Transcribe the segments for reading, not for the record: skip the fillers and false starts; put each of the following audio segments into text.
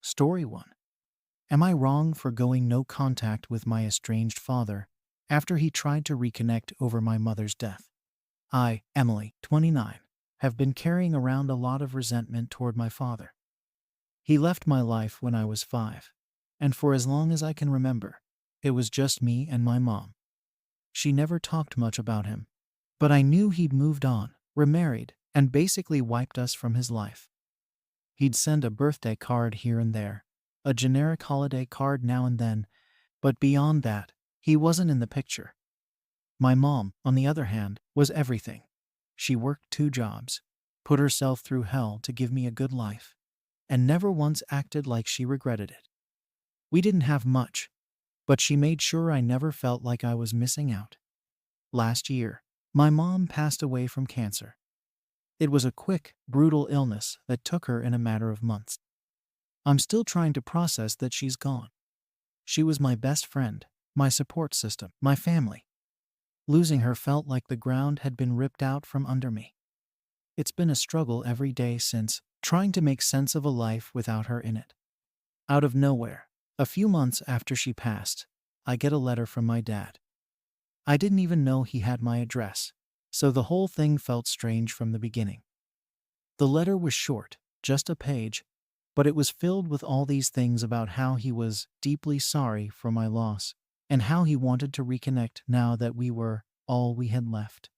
Story 1. Am I wrong for going no contact with my estranged father after he tried to reconnect over my mother's death? I, Emily, 29, have been carrying around a lot of resentment toward my father. He left my life when I was 5, and for as long as I can remember, it was just me and my mom. She never talked much about him, but I knew he'd moved on, remarried, and basically wiped us from his life. He'd send a birthday card here and there, a generic holiday card now and then, but beyond that, he wasn't in the picture. My mom, on the other hand, was everything. She worked 2 jobs, put herself through hell to give me a good life, and never once acted like she regretted it. We didn't have much, but she made sure I never felt like I was missing out. Last year, my mom passed away from cancer. It was a quick, brutal illness that took her in a matter of months. I'm still trying to process that she's gone. She was my best friend, my support system, my family. Losing her felt like the ground had been ripped out from under me. It's been a struggle every day since, trying to make sense of a life without her in it. Out of nowhere, a few months after she passed, I get a letter from my dad. I didn't even know he had my address, so the whole thing felt strange from the beginning. The letter was short, just a page, but it was filled with all these things about how he was deeply sorry for my loss and how he wanted to reconnect now that we were all we had left.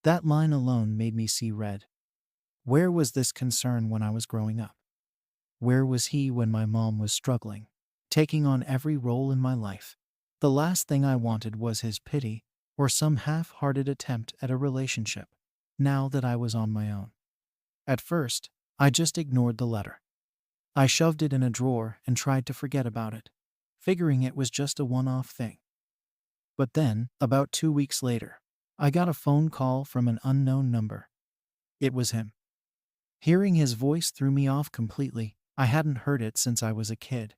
That line alone made me see red. Where was this concern when I was growing up? Where was he when my mom was struggling, taking on every role in my life? The last thing I wanted was his pity or some half-hearted attempt at a relationship, now that I was on my own. At first, I just ignored the letter. I shoved it in a drawer and tried to forget about it, figuring it was just a one-off thing. But then, about 2 weeks later, I got a phone call from an unknown number. It was him. Hearing his voice threw me off completely. I hadn't heard it since I was a kid.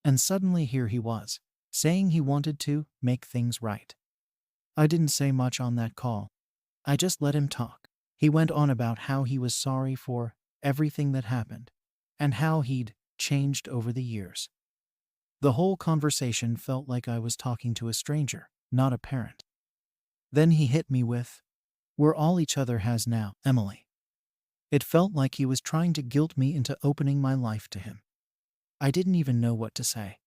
And suddenly here he was, saying he wanted to make things right. I didn't say much on that call. I just let him talk. He went on about how he was sorry for everything that happened, and how he'd changed over the years. The whole conversation felt like I was talking to a stranger, not a parent. Then he hit me with, "We're all each other has now, Emily." It felt like he was trying to guilt me into opening my life to him. I didn't even know what to say.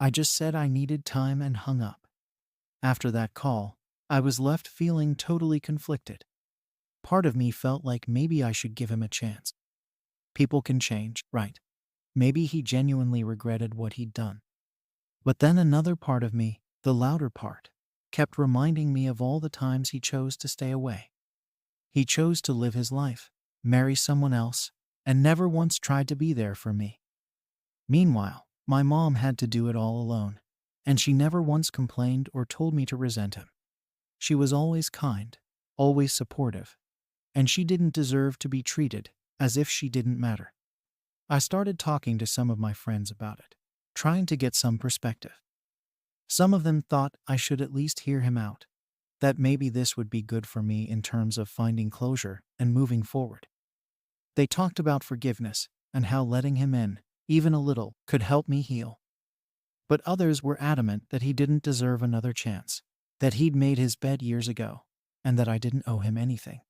I just said I needed time and hung up. After that call, I was left feeling totally conflicted. Part of me felt like maybe I should give him a chance. People can change, right? Maybe he genuinely regretted what he'd done. But then another part of me, the louder part, kept reminding me of all the times he chose to stay away. He chose to live his life, marry someone else, and never once tried to be there for me. Meanwhile, my mom had to do it all alone, and she never once complained or told me to resent him. She was always kind, always supportive, and she didn't deserve to be treated as if she didn't matter. I started talking to some of my friends about it, trying to get some perspective. Some of them thought I should at least hear him out, that maybe this would be good for me in terms of finding closure and moving forward. They talked about forgiveness and how letting him in, even a little, could help me heal. But others were adamant that he didn't deserve another chance, that he'd made his bed years ago, and that I didn't owe him anything.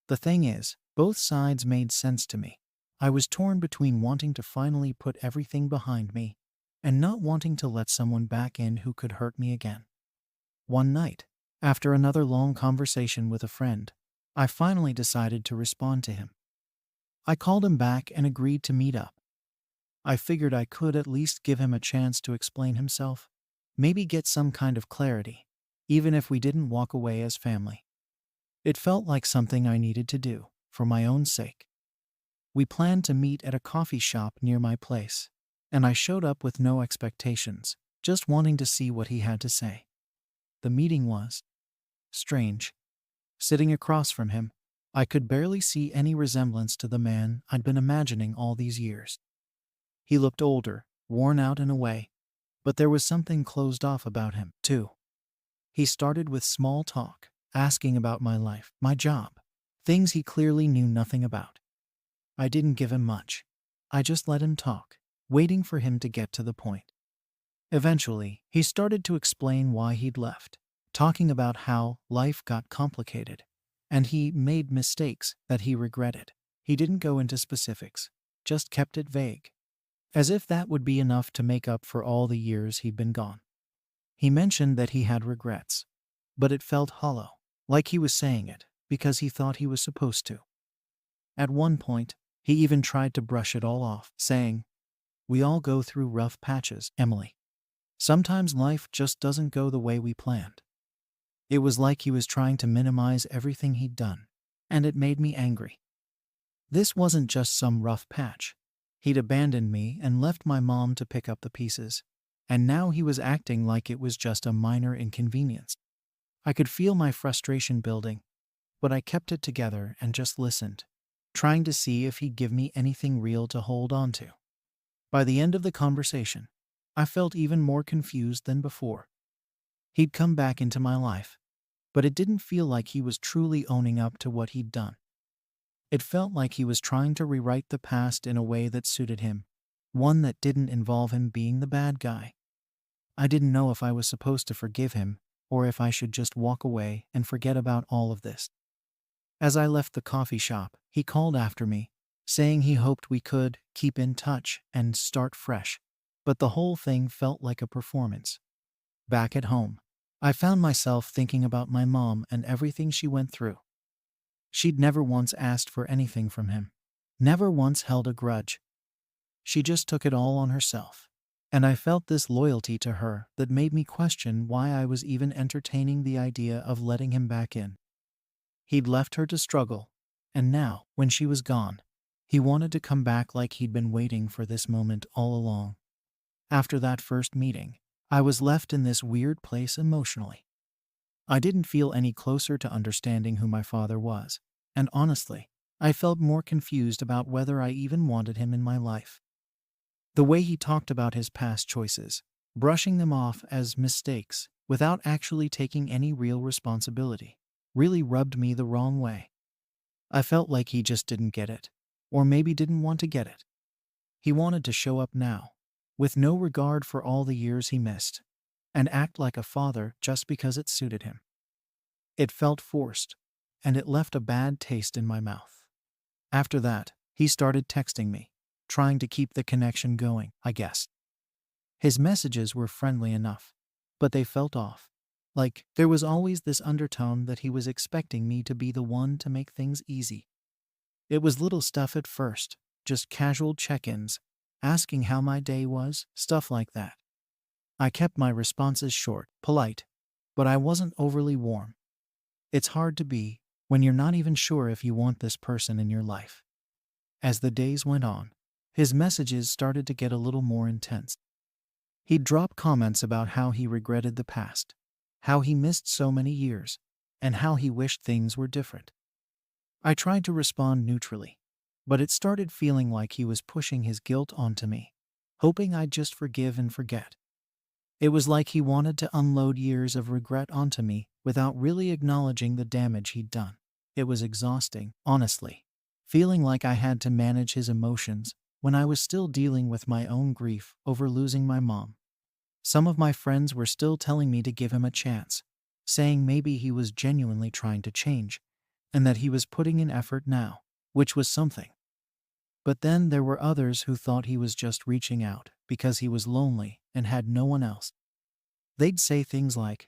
The thing is, both sides made sense to me. I was torn between wanting to finally put everything behind me and not wanting to let someone back in who could hurt me again. One night, after another long conversation with a friend, I finally decided to respond to him. I called him back and agreed to meet up. I figured I could at least give him a chance to explain himself, maybe get some kind of clarity, even if we didn't walk away as family. It felt like something I needed to do, for my own sake. We planned to meet at a coffee shop near my place, and I showed up with no expectations, just wanting to see what he had to say. The meeting was strange. Sitting across from him, I could barely see any resemblance to the man I'd been imagining all these years. He looked older, worn out in a way, but there was something closed off about him, too. He started with small talk, asking about my life, my job, things he clearly knew nothing about. I didn't give him much. I just let him talk, waiting for him to get to the point. Eventually, he started to explain why he'd left, talking about how life got complicated and he made mistakes that he regretted. He didn't go into specifics, just kept it vague, as if that would be enough to make up for all the years he'd been gone. He mentioned that he had regrets, but it felt hollow, like he was saying it because he thought he was supposed to. At one point, he even tried to brush it all off, saying, "We all go through rough patches, Emily. Sometimes life just doesn't go the way we planned." It was like he was trying to minimize everything he'd done, and it made me angry. This wasn't just some rough patch. He'd abandoned me and left my mom to pick up the pieces, and now he was acting like it was just a minor inconvenience. I could feel my frustration building, but I kept it together and just listened, trying to see if he'd give me anything real to hold on to. By the end of the conversation, I felt even more confused than before. He'd come back into my life, but it didn't feel like he was truly owning up to what he'd done. It felt like he was trying to rewrite the past in a way that suited him, one that didn't involve him being the bad guy. I didn't know if I was supposed to forgive him or if I should just walk away and forget about all of this. As I left the coffee shop, he called after me, saying he hoped we could keep in touch and start fresh, but the whole thing felt like a performance. Back at home, I found myself thinking about my mom and everything she went through. She'd never once asked for anything from him, never once held a grudge. She just took it all on herself. And I felt this loyalty to her that made me question why I was even entertaining the idea of letting him back in. He'd left her to struggle, and now, when she was gone, he wanted to come back like he'd been waiting for this moment all along. After that first meeting, I was left in this weird place emotionally. I didn't feel any closer to understanding who my father was, and honestly, I felt more confused about whether I even wanted him in my life. The way he talked about his past choices, brushing them off as mistakes without actually taking any real responsibility, really rubbed me the wrong way. I felt like he just didn't get it, or maybe didn't want to get it. He wanted to show up now, with no regard for all the years he missed, and act like a father just because it suited him. It felt forced, and it left a bad taste in my mouth. After that, he started texting me, trying to keep the connection going, I guess. His messages were friendly enough, but they felt off. Like there was always this undertone that he was expecting me to be the one to make things easy. It was little stuff at first, just casual check-ins, asking how my day was, stuff like that. I kept my responses short, polite, but I wasn't overly warm. It's hard to be when you're not even sure if you want this person in your life. As the days went on, his messages started to get a little more intense. He'd drop comments about how he regretted the past, how he missed so many years, and how he wished things were different. I tried to respond neutrally, but it started feeling like he was pushing his guilt onto me, hoping I'd just forgive and forget. It was like he wanted to unload years of regret onto me without really acknowledging the damage he'd done. It was exhausting, honestly, feeling like I had to manage his emotions when I was still dealing with my own grief over losing my mom. Some of my friends were still telling me to give him a chance, saying maybe he was genuinely trying to change, and that he was putting in effort now, which was something. But then there were others who thought he was just reaching out because he was lonely and had no one else. They'd say things like,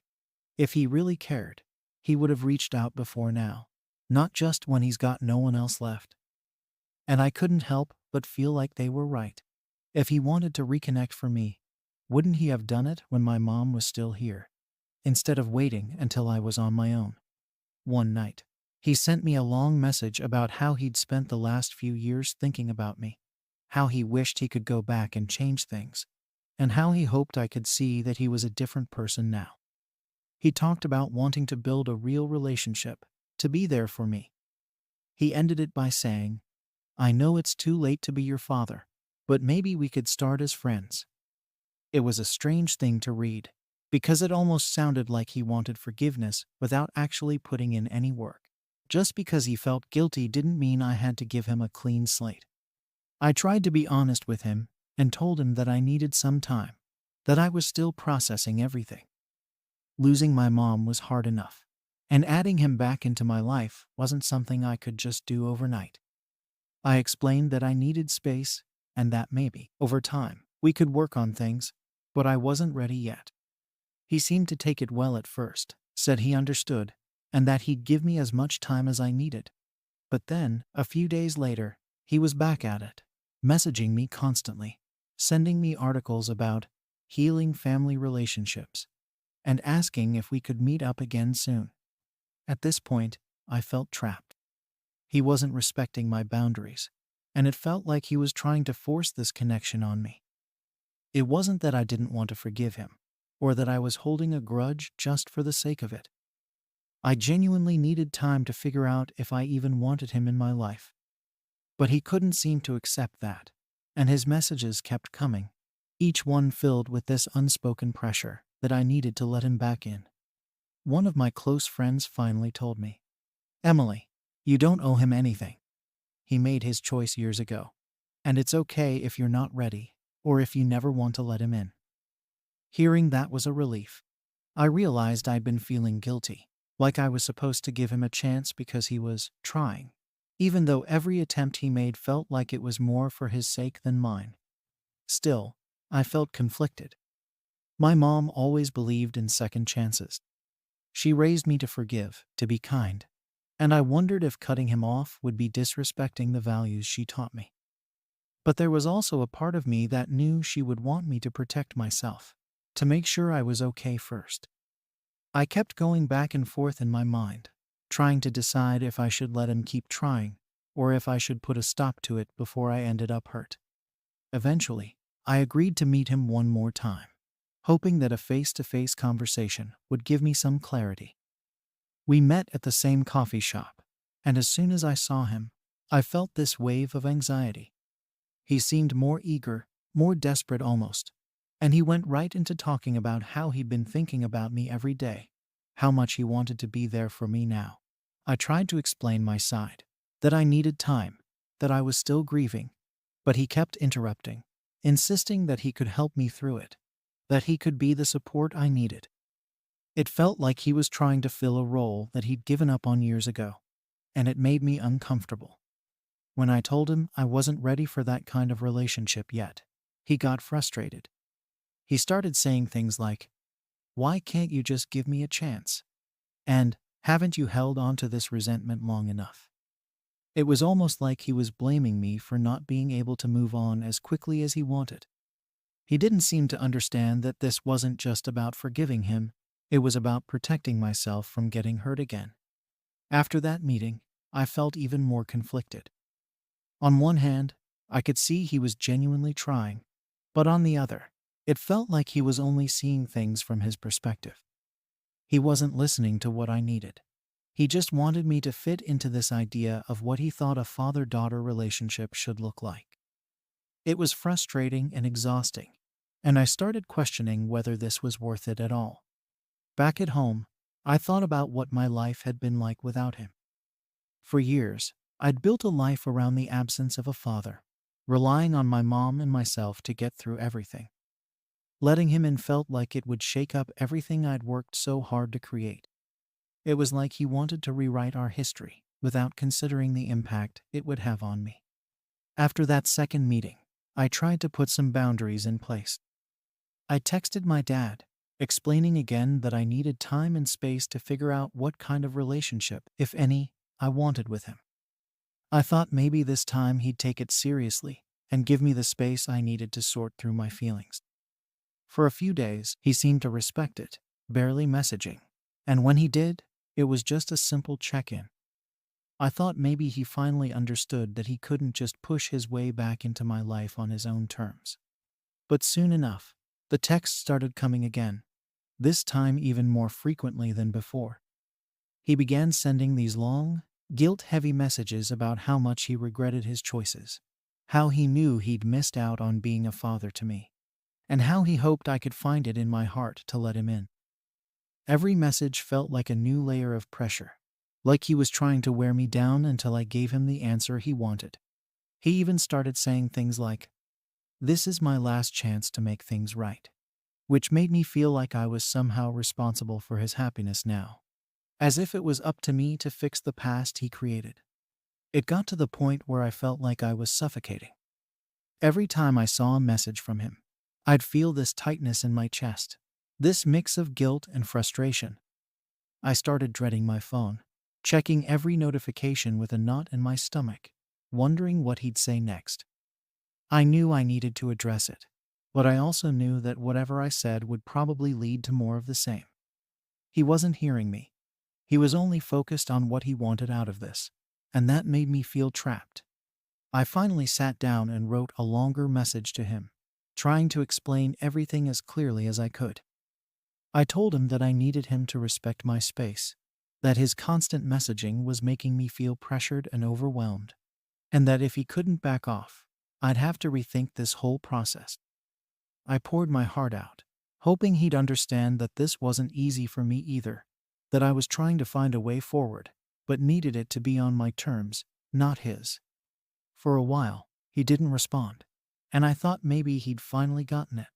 if he really cared, he would have reached out before now, not just when he's got no one else left. And I couldn't help but feel like they were right. If he wanted to reconnect for me, wouldn't he have done it when my mom was still here, instead of waiting until I was on my own? One night, he sent me a long message about how he'd spent the last few years thinking about me, how he wished he could go back and change things, and how he hoped I could see that he was a different person now. He talked about wanting to build a real relationship, to be there for me. He ended it by saying, I know it's too late to be your father, but maybe we could start as friends. It was a strange thing to read, because it almost sounded like he wanted forgiveness without actually putting in any work. Just because he felt guilty didn't mean I had to give him a clean slate. I tried to be honest with him, and told him that I needed some time, that I was still processing everything. Losing my mom was hard enough, and adding him back into my life wasn't something I could just do overnight. I explained that I needed space and that maybe, over time, we could work on things, but I wasn't ready yet. He seemed to take it well at first, said he understood, and that he'd give me as much time as I needed. But then, a few days later, he was back at it, messaging me constantly, sending me articles about healing family relationships, and asking if we could meet up again soon. At this point, I felt trapped. He wasn't respecting my boundaries, and it felt like he was trying to force this connection on me. It wasn't that I didn't want to forgive him, or that I was holding a grudge just for the sake of it. I genuinely needed time to figure out if I even wanted him in my life. But he couldn't seem to accept that, and his messages kept coming, each one filled with this unspoken pressure that I needed to let him back in. One of my close friends finally told me, "Emily, you don't owe him anything. He made his choice years ago, and it's okay if you're not ready, or if you never want to let him in." Hearing that was a relief. I realized I'd been feeling guilty, like I was supposed to give him a chance because he was trying, even though every attempt he made felt like it was more for his sake than mine. Still, I felt conflicted. My mom always believed in second chances. She raised me to forgive, to be kind, and I wondered if cutting him off would be disrespecting the values she taught me. But there was also a part of me that knew she would want me to protect myself, to make sure I was okay first. I kept going back and forth in my mind, trying to decide if I should let him keep trying, or if I should put a stop to it before I ended up hurt. Eventually, I agreed to meet him one more time, hoping that a face-to-face conversation would give me some clarity. We met at the same coffee shop, and as soon as I saw him, I felt this wave of anxiety. He seemed more eager, more desperate almost, and he went right into talking about how he'd been thinking about me every day, how much he wanted to be there for me now. I tried to explain my side, that I needed time, that I was still grieving, but he kept interrupting, insisting that he could help me through it, that he could be the support I needed. It felt like he was trying to fill a role that he'd given up on years ago, and it made me uncomfortable. When I told him I wasn't ready for that kind of relationship yet, he got frustrated. He started saying things like, "Why can't you just give me a chance?" And, "Haven't you held on to this resentment long enough?" It was almost like he was blaming me for not being able to move on as quickly as he wanted. He didn't seem to understand that this wasn't just about forgiving him, it was about protecting myself from getting hurt again. After that meeting, I felt even more conflicted. On one hand, I could see he was genuinely trying, but on the other, it felt like he was only seeing things from his perspective. He wasn't listening to what I needed. He just wanted me to fit into this idea of what he thought a father-daughter relationship should look like. It was frustrating and exhausting, and I started questioning whether this was worth it at all. Back at home, I thought about what my life had been like without him. For years, I'd built a life around the absence of a father, relying on my mom and myself to get through everything. Letting him in felt like it would shake up everything I'd worked so hard to create. It was like he wanted to rewrite our history without considering the impact it would have on me. After that second meeting, I tried to put some boundaries in place. I texted my dad, explaining again that I needed time and space to figure out what kind of relationship, if any, I wanted with him. I thought maybe this time he'd take it seriously and give me the space I needed to sort through my feelings. For a few days, he seemed to respect it, barely messaging, and when he did, it was just a simple check-in. I thought maybe he finally understood that he couldn't just push his way back into my life on his own terms. But soon enough, the texts started coming again, this time even more frequently than before. He began sending these long, guilt-heavy messages about how much he regretted his choices, how he knew he'd missed out on being a father to me, and how he hoped I could find it in my heart to let him in. Every message felt like a new layer of pressure, like he was trying to wear me down until I gave him the answer he wanted. He even started saying things like, This is my last chance to make things right. Which made me feel like I was somehow responsible for his happiness now, as if it was up to me to fix the past he created. It got to the point where I felt like I was suffocating. Every time I saw a message from him, I'd feel this tightness in my chest, this mix of guilt and frustration. I started dreading my phone, checking every notification with a knot in my stomach, wondering what he'd say next. I knew I needed to address it, but I also knew that whatever I said would probably lead to more of the same. He wasn't hearing me. He was only focused on what he wanted out of this, and that made me feel trapped. I finally sat down and wrote a longer message to him, trying to explain everything as clearly as I could. I told him that I needed him to respect my space, that his constant messaging was making me feel pressured and overwhelmed, and that if he couldn't back off, I'd have to rethink this whole process. I poured my heart out, hoping he'd understand that this wasn't easy for me either, that I was trying to find a way forward, but needed it to be on my terms, not his. For a while, he didn't respond, and I thought maybe he'd finally gotten it.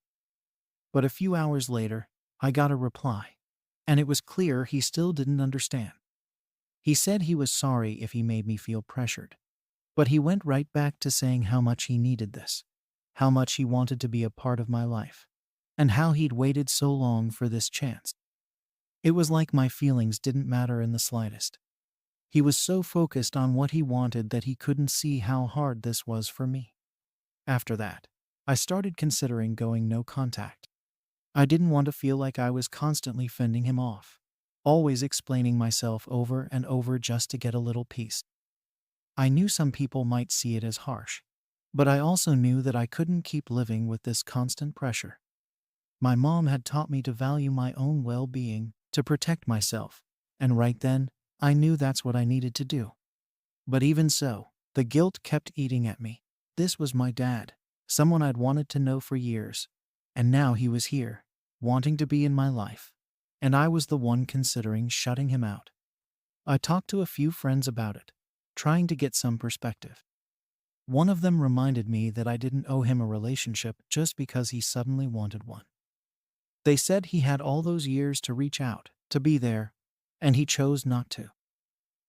But a few hours later, I got a reply, and it was clear he still didn't understand. He said he was sorry if he made me feel pressured, but he went right back to saying how much he needed this, how much he wanted to be a part of my life, and how he'd waited so long for this chance. It was like my feelings didn't matter in the slightest. He was so focused on what he wanted that he couldn't see how hard this was for me. After that, I started considering going no contact. I didn't want to feel like I was constantly fending him off, always explaining myself over and over just to get a little peace. I knew some people might see it as harsh, but I also knew that I couldn't keep living with this constant pressure. My mom had taught me to value my own well-being, to protect myself, and right then, I knew that's what I needed to do. But even so, the guilt kept eating at me. This was my dad, someone I'd wanted to know for years, and now he was here, wanting to be in my life, and I was the one considering shutting him out. I talked to a few friends about it, trying to get some perspective. One of them reminded me that I didn't owe him a relationship just because he suddenly wanted one. They said he had all those years to reach out, to be there, and he chose not to.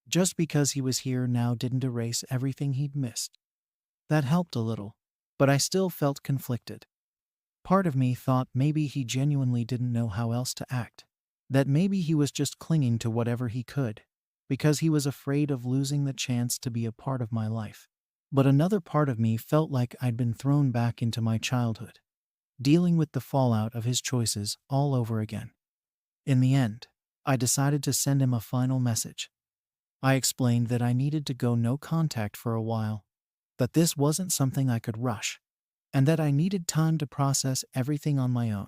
Just because he was here now didn't erase everything he'd missed. That helped a little, but I still felt conflicted. Part of me thought maybe he genuinely didn't know how else to act, that maybe he was just clinging to whatever he could, because he was afraid of losing the chance to be a part of my life. But another part of me felt like I'd been thrown back into my childhood, dealing with the fallout of his choices all over again. In the end, I decided to send him a final message. I explained that I needed to go no contact for a while, that this wasn't something I could rush, and that I needed time to process everything on my own.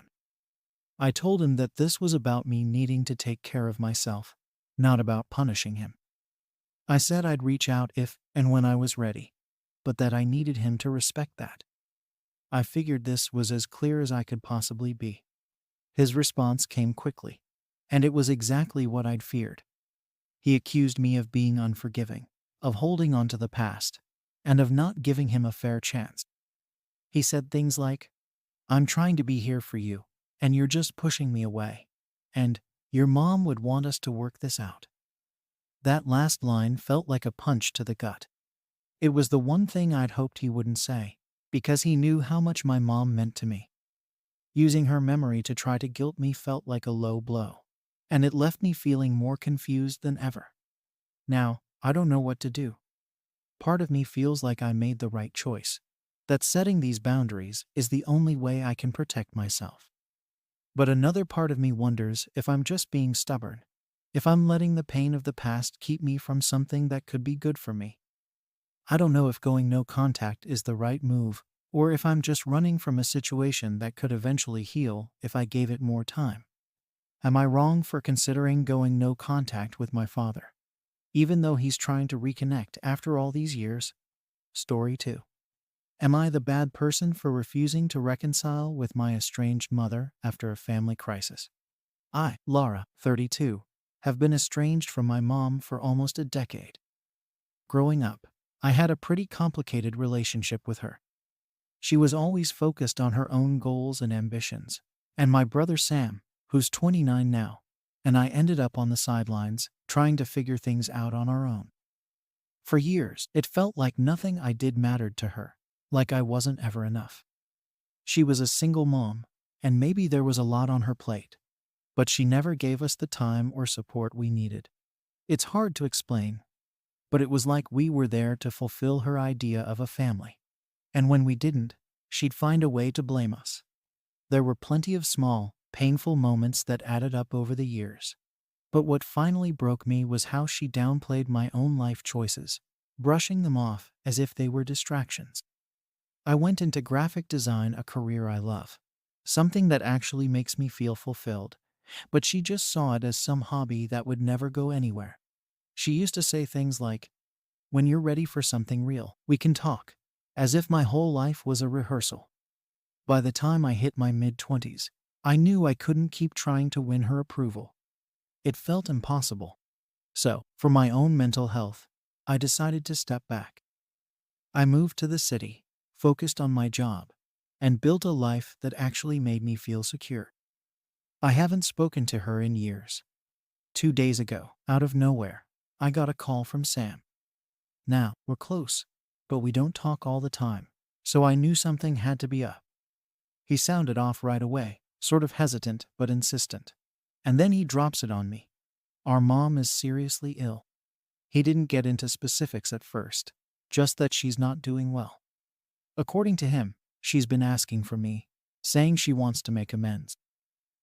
I told him that this was about me needing to take care of myself, not about punishing him. I said I'd reach out if and when I was ready, but that I needed him to respect that. I figured this was as clear as I could possibly be. His response came quickly, and it was exactly what I'd feared. He accused me of being unforgiving, of holding on to the past, and of not giving him a fair chance. He said things like, "I'm trying to be here for you, and you're just pushing me away," and "Your mom would want us to work this out." That last line felt like a punch to the gut. It was the one thing I'd hoped he wouldn't say, because he knew how much my mom meant to me. Using her memory to try to guilt me felt like a low blow, and it left me feeling more confused than ever. Now, I don't know what to do. Part of me feels like I made the right choice, that setting these boundaries is the only way I can protect myself. But another part of me wonders if I'm just being stubborn, if I'm letting the pain of the past keep me from something that could be good for me. I don't know if going no contact is the right move, or if I'm just running from a situation that could eventually heal if I gave it more time. Am I wrong for considering going no contact with my father, even though he's trying to reconnect after all these years? Story 2. Am I the bad person for refusing to reconcile with my estranged mother after a family crisis? I, Laura, 32, have been estranged from my mom for almost a decade. Growing up, I had a pretty complicated relationship with her. She was always focused on her own goals and ambitions. And my brother Sam, who's 29 now, and I ended up on the sidelines, trying to figure things out on our own. For years, it felt like nothing I did mattered to her, like I wasn't ever enough. She was a single mom, and maybe there was a lot on her plate, but she never gave us the time or support we needed. It's hard to explain, but it was like we were there to fulfill her idea of a family. And when we didn't, she'd find a way to blame us. There were plenty of small, painful moments that added up over the years. But what finally broke me was how she downplayed my own life choices, brushing them off as if they were distractions. I went into graphic design, a career I love, something that actually makes me feel fulfilled, but she just saw it as some hobby that would never go anywhere. She used to say things like, "When you're ready for something real, we can talk," as if my whole life was a rehearsal. By the time I hit my mid-20s, I knew I couldn't keep trying to win her approval. It felt impossible. So, for my own mental health, I decided to step back. I moved to the city, focused on my job, and built a life that actually made me feel secure. I haven't spoken to her in years. 2 days ago, out of nowhere, I got a call from Sam. Now, we're close, but we don't talk all the time, so I knew something had to be up. He sounded off right away, sort of hesitant but insistent. And then he drops it on me. Our mom is seriously ill. He didn't get into specifics at first, just that she's not doing well. According to him, she's been asking for me, saying she wants to make amends.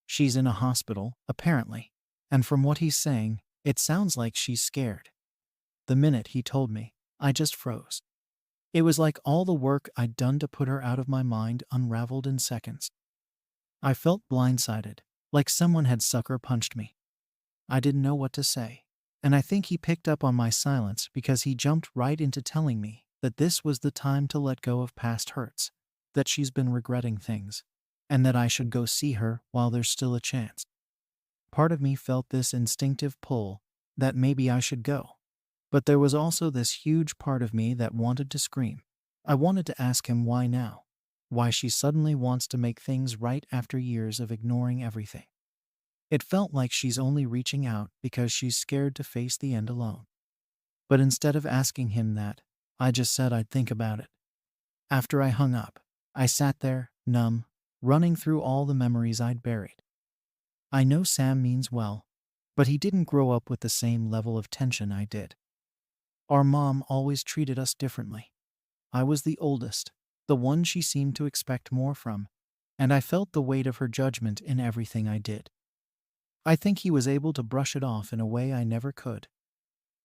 She's in a hospital, apparently, and from what he's saying, it sounds like she's scared. The minute he told me, I just froze. It was like all the work I'd done to put her out of my mind unraveled in seconds. I felt blindsided, like someone had sucker punched me. I didn't know what to say, and I think he picked up on my silence because he jumped right into telling me that this was the time to let go of past hurts, that she's been regretting things, and that I should go see her while there's still a chance. Part of me felt this instinctive pull that maybe I should go. But there was also this huge part of me that wanted to scream. I wanted to ask him why now, why she suddenly wants to make things right after years of ignoring everything. It felt like she's only reaching out because she's scared to face the end alone. But instead of asking him that, I just said I'd think about it. After I hung up, I sat there, numb, running through all the memories I'd buried. I know Sam means well, but he didn't grow up with the same level of tension I did. Our mom always treated us differently. I was the oldest, the one she seemed to expect more from, and I felt the weight of her judgment in everything I did. I think he was able to brush it off in a way I never could.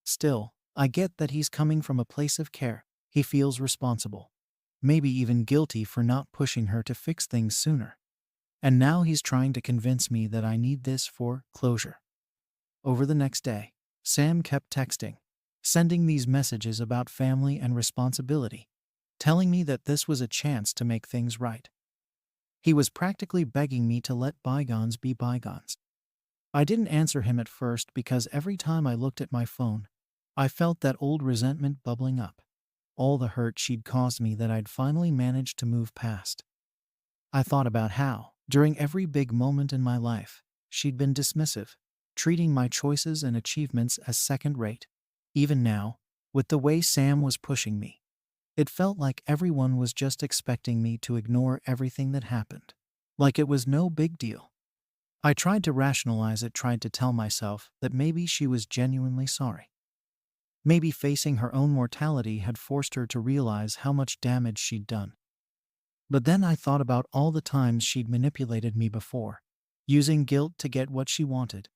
Still, I get that he's coming from a place of care. He feels responsible, maybe even guilty for not pushing her to fix things sooner. And now he's trying to convince me that I need this for closure. Over the next day, Sam kept texting, sending these messages about family and responsibility, telling me that this was a chance to make things right. He was practically begging me to let bygones be bygones. I didn't answer him at first because every time I looked at my phone, I felt that old resentment bubbling up, all the hurt she'd caused me that I'd finally managed to move past. I thought about how, during every big moment in my life, she'd been dismissive, treating my choices and achievements as second-rate. Even now, with the way Sam was pushing me, it felt like everyone was just expecting me to ignore everything that happened, like it was no big deal. I tried to rationalize it, tried to tell myself that maybe she was genuinely sorry. Maybe facing her own mortality had forced her to realize how much damage she'd done. But then I thought about all the times she'd manipulated me before, using guilt to get what she wanted.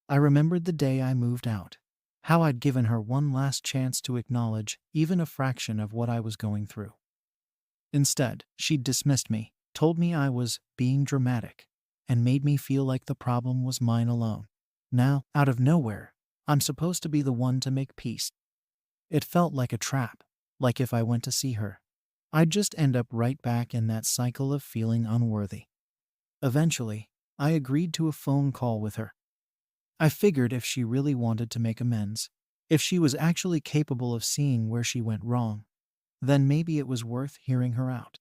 I remembered the day I moved out, how I'd given her one last chance to acknowledge even a fraction of what I was going through. Instead, she'd dismissed me, told me I was being dramatic, and made me feel like the problem was mine alone. Now, out of nowhere, I'm supposed to be the one to make peace. It felt like a trap, like if I went to see her, I'd just end up right back in that cycle of feeling unworthy. Eventually, I agreed to a phone call with her. I figured if she really wanted to make amends, if she was actually capable of seeing where she went wrong, then maybe it was worth hearing her out.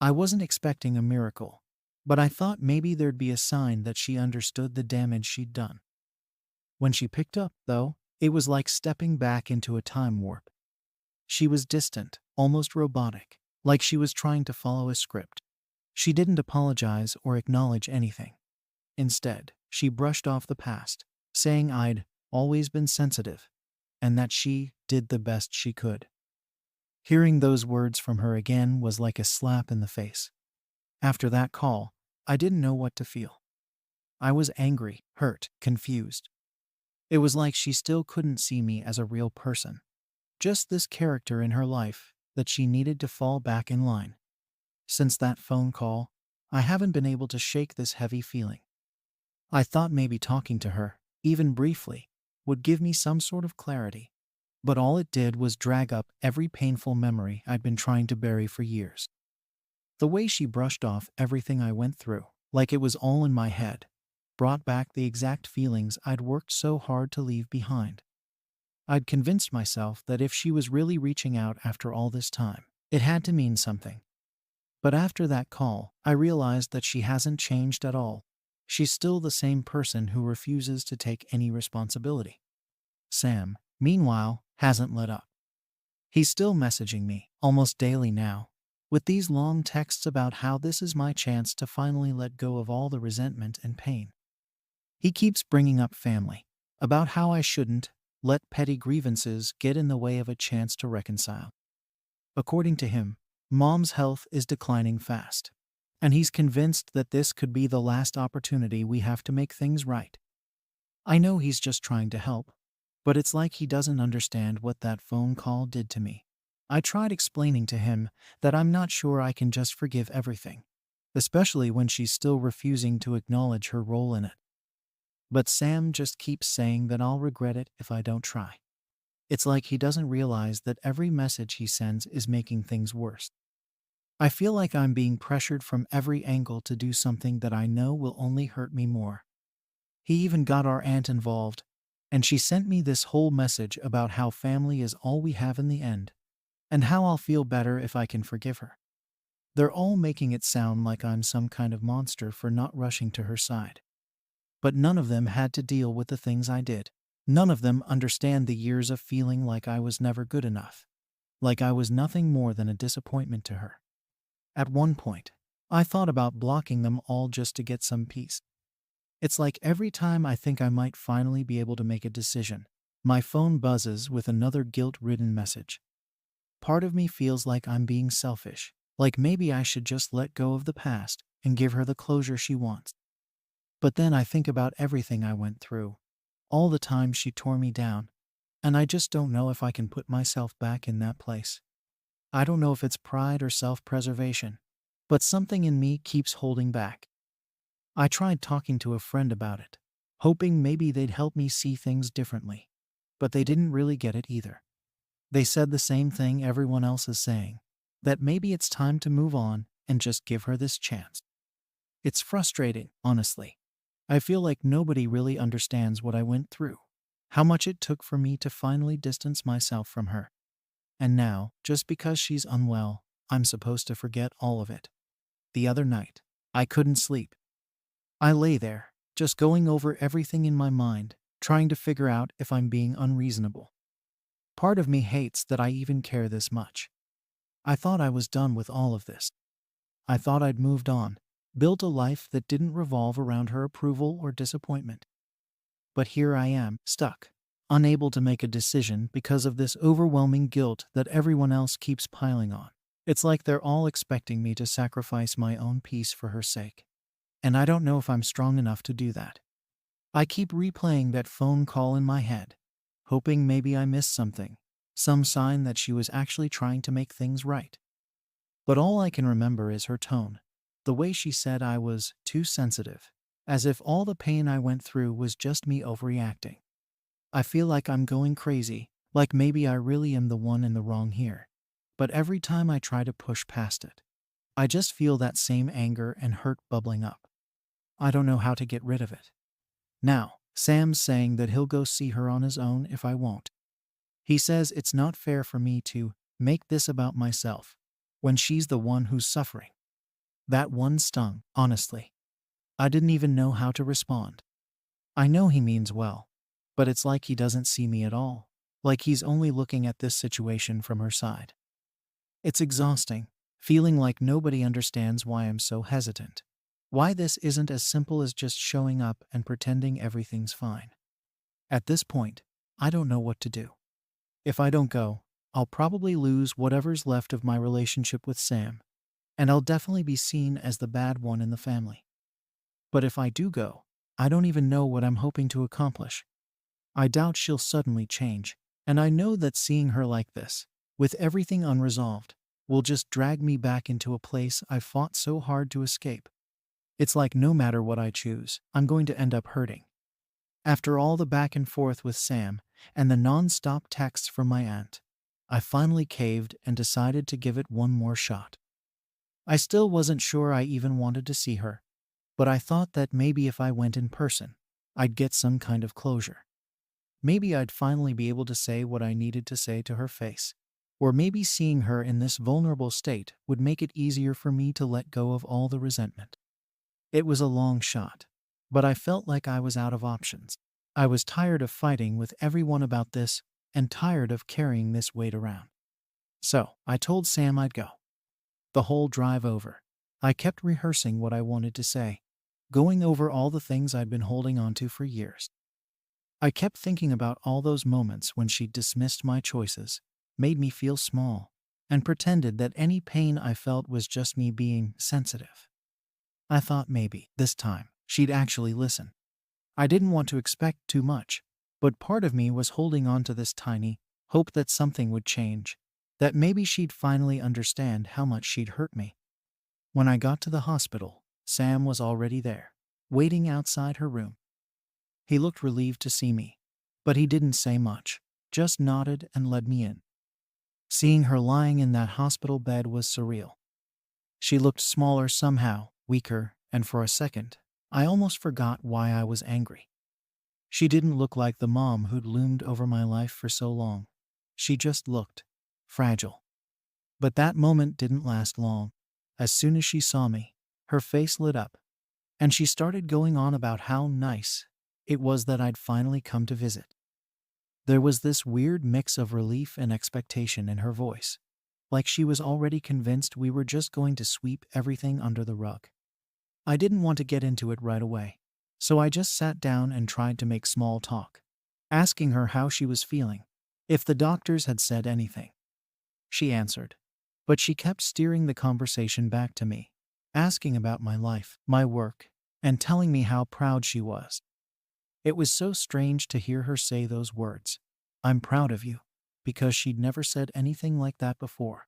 I wasn't expecting a miracle, but I thought maybe there'd be a sign that she understood the damage she'd done. When she picked up, though, it was like stepping back into a time warp. She was distant, almost robotic, like she was trying to follow a script. She didn't apologize or acknowledge anything. Instead, she brushed off the past, saying I'd always been sensitive and that she did the best she could. Hearing those words from her again was like a slap in the face. After that call, I didn't know what to feel. I was angry, hurt, confused. It was like she still couldn't see me as a real person, just this character in her life that she needed to fall back in line. Since that phone call, I haven't been able to shake this heavy feeling. I thought maybe talking to her, even briefly, would give me some sort of clarity, but all it did was drag up every painful memory I'd been trying to bury for years. The way she brushed off everything I went through, like it was all in my head, brought back the exact feelings I'd worked so hard to leave behind. I'd convinced myself that if she was really reaching out after all this time, it had to mean something. But after that call, I realized that she hasn't changed at all. She's still the same person who refuses to take any responsibility. Sam, meanwhile, hasn't let up. He's still messaging me, almost daily now, with these long texts about how this is my chance to finally let go of all the resentment and pain. He keeps bringing up family, about how I shouldn't let petty grievances get in the way of a chance to reconcile. According to him, Mom's health is declining fast, and he's convinced that this could be the last opportunity we have to make things right. I know he's just trying to help, but it's like he doesn't understand what that phone call did to me. I tried explaining to him that I'm not sure I can just forgive everything, especially when she's still refusing to acknowledge her role in it. But Sam just keeps saying that I'll regret it if I don't try. It's like he doesn't realize that every message he sends is making things worse. I feel like I'm being pressured from every angle to do something that I know will only hurt me more. He even got our aunt involved, and she sent me this whole message about how family is all we have in the end, and how I'll feel better if I can forgive her. They're all making it sound like I'm some kind of monster for not rushing to her side. But none of them had to deal with the things I did. None of them understand the years of feeling like I was never good enough, like I was nothing more than a disappointment to her. At one point, I thought about blocking them all just to get some peace. It's like every time I think I might finally be able to make a decision, my phone buzzes with another guilt-ridden message. Part of me feels like I'm being selfish, like maybe I should just let go of the past and give her the closure she wants. But then I think about everything I went through, all the time she tore me down, and I just don't know if I can put myself back in that place. I don't know if it's pride or self-preservation, but something in me keeps holding back. I tried talking to a friend about it, hoping maybe they'd help me see things differently, but they didn't really get it either. They said the same thing everyone else is saying, that maybe it's time to move on and just give her this chance. It's frustrating, honestly. I feel like nobody really understands what I went through, how much it took for me to finally distance myself from her. And now, just because she's unwell, I'm supposed to forget all of it. The other night, I couldn't sleep. I lay there, just going over everything in my mind, trying to figure out if I'm being unreasonable. Part of me hates that I even care this much. I thought I was done with all of this. I thought I'd moved on, built a life that didn't revolve around her approval or disappointment. But here I am, stuck, unable to make a decision because of this overwhelming guilt that everyone else keeps piling on. It's like they're all expecting me to sacrifice my own peace for her sake. And I don't know if I'm strong enough to do that. I keep replaying that phone call in my head, hoping maybe I missed something, some sign that she was actually trying to make things right. But all I can remember is her tone, the way she said I was too sensitive, as if all the pain I went through was just me overreacting. I feel like I'm going crazy, like maybe I really am the one in the wrong here. But every time I try to push past it, I just feel that same anger and hurt bubbling up. I don't know how to get rid of it. Now, Sam's saying that he'll go see her on his own if I won't. He says it's not fair for me to make this about myself when she's the one who's suffering. That one stung, honestly. I didn't even know how to respond. I know he means well, but it's like he doesn't see me at all. Like he's only looking at this situation from her side. It's exhausting, feeling like nobody understands why I'm so hesitant. Why this isn't as simple as just showing up and pretending everything's fine. At this point, I don't know what to do. If I don't go, I'll probably lose whatever's left of my relationship with Sam, and I'll definitely be seen as the bad one in the family. But if I do go, I don't even know what I'm hoping to accomplish. I doubt she'll suddenly change, and I know that seeing her like this, with everything unresolved, will just drag me back into a place I fought so hard to escape. It's like no matter what I choose, I'm going to end up hurting. After all the back and forth with Sam and the non-stop texts from my aunt, I finally caved and decided to give it one more shot. I still wasn't sure I even wanted to see her, but I thought that maybe if I went in person, I'd get some kind of closure. Maybe I'd finally be able to say what I needed to say to her face. Or maybe seeing her in this vulnerable state would make it easier for me to let go of all the resentment. It was a long shot, but I felt like I was out of options. I was tired of fighting with everyone about this and tired of carrying this weight around. So I told Sam I'd go. The whole drive over, I kept rehearsing what I wanted to say, going over all the things I'd been holding on to for years. I kept thinking about all those moments when she dismissed my choices, made me feel small, and pretended that any pain I felt was just me being sensitive. I thought maybe, this time, she'd actually listen. I didn't want to expect too much, but part of me was holding on to this tiny hope that something would change, that maybe she'd finally understand how much she'd hurt me. When I got to the hospital, Sam was already there, waiting outside her room. He looked relieved to see me, but he didn't say much, just nodded and led me in. Seeing her lying in that hospital bed was surreal. She looked smaller somehow, weaker, and for a second, I almost forgot why I was angry. She didn't look like the mom who'd loomed over my life for so long. She just looked fragile. But that moment didn't last long. As soon as she saw me, her face lit up, and she started going on about how nice it was that I'd finally come to visit. There was this weird mix of relief and expectation in her voice, like she was already convinced we were just going to sweep everything under the rug. I didn't want to get into it right away, so I just sat down and tried to make small talk, asking her how she was feeling, if the doctors had said anything. She answered, but she kept steering the conversation back to me, asking about my life, my work, and telling me how proud she was. It was so strange to hear her say those words, "I'm proud of you," because she'd never said anything like that before.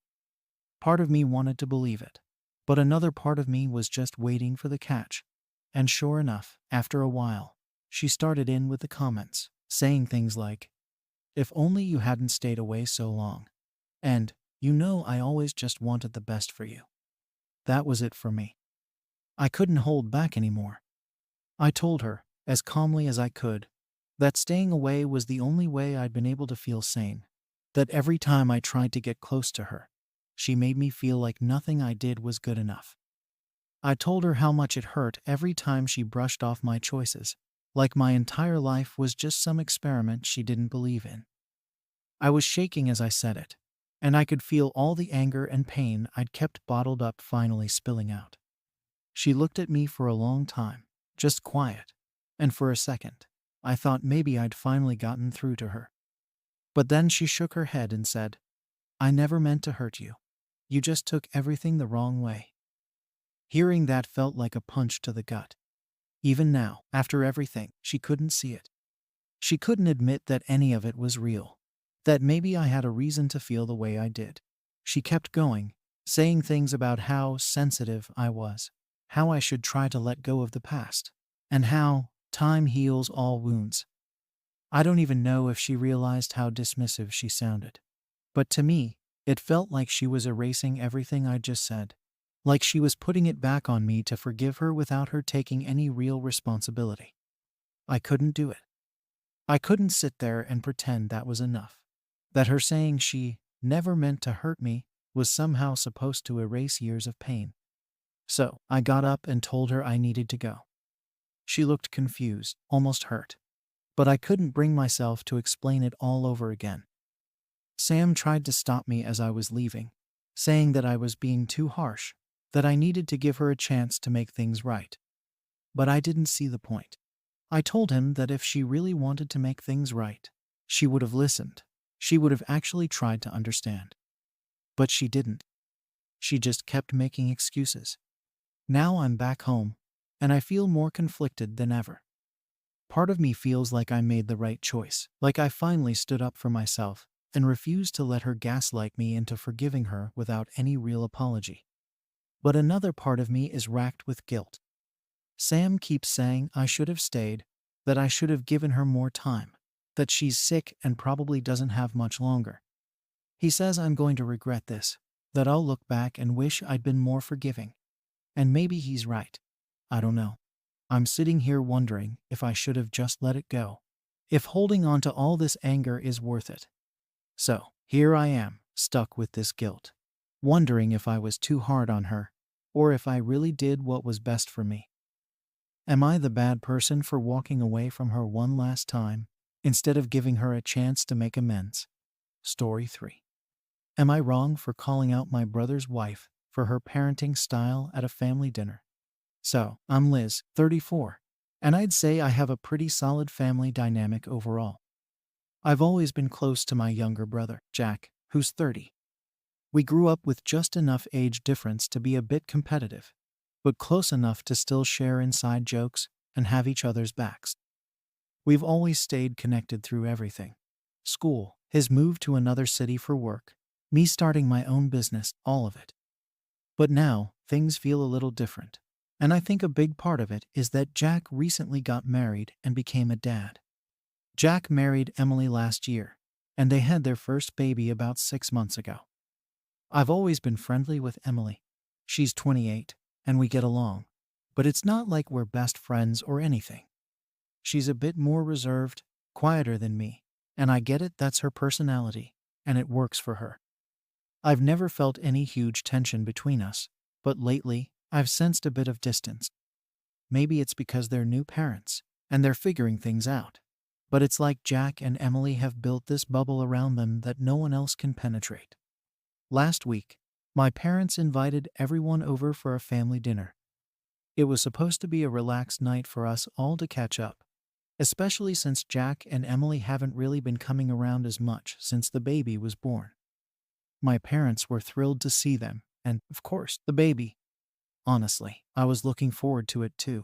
Part of me wanted to believe it, but another part of me was just waiting for the catch. And sure enough, after a while, she started in with the comments, saying things like, "If only you hadn't stayed away so long," and, "You know I always just wanted the best for you." That was it for me. I couldn't hold back anymore. I told her, as calmly as I could, that staying away was the only way I'd been able to feel sane, that every time I tried to get close to her, she made me feel like nothing I did was good enough. I told her how much it hurt every time she brushed off my choices, like my entire life was just some experiment she didn't believe in. I was shaking as I said it, and I could feel all the anger and pain I'd kept bottled up finally spilling out. She looked at me for a long time, just quiet, and for a second, I thought maybe I'd finally gotten through to her. But then she shook her head and said, "I never meant to hurt you. You just took everything the wrong way." Hearing that felt like a punch to the gut. Even now, after everything, she couldn't see it. She couldn't admit that any of it was real, that maybe I had a reason to feel the way I did. She kept going, saying things about how sensitive I was, how I should try to let go of the past, and how time heals all wounds. I don't even know if she realized how dismissive she sounded. But to me, it felt like she was erasing everything I'd just said, like she was putting it back on me to forgive her without her taking any real responsibility. I couldn't do it. I couldn't sit there and pretend that was enough, that her saying she never meant to hurt me was somehow supposed to erase years of pain. So I got up and told her I needed to go. She looked confused, almost hurt, but I couldn't bring myself to explain it all over again. Sam tried to stop me as I was leaving, saying that I was being too harsh, that I needed to give her a chance to make things right. But I didn't see the point. I told him that if she really wanted to make things right, she would have listened. She would have actually tried to understand. But she didn't. She just kept making excuses. Now I'm back home, and I feel more conflicted than ever. Part of me feels like I made the right choice, like I finally stood up for myself and refused to let her gaslight me into forgiving her without any real apology. But another part of me is racked with guilt. Sam keeps saying I should have stayed, that I should have given her more time, that she's sick and probably doesn't have much longer. He says I'm going to regret this, that I'll look back and wish I'd been more forgiving. And maybe he's right. I don't know. I'm sitting here wondering if I should have just let it go, if holding on to all this anger is worth it. So, here I am, stuck with this guilt, wondering if I was too hard on her, or if I really did what was best for me. Am I the bad person for walking away from her one last time, instead of giving her a chance to make amends? Story 3. Am I wrong for calling out my brother's wife for her parenting style at a family dinner? So, I'm Liz, 34, and I'd say I have a pretty solid family dynamic overall. I've always been close to my younger brother, Jack, who's 30. We grew up with just enough age difference to be a bit competitive, but close enough to still share inside jokes and have each other's backs. We've always stayed connected through everything. School, his move to another city for work, me starting my own business, all of it. But now, things feel a little different. And I think a big part of it is that Jack recently got married and became a dad. Jack married Emily last year, and they had their first baby about 6 months ago. I've always been friendly with Emily. She's 28, and we get along. But it's not like we're best friends or anything. She's a bit more reserved, quieter than me, and I get it, that's her personality, and it works for her. I've never felt any huge tension between us, but lately, I've sensed a bit of distance. Maybe it's because they're new parents, and they're figuring things out. But it's like Jack and Emily have built this bubble around them that no one else can penetrate. Last week, my parents invited everyone over for a family dinner. It was supposed to be a relaxed night for us all to catch up, especially since Jack and Emily haven't really been coming around as much since the baby was born. My parents were thrilled to see them, and, of course, the baby. Honestly, I was looking forward to it too.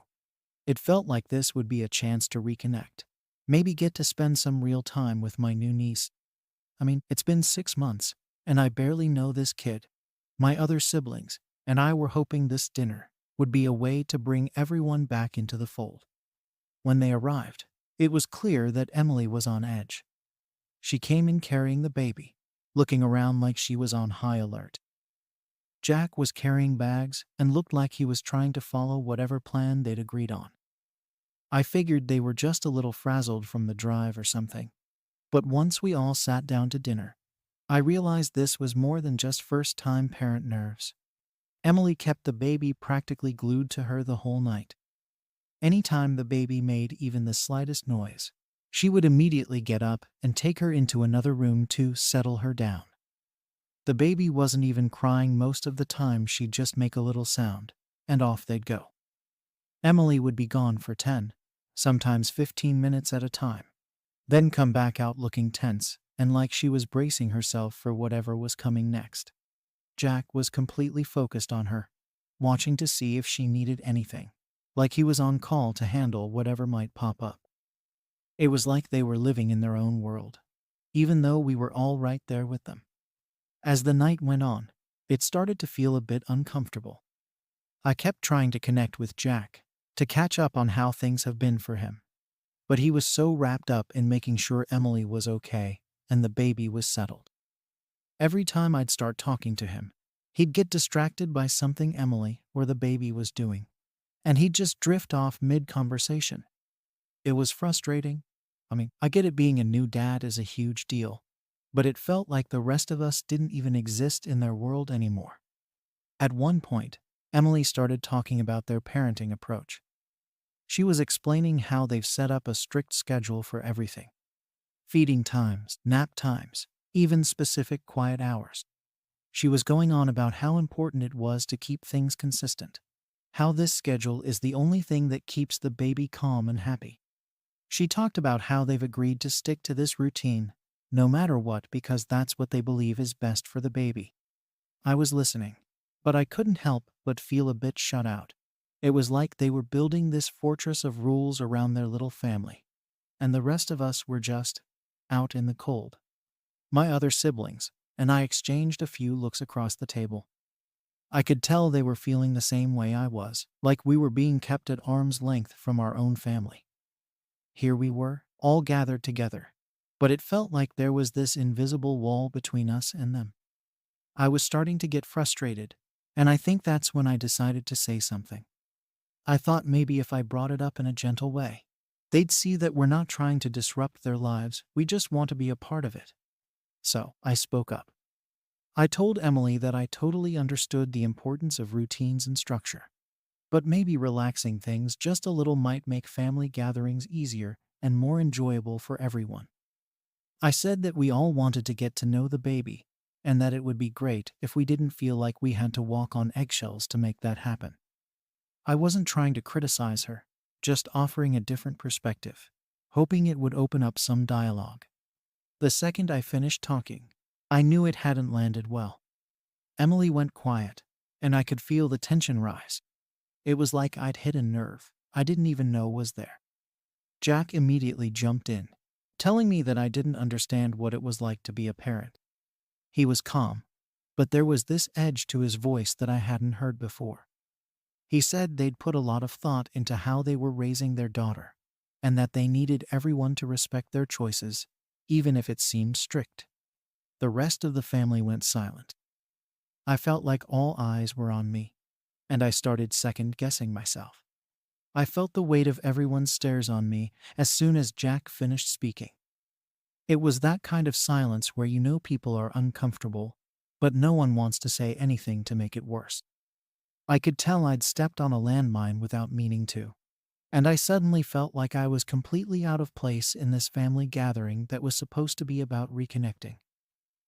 It felt like this would be a chance to reconnect. Maybe get to spend some real time with my new niece. I mean, it's been 6 months, and I barely know this kid. My other siblings and I were hoping this dinner would be a way to bring everyone back into the fold. When they arrived, it was clear that Emily was on edge. She came in carrying the baby, looking around like she was on high alert. Jack was carrying bags and looked like he was trying to follow whatever plan they'd agreed on. I figured they were just a little frazzled from the drive or something. But once we all sat down to dinner, I realized this was more than just first-time parent nerves. Emily kept the baby practically glued to her the whole night. Anytime the baby made even the slightest noise, she would immediately get up and take her into another room to settle her down. The baby wasn't even crying most of the time, she'd just make a little sound, and off they'd go. Emily would be gone for 10, sometimes 15 minutes at a time, then come back out looking tense and like she was bracing herself for whatever was coming next. Jack was completely focused on her, watching to see if she needed anything, like he was on call to handle whatever might pop up. It was like they were living in their own world, even though we were all right there with them. As the night went on, it started to feel a bit uncomfortable. I kept trying to connect with Jack, to catch up on how things have been for him. But he was so wrapped up in making sure Emily was okay and the baby was settled. Every time I'd start talking to him, he'd get distracted by something Emily or the baby was doing, and he'd just drift off mid-conversation. It was frustrating. I get it, being a new dad is a huge deal, but it felt like the rest of us didn't even exist in their world anymore. At one point, Emily started talking about their parenting approach. She was explaining how they've set up a strict schedule for everything: feeding times, nap times, even specific quiet hours. She was going on about how important it was to keep things consistent, how this schedule is the only thing that keeps the baby calm and happy. She talked about how they've agreed to stick to this routine, no matter what, because that's what they believe is best for the baby. I was listening, but I couldn't help but feel a bit shut out. It was like they were building this fortress of rules around their little family, and the rest of us were just out in the cold. My other siblings and I exchanged a few looks across the table. I could tell they were feeling the same way I was, like we were being kept at arm's length from our own family. Here we were, all gathered together, but it felt like there was this invisible wall between us and them. I was starting to get frustrated, and I think that's when I decided to say something. I thought maybe if I brought it up in a gentle way, they'd see that we're not trying to disrupt their lives, we just want to be a part of it. So, I spoke up. I told Emily that I totally understood the importance of routines and structure, but maybe relaxing things just a little might make family gatherings easier and more enjoyable for everyone. I said that we all wanted to get to know the baby, and that it would be great if we didn't feel like we had to walk on eggshells to make that happen. I wasn't trying to criticize her, just offering a different perspective, hoping it would open up some dialogue. The second I finished talking, I knew it hadn't landed well. Emily went quiet, and I could feel the tension rise. It was like I'd hit a nerve I didn't even know was there. Jack immediately jumped in, telling me that I didn't understand what it was like to be a parent. He was calm, but there was this edge to his voice that I hadn't heard before. He said they'd put a lot of thought into how they were raising their daughter, and that they needed everyone to respect their choices, even if it seemed strict. The rest of the family went silent. I felt like all eyes were on me, and I started second-guessing myself. I felt the weight of everyone's stares on me as soon as Jack finished speaking. It was that kind of silence where you know people are uncomfortable, but no one wants to say anything to make it worse. I could tell I'd stepped on a landmine without meaning to, and I suddenly felt like I was completely out of place in this family gathering that was supposed to be about reconnecting.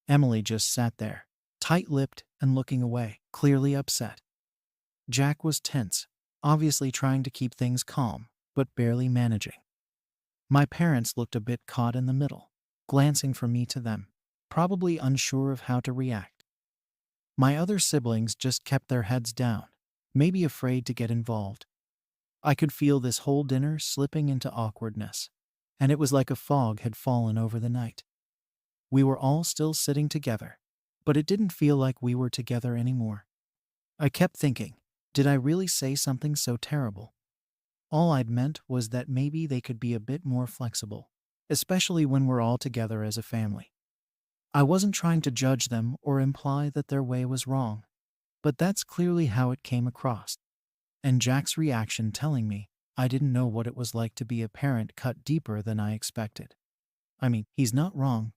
Emily just sat there, tight-lipped and looking away, clearly upset. Jack was tense, obviously trying to keep things calm, but barely managing. My parents looked a bit caught in the middle, glancing from me to them, probably unsure of how to react. My other siblings just kept their heads down, maybe afraid to get involved. I could feel this whole dinner slipping into awkwardness, and it was like a fog had fallen over the night. We were all still sitting together, but it didn't feel like we were together anymore. I kept thinking, did I really say something so terrible? All I'd meant was that maybe they could be a bit more flexible, especially when we're all together as a family. I wasn't trying to judge them or imply that their way was wrong, but that's clearly how it came across. And Jack's reaction telling me I didn't know what it was like to be a parent cut deeper than I expected. I mean, he's not wrong.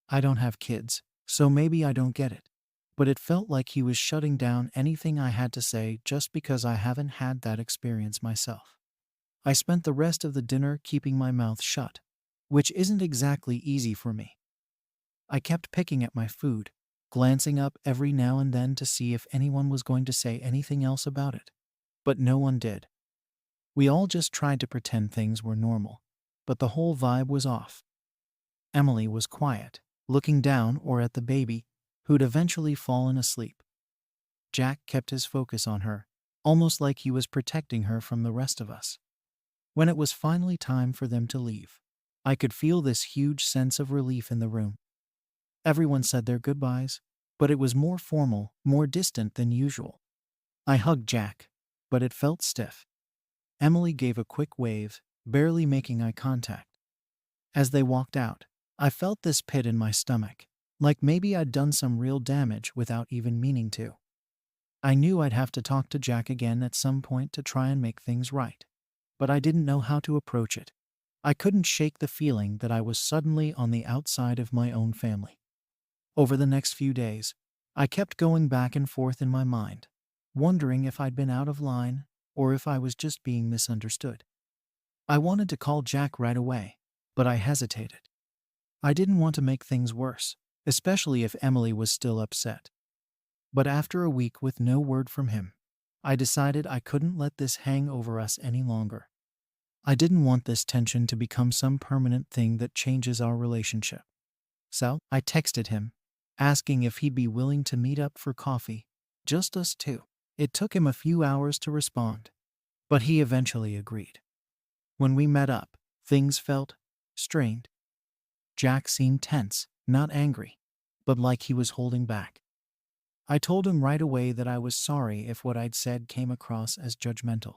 I don't have kids, so maybe I don't get it. But it felt like he was shutting down anything I had to say just because I haven't had that experience myself. I spent the rest of the dinner keeping my mouth shut, which isn't exactly easy for me. I kept picking at my food, glancing up every now and then to see if anyone was going to say anything else about it. But no one did. We all just tried to pretend things were normal, but the whole vibe was off. Emily was quiet, looking down or at the baby, who'd eventually fallen asleep. Jack kept his focus on her, almost like he was protecting her from the rest of us. When it was finally time for them to leave, I could feel this huge sense of relief in the room. Everyone said their goodbyes, but it was more formal, more distant than usual. I hugged Jack, but it felt stiff. Emily gave a quick wave, barely making eye contact. As they walked out, I felt this pit in my stomach, like maybe I'd done some real damage without even meaning to. I knew I'd have to talk to Jack again at some point to try and make things right, but I didn't know how to approach it. I couldn't shake the feeling that I was suddenly on the outside of my own family. Over the next few days, I kept going back and forth in my mind. wondering if I'd been out of line or if I was just being misunderstood. I wanted to call Jack right away, but I hesitated. I didn't want to make things worse, especially if Emily was still upset. But after a week with no word from him, I decided I couldn't let this hang over us any longer. I didn't want this tension to become some permanent thing that changes our relationship. So I texted him, asking if he'd be willing to meet up for coffee, just us two. It took him a few hours to respond, but he eventually agreed. When we met up, things felt strained. Jack seemed tense, not angry, but like he was holding back. I told him right away that I was sorry if what I'd said came across as judgmental.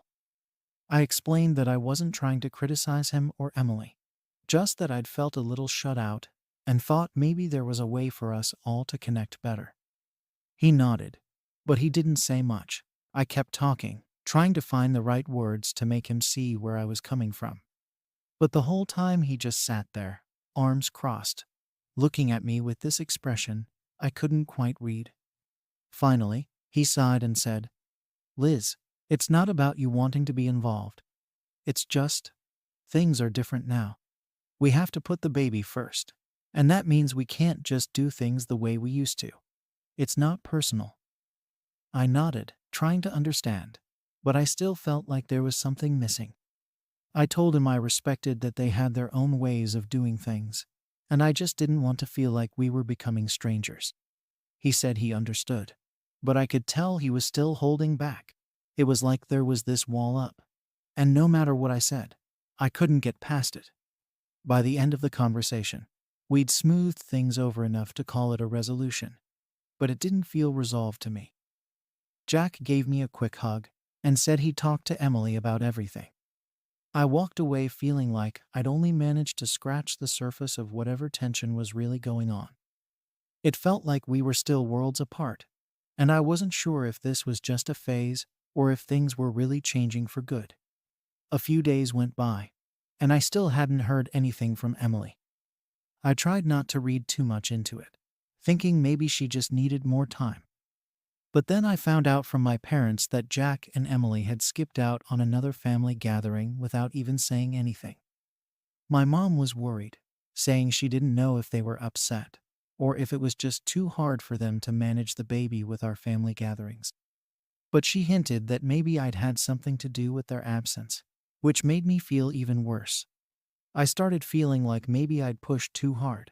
I explained that I wasn't trying to criticize him or Emily, just that I'd felt a little shut out and thought maybe there was a way for us all to connect better. He nodded, but he didn't say much. I kept talking, trying to find the right words to make him see where I was coming from. But the whole time he just sat there, arms crossed, looking at me with this expression I couldn't quite read. Finally, he sighed and said, "Liz, it's not about you wanting to be involved. It's just, things are different now. We have to put the baby first. And that means we can't just do things the way we used to. It's not personal." I nodded, trying to understand, but I still felt like there was something missing. I told him I respected that they had their own ways of doing things, and I just didn't want to feel like we were becoming strangers. He said he understood, but I could tell he was still holding back. It was like there was this wall up, and no matter what I said, I couldn't get past it. By the end of the conversation, we'd smoothed things over enough to call it a resolution, but it didn't feel resolved to me. Jack gave me a quick hug and said he'd talked to Emily about everything. I walked away feeling like I'd only managed to scratch the surface of whatever tension was really going on. It felt like we were still worlds apart, and I wasn't sure if this was just a phase or if things were really changing for good. A few days went by, and I still hadn't heard anything from Emily. I tried not to read too much into it, thinking maybe she just needed more time. But then I found out from my parents that Jack and Emily had skipped out on another family gathering without even saying anything. My mom was worried, saying she didn't know if they were upset or if it was just too hard for them to manage the baby with our family gatherings. But she hinted that maybe I'd had something to do with their absence, which made me feel even worse. I started feeling like maybe I'd pushed too hard.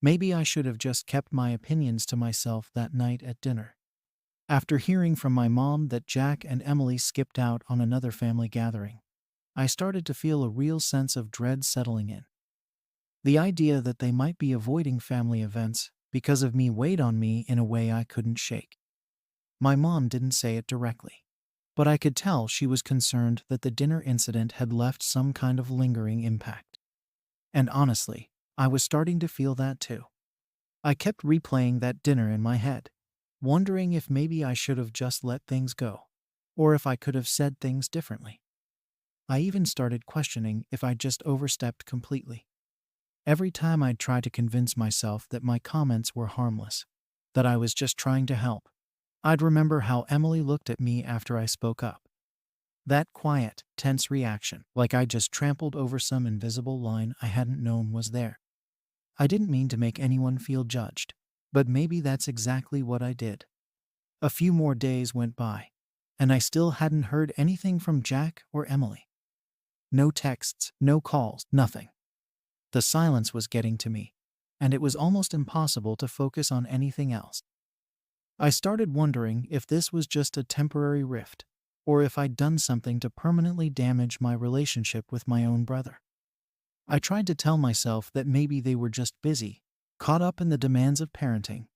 Maybe I should have just kept my opinions to myself that night at dinner. After hearing from my mom that Jack and Emily skipped out on another family gathering, I started to feel a real sense of dread settling in. The idea that they might be avoiding family events because of me weighed on me in a way I couldn't shake. My mom didn't say it directly, but I could tell she was concerned that the dinner incident had left some kind of lingering impact. And honestly, I was starting to feel that too. I kept replaying that dinner in my head, wondering if maybe I should have just let things go, or if I could have said things differently. I even started questioning if I'd just overstepped completely. Every time I'd try to convince myself that my comments were harmless, that I was just trying to help, I'd remember how Emily looked at me after I spoke up. That quiet, tense reaction, like I just trampled over some invisible line I hadn't known was there. I didn't mean to make anyone feel judged, but maybe that's exactly what I did. A few more days went by, and I still hadn't heard anything from Jack or Emily. No texts, no calls, nothing. The silence was getting to me, and it was almost impossible to focus on anything else. I started wondering if this was just a temporary rift, or if I'd done something to permanently damage my relationship with my own brother. I tried to tell myself that maybe they were just busy, caught up in the demands of parenting,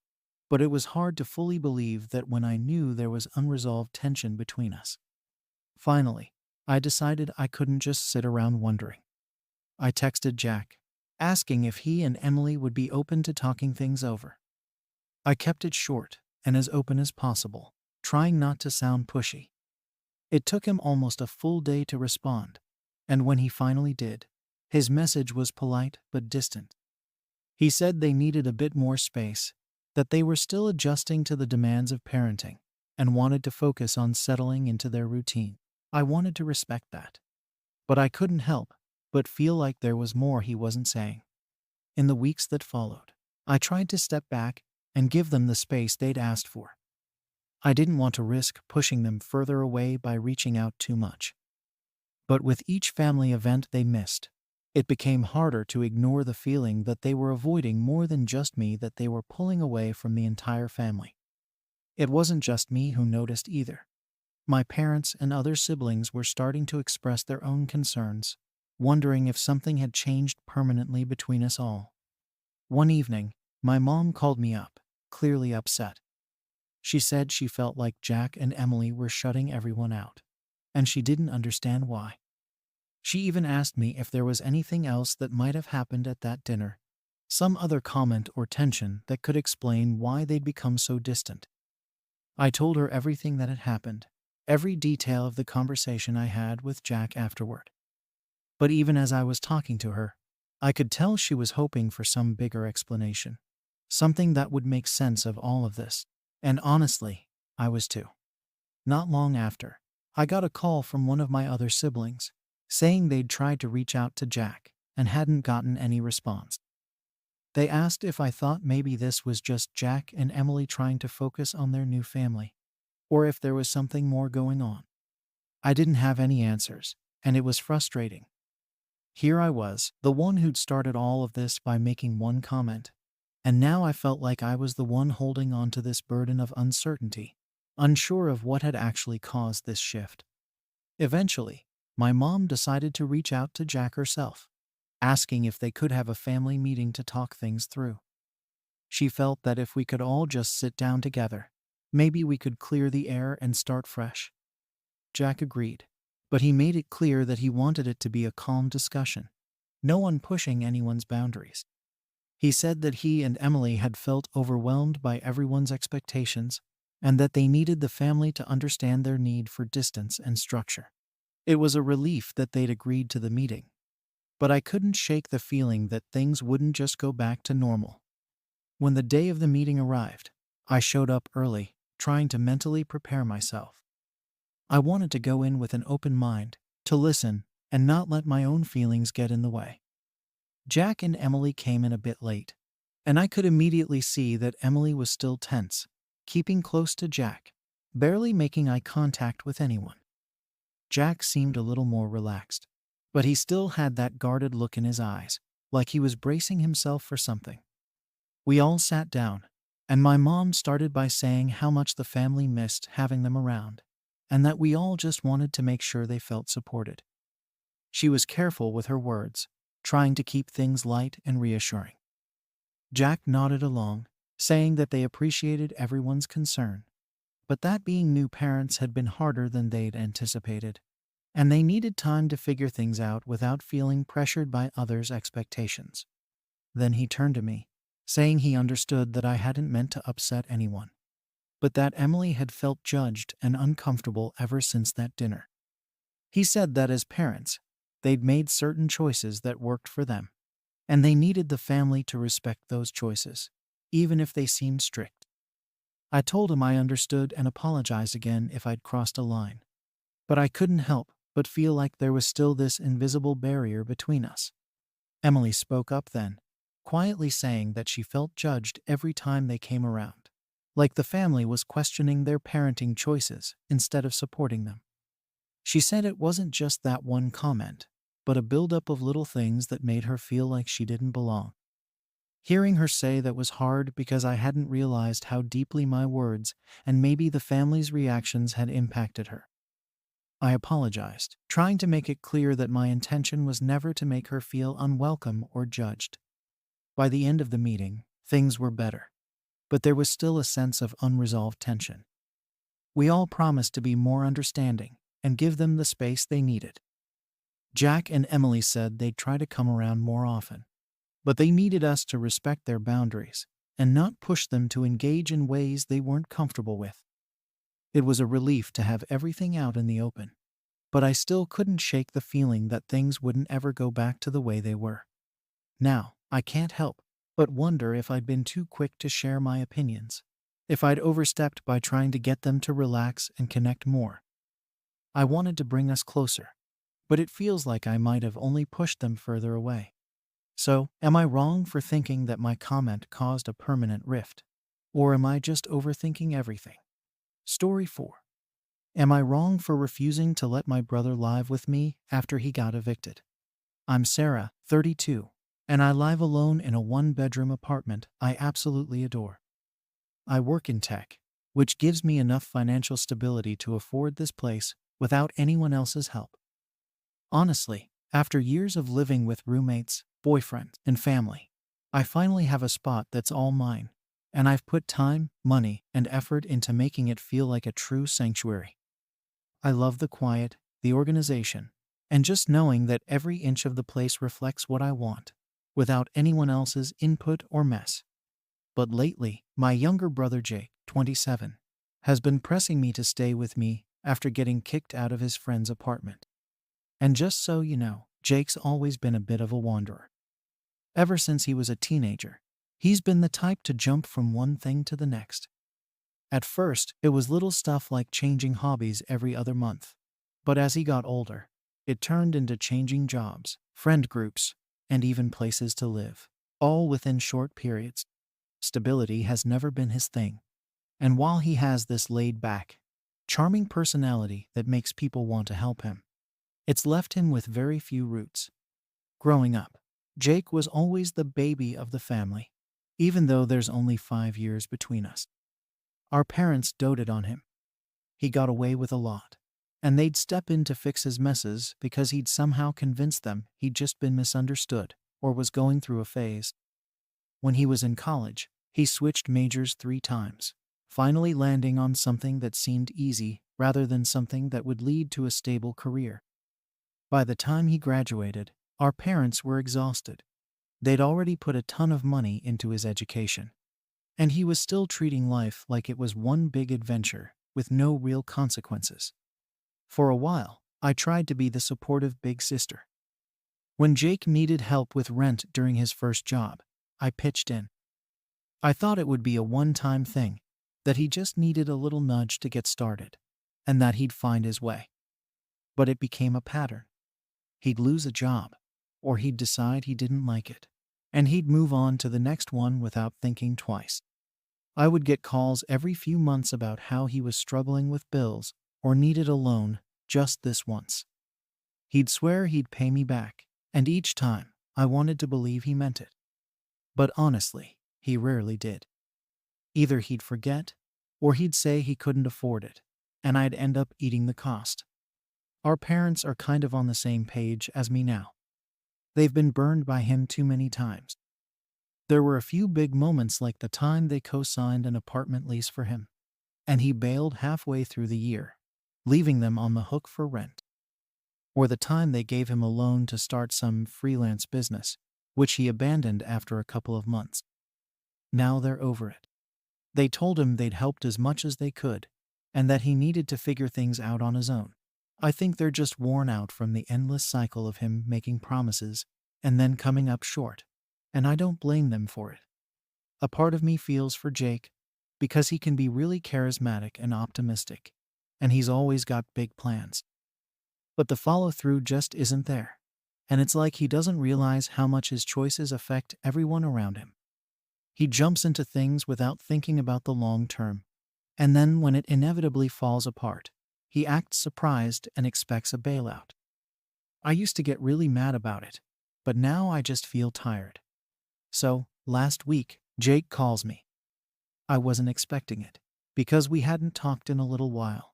but it was hard to fully believe that when I knew there was unresolved tension between us. Finally, I decided I couldn't just sit around wondering. I texted Jack, asking if he and Emily would be open to talking things over. I kept it short and as open as possible, trying not to sound pushy. It took him almost a full day to respond, and when he finally did, his message was polite but distant. He said they needed a bit more space, that they were still adjusting to the demands of parenting, and wanted to focus on settling into their routine. I wanted to respect that, but I couldn't help but feel like there was more he wasn't saying. In the weeks that followed, I tried to step back and give them the space they'd asked for. I didn't want to risk pushing them further away by reaching out too much. But with each family event they missed, it became harder to ignore the feeling that they were avoiding more than just me, that they were pulling away from the entire family. It wasn't just me who noticed either. My parents and other siblings were starting to express their own concerns, wondering if something had changed permanently between us all. One evening, my mom called me up, clearly upset. She said she felt like Jack and Emily were shutting everyone out, and she didn't understand why. She even asked me if there was anything else that might have happened at that dinner, some other comment or tension that could explain why they'd become so distant. I told her everything that had happened, every detail of the conversation I had with Jack afterward. But even as I was talking to her, I could tell she was hoping for some bigger explanation, something that would make sense of all of this. And honestly, I was too. Not long after, I got a call from one of my other siblings, saying they'd tried to reach out to Jack and hadn't gotten any response. They asked if I thought maybe this was just Jack and Emily trying to focus on their new family, or if there was something more going on. I didn't have any answers, and it was frustrating. Here I was, the one who'd started all of this by making one comment, and now I felt like I was the one holding on to this burden of uncertainty, unsure of what had actually caused this shift. Eventually, my mom decided to reach out to Jack herself, asking if they could have a family meeting to talk things through. She felt that if we could all just sit down together, maybe we could clear the air and start fresh. Jack agreed, but he made it clear that he wanted it to be a calm discussion, no one pushing anyone's boundaries. He said that he and Emily had felt overwhelmed by everyone's expectations and that they needed the family to understand their need for distance and structure. It was a relief that they'd agreed to the meeting, but I couldn't shake the feeling that things wouldn't just go back to normal. When the day of the meeting arrived, I showed up early, trying to mentally prepare myself. I wanted to go in with an open mind, to listen, and not let my own feelings get in the way. Jack and Emily came in a bit late, and I could immediately see that Emily was still tense, keeping close to Jack, barely making eye contact with anyone. Jack seemed a little more relaxed, but he still had that guarded look in his eyes, like he was bracing himself for something. We all sat down, and my mom started by saying how much the family missed having them around, and that we all just wanted to make sure they felt supported. She was careful with her words, trying to keep things light and reassuring. Jack nodded along, saying that they appreciated everyone's concern, but that being new parents had been harder than they'd anticipated, and they needed time to figure things out without feeling pressured by others' expectations. Then he turned to me, saying he understood that I hadn't meant to upset anyone, but that Emily had felt judged and uncomfortable ever since that dinner. He said that as parents, they'd made certain choices that worked for them, and they needed the family to respect those choices, even if they seemed strict. I told him I understood and apologized again if I'd crossed a line, but I couldn't help but feel like there was still this invisible barrier between us. Emily spoke up then, quietly saying that she felt judged every time they came around, like the family was questioning their parenting choices instead of supporting them. She said it wasn't just that one comment, but a buildup of little things that made her feel like she didn't belong. Hearing her say that was hard because I hadn't realized how deeply my words and maybe the family's reactions had impacted her. I apologized, trying to make it clear that my intention was never to make her feel unwelcome or judged. By the end of the meeting, things were better, but there was still a sense of unresolved tension. We all promised to be more understanding and give them the space they needed. Jack and Emily said they'd try to come around more often, but they needed us to respect their boundaries and not push them to engage in ways they weren't comfortable with. It was a relief to have everything out in the open, but I still couldn't shake the feeling that things wouldn't ever go back to the way they were. Now, I can't help but wonder if I'd been too quick to share my opinions. if I'd overstepped by trying to get them to relax and connect more. I wanted to bring us closer, but it feels like I might have only pushed them further away. So, am I wrong for thinking that my comment caused a permanent rift? Or am I just overthinking everything? Story 4. Am I wrong for refusing to let my brother live with me after he got evicted? I'm Sarah, 32, and I live alone in a one-bedroom apartment I absolutely adore. I work in tech, which gives me enough financial stability to afford this place without anyone else's help. Honestly, after years of living with roommates, boyfriends, and family, I finally have a spot that's all mine, and I've put time, money, and effort into making it feel like a true sanctuary. I love the quiet, the organization, and just knowing that every inch of the place reflects what I want, without anyone else's input or mess. But lately, my younger brother Jake, 27, has been pressing me to stay with me after getting kicked out of his friend's apartment. And just so you know, Jake's always been a bit of a wanderer. Ever since he was a teenager, he's been the type to jump from one thing to the next. At first, it was little stuff like changing hobbies every other month. But as he got older, it turned into changing jobs, friend groups, and even places to live, all within short periods. Stability has never been his thing. And while he has this laid-back, charming personality that makes people want to help him, it's left him with very few roots. Growing up, Jake was always the baby of the family, even though there's only 5 years between us. Our parents doted on him. He got away with a lot, and they'd step in to fix his messes because he'd somehow convinced them he'd just been misunderstood or was going through a phase. When he was in college, he switched majors 3 times, finally landing on something that seemed easy rather than something that would lead to a stable career. By the time he graduated, our parents were exhausted. They'd already put a ton of money into his education, and he was still treating life like it was one big adventure with no real consequences. For a while, I tried to be the supportive big sister. When Jake needed help with rent during his first job, I pitched in. I thought it would be a one-time thing, that he just needed a little nudge to get started, and that he'd find his way. But it became a pattern. He'd lose a job, or he'd decide he didn't like it, and he'd move on to the next one without thinking twice. I would get calls every few months about how he was struggling with bills or needed a loan just this once. He'd swear he'd pay me back, and each time, I wanted to believe he meant it. But honestly, he rarely did. Either he'd forget, or he'd say he couldn't afford it, and I'd end up eating the cost. Our parents are kind of on the same page as me now. They've been burned by him too many times. There were a few big moments like the time they co-signed an apartment lease for him, and he bailed halfway through the year, leaving them on the hook for rent. Or the time they gave him a loan to start some freelance business, which he abandoned after a couple of months. Now they're over it. They told him they'd helped as much as they could, and that he needed to figure things out on his own. I think they're just worn out from the endless cycle of him making promises and then coming up short, and I don't blame them for it. A part of me feels for Jake, because he can be really charismatic and optimistic, and he's always got big plans. But the follow-through just isn't there, and it's like he doesn't realize how much his choices affect everyone around him. He jumps into things without thinking about the long term, and then when it inevitably falls apart, he acts surprised and expects a bailout. I used to get really mad about it, but now I just feel tired. So, last week, Jake calls me. I wasn't expecting it, because we hadn't talked in a little while,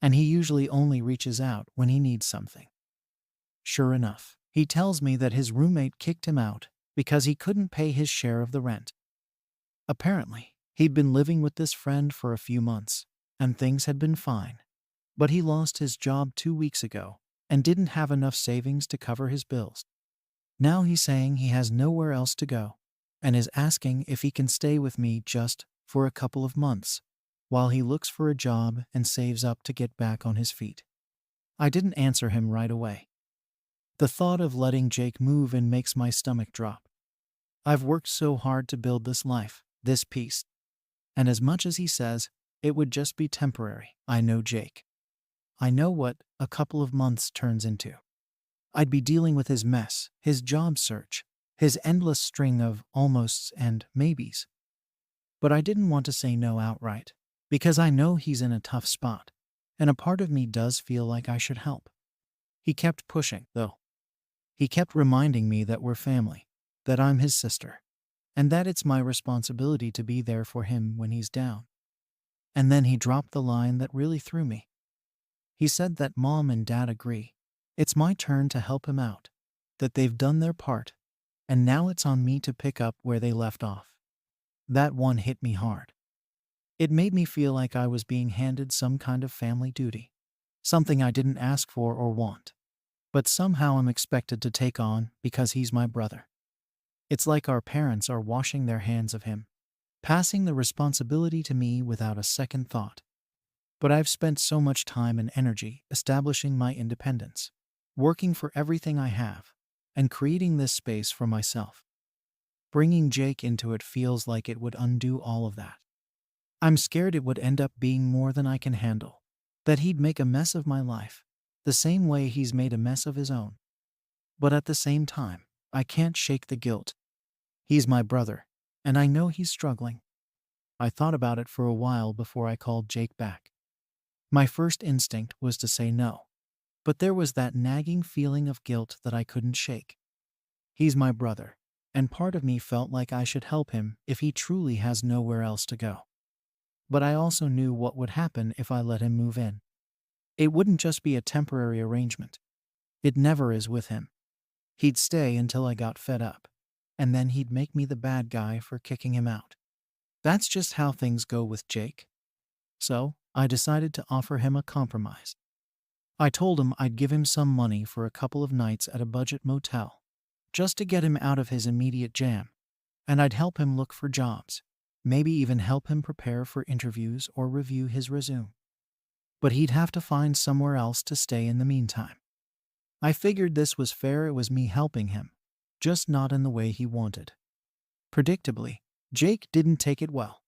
and he usually only reaches out when he needs something. Sure enough, he tells me that his roommate kicked him out because he couldn't pay his share of the rent. Apparently, he'd been living with this friend for a few months, and things had been fine. But he lost his job 2 weeks ago and didn't have enough savings to cover his bills. Now he's saying he has nowhere else to go and is asking if he can stay with me just for a couple of months while he looks for a job and saves up to get back on his feet. I didn't answer him right away. The thought of letting Jake move in makes my stomach drop. I've worked so hard to build this life, this peace. And as much as he says it would just be temporary, I know Jake. I know what a couple of months turns into. I'd be dealing with his mess, his job search, his endless string of almosts and maybes. But I didn't want to say no outright, because I know he's in a tough spot, and a part of me does feel like I should help. He kept pushing, though. He kept reminding me that we're family, that I'm his sister, and that it's my responsibility to be there for him when he's down. And then he dropped the line that really threw me. He said that Mom and Dad agree. It's my turn to help him out, that they've done their part, and now it's on me to pick up where they left off. That one hit me hard. It made me feel like I was being handed some kind of family duty, something I didn't ask for or want, but somehow I'm expected to take on because he's my brother. It's like our parents are washing their hands of him, passing the responsibility to me without a second thought. But I've spent so much time and energy establishing my independence, working for everything I have, and creating this space for myself. Bringing Jake into it feels like it would undo all of that. I'm scared it would end up being more than I can handle, that he'd make a mess of my life, the same way he's made a mess of his own. But at the same time, I can't shake the guilt. He's my brother, and I know he's struggling. I thought about it for a while before I called Jake back. My first instinct was to say no, but there was that nagging feeling of guilt that I couldn't shake. He's my brother, and part of me felt like I should help him if he truly has nowhere else to go. But I also knew what would happen if I let him move in. It wouldn't just be a temporary arrangement. It never is with him. He'd stay until I got fed up, and then he'd make me the bad guy for kicking him out. That's just how things go with Jake. So, I decided to offer him a compromise. I told him I'd give him some money for a couple of nights at a budget motel, just to get him out of his immediate jam, and I'd help him look for jobs, maybe even help him prepare for interviews or review his resume. But he'd have to find somewhere else to stay in the meantime. I figured this was fair. It was me helping him, just not in the way he wanted. Predictably, Jake didn't take it well.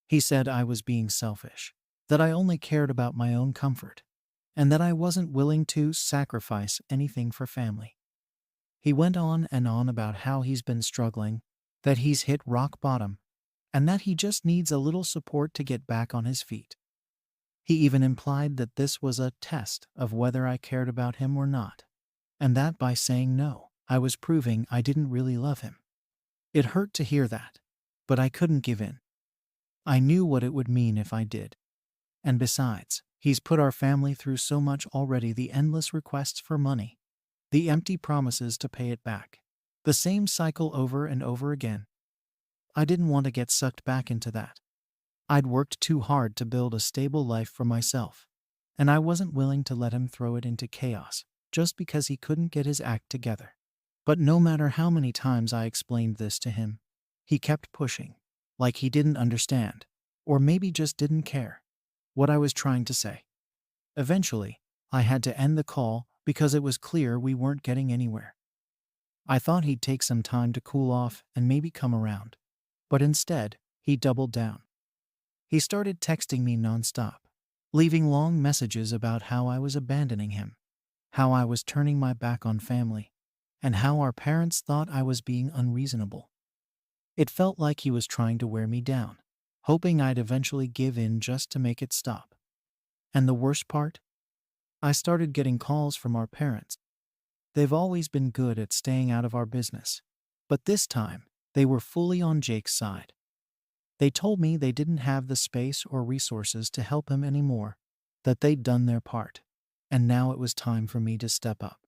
He said I was being selfish, that I only cared about my own comfort, and that I wasn't willing to sacrifice anything for family. He went on and on about how he's been struggling, that he's hit rock bottom, and that he just needs a little support to get back on his feet. He even implied that this was a test of whether I cared about him or not, and that by saying no, I was proving I didn't really love him. It hurt to hear that, but I couldn't give in. I knew what it would mean if I did. And besides, he's put our family through so much already: the endless requests for money, the empty promises to pay it back, the same cycle over and over again. I didn't want to get sucked back into that. I'd worked too hard to build a stable life for myself, and I wasn't willing to let him throw it into chaos just because he couldn't get his act together. But no matter how many times I explained this to him, he kept pushing, like he didn't understand, or maybe just didn't care what I was trying to say. Eventually, I had to end the call because it was clear we weren't getting anywhere. I thought he'd take some time to cool off and maybe come around, but instead, he doubled down. He started texting me nonstop, leaving long messages about how I was abandoning him, how I was turning my back on family, and how our parents thought I was being unreasonable. It felt like he was trying to wear me down, hoping I'd eventually give in just to make it stop. And the worst part? I started getting calls from our parents. They've always been good at staying out of our business, but this time, they were fully on Jake's side. They told me they didn't have the space or resources to help him anymore, that they'd done their part, and now it was time for me to step up.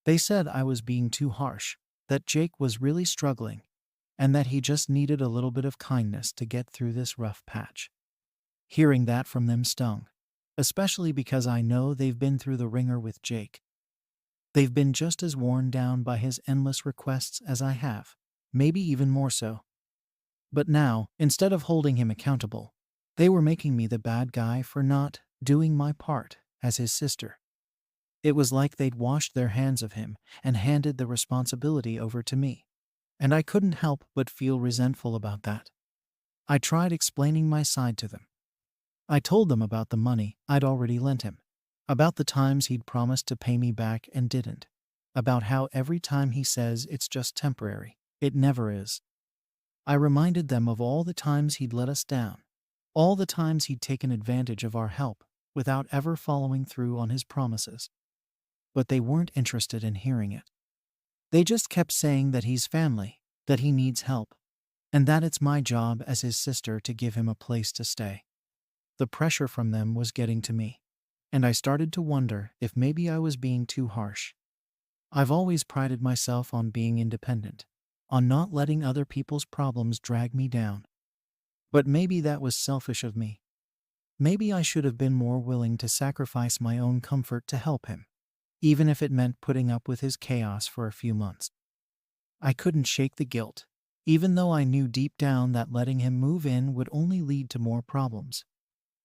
They said I was being too harsh, that Jake was really struggling, and that he just needed a little bit of kindness to get through this rough patch. Hearing that from them stung, especially because I know they've been through the ringer with Jake. They've been just as worn down by his endless requests as I have, maybe even more so. But now, instead of holding him accountable, they were making me the bad guy for not doing my part as his sister. It was like they'd washed their hands of him and handed the responsibility over to me, and I couldn't help but feel resentful about that. I tried explaining my side to them. I told them about the money I'd already lent him, about the times he'd promised to pay me back and didn't, about how every time he says it's just temporary, it never is. I reminded them of all the times he'd let us down, all the times he'd taken advantage of our help without ever following through on his promises. But they weren't interested in hearing it. They just kept saying that he's family, that he needs help, and that it's my job as his sister to give him a place to stay. The pressure from them was getting to me, and I started to wonder if maybe I was being too harsh. I've always prided myself on being independent, on not letting other people's problems drag me down. But maybe that was selfish of me. Maybe I should have been more willing to sacrifice my own comfort to help him, even if it meant putting up with his chaos for a few months. I couldn't shake the guilt, even though I knew deep down that letting him move in would only lead to more problems.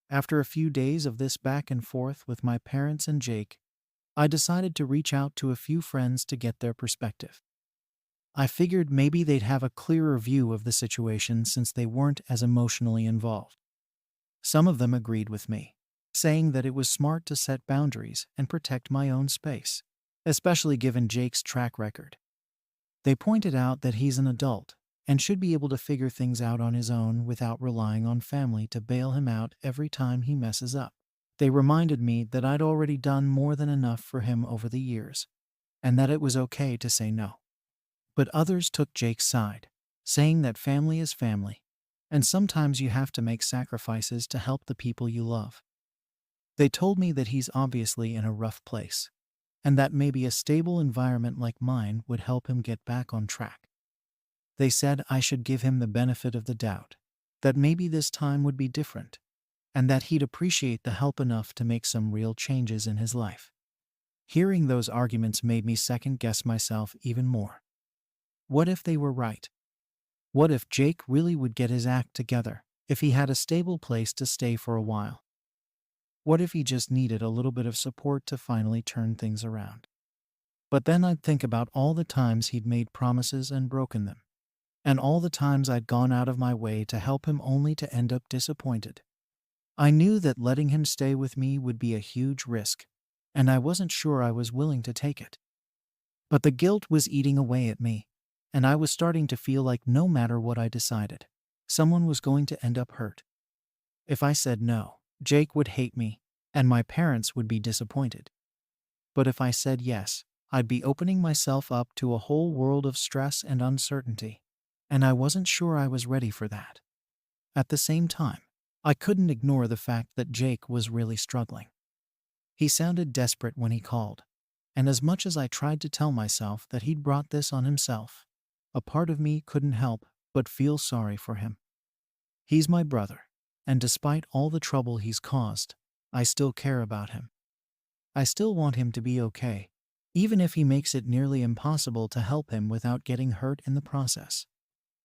After a few days of this back and forth with my parents and Jake, I decided to reach out to a few friends to get their perspective. I figured maybe they'd have a clearer view of the situation since they weren't as emotionally involved. Some of them agreed with me, saying that it was smart to set boundaries and protect my own space, especially given Jake's track record. They pointed out that he's an adult and should be able to figure things out on his own without relying on family to bail him out every time he messes up. They reminded me that I'd already done more than enough for him over the years, and that it was okay to say no. But others took Jake's side, saying that family is family, and sometimes you have to make sacrifices to help the people you love. They told me that he's obviously in a rough place, and that maybe a stable environment like mine would help him get back on track. They said I should give him the benefit of the doubt, that maybe this time would be different, and that he'd appreciate the help enough to make some real changes in his life. Hearing those arguments made me second-guess myself even more. What if they were right? What if Jake really would get his act together if he had a stable place to stay for a while? What if he just needed a little bit of support to finally turn things around? But then I'd think about all the times he'd made promises and broken them, and all the times I'd gone out of my way to help him only to end up disappointed. I knew that letting him stay with me would be a huge risk, and I wasn't sure I was willing to take it. But the guilt was eating away at me, and I was starting to feel like no matter what I decided, someone was going to end up hurt. If I said no, Jake would hate me, and my parents would be disappointed. But if I said yes, I'd be opening myself up to a whole world of stress and uncertainty, and I wasn't sure I was ready for that. At the same time, I couldn't ignore the fact that Jake was really struggling. He sounded desperate when he called, and as much as I tried to tell myself that he'd brought this on himself, a part of me couldn't help but feel sorry for him. He's my brother, and despite all the trouble he's caused, I still care about him. I still want him to be okay, even if he makes it nearly impossible to help him without getting hurt in the process.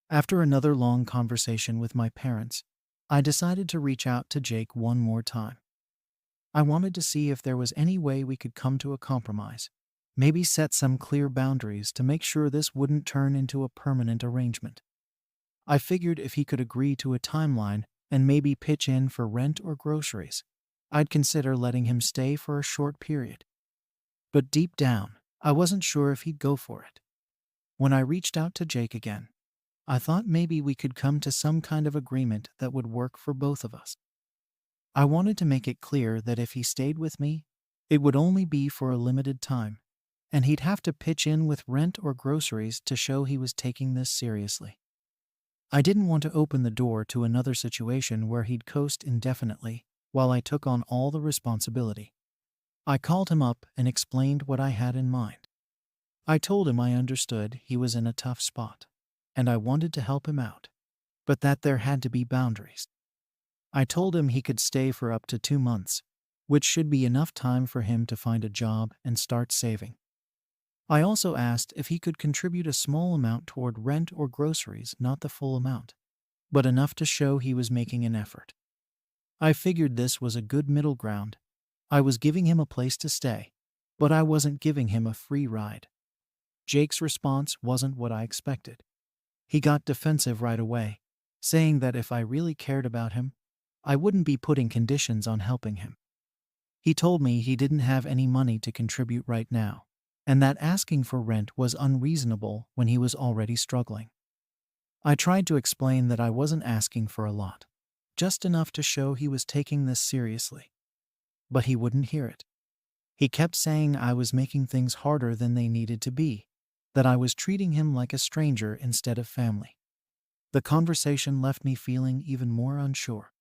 After another long conversation with my parents, I decided to reach out to Jake one more time. I wanted to see if there was any way we could come to a compromise, maybe set some clear boundaries to make sure this wouldn't turn into a permanent arrangement. I figured if he could agree to a timeline and maybe pitch in for rent or groceries, I'd consider letting him stay for a short period. But deep down, I wasn't sure if he'd go for it. When I reached out to Jake again, I thought maybe we could come to some kind of agreement that would work for both of us. I wanted to make it clear that if he stayed with me, it would only be for a limited time, and he'd have to pitch in with rent or groceries to show he was taking this seriously. I didn't want to open the door to another situation where he'd coast indefinitely while I took on all the responsibility. I called him up and explained what I had in mind. I told him I understood he was in a tough spot, and I wanted to help him out, but that there had to be boundaries. I told him he could stay for up to 2 months, which should be enough time for him to find a job and start saving. I also asked if he could contribute a small amount toward rent or groceries, not the full amount, but enough to show he was making an effort. I figured this was a good middle ground. I was giving him a place to stay, but I wasn't giving him a free ride. Jake's response wasn't what I expected. He got defensive right away, saying that if I really cared about him, I wouldn't be putting conditions on helping him. He told me he didn't have any money to contribute right now, and that asking for rent was unreasonable when he was already struggling. I tried to explain that I wasn't asking for a lot, just enough to show he was taking this seriously. But he wouldn't hear it. He kept saying I was making things harder than they needed to be, that I was treating him like a stranger instead of family. The conversation left me feeling even more unsure.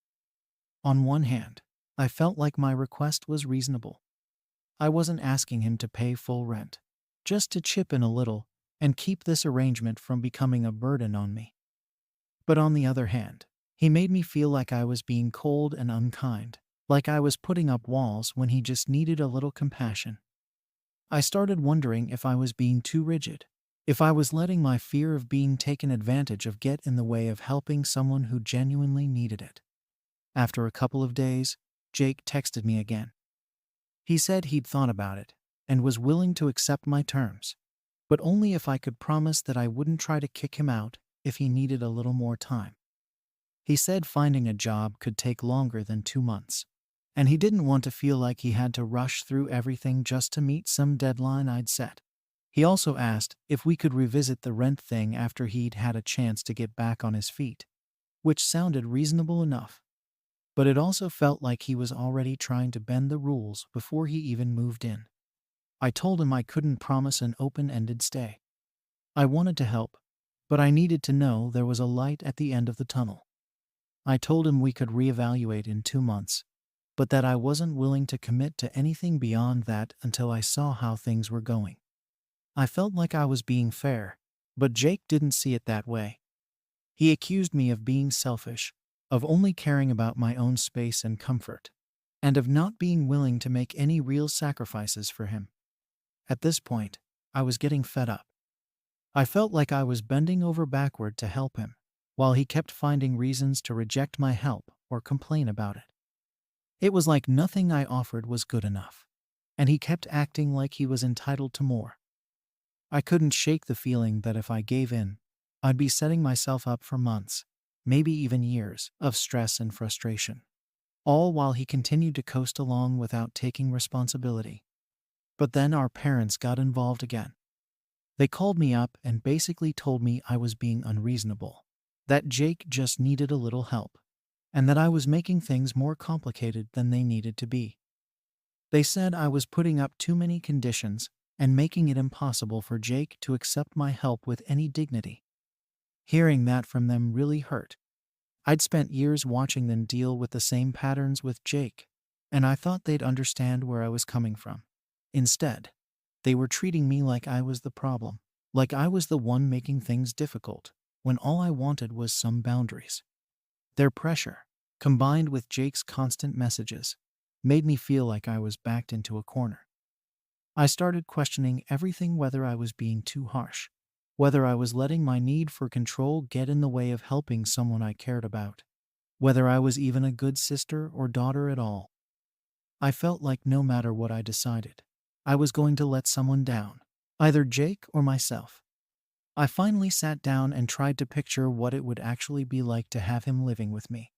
On one hand, I felt like my request was reasonable. I wasn't asking him to pay full rent, just to chip in a little and keep this arrangement from becoming a burden on me. But on the other hand, he made me feel like I was being cold and unkind, like I was putting up walls when he just needed a little compassion. I started wondering if I was being too rigid, if I was letting my fear of being taken advantage of get in the way of helping someone who genuinely needed it. After a couple of days, Jake texted me again. He said he'd thought about it and was willing to accept my terms, but only if I could promise that I wouldn't try to kick him out if he needed a little more time. He said finding a job could take longer than 2 months, and he didn't want to feel like he had to rush through everything just to meet some deadline I'd set. He also asked if we could revisit the rent thing after he'd had a chance to get back on his feet, which sounded reasonable enough. But it also felt like he was already trying to bend the rules before he even moved in. I told him I couldn't promise an open-ended stay. I wanted to help, but I needed to know there was a light at the end of the tunnel. I told him we could reevaluate in 2 months, but that I wasn't willing to commit to anything beyond that until I saw how things were going. I felt like I was being fair, but Jake didn't see it that way. He accused me of being selfish, of only caring about my own space and comfort, and of not being willing to make any real sacrifices for him. At this point, I was getting fed up. I felt like I was bending over backward to help him, while he kept finding reasons to reject my help or complain about it. It was like nothing I offered was good enough, and he kept acting like he was entitled to more. I couldn't shake the feeling that if I gave in, I'd be setting myself up for months, maybe even years, of stress and frustration, all while he continued to coast along without taking responsibility. But then our parents got involved again. They called me up and basically told me I was being unreasonable, that Jake just needed a little help, and that I was making things more complicated than they needed to be. They said I was putting up too many conditions and making it impossible for Jake to accept my help with any dignity. Hearing that from them really hurt. I'd spent years watching them deal with the same patterns with Jake, and I thought they'd understand where I was coming from. Instead, they were treating me like I was the problem, like I was the one making things difficult, when all I wanted was some boundaries. Their pressure, combined with Jake's constant messages, made me feel like I was backed into a corner. I started questioning everything, whether I was being too harsh, whether I was letting my need for control get in the way of helping someone I cared about, whether I was even a good sister or daughter at all. I felt like no matter what I decided, I was going to let someone down, either Jake or myself. I finally sat down and tried to picture what it would actually be like to have him living with me.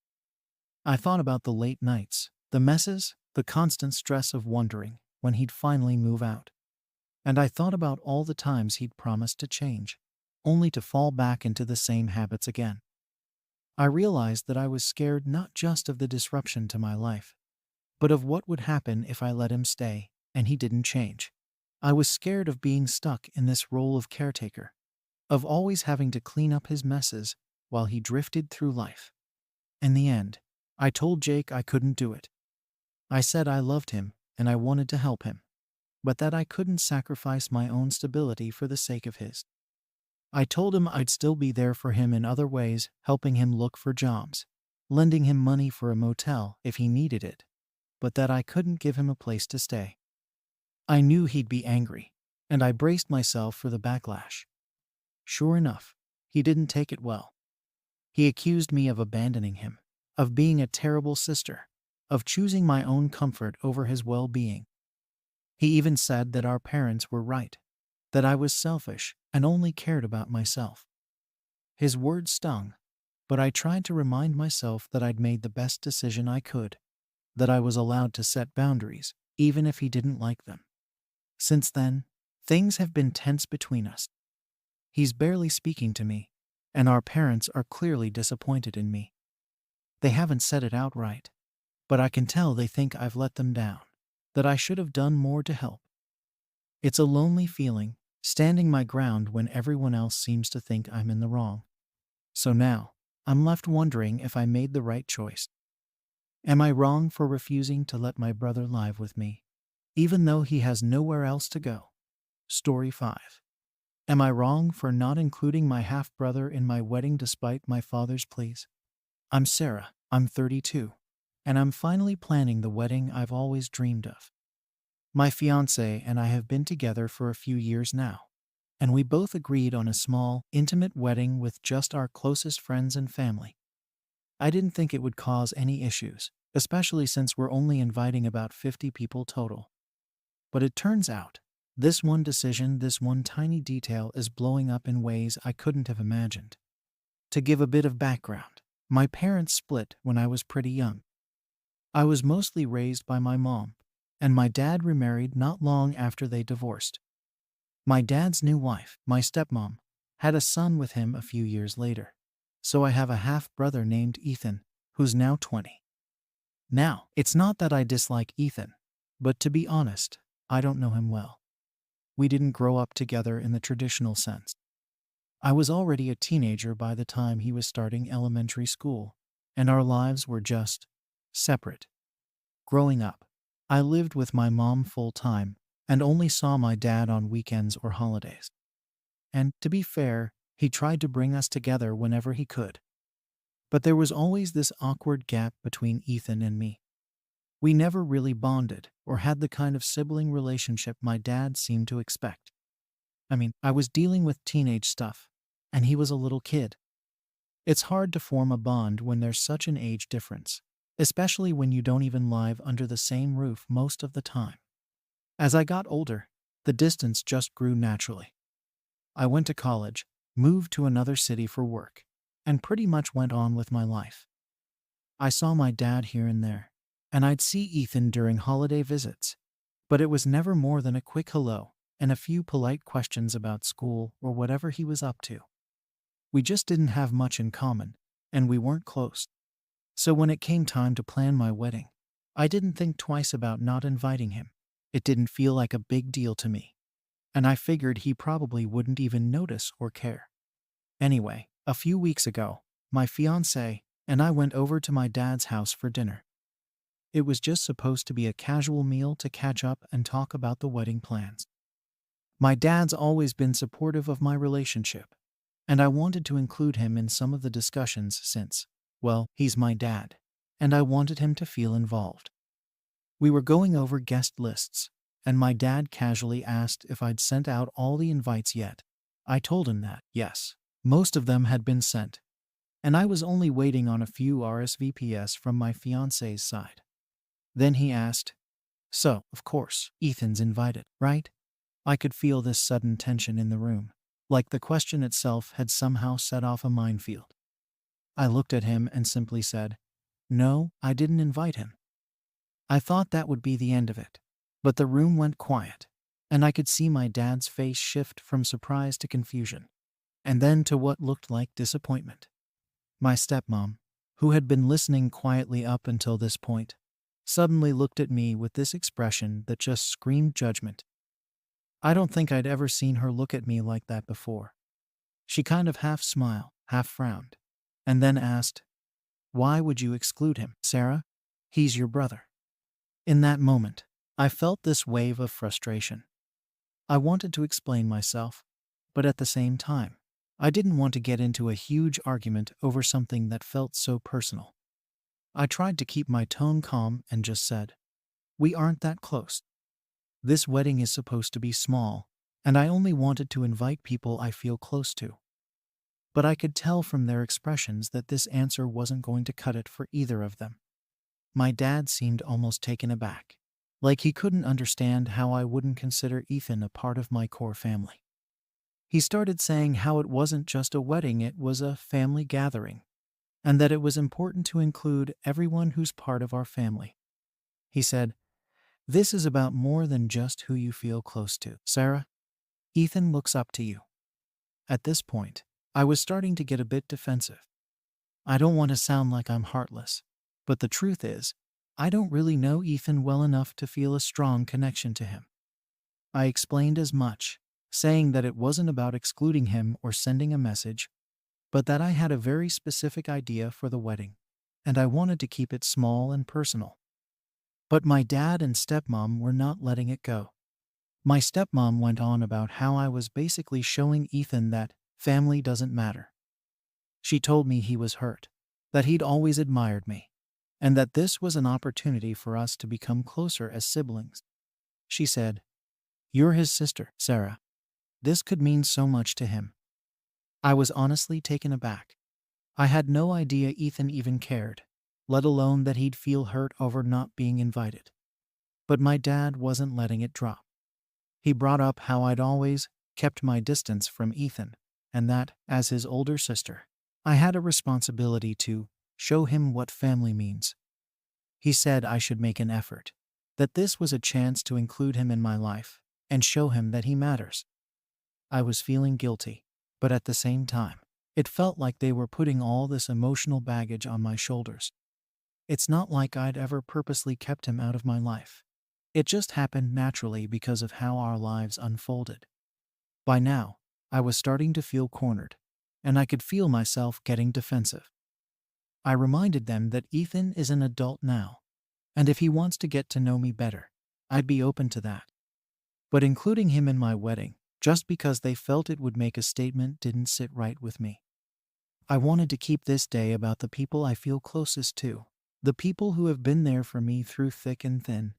I thought about the late nights, the messes, the constant stress of wondering when he'd finally move out. And I thought about all the times he'd promised to change, only to fall back into the same habits again. I realized that I was scared not just of the disruption to my life, but of what would happen if I let him stay and he didn't change. I was scared of being stuck in this role of caretaker, of always having to clean up his messes while he drifted through life. In the end, I told Jake I couldn't do it. I said I loved him and I wanted to help him, but that I couldn't sacrifice my own stability for the sake of his. I told him I'd still be there for him in other ways, helping him look for jobs, lending him money for a motel if he needed it, but that I couldn't give him a place to stay. I knew he'd be angry, and I braced myself for the backlash. Sure enough, he didn't take it well. He accused me of abandoning him, of being a terrible sister, of choosing my own comfort over his well-being. He even said that our parents were right, that I was selfish and only cared about myself. His words stung, but I tried to remind myself that I'd made the best decision I could, that I was allowed to set boundaries, even if he didn't like them. Since then, things have been tense between us. He's barely speaking to me, and our parents are clearly disappointed in me. They haven't said it outright, but I can tell they think I've let them down, that I should have done more to help. It's a lonely feeling, standing my ground when everyone else seems to think I'm in the wrong. So now, I'm left wondering if I made the right choice. Am I wrong for refusing to let my brother live with me, even though he has nowhere else to go? Story 5. Am I wrong for not including my half-brother in my wedding despite my father's pleas? I'm Sarah, I'm 32, and I'm finally planning the wedding I've always dreamed of. My fiancé and I have been together for a few years now, and we both agreed on a small, intimate wedding with just our closest friends and family. I didn't think it would cause any issues, especially since we're only inviting about 50 people total. But it turns out, this one decision, this one tiny detail is blowing up in ways I couldn't have imagined. To give a bit of background, my parents split when I was pretty young. I was mostly raised by my mom, and my dad remarried not long after they divorced. My dad's new wife, my stepmom, had a son with him a few years later. So I have a half-brother named Ethan, who's now 20. Now, it's not that I dislike Ethan, but to be honest, I don't know him well. We didn't grow up together in the traditional sense. I was already a teenager by the time he was starting elementary school, and our lives were just separate. Growing up, I lived with my mom full-time and only saw my dad on weekends or holidays. And, to be fair, he tried to bring us together whenever he could. But there was always this awkward gap between Ethan and me. We never really bonded or had the kind of sibling relationship my dad seemed to expect. I was dealing with teenage stuff, and he was a little kid. It's hard to form a bond when there's such an age difference, especially when you don't even live under the same roof most of the time. As I got older, the distance just grew naturally. I went to college, moved to another city for work, and pretty much went on with my life. I saw my dad here and there, and I'd see Ethan during holiday visits, but it was never more than a quick hello and a few polite questions about school or whatever he was up to. We just didn't have much in common, and we weren't close. So when it came time to plan my wedding, I didn't think twice about not inviting him. It didn't feel like a big deal to me, and I figured he probably wouldn't even notice or care. Anyway, a few weeks ago, my fiancé and I went over to my dad's house for dinner. It was just supposed to be a casual meal to catch up and talk about the wedding plans. My dad's always been supportive of my relationship, and I wanted to include him in some of the discussions since, well, he's my dad, and I wanted him to feel involved. We were going over guest lists, and my dad casually asked if I'd sent out all the invites yet. I told him that, yes, most of them had been sent, and I was only waiting on a few RSVPs from my fiancé's side. Then he asked, "So, of course, Ethan's invited, right?" I could feel this sudden tension in the room, like the question itself had somehow set off a minefield. I looked at him and simply said, "No, I didn't invite him." I thought that would be the end of it, but the room went quiet, and I could see my dad's face shift from surprise to confusion, and then to what looked like disappointment. My stepmom, who had been listening quietly up until this point, suddenly looked at me with this expression that just screamed judgment. I don't think I'd ever seen her look at me like that before. She kind of half smiled, half frowned, and then asked, "Why would you exclude him, Sarah? He's your brother." In that moment, I felt this wave of frustration. I wanted to explain myself, but at the same time, I didn't want to get into a huge argument over something that felt so personal. I tried to keep my tone calm and just said, "We aren't that close. This wedding is supposed to be small, and I only wanted to invite people I feel close to." But I could tell from their expressions that this answer wasn't going to cut it for either of them. My dad seemed almost taken aback, like he couldn't understand how I wouldn't consider Ethan a part of my core family. He started saying how it wasn't just a wedding, it was a family gathering, and that it was important to include everyone who's part of our family. He said, "This is about more than just who you feel close to. Sarah, Ethan looks up to you." At this point, I was starting to get a bit defensive. I don't want to sound like I'm heartless, but the truth is, I don't really know Ethan well enough to feel a strong connection to him. I explained as much, saying that it wasn't about excluding him or sending a message, but that I had a very specific idea for the wedding, and I wanted to keep it small and personal. But my dad and stepmom were not letting it go. My stepmom went on about how I was basically showing Ethan that family doesn't matter. She told me he was hurt, that he'd always admired me, and that this was an opportunity for us to become closer as siblings. She said, "You're his sister, Sarah. This could mean so much to him." I was honestly taken aback. I had no idea Ethan even cared, let alone that he'd feel hurt over not being invited. But my dad wasn't letting it drop. He brought up how I'd always kept my distance from Ethan, and that, as his older sister, I had a responsibility to show him what family means. He said I should make an effort, that this was a chance to include him in my life and show him that he matters. I was feeling guilty, but at the same time, it felt like they were putting all this emotional baggage on my shoulders. It's not like I'd ever purposely kept him out of my life. It just happened naturally because of how our lives unfolded. By now, I was starting to feel cornered, and I could feel myself getting defensive. I reminded them that Ethan is an adult now, and if he wants to get to know me better, I'd be open to that. But including him in my wedding, just because they felt it would make a statement, didn't sit right with me. I wanted to keep this day about the people I feel closest to, the people who have been there for me through thick and thin.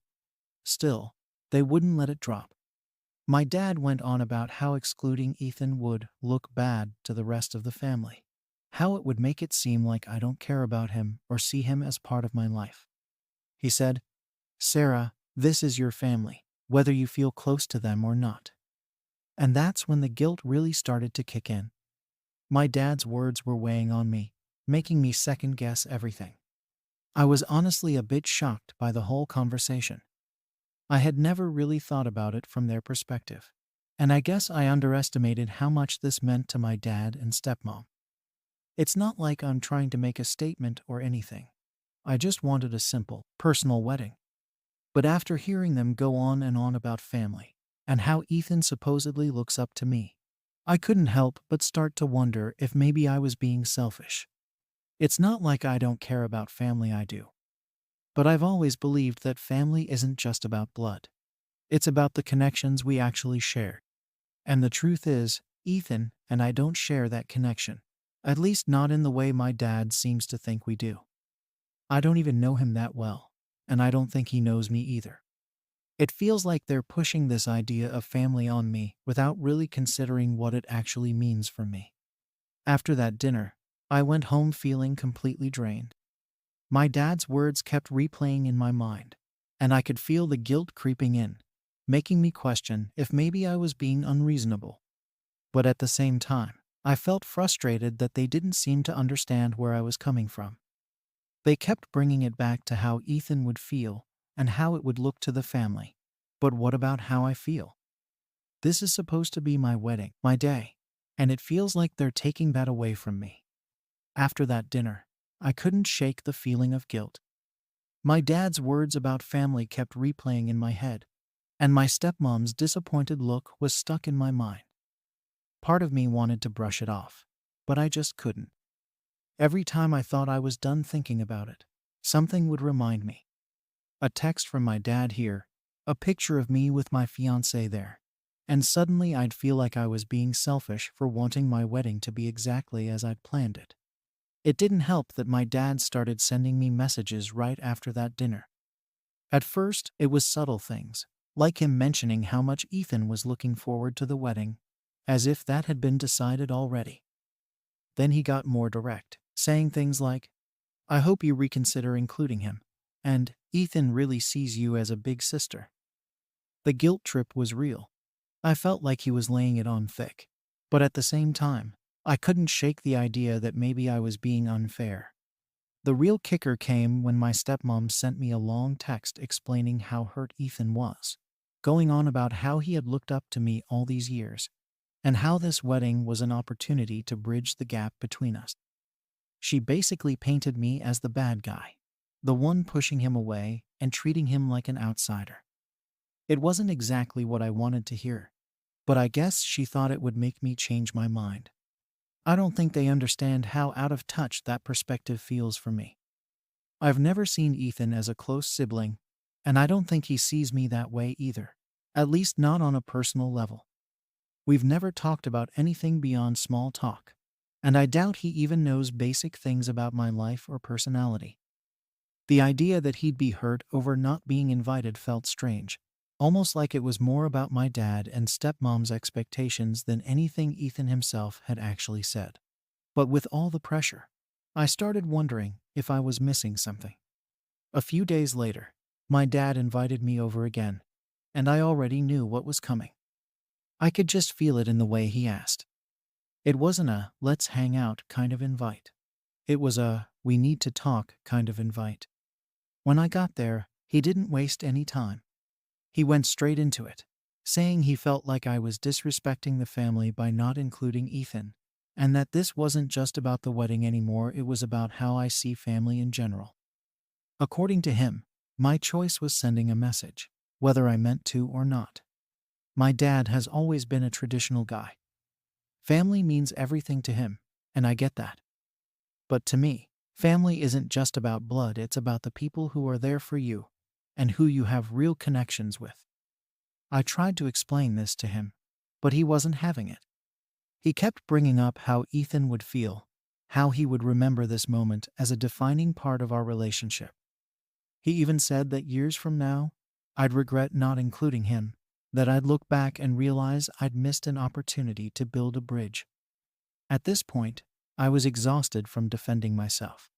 Still, they wouldn't let it drop. My dad went on about how excluding Ethan would look bad to the rest of the family, how it would make it seem like I don't care about him or see him as part of my life. He said, "Sarah, this is your family, whether you feel close to them or not." And that's when the guilt really started to kick in. My dad's words were weighing on me, making me second guess everything. I was honestly a bit shocked by the whole conversation. I had never really thought about it from their perspective, and I guess I underestimated how much this meant to my dad and stepmom. It's not like I'm trying to make a statement or anything. I just wanted a simple, personal wedding. But after hearing them go on and on about family, and how Ethan supposedly looks up to me, I couldn't help but start to wonder if maybe I was being selfish. It's not like I don't care about family, I do. But I've always believed that family isn't just about blood. It's about the connections we actually share. And the truth is, Ethan and I don't share that connection. At least not in the way my dad seems to think we do. I don't even know him that well, and I don't think he knows me either. It feels like they're pushing this idea of family on me without really considering what it actually means for me. After that dinner, I went home feeling completely drained. My dad's words kept replaying in my mind, and I could feel the guilt creeping in, making me question if maybe I was being unreasonable. But at the same time, I felt frustrated that they didn't seem to understand where I was coming from. They kept bringing it back to how Ethan would feel and how it would look to the family. But what about how I feel? This is supposed to be my wedding, my day, and it feels like they're taking that away from me. After that dinner, I couldn't shake the feeling of guilt. My dad's words about family kept replaying in my head, and my stepmom's disappointed look was stuck in my mind. Part of me wanted to brush it off, but I just couldn't. Every time I thought I was done thinking about it, something would remind me. A text from my dad here, a picture of me with my fiancée there, and suddenly I'd feel like I was being selfish for wanting my wedding to be exactly as I'd planned it. It didn't help that my dad started sending me messages right after that dinner. At first, it was subtle things, like him mentioning how much Ethan was looking forward to the wedding, as if that had been decided already. Then he got more direct, saying things like, "I hope you reconsider including him," and "Ethan really sees you as a big sister." The guilt trip was real. I felt like he was laying it on thick, but at the same time, I couldn't shake the idea that maybe I was being unfair. The real kicker came when my stepmom sent me a long text explaining how hurt Ethan was, going on about how he had looked up to me all these years, and how this wedding was an opportunity to bridge the gap between us. She basically painted me as the bad guy, the one pushing him away and treating him like an outsider. It wasn't exactly what I wanted to hear, but I guess she thought it would make me change my mind. I don't think they understand how out of touch that perspective feels for me. I've never seen Ethan as a close sibling, and I don't think he sees me that way either, at least not on a personal level. We've never talked about anything beyond small talk, and I doubt he even knows basic things about my life or personality. The idea that he'd be hurt over not being invited felt strange, almost like it was more about my dad and stepmom's expectations than anything Ethan himself had actually said. But with all the pressure, I started wondering if I was missing something. A few days later, my dad invited me over again, and I already knew what was coming. I could just feel it in the way he asked. It wasn't a "let's hang out" kind of invite. It was a "we need to talk" kind of invite. When I got there, he didn't waste any time. He went straight into it, saying he felt like I was disrespecting the family by not including Ethan, and that this wasn't just about the wedding anymore, it was about how I see family in general. According to him, my choice was sending a message, whether I meant to or not. My dad has always been a traditional guy. Family means everything to him, and I get that. But to me, family isn't just about blood, it's about the people who are there for you and who you have real connections with. I tried to explain this to him, but he wasn't having it. He kept bringing up how Ethan would feel, how he would remember this moment as a defining part of our relationship. He even said that years from now, I'd regret not including him, that I'd look back and realize I'd missed an opportunity to build a bridge. At this point, I was exhausted from defending myself.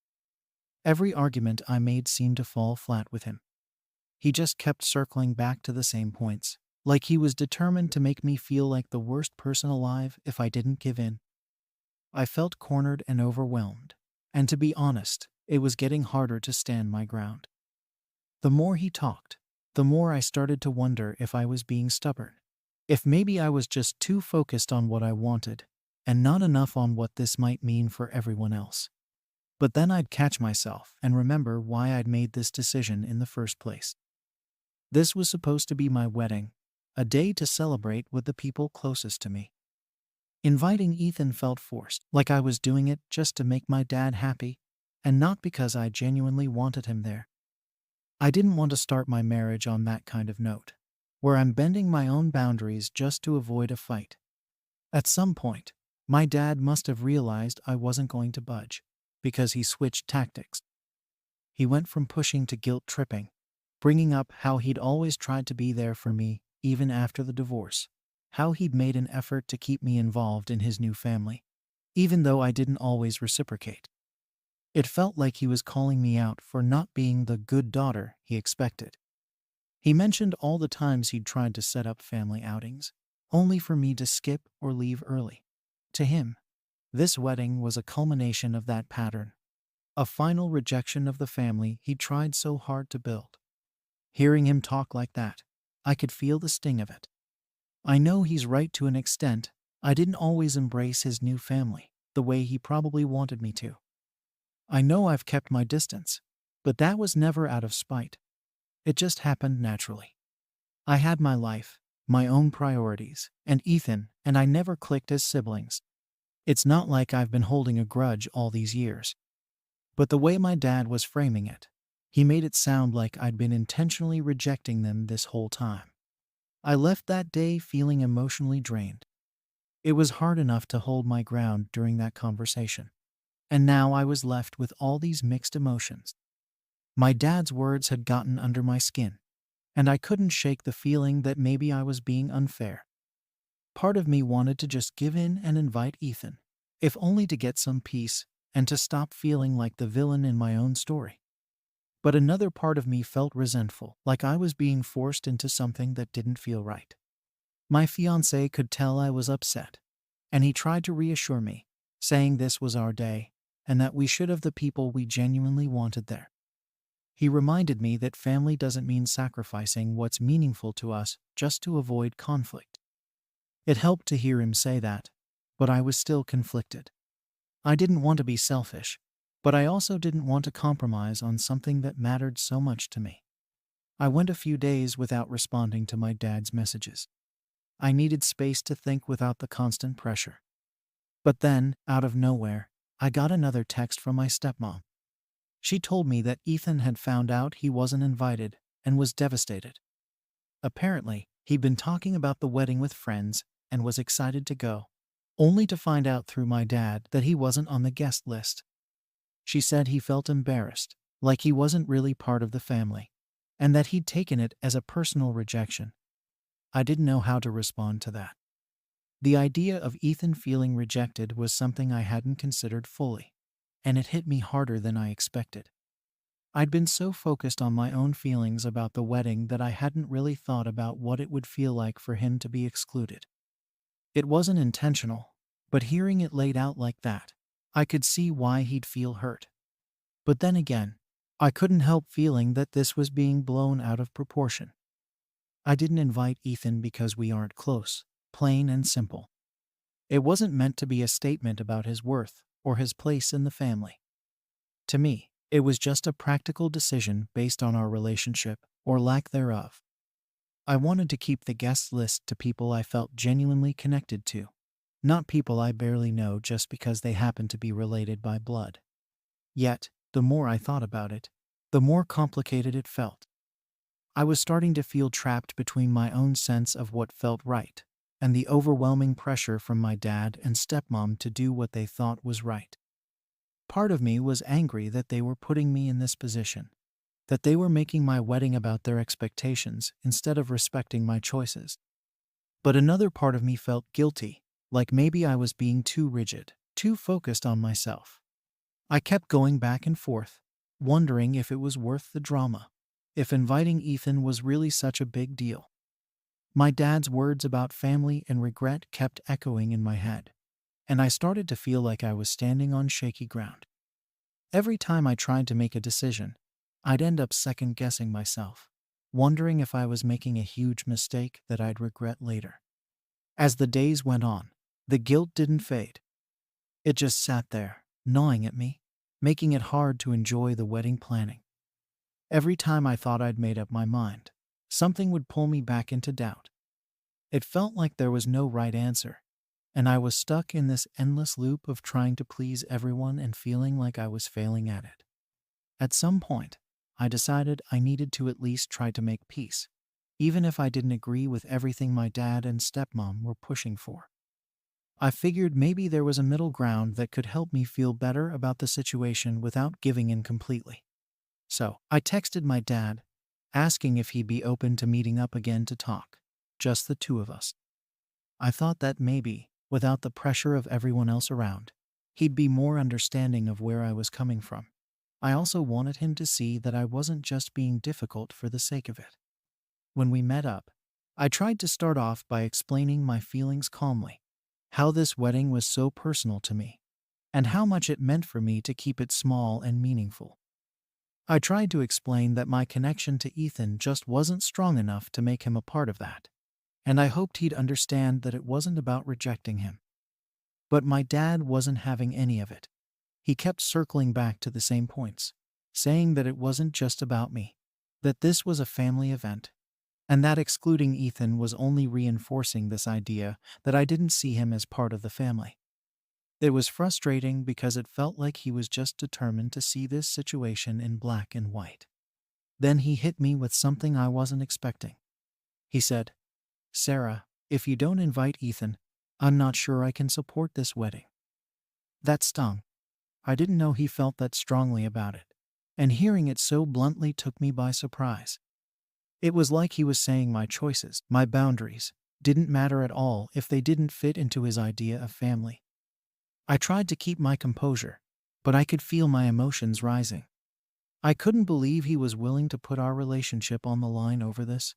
Every argument I made seemed to fall flat with him. He just kept circling back to the same points, like he was determined to make me feel like the worst person alive if I didn't give in. I felt cornered and overwhelmed, and to be honest, it was getting harder to stand my ground. The more he talked, the more I started to wonder if I was being stubborn, if maybe I was just too focused on what I wanted, and not enough on what this might mean for everyone else. But then I'd catch myself and remember why I'd made this decision in the first place. This was supposed to be my wedding, a day to celebrate with the people closest to me. Inviting Ethan felt forced, like I was doing it just to make my dad happy, and not because I genuinely wanted him there. I didn't want to start my marriage on that kind of note, where I'm bending my own boundaries just to avoid a fight. At some point, my dad must have realized I wasn't going to budge, because he switched tactics. He went from pushing to guilt-tripping, bringing up how he'd always tried to be there for me, even after the divorce, how he'd made an effort to keep me involved in his new family, even though I didn't always reciprocate. It felt like he was calling me out for not being the good daughter he expected. He mentioned all the times he'd tried to set up family outings, only for me to skip or leave early. To him, this wedding was a culmination of that pattern, a final rejection of the family he tried so hard to build. Hearing him talk like that, I could feel the sting of it. I know he's right to an extent. I didn't always embrace his new family the way he probably wanted me to. I know I've kept my distance, but that was never out of spite. It just happened naturally. I had my life, my own priorities, and Ethan and I never clicked as siblings. It's not like I've been holding a grudge all these years. But the way my dad was framing it, he made it sound like I'd been intentionally rejecting them this whole time. I left that day feeling emotionally drained. It was hard enough to hold my ground during that conversation, and now I was left with all these mixed emotions. My dad's words had gotten under my skin, and I couldn't shake the feeling that maybe I was being unfair. Part of me wanted to just give in and invite Ethan, if only to get some peace and to stop feeling like the villain in my own story. But another part of me felt resentful, like I was being forced into something that didn't feel right. My fiancé could tell I was upset, and he tried to reassure me, saying this was our day and that we should have the people we genuinely wanted there. He reminded me that family doesn't mean sacrificing what's meaningful to us just to avoid conflict. It helped to hear him say that, but I was still conflicted. I didn't want to be selfish, but I also didn't want to compromise on something that mattered so much to me. I went a few days without responding to my dad's messages. I needed space to think without the constant pressure. But then, out of nowhere, I got another text from my stepmom. She told me that Ethan had found out he wasn't invited and was devastated. Apparently, he'd been talking about the wedding with friends and was excited to go, only to find out through my dad that he wasn't on the guest list. She said he felt embarrassed, like he wasn't really part of the family, and that he'd taken it as a personal rejection. I didn't know how to respond to that. The idea of Ethan feeling rejected was something I hadn't considered fully, and it hit me harder than I expected. I'd been so focused on my own feelings about the wedding that I hadn't really thought about what it would feel like for him to be excluded. It wasn't intentional, but hearing it laid out like that, I could see why he'd feel hurt. But then again, I couldn't help feeling that this was being blown out of proportion. I didn't invite Ethan because we aren't close, plain and simple. It wasn't meant to be a statement about his worth or his place in the family. To me, it was just a practical decision based on our relationship or lack thereof. I wanted to keep the guest list to people I felt genuinely connected to, not people I barely know just because they happen to be related by blood. Yet, the more I thought about it, the more complicated it felt. I was starting to feel trapped between my own sense of what felt right and the overwhelming pressure from my dad and stepmom to do what they thought was right. Part of me was angry that they were putting me in this position, that they were making my wedding about their expectations instead of respecting my choices. But another part of me felt guilty, like maybe I was being too rigid, too focused on myself. I kept going back and forth, wondering if it was worth the drama, if inviting Ethan was really such a big deal. My dad's words about family and regret kept echoing in my head, and I started to feel like I was standing on shaky ground. Every time I tried to make a decision, I'd end up second-guessing myself, wondering if I was making a huge mistake that I'd regret later. As the days went on, the guilt didn't fade. It just sat there, gnawing at me, making it hard to enjoy the wedding planning. Every time I thought I'd made up my mind, something would pull me back into doubt. It felt like there was no right answer, and I was stuck in this endless loop of trying to please everyone and feeling like I was failing at it. At some point, I decided I needed to at least try to make peace, even if I didn't agree with everything my dad and stepmom were pushing for. I figured maybe there was a middle ground that could help me feel better about the situation without giving in completely. So, I texted my dad, asking if he'd be open to meeting up again to talk, just the two of us. I thought that maybe, without the pressure of everyone else around, he'd be more understanding of where I was coming from. I also wanted him to see that I wasn't just being difficult for the sake of it. When we met up, I tried to start off by explaining my feelings calmly, how this wedding was so personal to me, and how much it meant for me to keep it small and meaningful. I tried to explain that my connection to Ethan just wasn't strong enough to make him a part of that, and I hoped he'd understand that it wasn't about rejecting him. But my dad wasn't having any of it. He kept circling back to the same points, saying that it wasn't just about me, that this was a family event, and that excluding Ethan was only reinforcing this idea that I didn't see him as part of the family. It was frustrating because it felt like he was just determined to see this situation in black and white. Then he hit me with something I wasn't expecting. He said, "Sarah, if you don't invite Ethan, I'm not sure I can support this wedding." That stung. I didn't know he felt that strongly about it, and hearing it so bluntly took me by surprise. It was like he was saying my choices, my boundaries, didn't matter at all if they didn't fit into his idea of family. I tried to keep my composure, but I could feel my emotions rising. I couldn't believe he was willing to put our relationship on the line over this.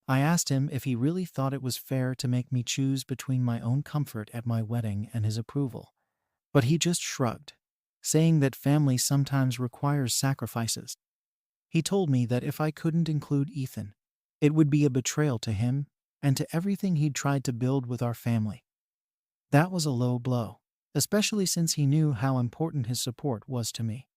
I asked him if he really thought it was fair to make me choose between my own comfort at my wedding and his approval. But he just shrugged, saying that family sometimes requires sacrifices. He told me that if I couldn't include Ethan, it would be a betrayal to him and to everything he'd tried to build with our family. That was a low blow, especially since he knew how important his support was to me.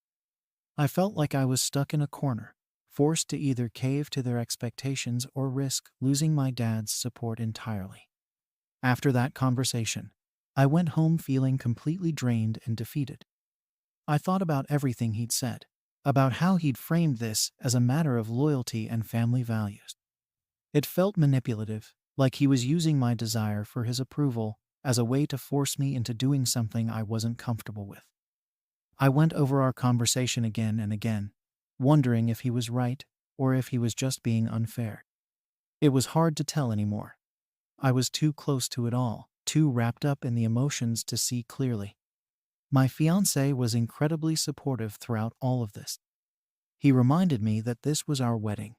I felt like I was stuck in a corner, forced to either cave to their expectations or risk losing my dad's support entirely. After that conversation, I went home feeling completely drained and defeated. I thought about everything he'd said, about how he'd framed this as a matter of loyalty and family values. It felt manipulative, like he was using my desire for his approval as a way to force me into doing something I wasn't comfortable with. I went over our conversation again and again, wondering if he was right or if he was just being unfair. It was hard to tell anymore. I was too close to it all, too wrapped up in the emotions to see clearly. My fiancé was incredibly supportive throughout all of this. He reminded me that this was our wedding,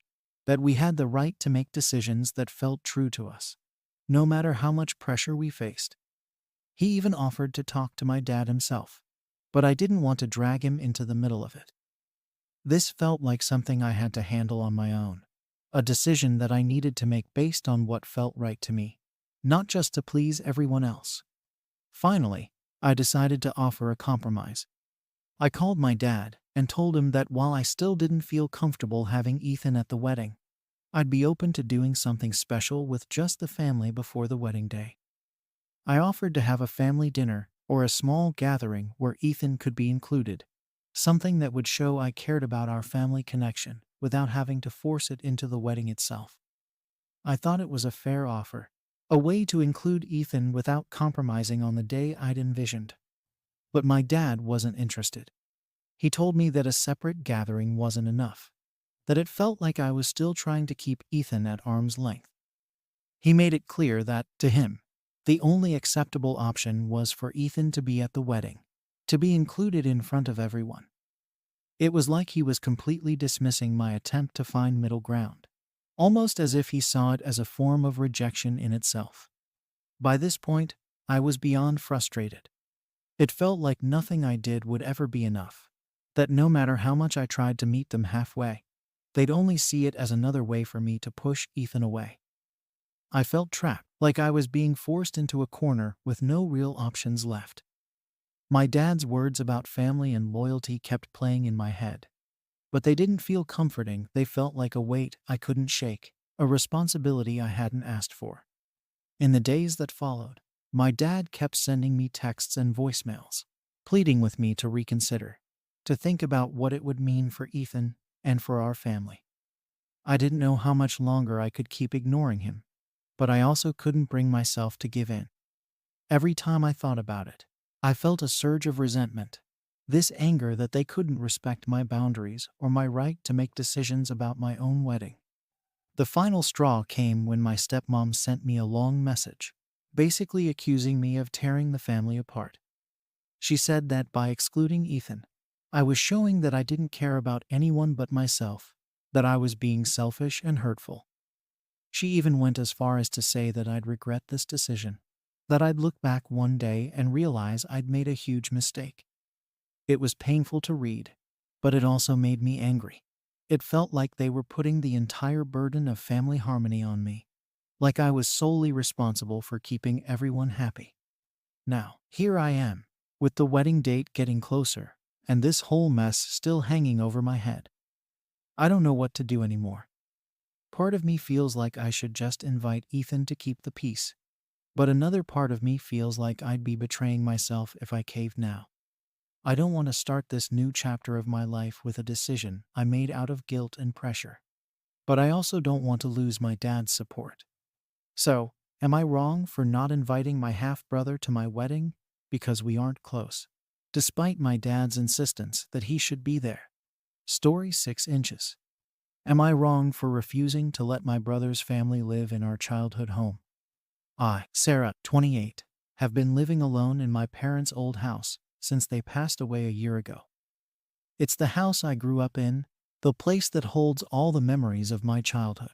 that we had the right to make decisions that felt true to us, no matter how much pressure we faced. He even offered to talk to my dad himself, but I didn't want to drag him into the middle of it. This felt like something I had to handle on my own, a decision that I needed to make based on what felt right to me, not just to please everyone else. Finally, I decided to offer a compromise. I called my dad and told him that while I still didn't feel comfortable having Ethan at the wedding, I'd be open to doing something special with just the family before the wedding day. I offered to have a family dinner or a small gathering where Ethan could be included, something that would show I cared about our family connection without having to force it into the wedding itself. I thought it was a fair offer, a way to include Ethan without compromising on the day I'd envisioned. But my dad wasn't interested. He told me that a separate gathering wasn't enough, that it felt like I was still trying to keep Ethan at arm's length. He made it clear that, to him, the only acceptable option was for Ethan to be at the wedding, to be included in front of everyone. It was like he was completely dismissing my attempt to find middle ground, almost as if he saw it as a form of rejection in itself. By this point, I was beyond frustrated. It felt like nothing I did would ever be enough, that no matter how much I tried to meet them halfway, they'd only see it as another way for me to push Ethan away. I felt trapped, like I was being forced into a corner with no real options left. My dad's words about family and loyalty kept playing in my head, but they didn't feel comforting. They felt like a weight I couldn't shake, a responsibility I hadn't asked for. In the days that followed, my dad kept sending me texts and voicemails, pleading with me to reconsider, to think about what it would mean for Ethan and for our family. I didn't know how much longer I could keep ignoring him, but I also couldn't bring myself to give in. Every time I thought about it, I felt a surge of resentment, this anger that they couldn't respect my boundaries or my right to make decisions about my own wedding. The final straw came when my stepmom sent me a long message, basically accusing me of tearing the family apart. She said that by excluding Ethan, I was showing that I didn't care about anyone but myself, that I was being selfish and hurtful. She even went as far as to say that I'd regret this decision, that I'd look back one day and realize I'd made a huge mistake. It was painful to read, but it also made me angry. It felt like they were putting the entire burden of family harmony on me, like I was solely responsible for keeping everyone happy. Now, here I am, with the wedding date getting closer, and this whole mess still hanging over my head. I don't know what to do anymore. Part of me feels like I should just invite Ethan to keep the peace, but another part of me feels like I'd be betraying myself if I caved now. I don't want to start this new chapter of my life with a decision I made out of guilt and pressure, but I also don't want to lose my dad's support. So, am I wrong for not inviting my half-brother to my wedding because we aren't close, despite my dad's insistence that he should be there? Story 6 inches. Am I wrong for refusing to let my brother's family live in our childhood home? I, Sarah, 28, have been living alone in my parents' old house since they passed away a year ago. It's the house I grew up in, the place that holds all the memories of my childhood.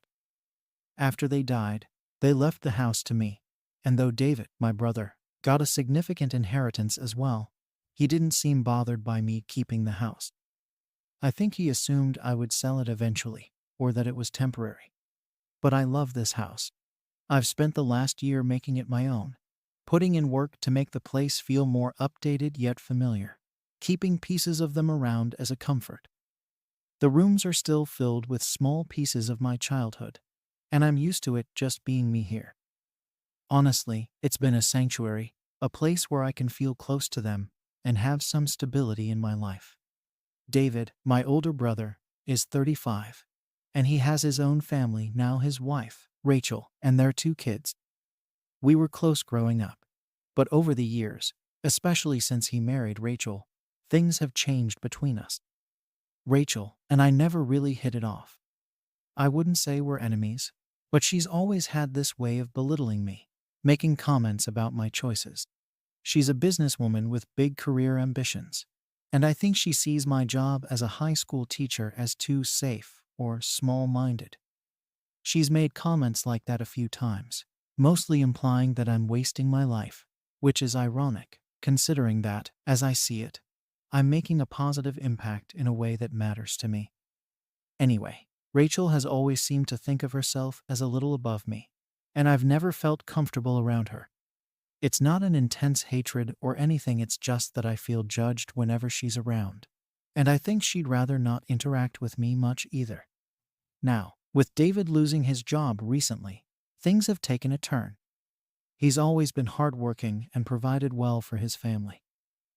After they died, they left the house to me, and though David, my brother, got a significant inheritance as well, He didn't seem bothered by me keeping the house. I think he assumed I would sell it eventually, or that it was temporary. But I love this house. I've spent the last year making it my own, putting in work to make the place feel more updated yet familiar, keeping pieces of them around as a comfort. The rooms are still filled with small pieces of my childhood, and I'm used to it just being me here. Honestly, it's been a sanctuary, a place where I can feel close to them and have some stability in my life. David, my older brother, is 35, and he has his own family now, his wife, Rachel, and their 2 kids. We were close growing up, but over the years, especially since he married Rachel, things have changed between us. Rachel and I never really hit it off. I wouldn't say we're enemies, but she's always had this way of belittling me, making comments about my choices. She's a businesswoman with big career ambitions, and I think she sees my job as a high school teacher as too safe or small-minded. She's made comments like that a few times, mostly implying that I'm wasting my life, which is ironic, considering that, as I see it, I'm making a positive impact in a way that matters to me. Anyway, Rachel has always seemed to think of herself as a little above me, and I've never felt comfortable around her. It's not an intense hatred or anything, it's just that I feel judged whenever she's around, and I think she'd rather not interact with me much either. Now, with David losing his job recently, things have taken a turn. He's always been hardworking and provided well for his family.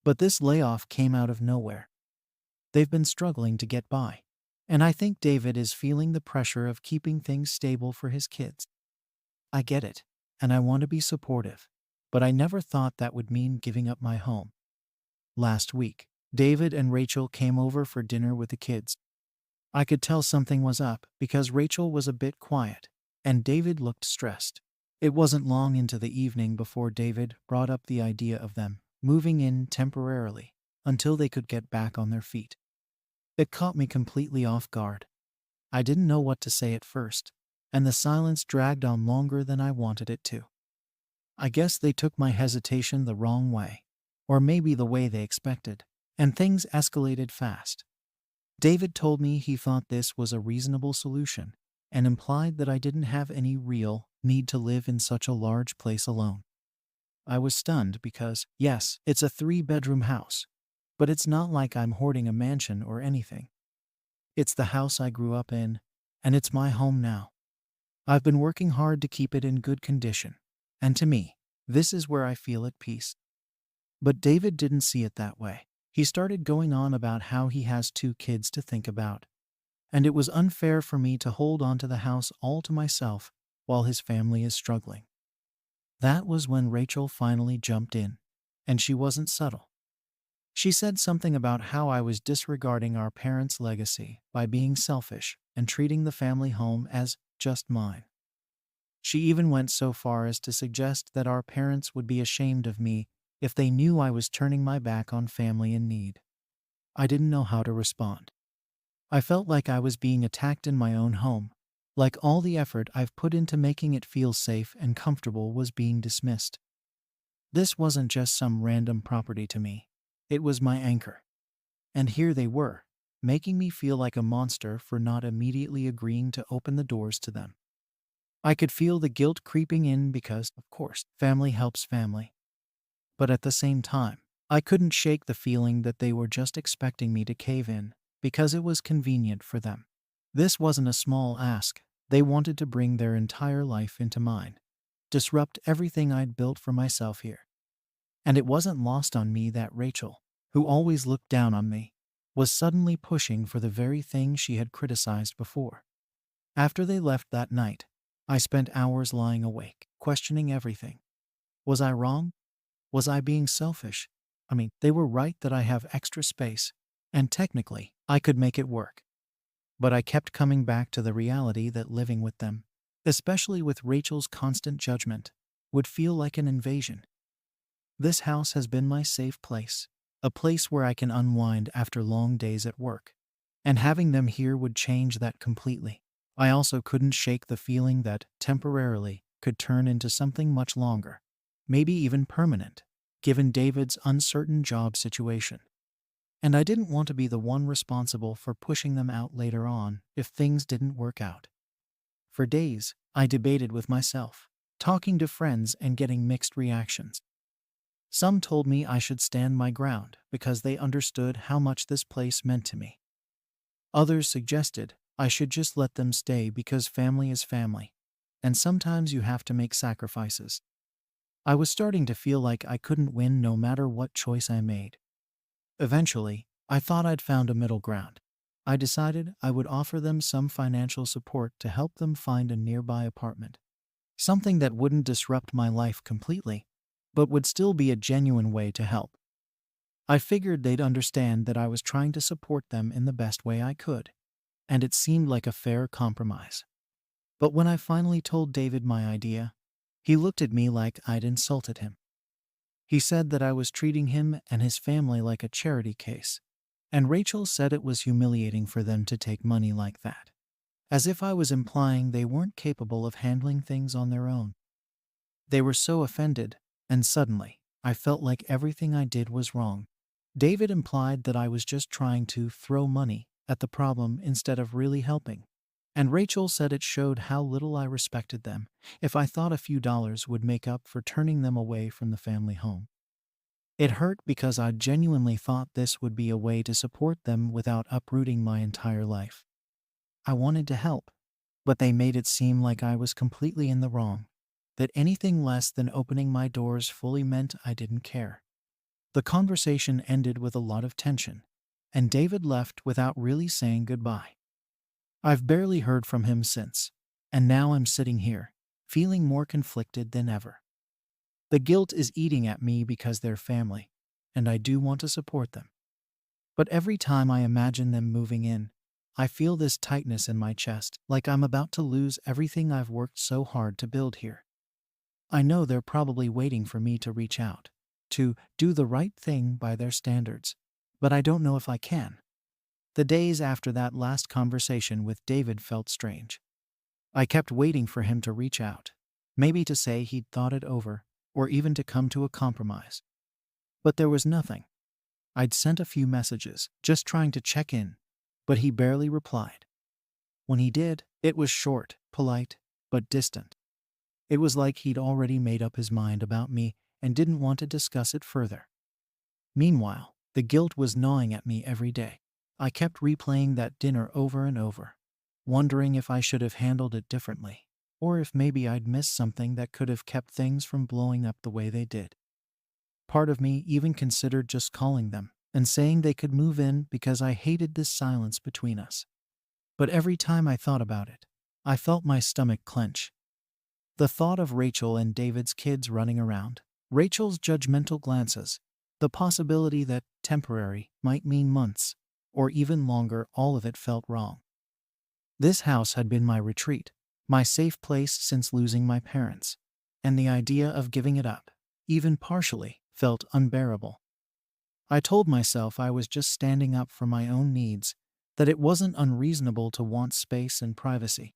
But this layoff came out of nowhere. They've been struggling to get by, and I think David is feeling the pressure of keeping things stable for his kids. I get it, and I want to be supportive, but I never thought that would mean giving up my home. Last week, David and Rachel came over for dinner with the kids. I could tell something was up because Rachel was a bit quiet, and David looked stressed. It wasn't long into the evening before David brought up the idea of them moving in temporarily until they could get back on their feet. It caught me completely off guard. I didn't know what to say at first, and the silence dragged on longer than I wanted it to. I guess they took my hesitation the wrong way, or maybe the way they expected, and things escalated fast. David told me he thought this was a reasonable solution and implied that I didn't have any real need to live in such a large place alone. I was stunned because, yes, it's a 3-bedroom house, but it's not like I'm hoarding a mansion or anything. It's the house I grew up in, and it's my home now. I've been working hard to keep it in good condition, and to me, this is where I feel at peace. But David didn't see it that way. He started going on about how he has 2 kids to think about, and it was unfair for me to hold on to the house all to myself while his family is struggling. That was when Rachel finally jumped in, and she wasn't subtle. She said something about how I was disregarding our parents' legacy by being selfish and treating the family home as just mine. She even went so far as to suggest that our parents would be ashamed of me if they knew I was turning my back on family in need. I didn't know how to respond. I felt like I was being attacked in my own home, like all the effort I've put into making it feel safe and comfortable was being dismissed. This wasn't just some random property to me. It was my anchor. And here they were, making me feel like a monster for not immediately agreeing to open the doors to them. I could feel the guilt creeping in because, of course, family helps family. But at the same time, I couldn't shake the feeling that they were just expecting me to cave in because it was convenient for them. This wasn't a small ask. They wanted to bring their entire life into mine, disrupt everything I'd built for myself here. And it wasn't lost on me that Rachel, who always looked down on me, was suddenly pushing for the very thing she had criticized before. After they left that night, I spent hours lying awake, questioning everything. Was I wrong? Was I being selfish? They were right that I have extra space, and technically, I could make it work. But I kept coming back to the reality that living with them, especially with Rachel's constant judgment, would feel like an invasion. This house has been my safe place, a place where I can unwind after long days at work, and having them here would change that completely. I also couldn't shake the feeling that, temporarily, could turn into something much longer, maybe even permanent. given David's uncertain job situation. And I didn't want to be the one responsible for pushing them out later on if things didn't work out. For days, I debated with myself, talking to friends and getting mixed reactions. Some told me I should stand my ground because they understood how much this place meant to me. Others suggested I should just let them stay because family is family, and sometimes you have to make sacrifices. I was starting to feel like I couldn't win no matter what choice I made. Eventually, I thought I'd found a middle ground. I decided I would offer them some financial support to help them find a nearby apartment. Something that wouldn't disrupt my life completely, but would still be a genuine way to help. I figured they'd understand that I was trying to support them in the best way I could, and it seemed like a fair compromise. But when I finally told David my idea, he looked at me like I'd insulted him. He said that I was treating him and his family like a charity case, and Rachel said it was humiliating for them to take money like that, as if I was implying they weren't capable of handling things on their own. They were so offended, and suddenly, I felt like everything I did was wrong. David implied that I was just trying to throw money at the problem instead of really helping. And Rachel said it showed how little I respected them if I thought a few dollars would make up for turning them away from the family home. It hurt because I genuinely thought this would be a way to support them without uprooting my entire life. I wanted to help, but they made it seem like I was completely in the wrong, that anything less than opening my doors fully meant I didn't care. The conversation ended with a lot of tension, and David left without really saying goodbye. I've barely heard from him since, and now I'm sitting here, feeling more conflicted than ever. The guilt is eating at me because they're family, and I do want to support them. But every time I imagine them moving in, I feel this tightness in my chest, like I'm about to lose everything I've worked so hard to build here. I know they're probably waiting for me to reach out, to do the right thing by their standards, but I don't know if I can. The days after that last conversation with David felt strange. I kept waiting for him to reach out, maybe to say he'd thought it over, or even to come to a compromise. But there was nothing. I'd sent a few messages, just trying to check in, but he barely replied. When he did, it was short, polite, but distant. It was like he'd already made up his mind about me and didn't want to discuss it further. Meanwhile, the guilt was gnawing at me every day. I kept replaying that dinner over and over, wondering if I should have handled it differently, or if maybe I'd missed something that could have kept things from blowing up the way they did. Part of me even considered just calling them and saying they could move in because I hated this silence between us. But every time I thought about it, I felt my stomach clench. The thought of Rachel and David's kids running around, Rachel's judgmental glances, the possibility that temporary might mean months, or even longer, all of it felt wrong. This house had been my retreat, my safe place since losing my parents, and the idea of giving it up, even partially, felt unbearable. I told myself I was just standing up for my own needs, that it wasn't unreasonable to want space and privacy.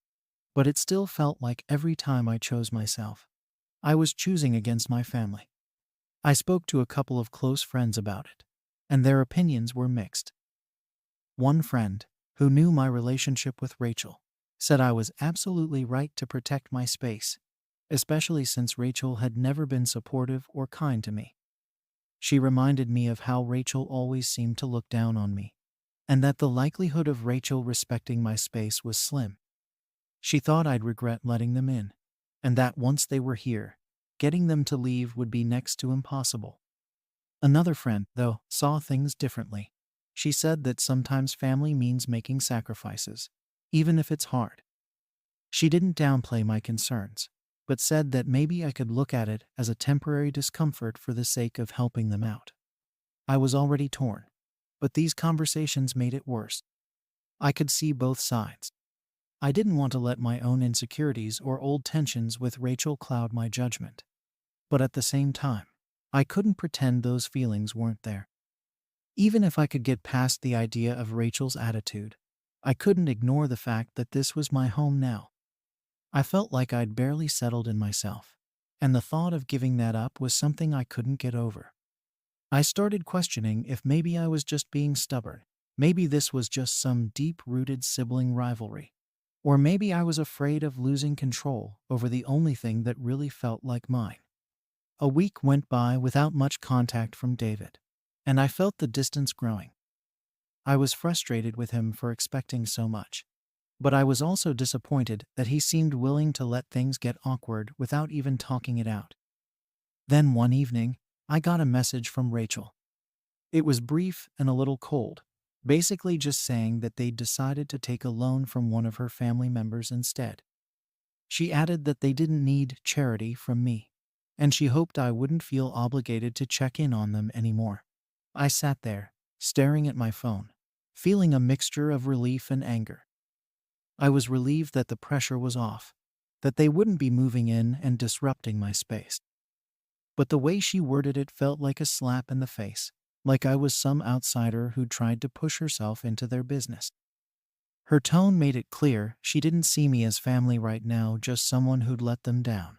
But it still felt like every time I chose myself, I was choosing against my family. I spoke to a couple of close friends about it, and their opinions were mixed. One friend, who knew my relationship with Rachel, said I was absolutely right to protect my space, especially since Rachel had never been supportive or kind to me. She reminded me of how Rachel always seemed to look down on me, and that the likelihood of Rachel respecting my space was slim. She thought I'd regret letting them in, and that once they were here, getting them to leave would be next to impossible. Another friend, though, saw things differently. She said that sometimes family means making sacrifices, even if it's hard. She didn't downplay my concerns, but said that maybe I could look at it as a temporary discomfort for the sake of helping them out. I was already torn, but these conversations made it worse. I could see both sides. I didn't want to let my own insecurities or old tensions with Rachel cloud my judgment. But at the same time, I couldn't pretend those feelings weren't there. Even if I could get past the idea of Rachel's attitude, I couldn't ignore the fact that this was my home now. I felt like I'd barely settled in myself, and the thought of giving that up was something I couldn't get over. I started questioning if maybe I was just being stubborn. Maybe this was just some deep-rooted sibling rivalry. Or maybe I was afraid of losing control over the only thing that really felt like mine. A week went by without much contact from David, and I felt the distance growing. I was frustrated with him for expecting so much, but I was also disappointed that he seemed willing to let things get awkward without even talking it out. Then one evening, I got a message from Rachel. It was brief and a little cold, basically just saying that they'd decided to take a loan from one of her family members instead. She added that they didn't need charity from me, and she hoped I wouldn't feel obligated to check in on them anymore. I sat there, staring at my phone, feeling a mixture of relief and anger. I was relieved that the pressure was off, that they wouldn't be moving in and disrupting my space. But the way she worded it felt like a slap in the face, like I was some outsider who tried to push herself into their business. Her tone made it clear she didn't see me as family right now, just someone who'd let them down.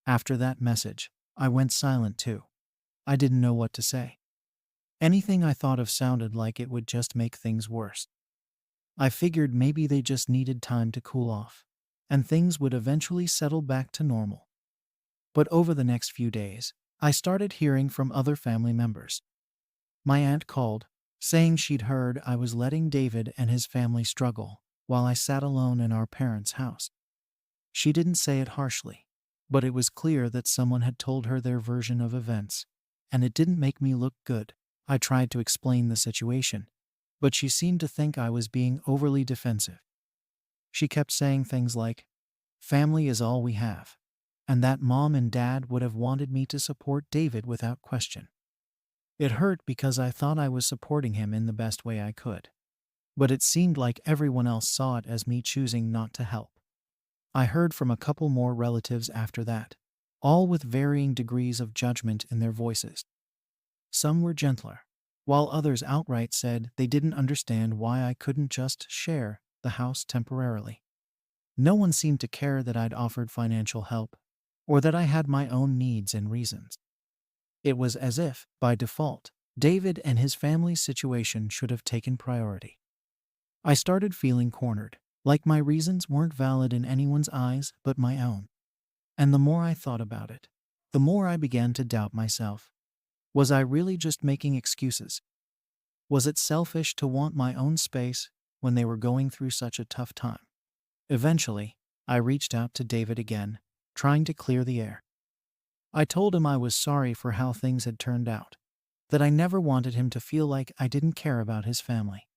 After that message, I went silent too. I didn't know what to say. Anything I thought of sounded like it would just make things worse. I figured maybe they just needed time to cool off, and things would eventually settle back to normal. But over the next few days, I started hearing from other family members. My aunt called, saying she'd heard I was letting David and his family struggle while I sat alone in our parents' house. She didn't say it harshly, but it was clear that someone had told her their version of events, and it didn't make me look good. I tried to explain the situation, but she seemed to think I was being overly defensive. She kept saying things like, "Family is all we have," and that mom and dad would have wanted me to support David without question. It hurt because I thought I was supporting him in the best way I could, but it seemed like everyone else saw it as me choosing not to help. I heard from a couple more relatives after that, all with varying degrees of judgment in their voices. Some were gentler, while others outright said they didn't understand why I couldn't just share the house temporarily. No one seemed to care that I'd offered financial help, or that I had my own needs and reasons. It was as if, by default, David and his family's situation should have taken priority. I started feeling cornered, like my reasons weren't valid in anyone's eyes but my own. And the more I thought about it, the more I began to doubt myself. Was I really just making excuses? Was it selfish to want my own space when they were going through such a tough time? Eventually, I reached out to David again, trying to clear the air. I told him I was sorry for how things had turned out, that I never wanted him to feel like I didn't care about his family.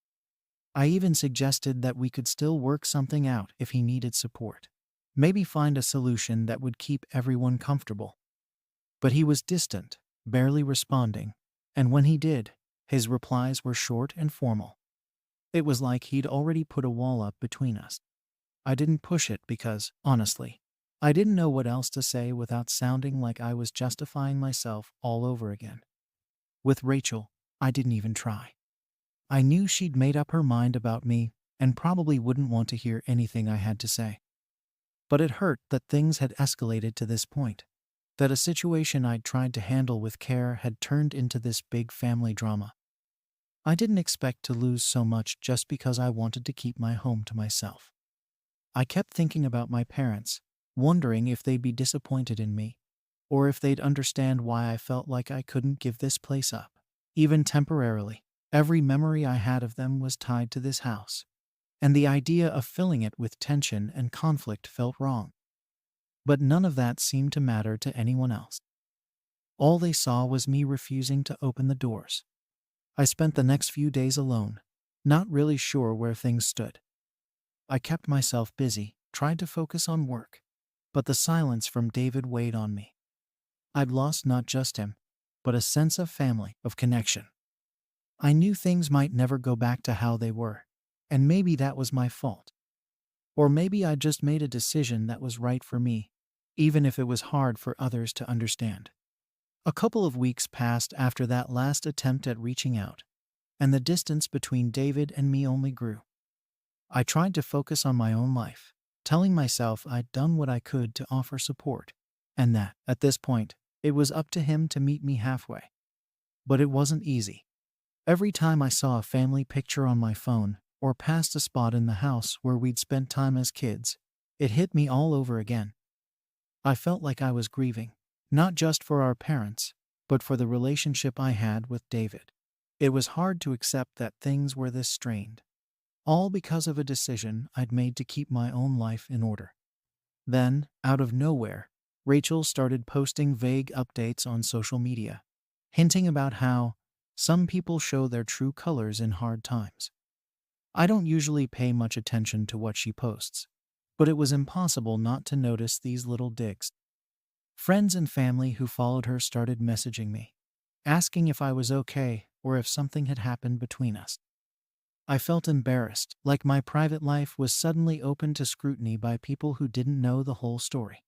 I even suggested that we could still work something out if he needed support. Maybe find a solution that would keep everyone comfortable. But he was distant, barely responding, and when he did, his replies were short and formal. It was like he'd already put a wall up between us. I didn't push it because, honestly, I didn't know what else to say without sounding like I was justifying myself all over again. With Rachel, I didn't even try. I knew she'd made up her mind about me and probably wouldn't want to hear anything I had to say. But it hurt that things had escalated to this point, that a situation I'd tried to handle with care had turned into this big family drama. I didn't expect to lose so much just because I wanted to keep my home to myself. I kept thinking about my parents, wondering if they'd be disappointed in me, or if they'd understand why I felt like I couldn't give this place up, even temporarily. Every memory I had of them was tied to this house, and the idea of filling it with tension and conflict felt wrong. But none of that seemed to matter to anyone else. All they saw was me refusing to open the doors. I spent the next few days alone, not really sure where things stood. I kept myself busy, tried to focus on work, but the silence from David weighed on me. I'd lost not just him, but a sense of family, of connection. I knew things might never go back to how they were, and maybe that was my fault. Or maybe I just made a decision that was right for me, even if it was hard for others to understand. A couple of weeks passed after that last attempt at reaching out, and the distance between David and me only grew. I tried to focus on my own life, telling myself I'd done what I could to offer support, and that, at this point, it was up to him to meet me halfway. but it wasn't easy. Every time I saw a family picture on my phone or passed a spot in the house where we'd spent time as kids, it hit me all over again. I felt like I was grieving, not just for our parents, but for the relationship I had with David. It was hard to accept that things were this strained, all because of a decision I'd made to keep my own life in order. Then, out of nowhere, Rachel started posting vague updates on social media, hinting about how some people show their true colors in hard times. I don't usually pay much attention to what she posts, but it was impossible not to notice these little digs. Friends and family who followed her started messaging me, asking if I was okay or if something had happened between us. I felt embarrassed, like my private life was suddenly open to scrutiny by people who didn't know the whole story.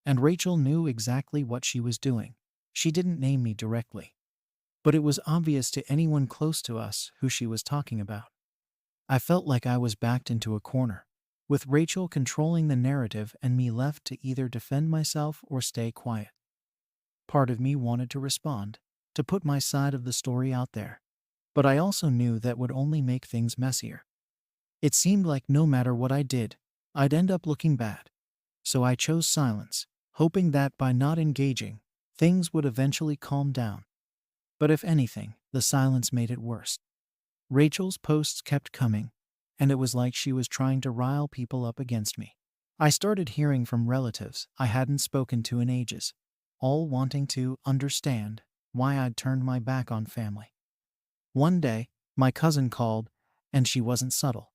And Rachel knew exactly what she was doing. She didn't name me directly, but it was obvious to anyone close to us who she was talking about. I felt like I was backed into a corner, with Rachel controlling the narrative and me left to either defend myself or stay quiet. Part of me wanted to respond, to put my side of the story out there, but I also knew that would only make things messier. It seemed like no matter what I did, I'd end up looking bad. So I chose silence, hoping that by not engaging, things would eventually calm down. But if anything, the silence made it worse. Rachel's posts kept coming, and it was like she was trying to rile people up against me. I started hearing from relatives I hadn't spoken to in ages, all wanting to understand why I'd turned my back on family. One day, my cousin called, and she wasn't subtle.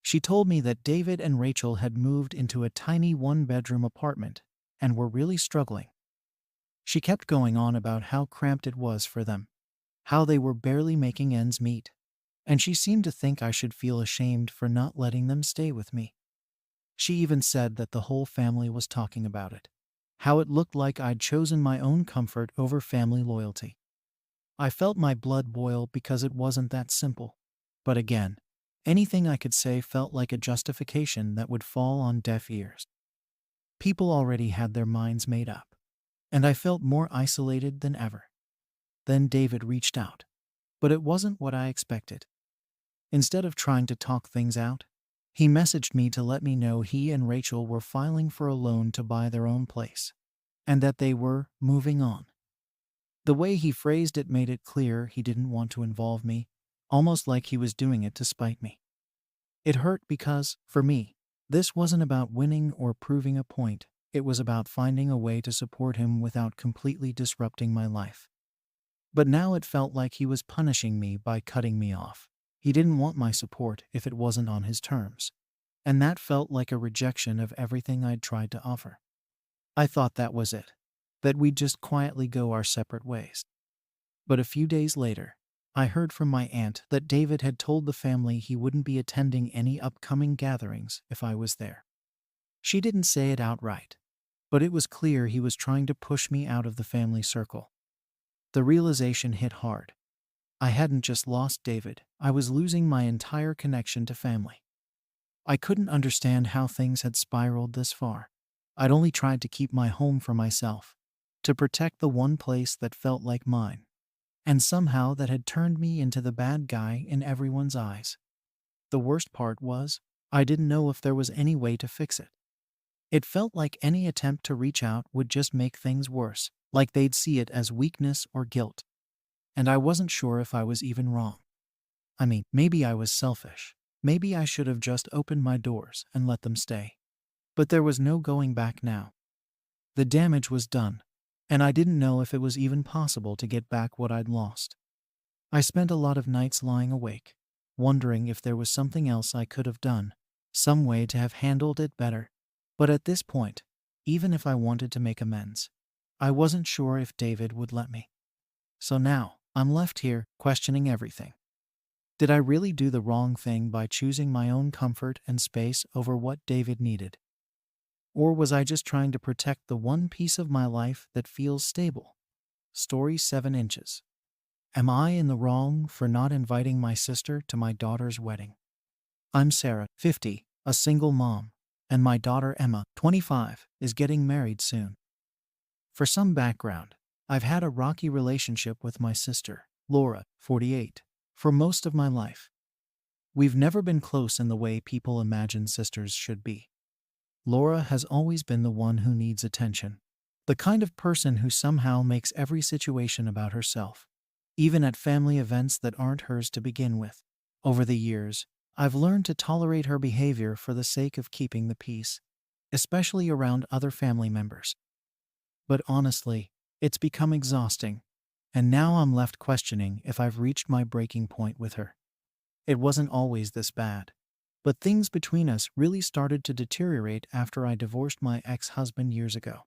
She told me that David and Rachel had moved into a tiny one-bedroom apartment and were really struggling. She kept going on about how cramped it was for them, how they were barely making ends meet, and she seemed to think I should feel ashamed for not letting them stay with me. She even said that the whole family was talking about it, how it looked like I'd chosen my own comfort over family loyalty. I felt my blood boil because it wasn't that simple. But again, anything I could say felt like a justification that would fall on deaf ears. People already had their minds made up, and I felt more isolated than ever. Then David reached out, but it wasn't what I expected. Instead of trying to talk things out, he messaged me to let me know he and Rachel were filing for a loan to buy their own place, and that they were moving on. The way he phrased it made it clear he didn't want to involve me, almost like he was doing it to spite me. It hurt because, for me, this wasn't about winning or proving a point. It was about finding a way to support him without completely disrupting my life. But now it felt like he was punishing me by cutting me off. He didn't want my support if it wasn't on his terms, and that felt like a rejection of everything I'd tried to offer. I thought that was it, that we'd just quietly go our separate ways. But a few days later, I heard from my aunt that David had told the family he wouldn't be attending any upcoming gatherings if I was there. She didn't say it outright, but it was clear he was trying to push me out of the family circle. The realization hit hard. I hadn't just lost David, I was losing my entire connection to family. I couldn't understand how things had spiraled this far. I'd only tried to keep my home for myself, to protect the one place that felt like mine, and somehow that had turned me into the bad guy in everyone's eyes. The worst part was, I didn't know if there was any way to fix it. It felt like any attempt to reach out would just make things worse, like they'd see it as weakness or guilt. And I wasn't sure if I was even wrong. I mean, maybe I was selfish. Maybe I should have just opened my doors and let them stay. But there was no going back now. The damage was done, and I didn't know if it was even possible to get back what I'd lost. I spent a lot of nights lying awake, wondering if there was something else I could have done, some way to have handled it better. But at this point, even if I wanted to make amends, I wasn't sure if David would let me. So now, I'm left here, questioning everything. Did I really do the wrong thing by choosing my own comfort and space over what David needed? Or was I just trying to protect the one piece of my life that feels stable? Story 7 inches. Am I in the wrong for not inviting my sister to my daughter's wedding? I'm Sarah, 50, a single mom, and my daughter Emma, 25, is getting married soon. For some background, I've had a rocky relationship with my sister, Laura, 48, for most of my life. We've never been close in the way people imagine sisters should be. Laura has always been the one who needs attention, the kind of person who somehow makes every situation about herself, even at family events that aren't hers to begin with. Over the years, I've learned to tolerate her behavior for the sake of keeping the peace, especially around other family members. But honestly, it's become exhausting, and now I'm left questioning if I've reached my breaking point with her. It wasn't always this bad, but things between us really started to deteriorate after I divorced my ex-husband years ago.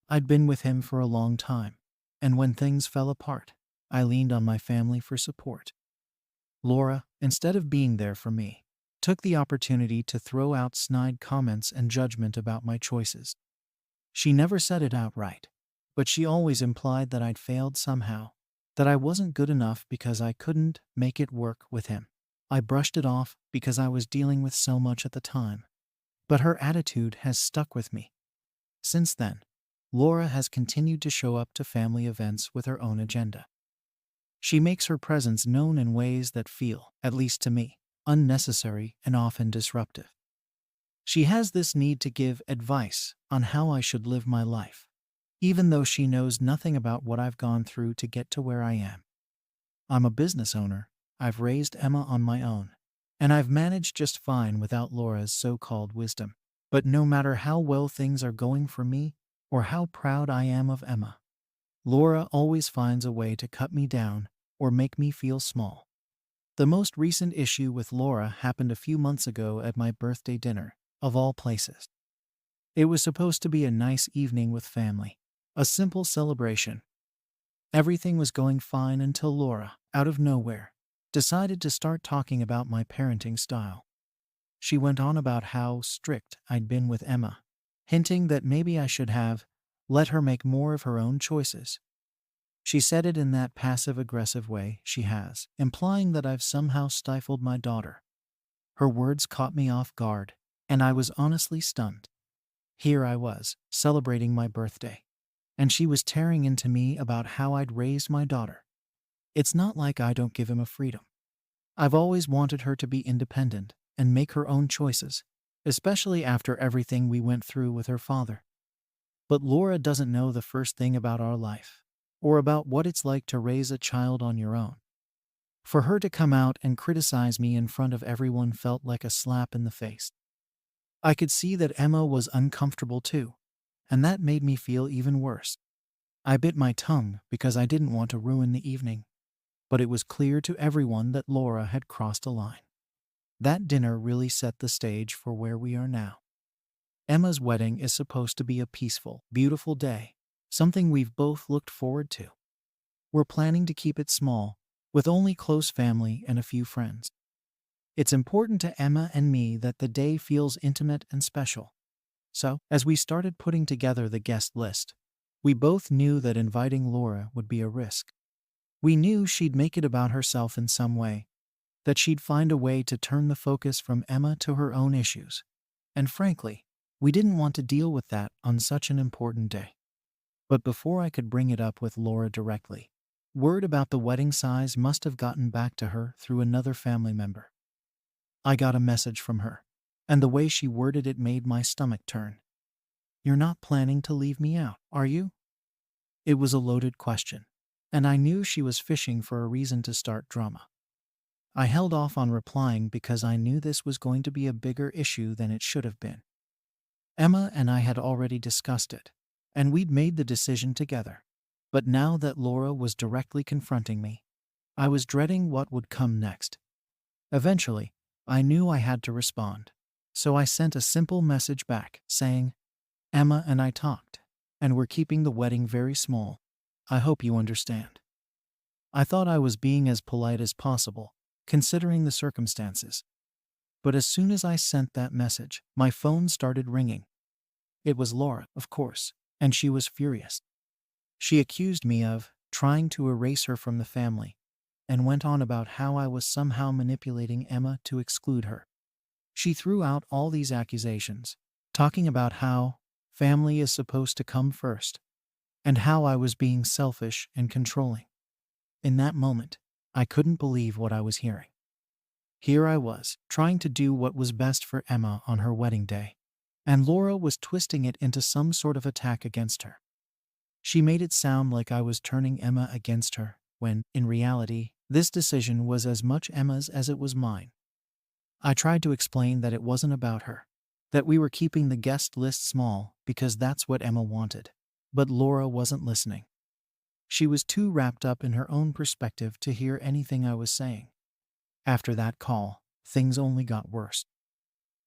I'd been with him for a long time, and when things fell apart, I leaned on my family for support. Laura, instead of being there for me, took the opportunity to throw out snide comments and judgment about my choices. She never said it outright, but she always implied that I'd failed somehow, that I wasn't good enough because I couldn't make it work with him. I brushed it off because I was dealing with so much at the time, but her attitude has stuck with me. Since then, Laura has continued to show up to family events with her own agenda. She makes her presence known in ways that feel, at least to me, unnecessary and often disruptive. She has this need to give advice on how I should live my life, even though she knows nothing about what I've gone through to get to where I am. I'm a business owner, I've raised Emma on my own, and I've managed just fine without Laura's so-called wisdom. But no matter how well things are going for me, or how proud I am of Emma, Laura always finds a way to cut me down or make me feel small. The most recent issue with Laura happened a few months ago at my birthday dinner, of all places. It was supposed to be a nice evening with family, a simple celebration. Everything was going fine until Laura, out of nowhere, decided to start talking about my parenting style. She went on about how strict I'd been with Emma, hinting that maybe I should have let her make more of her own choices. She said it in that passive-aggressive way she has, implying that I've somehow stifled my daughter. Her words caught me off guard, and I was honestly stunned. Here I was, celebrating my birthday, and she was tearing into me about how I'd raised my daughter. It's not like I don't give Emma freedom. I've always wanted her to be independent and make her own choices, especially after everything we went through with her father. But Laura doesn't know the first thing about our life, or about what it's like to raise a child on your own. For her to come out and criticize me in front of everyone felt like a slap in the face. I could see that Emma was uncomfortable too, and that made me feel even worse. I bit my tongue because I didn't want to ruin the evening, but it was clear to everyone that Laura had crossed a line. That dinner really set the stage for where we are now. Emma's wedding is supposed to be a peaceful, beautiful day, something we've both looked forward to. We're planning to keep it small, with only close family and a few friends. It's important to Emma and me that the day feels intimate and special. So, as we started putting together the guest list, we both knew that inviting Laura would be a risk. We knew she'd make it about herself in some way, that she'd find a way to turn the focus from Emma to her own issues. And frankly, we didn't want to deal with that on such an important day. But before I could bring it up with Laura directly, word about the wedding size must have gotten back to her through another family member. I got a message from her, and the way she worded it made my stomach turn. "You're not planning to leave me out, are you?" It was a loaded question, and I knew she was fishing for a reason to start drama. I held off on replying because I knew this was going to be a bigger issue than it should have been. Emma and I had already discussed it, and we'd made the decision together. But now that Laura was directly confronting me, I was dreading what would come next. Eventually, I knew I had to respond, so I sent a simple message back saying, "Emma and I talked, and we're keeping the wedding very small. I hope you understand." I thought I was being as polite as possible, considering the circumstances. But as soon as I sent that message, my phone started ringing. It was Laura, of course, and she was furious. She accused me of trying to erase her from the family, and went on about how I was somehow manipulating Emma to exclude her. She threw out all these accusations, talking about how family is supposed to come first. and how I was being selfish and controlling. In that moment, I couldn't believe what I was hearing. Here I was, trying to do what was best for Emma on her wedding day, and Laura was twisting it into some sort of attack against her. She made it sound like I was turning Emma against her, when, in reality, this decision was as much Emma's as it was mine. I tried to explain that it wasn't about her, that we were keeping the guest list small because that's what Emma wanted. But Laura wasn't listening. She was too wrapped up in her own perspective to hear anything I was saying. After that call, things only got worse.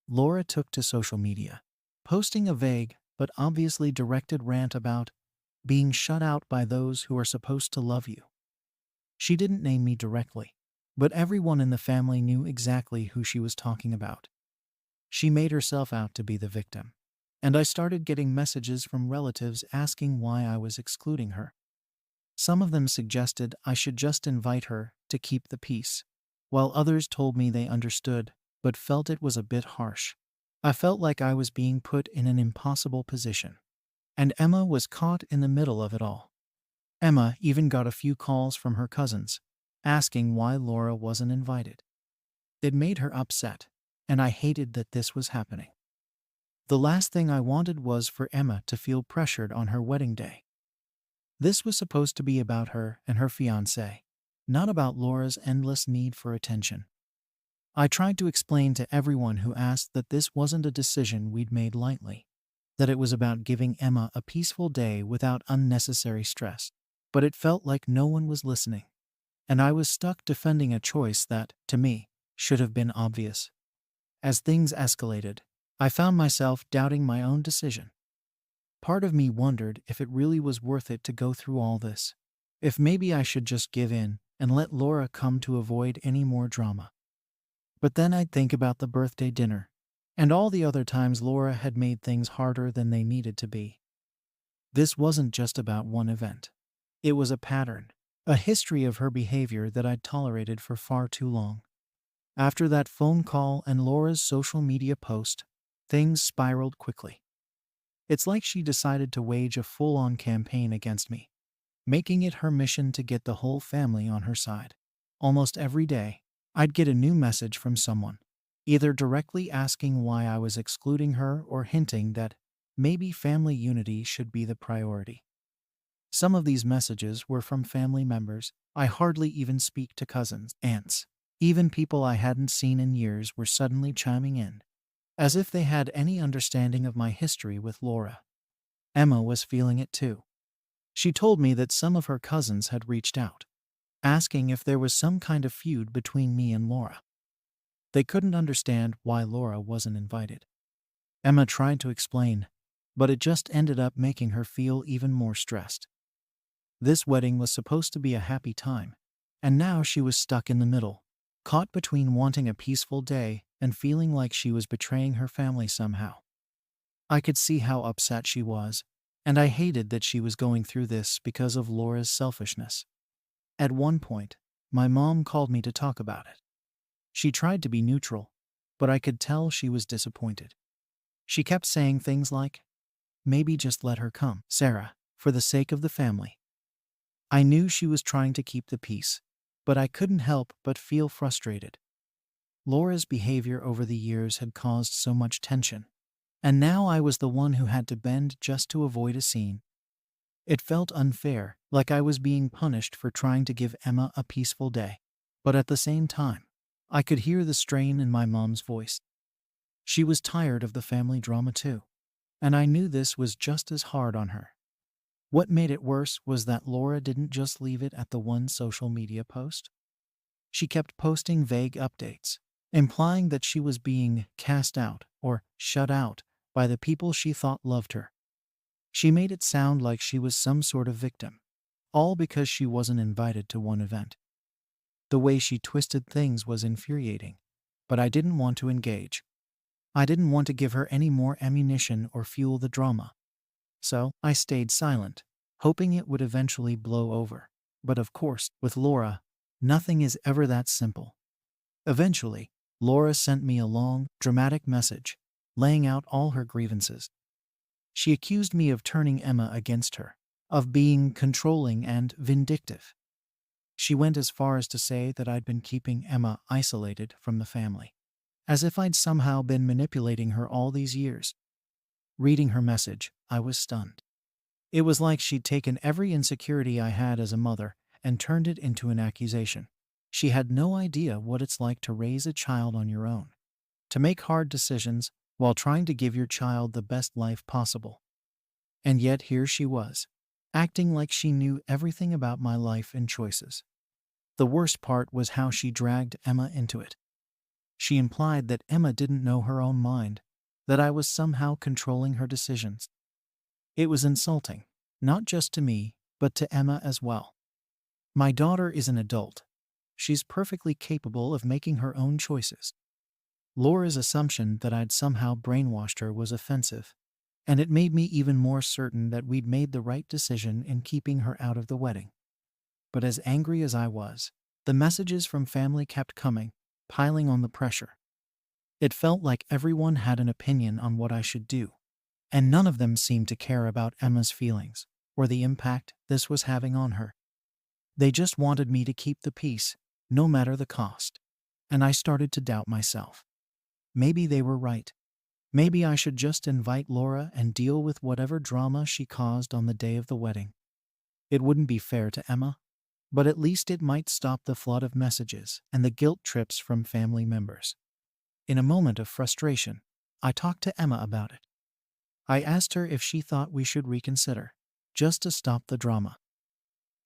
Laura took to social media, posting a vague but obviously directed rant about being shut out by those who are supposed to love you. She didn't name me directly, but everyone in the family knew exactly who she was talking about. She made herself out to be the victim, and I started getting messages from relatives asking why I was excluding her. Some of them suggested I should just invite her to keep the peace, while others told me they understood but felt it was a bit harsh. I felt like I was being put in an impossible position, and Emma was caught in the middle of it all. Emma even got a few calls from her cousins, asking why Laura wasn't invited. It made her upset, and I hated that this was happening. The last thing I wanted was for Emma to feel pressured on her wedding day. This was supposed to be about her and her fiancé, not about Laura's endless need for attention. I tried to explain to everyone who asked that this wasn't a decision we'd made lightly, that it was about giving Emma a peaceful day without unnecessary stress. But it felt like no one was listening, and I was stuck defending a choice that, to me, should have been obvious. As things escalated, I found myself doubting my own decision. Part of me wondered if it really was worth it to go through all this, if maybe I should just give in and let Laura come to avoid any more drama. But then I'd think about the birthday dinner, and all the other times Laura had made things harder than they needed to be. This wasn't just about one event. It was a pattern, a history of her behavior that I'd tolerated for far too long. After that phone call and Laura's social media post, things spiraled quickly. It's like she decided to wage a full-on campaign against me, making it her mission to get the whole family on her side. Almost every day, I'd get a new message from someone, either directly asking why I was excluding her or hinting that maybe family unity should be the priority. Some of these messages were from family members I hardly even speak to, cousins, aunts. Even people I hadn't seen in years were suddenly chiming in, as if they had any understanding of my history with Laura. Emma was feeling it too. She told me that some of her cousins had reached out, asking if there was some kind of feud between me and Laura. They couldn't understand why Laura wasn't invited. Emma tried to explain, but it just ended up making her feel even more stressed. This wedding was supposed to be a happy time, and now she was stuck in the middle, caught between wanting a peaceful day and feeling like she was betraying her family somehow. I could see how upset she was, and I hated that she was going through this because of Laura's selfishness. At one point, my mom called me to talk about it. She tried to be neutral, but I could tell she was disappointed. She kept saying things like, "Maybe just let her come, Sarah, for the sake of the family." I knew she was trying to keep the peace, but I couldn't help but feel frustrated. Laura's behavior over the years had caused so much tension, and now I was the one who had to bend just to avoid a scene. It felt unfair, like I was being punished for trying to give Emma a peaceful day. But at the same time, I could hear the strain in my mom's voice. She was tired of the family drama too, and I knew this was just as hard on her. What made it worse was that Laura didn't just leave it at the one social media post. She kept posting vague updates, implying that she was being cast out or shut out by the people she thought loved her. She made it sound like she was some sort of victim, all because she wasn't invited to one event. The way she twisted things was infuriating, but I didn't want to engage. I didn't want to give her any more ammunition or fuel the drama. So I stayed silent, hoping it would eventually blow over. But of course, with Laura, nothing is ever that simple. Eventually, Laura sent me a long, dramatic message, laying out all her grievances. She accused me of turning Emma against her, of being controlling and vindictive. She went as far as to say that I'd been keeping Emma isolated from the family, as if I'd somehow been manipulating her all these years. Reading her message, I was stunned. It was like she'd taken every insecurity I had as a mother and turned it into an accusation. She had no idea what it's like to raise a child on your own, to make hard decisions while trying to give your child the best life possible. And yet here she was, acting like she knew everything about my life and choices. The worst part was how she dragged Emma into it. She implied that Emma didn't know her own mind, that I was somehow controlling her decisions. It was insulting, not just to me, but to Emma as well. My daughter is an adult. She's perfectly capable of making her own choices. Laura's assumption that I'd somehow brainwashed her was offensive, and it made me even more certain that we'd made the right decision in keeping her out of the wedding. But as angry as I was, the messages from family kept coming, piling on the pressure. It felt like everyone had an opinion on what I should do, and none of them seemed to care about Emma's feelings or the impact this was having on her. They just wanted me to keep the peace, no matter the cost. And I started to doubt myself. Maybe they were right. Maybe I should just invite Laura and deal with whatever drama she caused on the day of the wedding. It wouldn't be fair to Emma, but at least it might stop the flood of messages and the guilt trips from family members. In a moment of frustration, I talked to Emma about it. I asked her if she thought we should reconsider, just to stop the drama.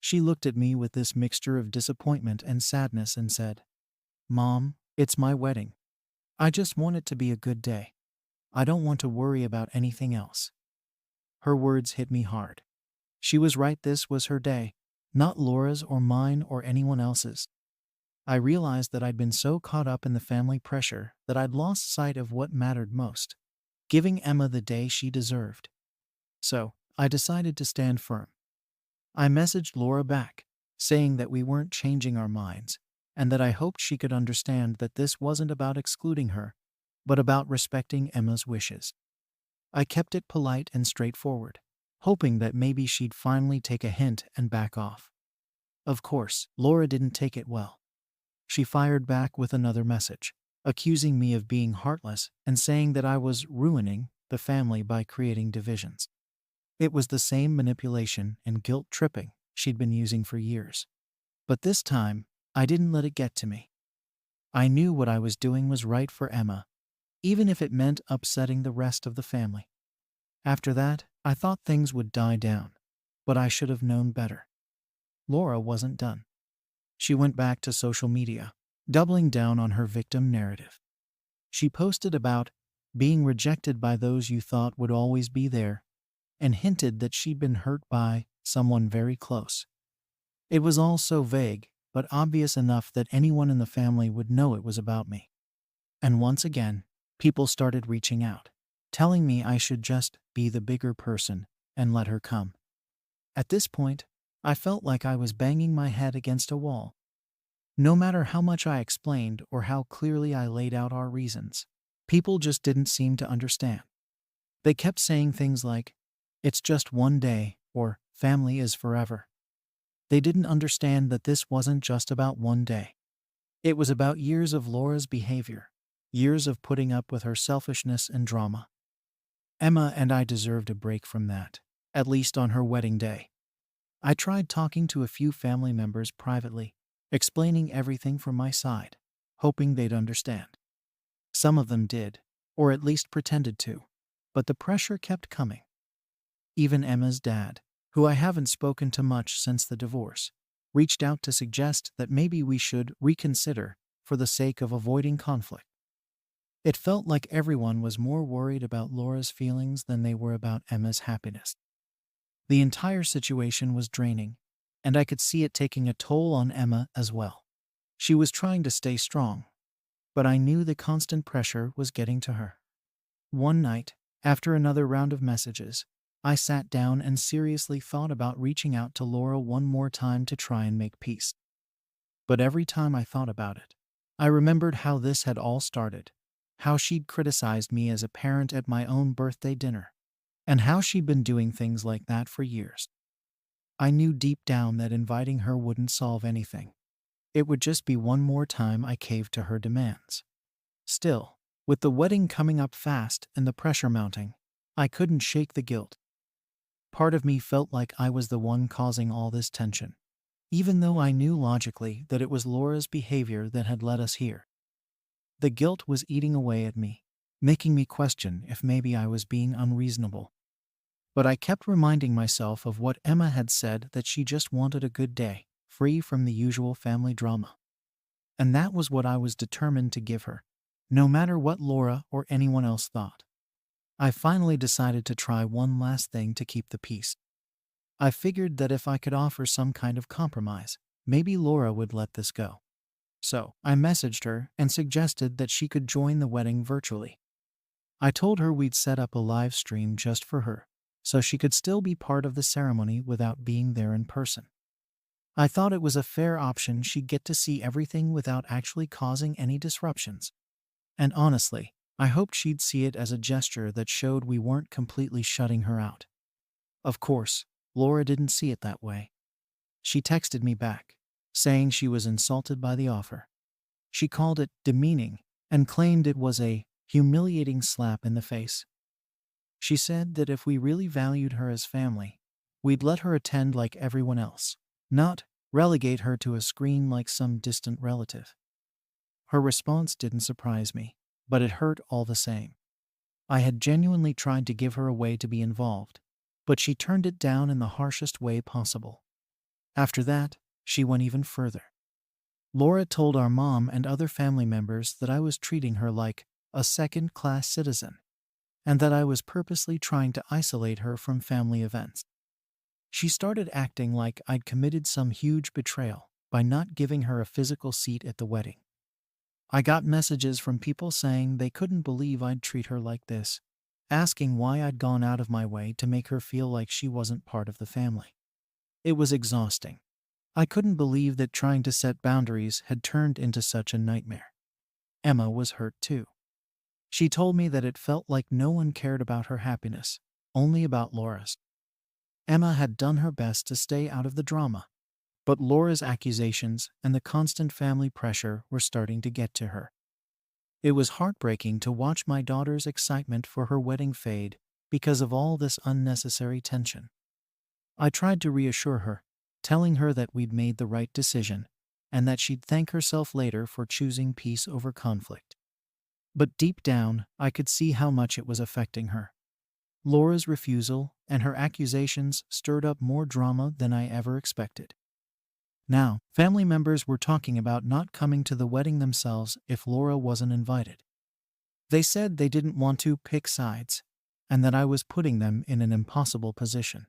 She looked at me with this mixture of disappointment and sadness and said, "Mom, it's my wedding. I just want it to be a good day. I don't want to worry about anything else." Her words hit me hard. She was right, this was her day, not Laura's or mine or anyone else's. I realized that I'd been so caught up in the family pressure that I'd lost sight of what mattered most, giving Emma the day she deserved. So, I decided to stand firm. I messaged Laura back, saying that we weren't changing our minds, and that I hoped she could understand that this wasn't about excluding her, but about respecting Emma's wishes. I kept it polite and straightforward, hoping that maybe she'd finally take a hint and back off. Of course, Laura didn't take it well. She fired back with another message, accusing me of being heartless and saying that I was ruining the family by creating divisions. It was the same manipulation and guilt tripping she'd been using for years. But this time, I didn't let it get to me. I knew what I was doing was right for Emma, even if it meant upsetting the rest of the family. After that, I thought things would die down, but I should have known better. Laura wasn't done. She went back to social media, doubling down on her victim narrative. She posted about being rejected by those you thought would always be there, and hinted that she'd been hurt by someone very close. It was all so vague, but obvious enough that anyone in the family would know it was about me. And once again, people started reaching out, telling me I should just be the bigger person and let her come. At this point, I felt like I was banging my head against a wall. No matter how much I explained or how clearly I laid out our reasons, people just didn't seem to understand. They kept saying things like, "It's just one day," or "family is forever." They didn't understand that this wasn't just about one day. It was about years of Laura's behavior, years of putting up with her selfishness and drama. Emma and I deserved a break from that, at least on her wedding day. I tried talking to a few family members privately, explaining everything from my side, hoping they'd understand. Some of them did, or at least pretended to, but the pressure kept coming. Even Emma's dad, who I haven't spoken to much since the divorce, reached out to suggest that maybe we should reconsider for the sake of avoiding conflict. It felt like everyone was more worried about Laura's feelings than they were about Emma's happiness. The entire situation was draining, and I could see it taking a toll on Emma as well. She was trying to stay strong, but I knew the constant pressure was getting to her. One night, after another round of messages, I sat down and seriously thought about reaching out to Laura one more time to try and make peace. But every time I thought about it, I remembered how this had all started, how she'd criticized me as a parent at my own birthday dinner, and how she'd been doing things like that for years. I knew deep down that inviting her wouldn't solve anything. It would just be one more time I caved to her demands. Still, with the wedding coming up fast and the pressure mounting, I couldn't shake the guilt. Part of me felt like I was the one causing all this tension, even though I knew logically that it was Laura's behavior that had led us here. The guilt was eating away at me, making me question if maybe I was being unreasonable. But I kept reminding myself of what Emma had said, that she just wanted a good day, free from the usual family drama. And that was what I was determined to give her, no matter what Laura or anyone else thought. I finally decided to try one last thing to keep the peace. I figured that if I could offer some kind of compromise, maybe Laura would let this go. So, I messaged her and suggested that she could join the wedding virtually. I told her we'd set up a live stream just for her, so she could still be part of the ceremony without being there in person. I thought it was a fair option. She'd get to see everything without actually causing any disruptions. And honestly, I hoped she'd see it as a gesture that showed we weren't completely shutting her out. Of course, Laura didn't see it that way. She texted me back, saying she was insulted by the offer. She called it demeaning and claimed it was a humiliating slap in the face. She said that if we really valued her as family, we'd let her attend like everyone else, not relegate her to a screen like some distant relative. Her response didn't surprise me, but it hurt all the same. I had genuinely tried to give her a way to be involved, but she turned it down in the harshest way possible. After that, she went even further. Laura told our mom and other family members that I was treating her like a second-class citizen, and that I was purposely trying to isolate her from family events. She started acting like I'd committed some huge betrayal by not giving her a physical seat at the wedding. I got messages from people saying they couldn't believe I'd treat her like this, asking why I'd gone out of my way to make her feel like she wasn't part of the family. It was exhausting. I couldn't believe that trying to set boundaries had turned into such a nightmare. Emma was hurt too. She told me that it felt like no one cared about her happiness, only about Laura's. Emma had done her best to stay out of the drama, but Laura's accusations and the constant family pressure were starting to get to her. It was heartbreaking to watch my daughter's excitement for her wedding fade because of all this unnecessary tension. I tried to reassure her, telling her that we'd made the right decision and that she'd thank herself later for choosing peace over conflict. But deep down, I could see how much it was affecting her. Laura's refusal and her accusations stirred up more drama than I ever expected. Now, family members were talking about not coming to the wedding themselves if Laura wasn't invited. They said they didn't want to pick sides, and that I was putting them in an impossible position.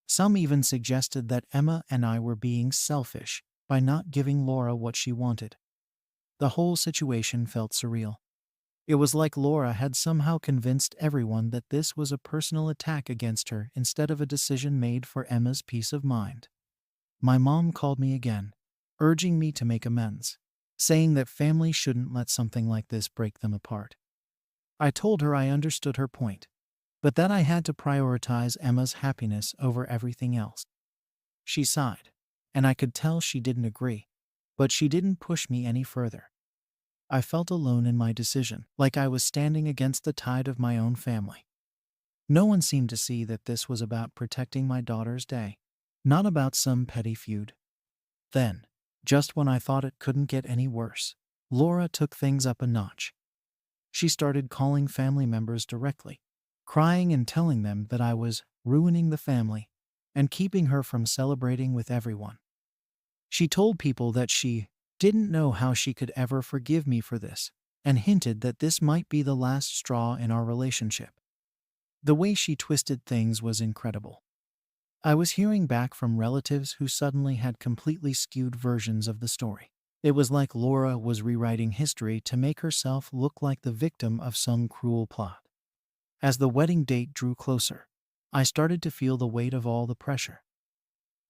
Some even suggested that Emma and I were being selfish by not giving Laura what she wanted. The whole situation felt surreal. It was like Laura had somehow convinced everyone that this was a personal attack against her instead of a decision made for Emma's peace of mind. My mom called me again, urging me to make amends, saying that family shouldn't let something like this break them apart. I told her I understood her point, but that I had to prioritize Emma's happiness over everything else. She sighed, and I could tell she didn't agree, but she didn't push me any further. I felt alone in my decision, like I was standing against the tide of my own family. No one seemed to see that this was about protecting my daughter's day, not about some petty feud. Then, just when I thought it couldn't get any worse, Laura took things up a notch. She started calling family members directly, crying and telling them that I was ruining the family and keeping her from celebrating with everyone. She told people that she didn't know how she could ever forgive me for this, and hinted that this might be the last straw in our relationship. The way she twisted things was incredible. I was hearing back from relatives who suddenly had completely skewed versions of the story. It was like Laura was rewriting history to make herself look like the victim of some cruel plot. As the wedding date drew closer, I started to feel the weight of all the pressure.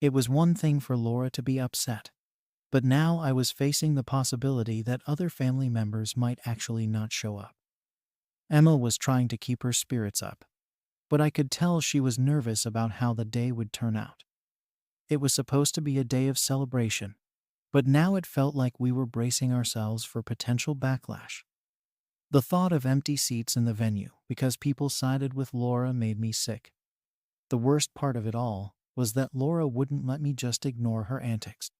It was one thing for Laura to be upset, but now I was facing the possibility that other family members might actually not show up. Emma was trying to keep her spirits up, but I could tell she was nervous about how the day would turn out. It was supposed to be a day of celebration, but now it felt like we were bracing ourselves for potential backlash. The thought of empty seats in the venue because people sided with Laura made me sick. The worst part of it all was that Laura wouldn't let me just ignore her antics.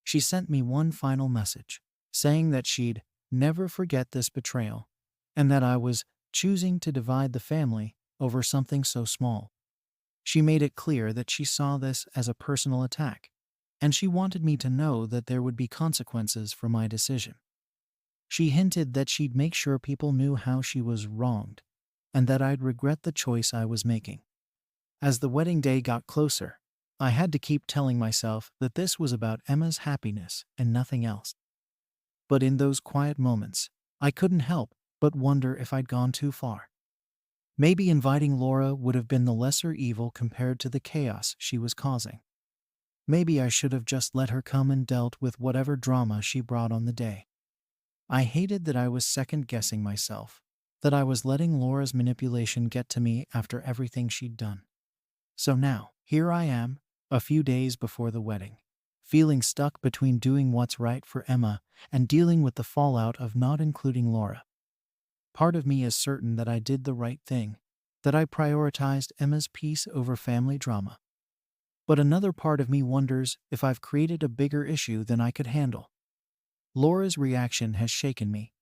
She sent me one final message, saying that she'd never forget this betrayal, and that I was choosing to divide the family over something so small. She made it clear that she saw this as a personal attack, and she wanted me to know that there would be consequences for my decision. She hinted that she'd make sure people knew how she was wronged, and that I'd regret the choice I was making. As the wedding day got closer, I had to keep telling myself that this was about Emma's happiness and nothing else. But in those quiet moments, I couldn't help but wonder if I'd gone too far. Maybe inviting Laura would have been the lesser evil compared to the chaos she was causing. Maybe I should have just let her come and dealt with whatever drama she brought on the day. I hated that I was second-guessing myself, that I was letting Laura's manipulation get to me after everything she'd done. So now, here I am, a few days before the wedding, feeling stuck between doing what's right for Emma and dealing with the fallout of not including Laura. Part of me is certain that I did the right thing, that I prioritized Emma's peace over family drama. But another part of me wonders if I've created a bigger issue than I could handle. Laura's reaction has shaken me,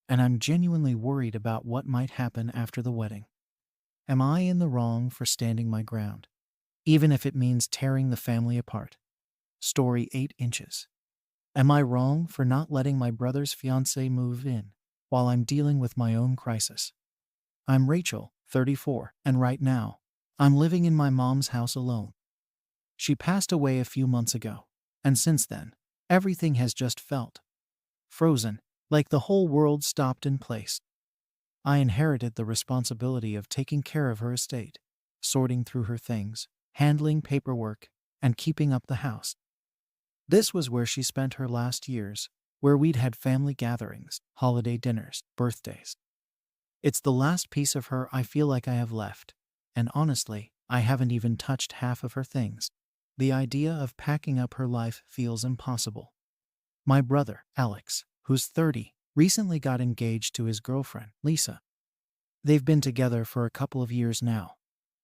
and I'm genuinely worried about what might happen after the wedding. Am I in the wrong for standing my ground, even if it means tearing the family apart? Story 8 inches. Am I wrong for not letting my brother's fiancée move in while I'm dealing with my own crisis? I'm Rachel, 34, and right now, I'm living in my mom's house alone. She passed away a few months ago, and since then, everything has just felt frozen, like the whole world stopped in place. I inherited the responsibility of taking care of her estate, sorting through her things, handling paperwork, and keeping up the house. This was where she spent her last years, where we'd had family gatherings, holiday dinners, birthdays. It's the last piece of her I feel like I have left, and honestly, I haven't even touched half of her things. The idea of packing up her life feels impossible. My brother, Alex, who's 30, recently got engaged to his girlfriend, Lisa. They've been together for a couple of years now,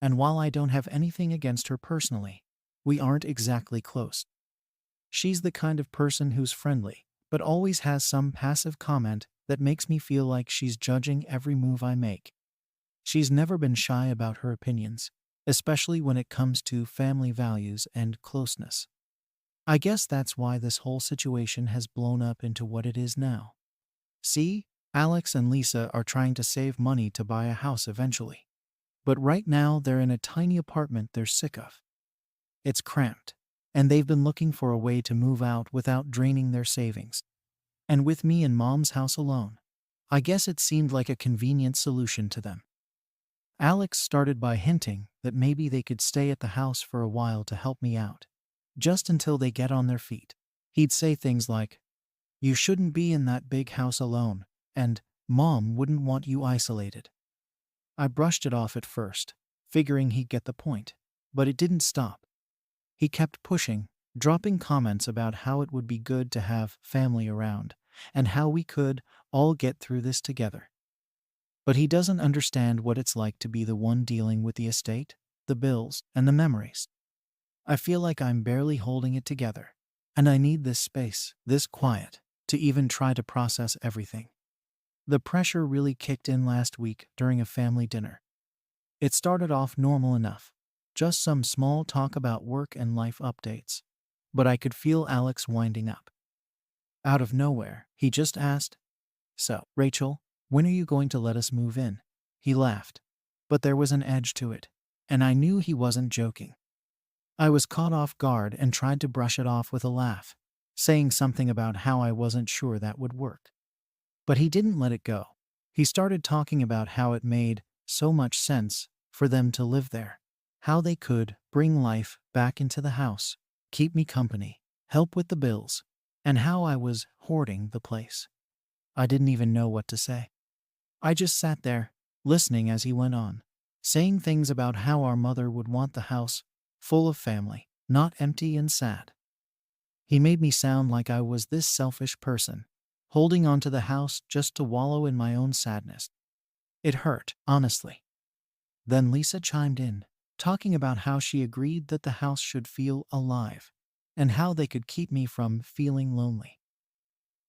and while I don't have anything against her personally, we aren't exactly close. She's the kind of person who's friendly, but always has some passive comment that makes me feel like she's judging every move I make. She's never been shy about her opinions, especially when it comes to family values and closeness. I guess that's why this whole situation has blown up into what it is now. See, Alex and Lisa are trying to save money to buy a house eventually. But right now they're in a tiny apartment they're sick of. It's cramped, and they've been looking for a way to move out without draining their savings. And with me in Mom's house alone, I guess it seemed like a convenient solution to them. Alex started by hinting that maybe they could stay at the house for a while to help me out, just until they get on their feet. He'd say things like, "You shouldn't be in that big house alone," and "Mom wouldn't want you isolated." I brushed it off at first, figuring he'd get the point, but it didn't stop. He kept pushing, dropping comments about how it would be good to have family around, and how we could all get through this together. But he doesn't understand what it's like to be the one dealing with the estate, the bills, and the memories. I feel like I'm barely holding it together, and I need this space, this quiet, to even try to process everything. The pressure really kicked in last week during a family dinner. It started off normal enough, just some small talk about work and life updates. But I could feel Alex winding up. Out of nowhere, he just asked, "So, Rachel, when are you going to let us move in?" He laughed, but there was an edge to it, and I knew he wasn't joking. I was caught off guard and tried to brush it off with a laugh, saying something about how I wasn't sure that would work. But he didn't let it go. He started talking about how it made so much sense for them to live there, how they could bring life back into the house, keep me company, help with the bills, and how I was hoarding the place. I didn't even know what to say. I just sat there, listening as he went on, saying things about how our mother would want the house full of family, not empty and sad. He made me sound like I was this selfish person, holding on to the house just to wallow in my own sadness. It hurt, honestly. Then Lisa chimed in, talking about how she agreed that the house should feel alive, and how they could keep me from feeling lonely.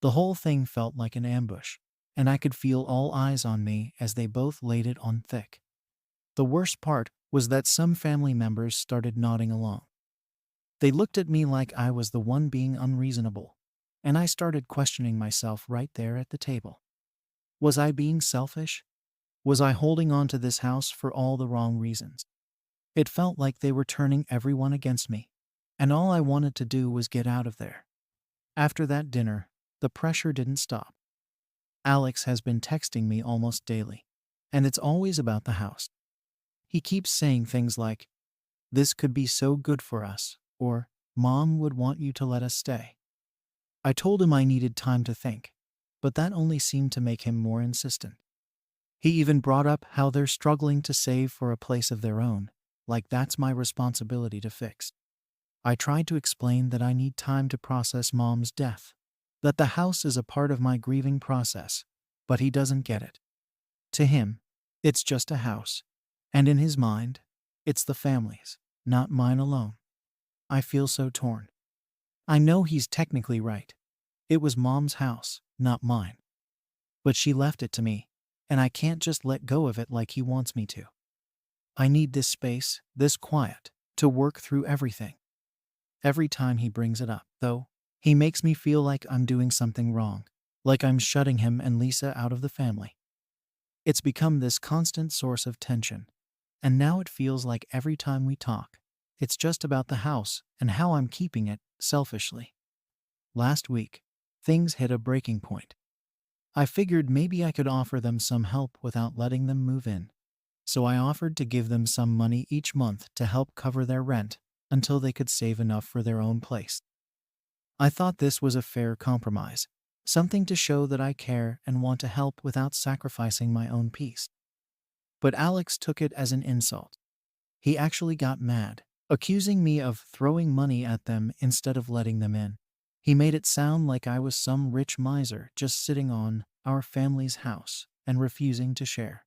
The whole thing felt like an ambush, and I could feel all eyes on me as they both laid it on thick. The worst part was that some family members started nodding along. They looked at me like I was the one being unreasonable, and I started questioning myself right there at the table. Was I being selfish? Was I holding on to this house for all the wrong reasons? It felt like they were turning everyone against me, and all I wanted to do was get out of there. After that dinner, the pressure didn't stop. Alex has been texting me almost daily, and it's always about the house. He keeps saying things like, "This could be so good for us," or "Mom would want you to let us stay." I told him I needed time to think, but that only seemed to make him more insistent. He even brought up how they're struggling to save for a place of their own, like that's my responsibility to fix. I tried to explain that I need time to process Mom's death, that the house is a part of my grieving process, but he doesn't get it. To him, it's just a house, and in his mind, it's the family's, not mine alone. I feel so torn. I know he's technically right. It was Mom's house, not mine. But she left it to me, and I can't just let go of it like he wants me to. I need this space, this quiet, to work through everything. Every time he brings it up, though, he makes me feel like I'm doing something wrong, like I'm shutting him and Lisa out of the family. It's become this constant source of tension, and now it feels like every time we talk, it's just about the house and how I'm keeping it, selfishly. Last week, things hit a breaking point. I figured maybe I could offer them some help without letting them move in. So I offered to give them some money each month to help cover their rent until they could save enough for their own place. I thought this was a fair compromise, something to show that I care and want to help without sacrificing my own peace. But Alex took it as an insult. He actually got mad, accusing me of throwing money at them instead of letting them in. He made it sound like I was some rich miser just sitting on our family's house and refusing to share.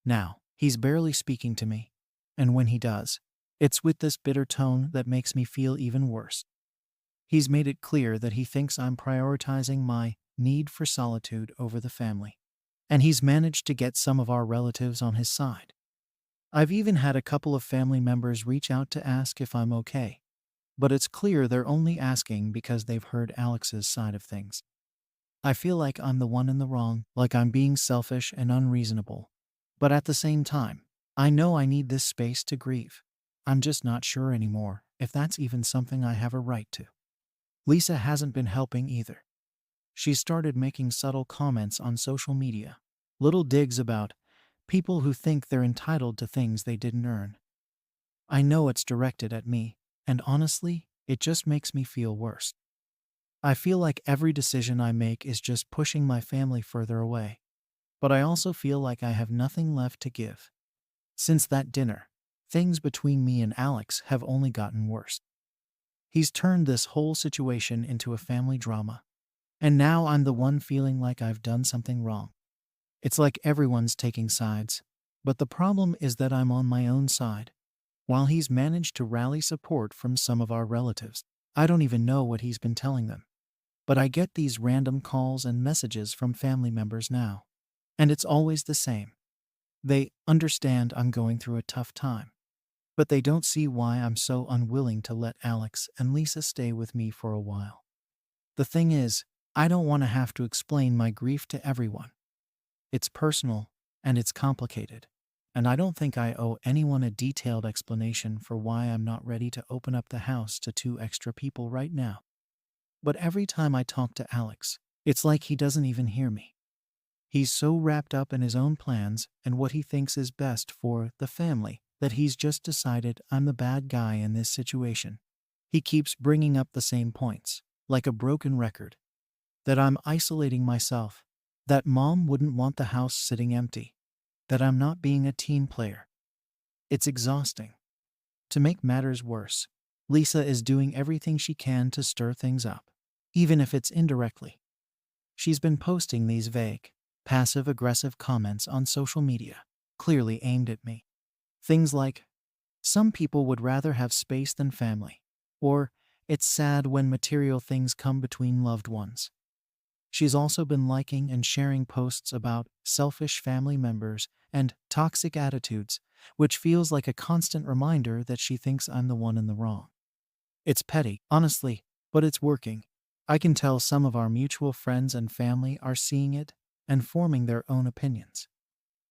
Now, he's barely speaking to me, and when he does, it's with this bitter tone that makes me feel even worse. He's made it clear that he thinks I'm prioritizing my need for solitude over the family, and he's managed to get some of our relatives on his side. I've even had a couple of family members reach out to ask if I'm okay, but it's clear they're only asking because they've heard Alex's side of things. I feel like I'm the one in the wrong, like I'm being selfish and unreasonable. But at the same time, I know I need this space to grieve. I'm just not sure anymore if that's even something I have a right to. Lisa hasn't been helping either. She started making subtle comments on social media, little digs about people who think they're entitled to things they didn't earn. I know it's directed at me, and honestly, it just makes me feel worse. I feel like every decision I make is just pushing my family further away, but I also feel like I have nothing left to give. Since that dinner, things between me and Alex have only gotten worse. He's turned this whole situation into a family drama, and now I'm the one feeling like I've done something wrong. It's like everyone's taking sides, but the problem is that I'm on my own side. While he's managed to rally support from some of our relatives, I don't even know what he's been telling them. But I get these random calls and messages from family members now, and it's always the same. They understand I'm going through a tough time, but they don't see why I'm so unwilling to let Alex and Lisa stay with me for a while. The thing is, I don't want to have to explain my grief to everyone. It's personal, and it's complicated, and I don't think I owe anyone a detailed explanation for why I'm not ready to open up the house to 2 extra people right now. But every time I talk to Alex, it's like he doesn't even hear me. He's so wrapped up in his own plans and what he thinks is best for the family that he's just decided I'm the bad guy in this situation. He keeps bringing up the same points, like a broken record. That I'm isolating myself, that Mom wouldn't want the house sitting empty, that I'm not being a team player. It's exhausting. To make matters worse, Lisa is doing everything she can to stir things up, even if it's indirectly. She's been posting these vague, passive aggressive comments on social media, clearly aimed at me. Things like, some people would rather have space than family, or it's sad when material things come between loved ones. She's also been liking and sharing posts about selfish family members and toxic attitudes, which feels like a constant reminder that she thinks I'm the one in the wrong. It's petty, honestly, but it's working. I can tell some of our mutual friends and family are seeing it and forming their own opinions.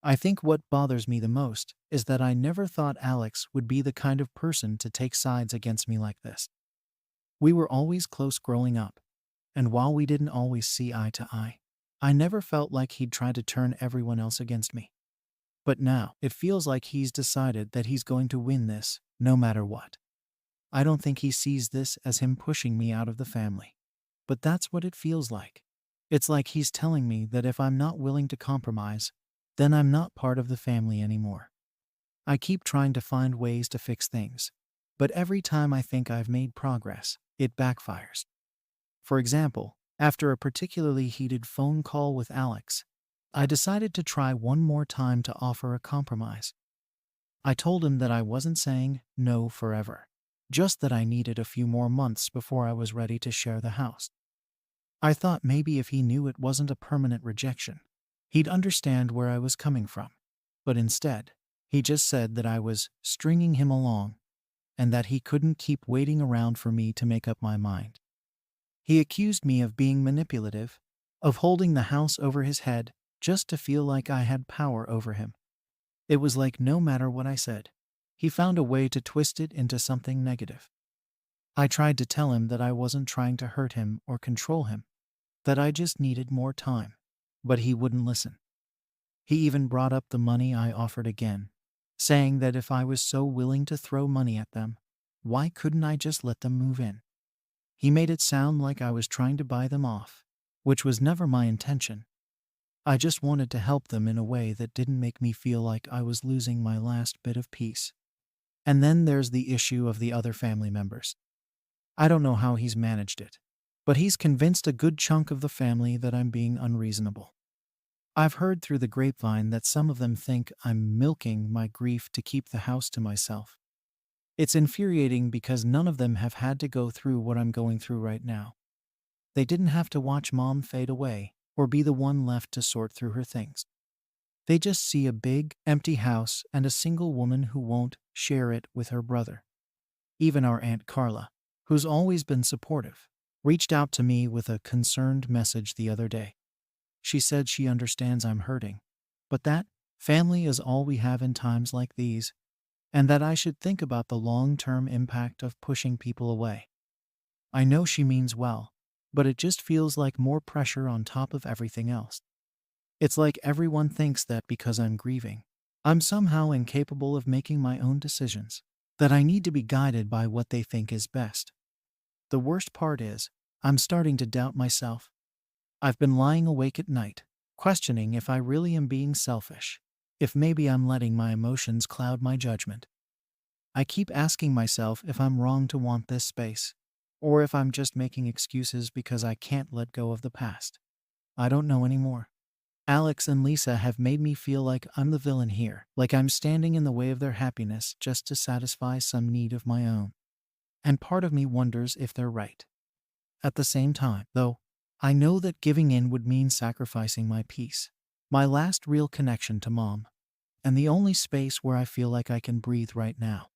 I think what bothers me the most is that I never thought Alex would be the kind of person to take sides against me like this. We were always close growing up, and while we didn't always see eye to eye, I never felt like he'd try to turn everyone else against me. But now, it feels like he's decided that he's going to win this, no matter what. I don't think he sees this as him pushing me out of the family. But that's what it feels like. It's like he's telling me that if I'm not willing to compromise, then I'm not part of the family anymore. I keep trying to find ways to fix things, but every time I think I've made progress, it backfires. For example, after a particularly heated phone call with Alex, I decided to try one more time to offer a compromise. I told him that I wasn't saying no forever, just that I needed a few more months before I was ready to share the house. I thought maybe if he knew it wasn't a permanent rejection, he'd understand where I was coming from. But instead, he just said that I was stringing him along and that he couldn't keep waiting around for me to make up my mind. He accused me of being manipulative, of holding the house over his head just to feel like I had power over him. It was like no matter what I said, he found a way to twist it into something negative. I tried to tell him that I wasn't trying to hurt him or control him, that I just needed more time, but he wouldn't listen. He even brought up the money I offered again, saying that if I was so willing to throw money at them, why couldn't I just let them move in? He made it sound like I was trying to buy them off, which was never my intention. I just wanted to help them in a way that didn't make me feel like I was losing my last bit of peace. And then there's the issue of the other family members. I don't know how he's managed it, but he's convinced a good chunk of the family that I'm being unreasonable. I've heard through the grapevine that some of them think I'm milking my grief to keep the house to myself. It's infuriating because none of them have had to go through what I'm going through right now. They didn't have to watch mom fade away or be the one left to sort through her things. They just see a big, empty house and a single woman who won't share it with her brother. Even our Aunt Carla, who's always been supportive, reached out to me with a concerned message the other day. She said she understands I'm hurting, but that family is all we have in times like these, and that I should think about the long-term impact of pushing people away. I know she means well, but it just feels like more pressure on top of everything else. It's like everyone thinks that because I'm grieving, I'm somehow incapable of making my own decisions, that I need to be guided by what they think is best. The worst part is, I'm starting to doubt myself. I've been lying awake at night, questioning if I really am being selfish, if maybe I'm letting my emotions cloud my judgment. I keep asking myself if I'm wrong to want this space, or if I'm just making excuses because I can't let go of the past. I don't know anymore. Alex and Lisa have made me feel like I'm the villain here, like I'm standing in the way of their happiness just to satisfy some need of my own. And part of me wonders if they're right. At the same time, though, I know that giving in would mean sacrificing my peace, my last real connection to mom, and the only space where I feel like I can breathe right now.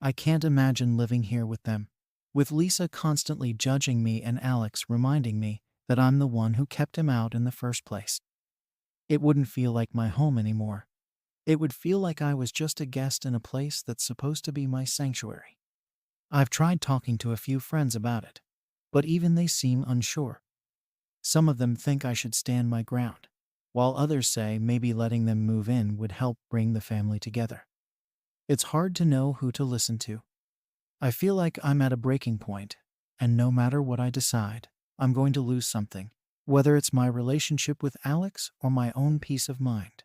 I can't imagine living here with them, with Lisa constantly judging me and Alex reminding me that I'm the one who kept him out in the first place. It wouldn't feel like my home anymore. It would feel like I was just a guest in a place that's supposed to be my sanctuary. I've tried talking to a few friends about it, but even they seem unsure. Some of them think I should stand my ground, while others say maybe letting them move in would help bring the family together. It's hard to know who to listen to. I feel like I'm at a breaking point, and no matter what I decide, I'm going to lose something, whether it's my relationship with Alex or my own peace of mind.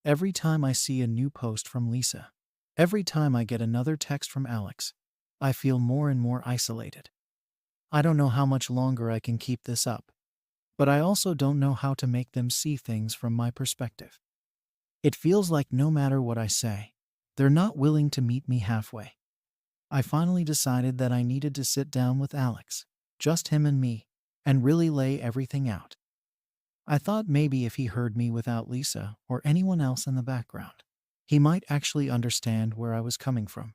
Every time I see a new post from Lisa, every time I get another text from Alex, I feel more and more isolated. I don't know how much longer I can keep this up, but I also don't know how to make them see things from my perspective. It feels like no matter what I say, they're not willing to meet me halfway. I finally decided that I needed to sit down with Alex, just him and me, and really lay everything out. I thought maybe if he heard me without Lisa or anyone else in the background, he might actually understand where I was coming from.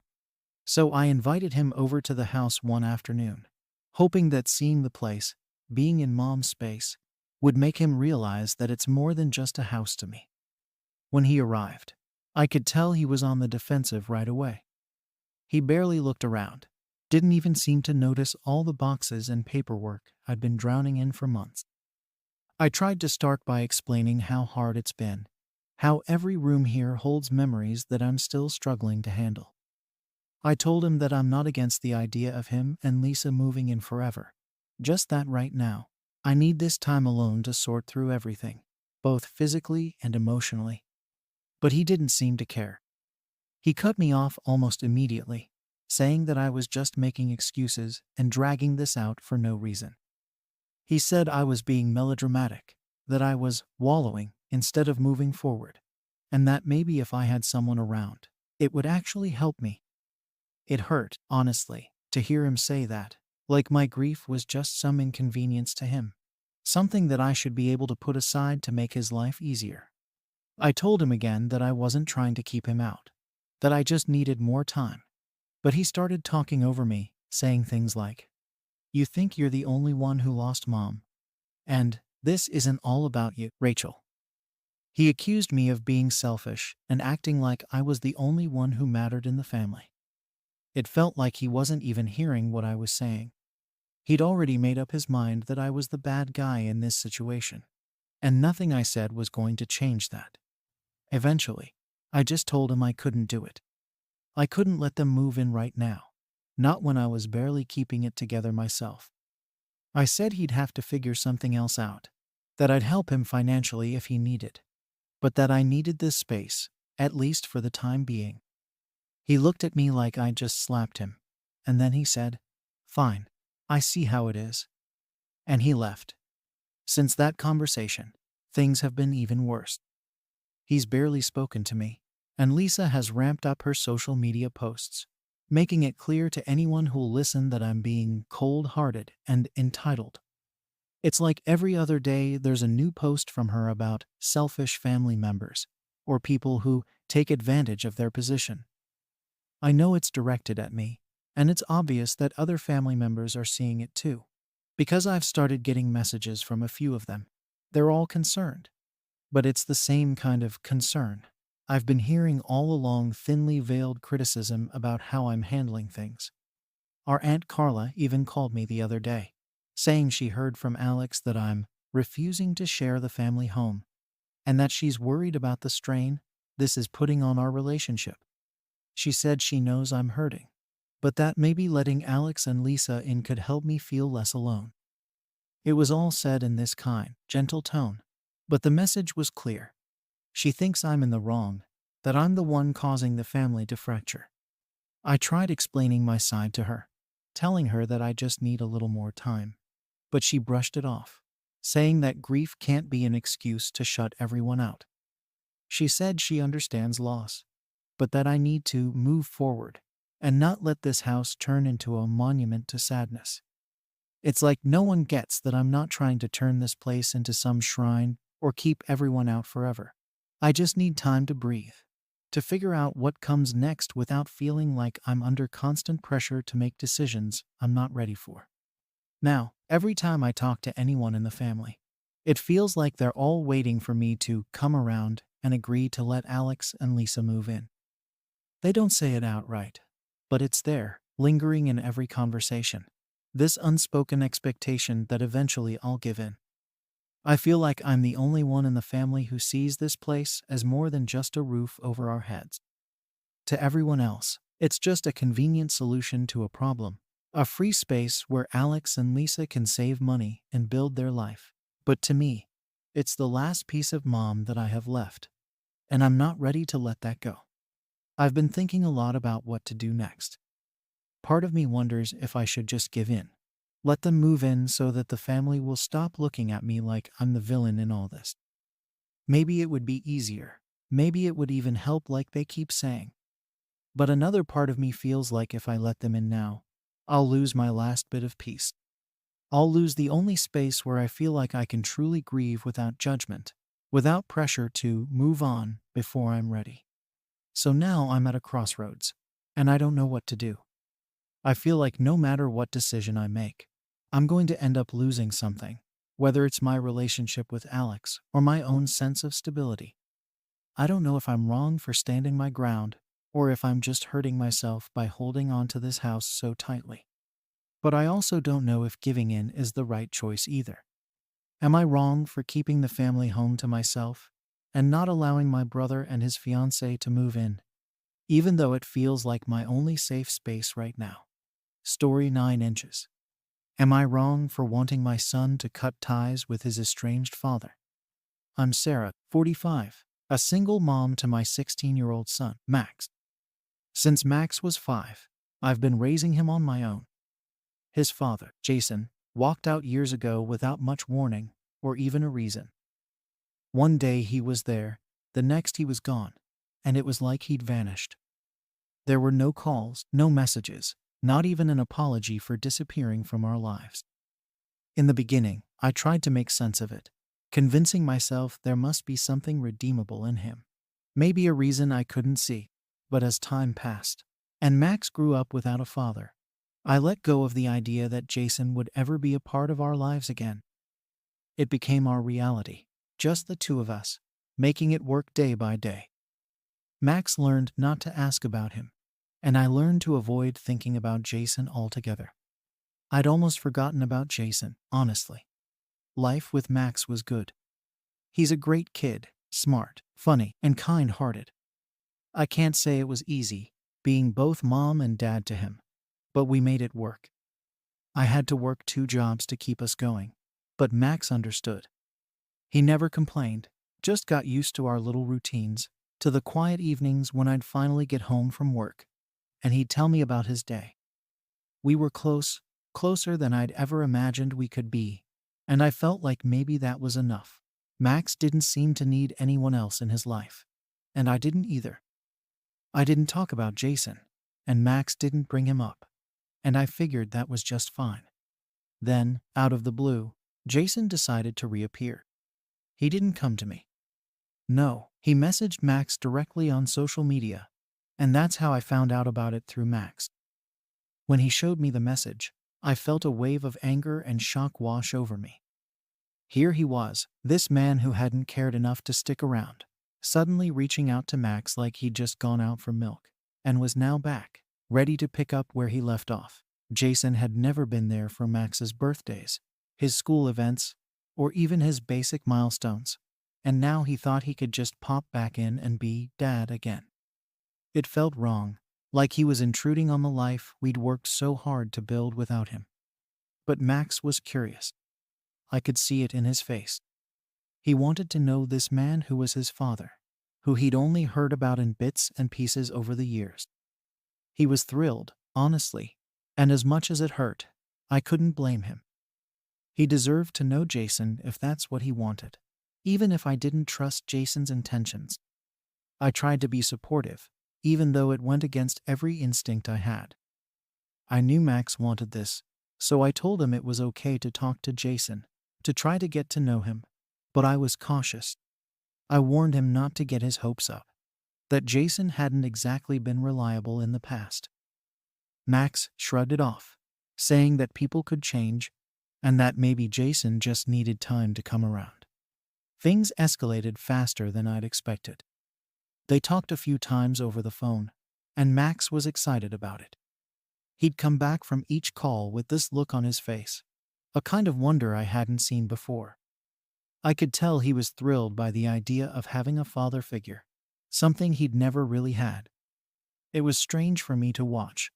So I invited him over to the house one afternoon, hoping that seeing the place, being in Mom's space, would make him realize that it's more than just a house to me. When he arrived, I could tell he was on the defensive right away. He barely looked around, didn't even seem to notice all the boxes and paperwork I'd been drowning in for months. I tried to start by explaining how hard it's been, how every room here holds memories that I'm still struggling to handle. I told him that I'm not against the idea of him and Lisa moving in forever, just that right now, I need this time alone to sort through everything, both physically and emotionally. But he didn't seem to care. He cut me off almost immediately, saying that I was just making excuses and dragging this out for no reason. He said I was being melodramatic, that I was wallowing instead of moving forward, and that maybe if I had someone around, it would actually help me. It hurt, honestly, to hear him say that, like my grief was just some inconvenience to him, something that I should be able to put aside to make his life easier. I told him again that I wasn't trying to keep him out, that I just needed more time. But he started talking over me, saying things like, "You think you're the only one who lost Mom. And this isn't all about you, Rachel." He accused me of being selfish and acting like I was the only one who mattered in the family. It felt like he wasn't even hearing what I was saying. He'd already made up his mind that I was the bad guy in this situation, and nothing I said was going to change that. Eventually, I just told him I couldn't do it. I couldn't let them move in right now, not when I was barely keeping it together myself. I said he'd have to figure something else out, that I'd help him financially if he needed, but that I needed this space, at least for the time being. He looked at me like I'd just slapped him, and then he said, "Fine, I see how it is." And he left. Since that conversation, things have been even worse. He's barely spoken to me, and Lisa has ramped up her social media posts, making it clear to anyone who'll listen that I'm being cold-hearted and entitled. It's like every other day there's a new post from her about selfish family members, or people who take advantage of their position. I know it's directed at me, and it's obvious that other family members are seeing it too, because I've started getting messages from a few of them. They're all concerned, but it's the same kind of concern I've been hearing all along: thinly veiled criticism about how I'm handling things. Our Aunt Carla even called me the other day, saying she heard from Alex that I'm refusing to share the family home, and that she's worried about the strain this is putting on our relationship. She said she knows I'm hurting, but that maybe letting Alex and Lisa in could help me feel less alone. It was all said in this kind, gentle tone, but the message was clear. She thinks I'm in the wrong, that I'm the one causing the family to fracture. I tried explaining my side to her, telling her that I just need a little more time, but she brushed it off, saying that grief can't be an excuse to shut everyone out. She said she understands loss, but that I need to move forward and not let this house turn into a monument to sadness. It's like no one gets that I'm not trying to turn this place into some shrine or keep everyone out forever. I just need time to breathe, to figure out what comes next without feeling like I'm under constant pressure to make decisions I'm not ready for. Now, every time I talk to anyone in the family, it feels like they're all waiting for me to come around and agree to let Alex and Lisa move in. They don't say it outright, but it's there, lingering in every conversation. This unspoken expectation that eventually I'll give in. I feel like I'm the only one in the family who sees this place as more than just a roof over our heads. To everyone else, it's just a convenient solution to a problem, a free space where Alex and Lisa can save money and build their life. But to me, it's the last piece of Mom that I have left, and I'm not ready to let that go. I've been thinking a lot about what to do next. Part of me wonders if I should just give in. Let them move in so that the family will stop looking at me like I'm the villain in all this. Maybe it would be easier. Maybe it would even help, like they keep saying. But another part of me feels like if I let them in now, I'll lose my last bit of peace. I'll lose the only space where I feel like I can truly grieve without judgment, without pressure to move on before I'm ready. So now I'm at a crossroads, and I don't know what to do. I feel like no matter what decision I make, I'm going to end up losing something, whether it's my relationship with Alex or my own sense of stability. I don't know if I'm wrong for standing my ground, or if I'm just hurting myself by holding on to this house so tightly. But I also don't know if giving in is the right choice either. Am I wrong for keeping the family home to myself and not allowing my brother and his fiancée to move in, even though it feels like my only safe space right now? Story 9 inches. Am I wrong for wanting my son to cut ties with his estranged father? I'm Sarah, 45, a single mom to my 16-year-old son, Max. Since Max was 5, I've been raising him on my own. His father, Jason, walked out years ago without much warning or even a reason. One day he was there, the next he was gone, and it was like he'd vanished. There were no calls, no messages, not even an apology for disappearing from our lives. In the beginning, I tried to make sense of it, convincing myself there must be something redeemable in him. Maybe a reason I couldn't see. But as time passed, and Max grew up without a father, I let go of the idea that Jason would ever be a part of our lives again. It became our reality, just the two of us, making it work day by day. Max learned not to ask about him, and I learned to avoid thinking about Jason altogether. I'd almost forgotten about Jason, honestly. Life with Max was good. He's a great kid, smart, funny, and kind-hearted. I can't say it was easy, being both mom and dad to him, but we made it work. I had to work 2 jobs to keep us going, but Max understood. He never complained, just got used to our little routines, to the quiet evenings when I'd finally get home from work, and he'd tell me about his day. We were close, closer than I'd ever imagined we could be, and I felt like maybe that was enough. Max didn't seem to need anyone else in his life, and I didn't either. I didn't talk about Jason, and Max didn't bring him up, and I figured that was just fine. Then, out of the blue, Jason decided to reappear. He didn't come to me. No, he messaged Max directly on social media, and that's how I found out about it, through Max. When he showed me the message, I felt a wave of anger and shock wash over me. Here he was, this man who hadn't cared enough to stick around, suddenly reaching out to Max like he'd just gone out for milk, and was now back, ready to pick up where he left off. Jason had never been there for Max's birthdays, his school events, or even his basic milestones, and now he thought he could just pop back in and be dad again. It felt wrong, like he was intruding on the life we'd worked so hard to build without him. But Max was curious. I could see it in his face. He wanted to know this man who was his father, who he'd only heard about in bits and pieces over the years. He was thrilled, honestly, and as much as it hurt, I couldn't blame him. He deserved to know Jason if that's what he wanted, even if I didn't trust Jason's intentions. I tried to be supportive, even though it went against every instinct I had. I knew Max wanted this, so I told him it was okay to talk to Jason, to try to get to know him, but I was cautious. I warned him not to get his hopes up, that Jason hadn't exactly been reliable in the past. Max shrugged it off, saying that people could change, and that maybe Jason just needed time to come around. Things escalated faster than I'd expected. They talked a few times over the phone, and Max was excited about it. He'd come back from each call with this look on his face, a kind of wonder I hadn't seen before. I could tell he was thrilled by the idea of having a father figure, something he'd never really had. It was strange for me to watch.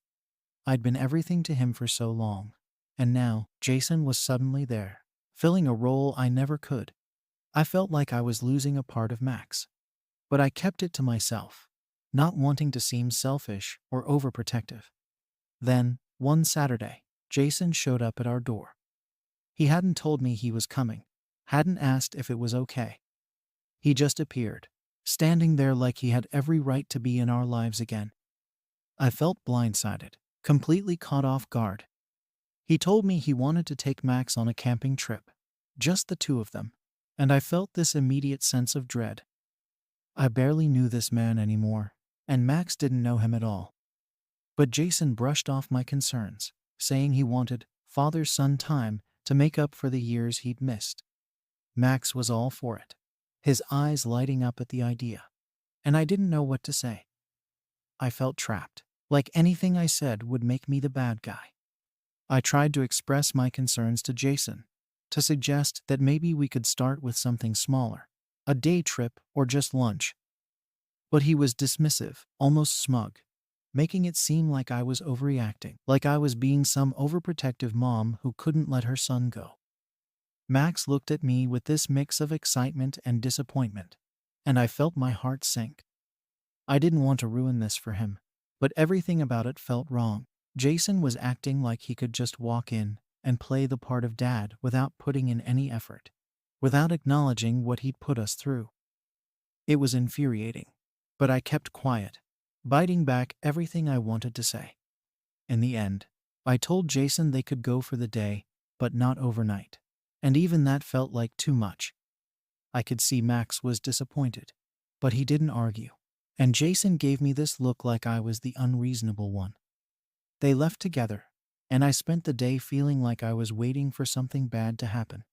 I'd been everything to him for so long, and now Jason was suddenly there, filling a role I never could. I felt like I was losing a part of Max, but I kept it to myself, not wanting to seem selfish or overprotective. Then, one Saturday, Jason showed up at our door. He hadn't told me he was coming, hadn't asked if it was okay. He just appeared, standing there like he had every right to be in our lives again. I felt blindsided, completely caught off guard. He told me he wanted to take Max on a camping trip, just the two of them, and I felt this immediate sense of dread. I barely knew this man anymore, and Max didn't know him at all. But Jason brushed off my concerns, saying he wanted father-son time to make up for the years he'd missed. Max was all for it, his eyes lighting up at the idea, and I didn't know what to say. I felt trapped, like anything I said would make me the bad guy. I tried to express my concerns to Jason, to suggest that maybe we could start with something smaller, a day trip or just lunch. But he was dismissive, almost smug, making it seem like I was overreacting, like I was being some overprotective mom who couldn't let her son go. Max looked at me with this mix of excitement and disappointment, and I felt my heart sink. I didn't want to ruin this for him, but everything about it felt wrong. Jason was acting like he could just walk in and play the part of dad without putting in any effort, without acknowledging what he'd put us through. It was infuriating, but I kept quiet, biting back everything I wanted to say. In the end, I told Jason they could go for the day, but not overnight, and even that felt like too much. I could see Max was disappointed, but he didn't argue, and Jason gave me this look like I was the unreasonable one. They left together, and I spent the day feeling like I was waiting for something bad to happen.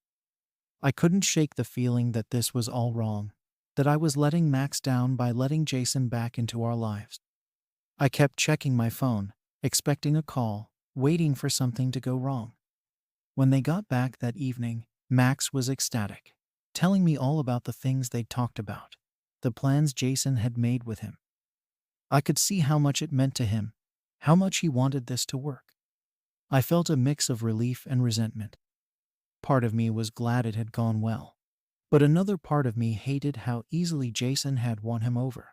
I couldn't shake the feeling that this was all wrong, that I was letting Max down by letting Jason back into our lives. I kept checking my phone, expecting a call, waiting for something to go wrong. When they got back that evening, Max was ecstatic, telling me all about the things they'd talked about, the plans Jason had made with him. I could see how much it meant to him, how much he wanted this to work. I felt a mix of relief and resentment. Part of me was glad it had gone well, but another part of me hated how easily Jason had won him over.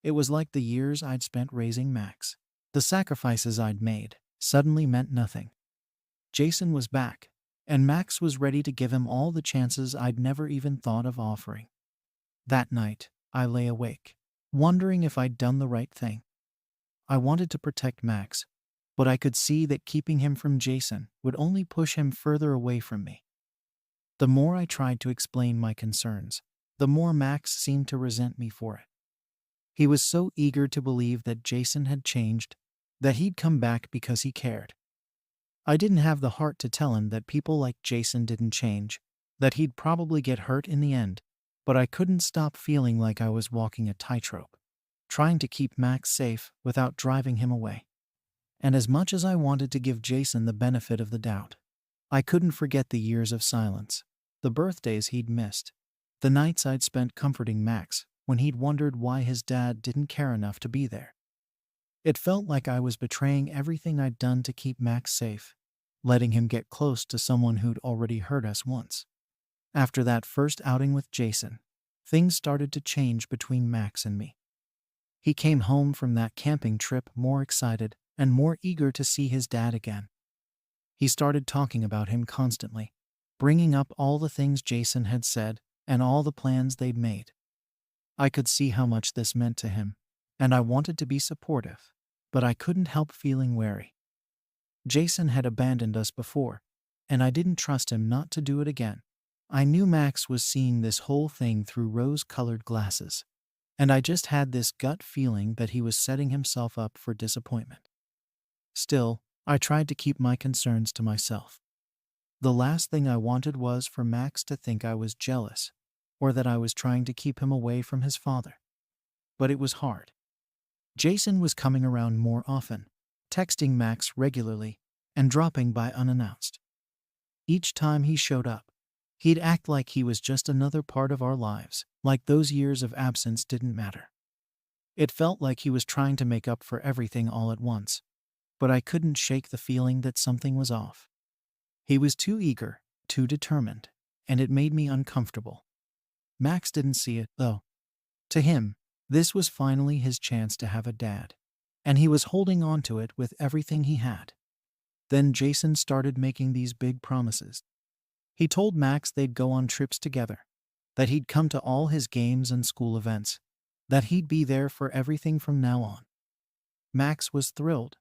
It was like the years I'd spent raising Max, the sacrifices I'd made, suddenly meant nothing. Jason was back, and Max was ready to give him all the chances I'd never even thought of offering. That night, I lay awake, wondering if I'd done the right thing. I wanted to protect Max, but I could see that keeping him from Jason would only push him further away from me. The more I tried to explain my concerns, the more Max seemed to resent me for it. He was so eager to believe that Jason had changed, that he'd come back because he cared. I didn't have the heart to tell him that people like Jason didn't change, that he'd probably get hurt in the end, but I couldn't stop feeling like I was walking a tightrope, trying to keep Max safe without driving him away. And as much as I wanted to give Jason the benefit of the doubt, I couldn't forget the years of silence, the birthdays he'd missed, the nights I'd spent comforting Max when he'd wondered why his dad didn't care enough to be there. It felt like I was betraying everything I'd done to keep Max safe, letting him get close to someone who'd already hurt us once. After that first outing with Jason, things started to change between Max and me. He came home from that camping trip more excited and more eager to see his dad again. He started talking about him constantly, bringing up all the things Jason had said and all the plans they'd made. I could see how much this meant to him, and I wanted to be supportive, but I couldn't help feeling wary. Jason had abandoned us before, and I didn't trust him not to do it again. I knew Max was seeing this whole thing through rose-colored glasses, and I just had this gut feeling that he was setting himself up for disappointment. Still, I tried to keep my concerns to myself. The last thing I wanted was for Max to think I was jealous, or that I was trying to keep him away from his father. But it was hard. Jason was coming around more often, texting Max regularly, and dropping by unannounced. Each time he showed up, he'd act like he was just another part of our lives, like those years of absence didn't matter. It felt like he was trying to make up for everything all at once, but I couldn't shake the feeling that something was off. He was too eager, too determined, and it made me uncomfortable. Max didn't see it, though. To him, this was finally his chance to have a dad, and he was holding on to it with everything he had. Then Jason started making these big promises. He told Max they'd go on trips together, that he'd come to all his games and school events, that he'd be there for everything from now on. Max was thrilled,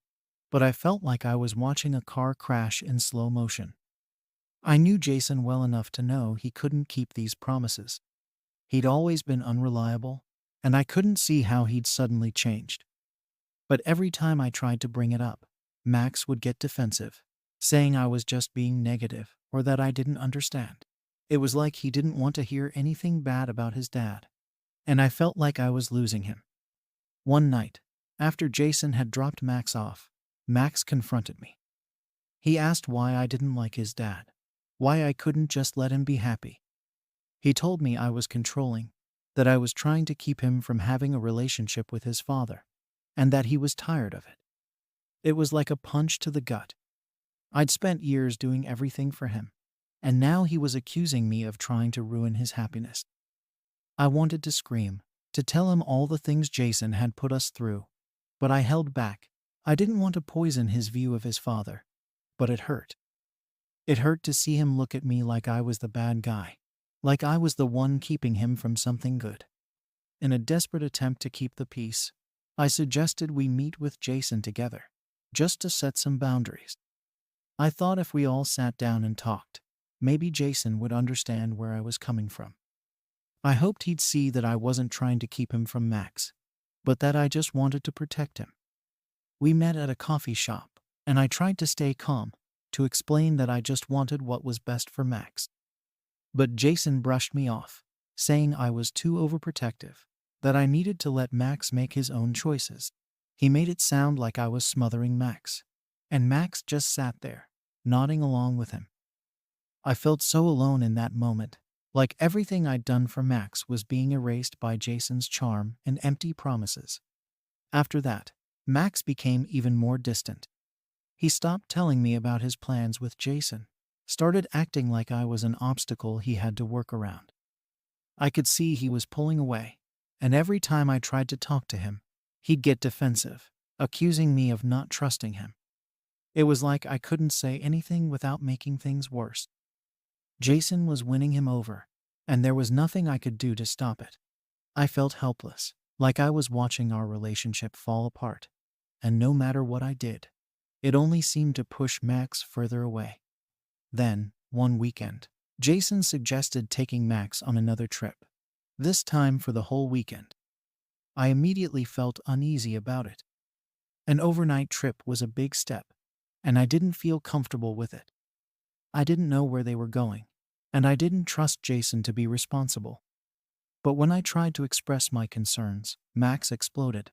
but I felt like I was watching a car crash in slow motion. I knew Jason well enough to know he couldn't keep these promises. He'd always been unreliable, and I couldn't see how he'd suddenly changed. But every time I tried to bring it up, Max would get defensive, saying I was just being negative or that I didn't understand. It was like he didn't want to hear anything bad about his dad, and I felt like I was losing him. One night, after Jason had dropped Max off, Max confronted me. He asked why I didn't like his dad, why I couldn't just let him be happy. He told me I was controlling, that I was trying to keep him from having a relationship with his father, and that he was tired of it. It was like a punch to the gut. I'd spent years doing everything for him, and now he was accusing me of trying to ruin his happiness. I wanted to scream, to tell him all the things Jason had put us through, but I held back. I didn't want to poison his view of his father, but it hurt. It hurt to see him look at me like I was the bad guy, like I was the one keeping him from something good. In a desperate attempt to keep the peace, I suggested we meet with Jason together, just to set some boundaries. I thought if we all sat down and talked, maybe Jason would understand where I was coming from. I hoped he'd see that I wasn't trying to keep him from Max, but that I just wanted to protect him. We met at a coffee shop, and I tried to stay calm, to explain that I just wanted what was best for Max. But Jason brushed me off, saying I was too overprotective, that I needed to let Max make his own choices. He made it sound like I was smothering Max, and Max just sat there, nodding along with him. I felt so alone in that moment, like everything I'd done for Max was being erased by Jason's charm and empty promises. After that, Max became even more distant. He stopped telling me about his plans with Jason, started acting like I was an obstacle he had to work around. I could see he was pulling away, and every time I tried to talk to him, he'd get defensive, accusing me of not trusting him. It was like I couldn't say anything without making things worse. Jason was winning him over, and there was nothing I could do to stop it. I felt helpless, like I was watching our relationship fall apart, and no matter what I did, it only seemed to push Max further away. Then, one weekend, Jason suggested taking Max on another trip, this time for the whole weekend. I immediately felt uneasy about it. An overnight trip was a big step, and I didn't feel comfortable with it. I didn't know where they were going, and I didn't trust Jason to be responsible. But when I tried to express my concerns, Max exploded.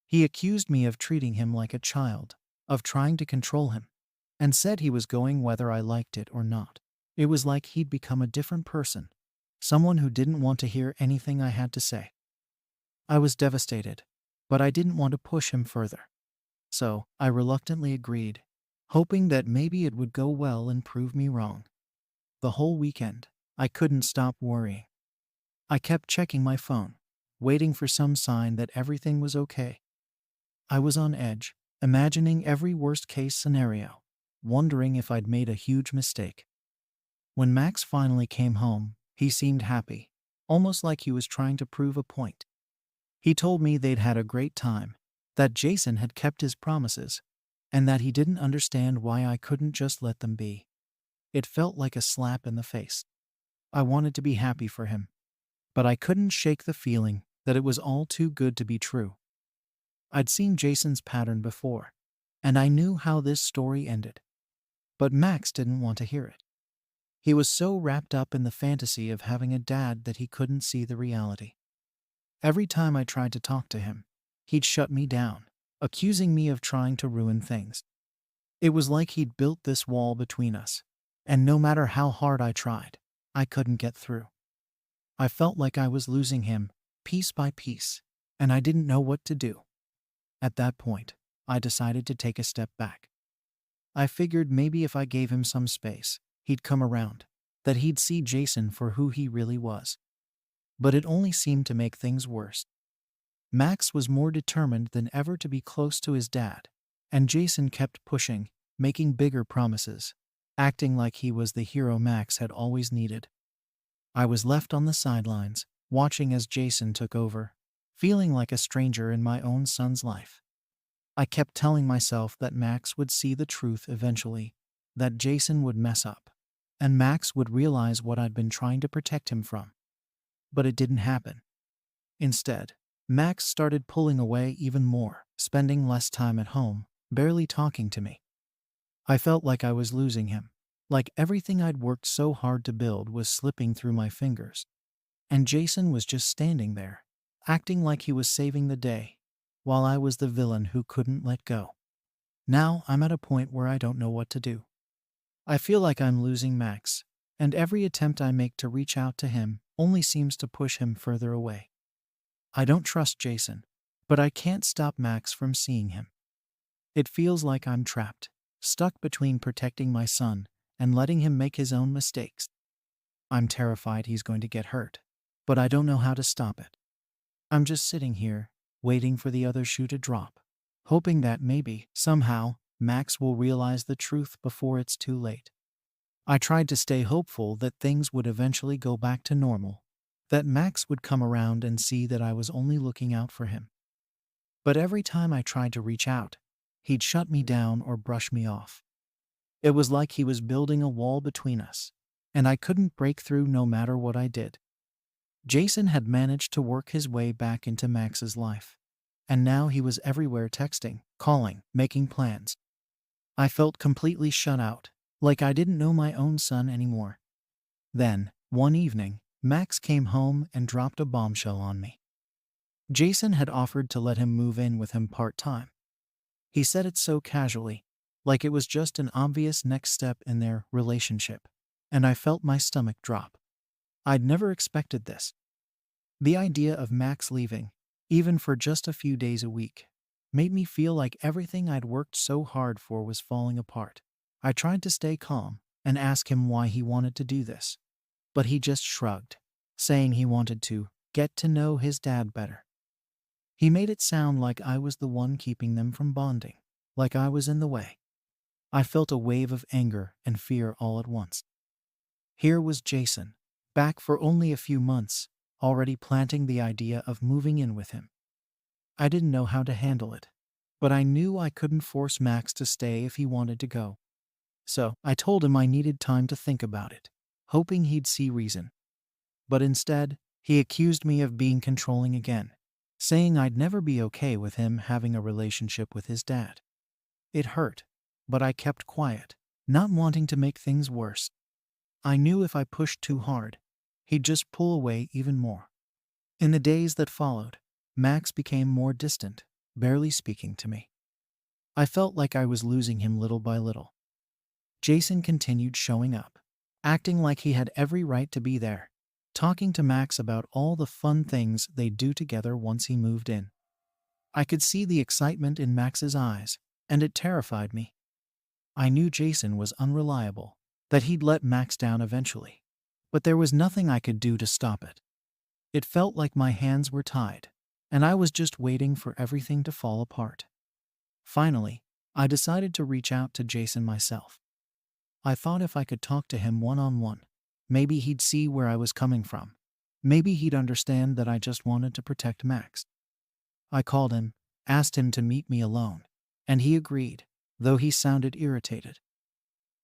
He accused me of treating him like a child, of trying to control him, and said he was going whether I liked it or not. It was like he'd become a different person, someone who didn't want to hear anything I had to say. I was devastated, but I didn't want to push him further. So, I reluctantly agreed, hoping that maybe it would go well and prove me wrong. The whole weekend, I couldn't stop worrying. I kept checking my phone, waiting for some sign that everything was okay. I was on edge, imagining every worst-case scenario, wondering if I'd made a huge mistake. When Max finally came home, he seemed happy, almost like he was trying to prove a point. He told me they'd had a great time, that Jason had kept his promises, and that he didn't understand why I couldn't just let them be. It felt like a slap in the face. I wanted to be happy for him, but I couldn't shake the feeling that it was all too good to be true. I'd seen Jason's pattern before, and I knew how this story ended. But Max didn't want to hear it. He was so wrapped up in the fantasy of having a dad that he couldn't see the reality. Every time I tried to talk to him, he'd shut me down, accusing me of trying to ruin things. It was like he'd built this wall between us, and no matter how hard I tried, I couldn't get through. I felt like I was losing him, piece by piece, and I didn't know what to do. At that point, I decided to take a step back. I figured maybe if I gave him some space, he'd come around, that he'd see Jason for who he really was. But it only seemed to make things worse. Max was more determined than ever to be close to his dad, and Jason kept pushing, making bigger promises, acting like he was the hero Max had always needed. I was left on the sidelines, watching as Jason took over, feeling like a stranger in my own son's life. I kept telling myself that Max would see the truth eventually, that Jason would mess up, and Max would realize what I'd been trying to protect him from. But it didn't happen. Instead, Max started pulling away even more, spending less time at home, barely talking to me. I felt like I was losing him, like everything I'd worked so hard to build was slipping through my fingers. And Jason was just standing there, acting like he was saving the day, while I was the villain who couldn't let go. Now I'm at a point where I don't know what to do. I feel like I'm losing Max, and every attempt I make to reach out to him only seems to push him further away. I don't trust Jason, but I can't stop Max from seeing him. It feels like I'm trapped, stuck between protecting my son and letting him make his own mistakes. I'm terrified he's going to get hurt, but I don't know how to stop it. I'm just sitting here, waiting for the other shoe to drop, hoping that maybe, somehow, Max will realize the truth before it's too late. I tried to stay hopeful that things would eventually go back to normal, that Max would come around and see that I was only looking out for him. But every time I tried to reach out, he'd shut me down or brush me off. It was like he was building a wall between us, and I couldn't break through no matter what I did. Jason had managed to work his way back into Max's life, and now he was everywhere texting, calling, making plans. I felt completely shut out, like I didn't know my own son anymore. Then, one evening, Max came home and dropped a bombshell on me. Jason had offered to let him move in with him part-time. He said it so casually, like it was just an obvious next step in their relationship, and I felt my stomach drop. I'd never expected this. The idea of Max leaving, even for just a few days a week, made me feel like everything I'd worked so hard for was falling apart. I tried to stay calm and ask him why he wanted to do this, but he just shrugged, saying he wanted to get to know his dad better. He made it sound like I was the one keeping them from bonding, like I was in the way. I felt a wave of anger and fear all at once. Here was Jason, back for only a few months, already planting the idea of moving in with him. I didn't know how to handle it, but I knew I couldn't force Max to stay if he wanted to go. So I told him I needed time to think about it, hoping he'd see reason. But instead, he accused me of being controlling again, saying I'd never be okay with him having a relationship with his dad. It hurt, but I kept quiet, not wanting to make things worse. I knew if I pushed too hard, he'd just pull away even more. In the days that followed, Max became more distant, barely speaking to me. I felt like I was losing him little by little. Jason continued showing up, acting like he had every right to be there, talking to Max about all the fun things they'd do together once he moved in. I could see the excitement in Max's eyes, and it terrified me. I knew Jason was unreliable, that he'd let Max down eventually, but there was nothing I could do to stop it. It felt like my hands were tied, and I was just waiting for everything to fall apart. Finally, I decided to reach out to Jason myself. I thought if I could talk to him one-on-one, maybe he'd see where I was coming from. Maybe he'd understand that I just wanted to protect Max. I called him, asked him to meet me alone, and he agreed, though he sounded irritated.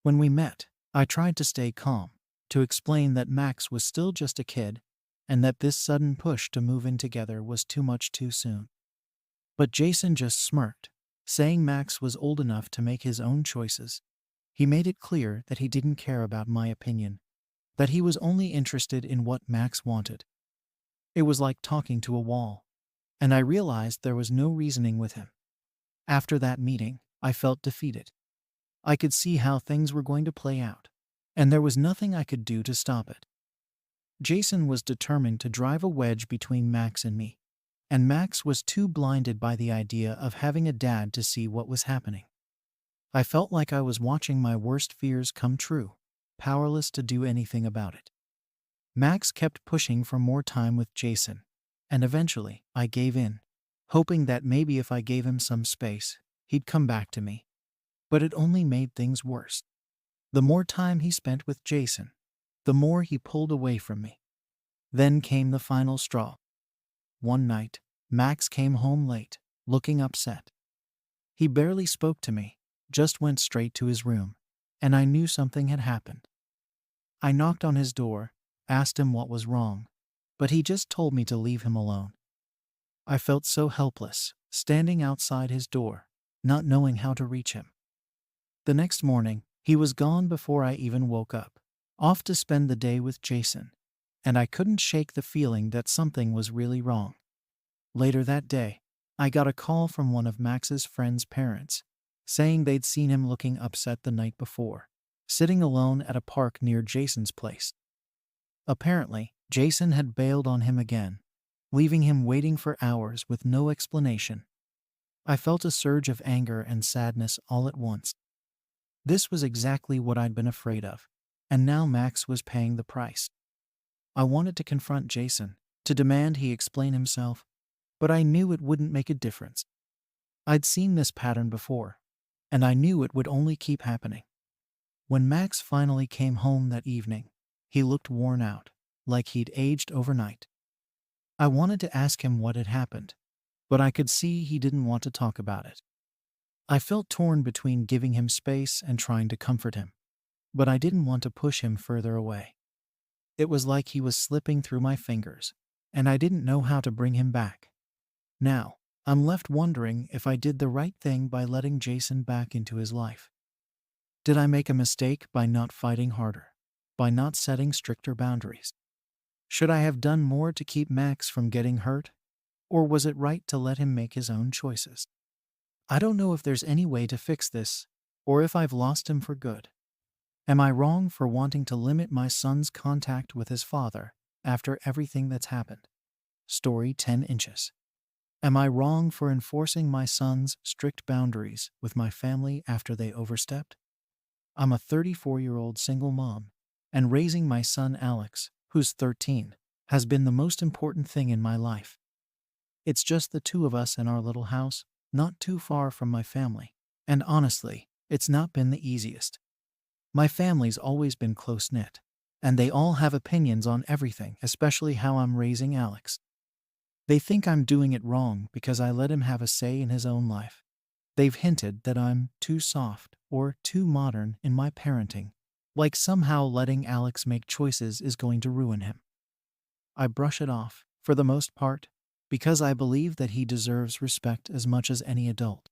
When we met, I tried to stay calm, to explain that Max was still just a kid, and that this sudden push to move in together was too much too soon. But Jason just smirked, saying Max was old enough to make his own choices. He made it clear that he didn't care about my opinion, that he was only interested in what Max wanted. It was like talking to a wall, and I realized there was no reasoning with him. After that meeting, I felt defeated. I could see how things were going to play out, and there was nothing I could do to stop it. Jason was determined to drive a wedge between Max and me, and Max was too blinded by the idea of having a dad to see what was happening. I felt like I was watching my worst fears come true, powerless to do anything about it. Max kept pushing for more time with Jason, and eventually I gave in, hoping that maybe if I gave him some space, he'd come back to me. But it only made things worse. The more time he spent with Jason, the more he pulled away from me. Then came the final straw. One night, Max came home late, looking upset. He barely spoke to me, just went straight to his room, and I knew something had happened. I knocked on his door, asked him what was wrong, but he just told me to leave him alone. I felt so helpless, standing outside his door, not knowing how to reach him. The next morning, he was gone before I even woke up, off to spend the day with Jason, and I couldn't shake the feeling that something was really wrong. Later that day, I got a call from one of Max's friend's parents, saying they'd seen him looking upset the night before, sitting alone at a park near Jason's place. Apparently, Jason had bailed on him again, leaving him waiting for hours with no explanation. I felt a surge of anger and sadness all at once. This was exactly what I'd been afraid of, and now Max was paying the price. I wanted to confront Jason, to demand he explain himself, but I knew it wouldn't make a difference. I'd seen this pattern before, and I knew it would only keep happening. When Max finally came home that evening, he looked worn out, like he'd aged overnight. I wanted to ask him what had happened, but I could see he didn't want to talk about it. I felt torn between giving him space and trying to comfort him, but I didn't want to push him further away. It was like he was slipping through my fingers, and I didn't know how to bring him back. Now, I'm left wondering if I did the right thing by letting Jason back into his life. Did I make a mistake by not fighting harder, by not setting stricter boundaries? Should I have done more to keep Max from getting hurt, or was it right to let him make his own choices? I don't know if there's any way to fix this, or if I've lost him for good. Am I wrong for wanting to limit my son's contact with his father after everything that's happened? Story 10 inches. Am I wrong for enforcing my son's strict boundaries with my family after they overstepped? I'm a 34-year-old single mom, and raising my son Alex, who's 13, has been the most important thing in my life. It's just the two of us in our little house, not too far from my family, and honestly, it's not been the easiest. My family's always been close-knit, and they all have opinions on everything, especially how I'm raising Alex. They think I'm doing it wrong because I let him have a say in his own life. They've hinted that I'm too soft or too modern in my parenting, like somehow letting Alex make choices is going to ruin him. I brush it off, for the most part, because I believe that he deserves respect as much as any adult.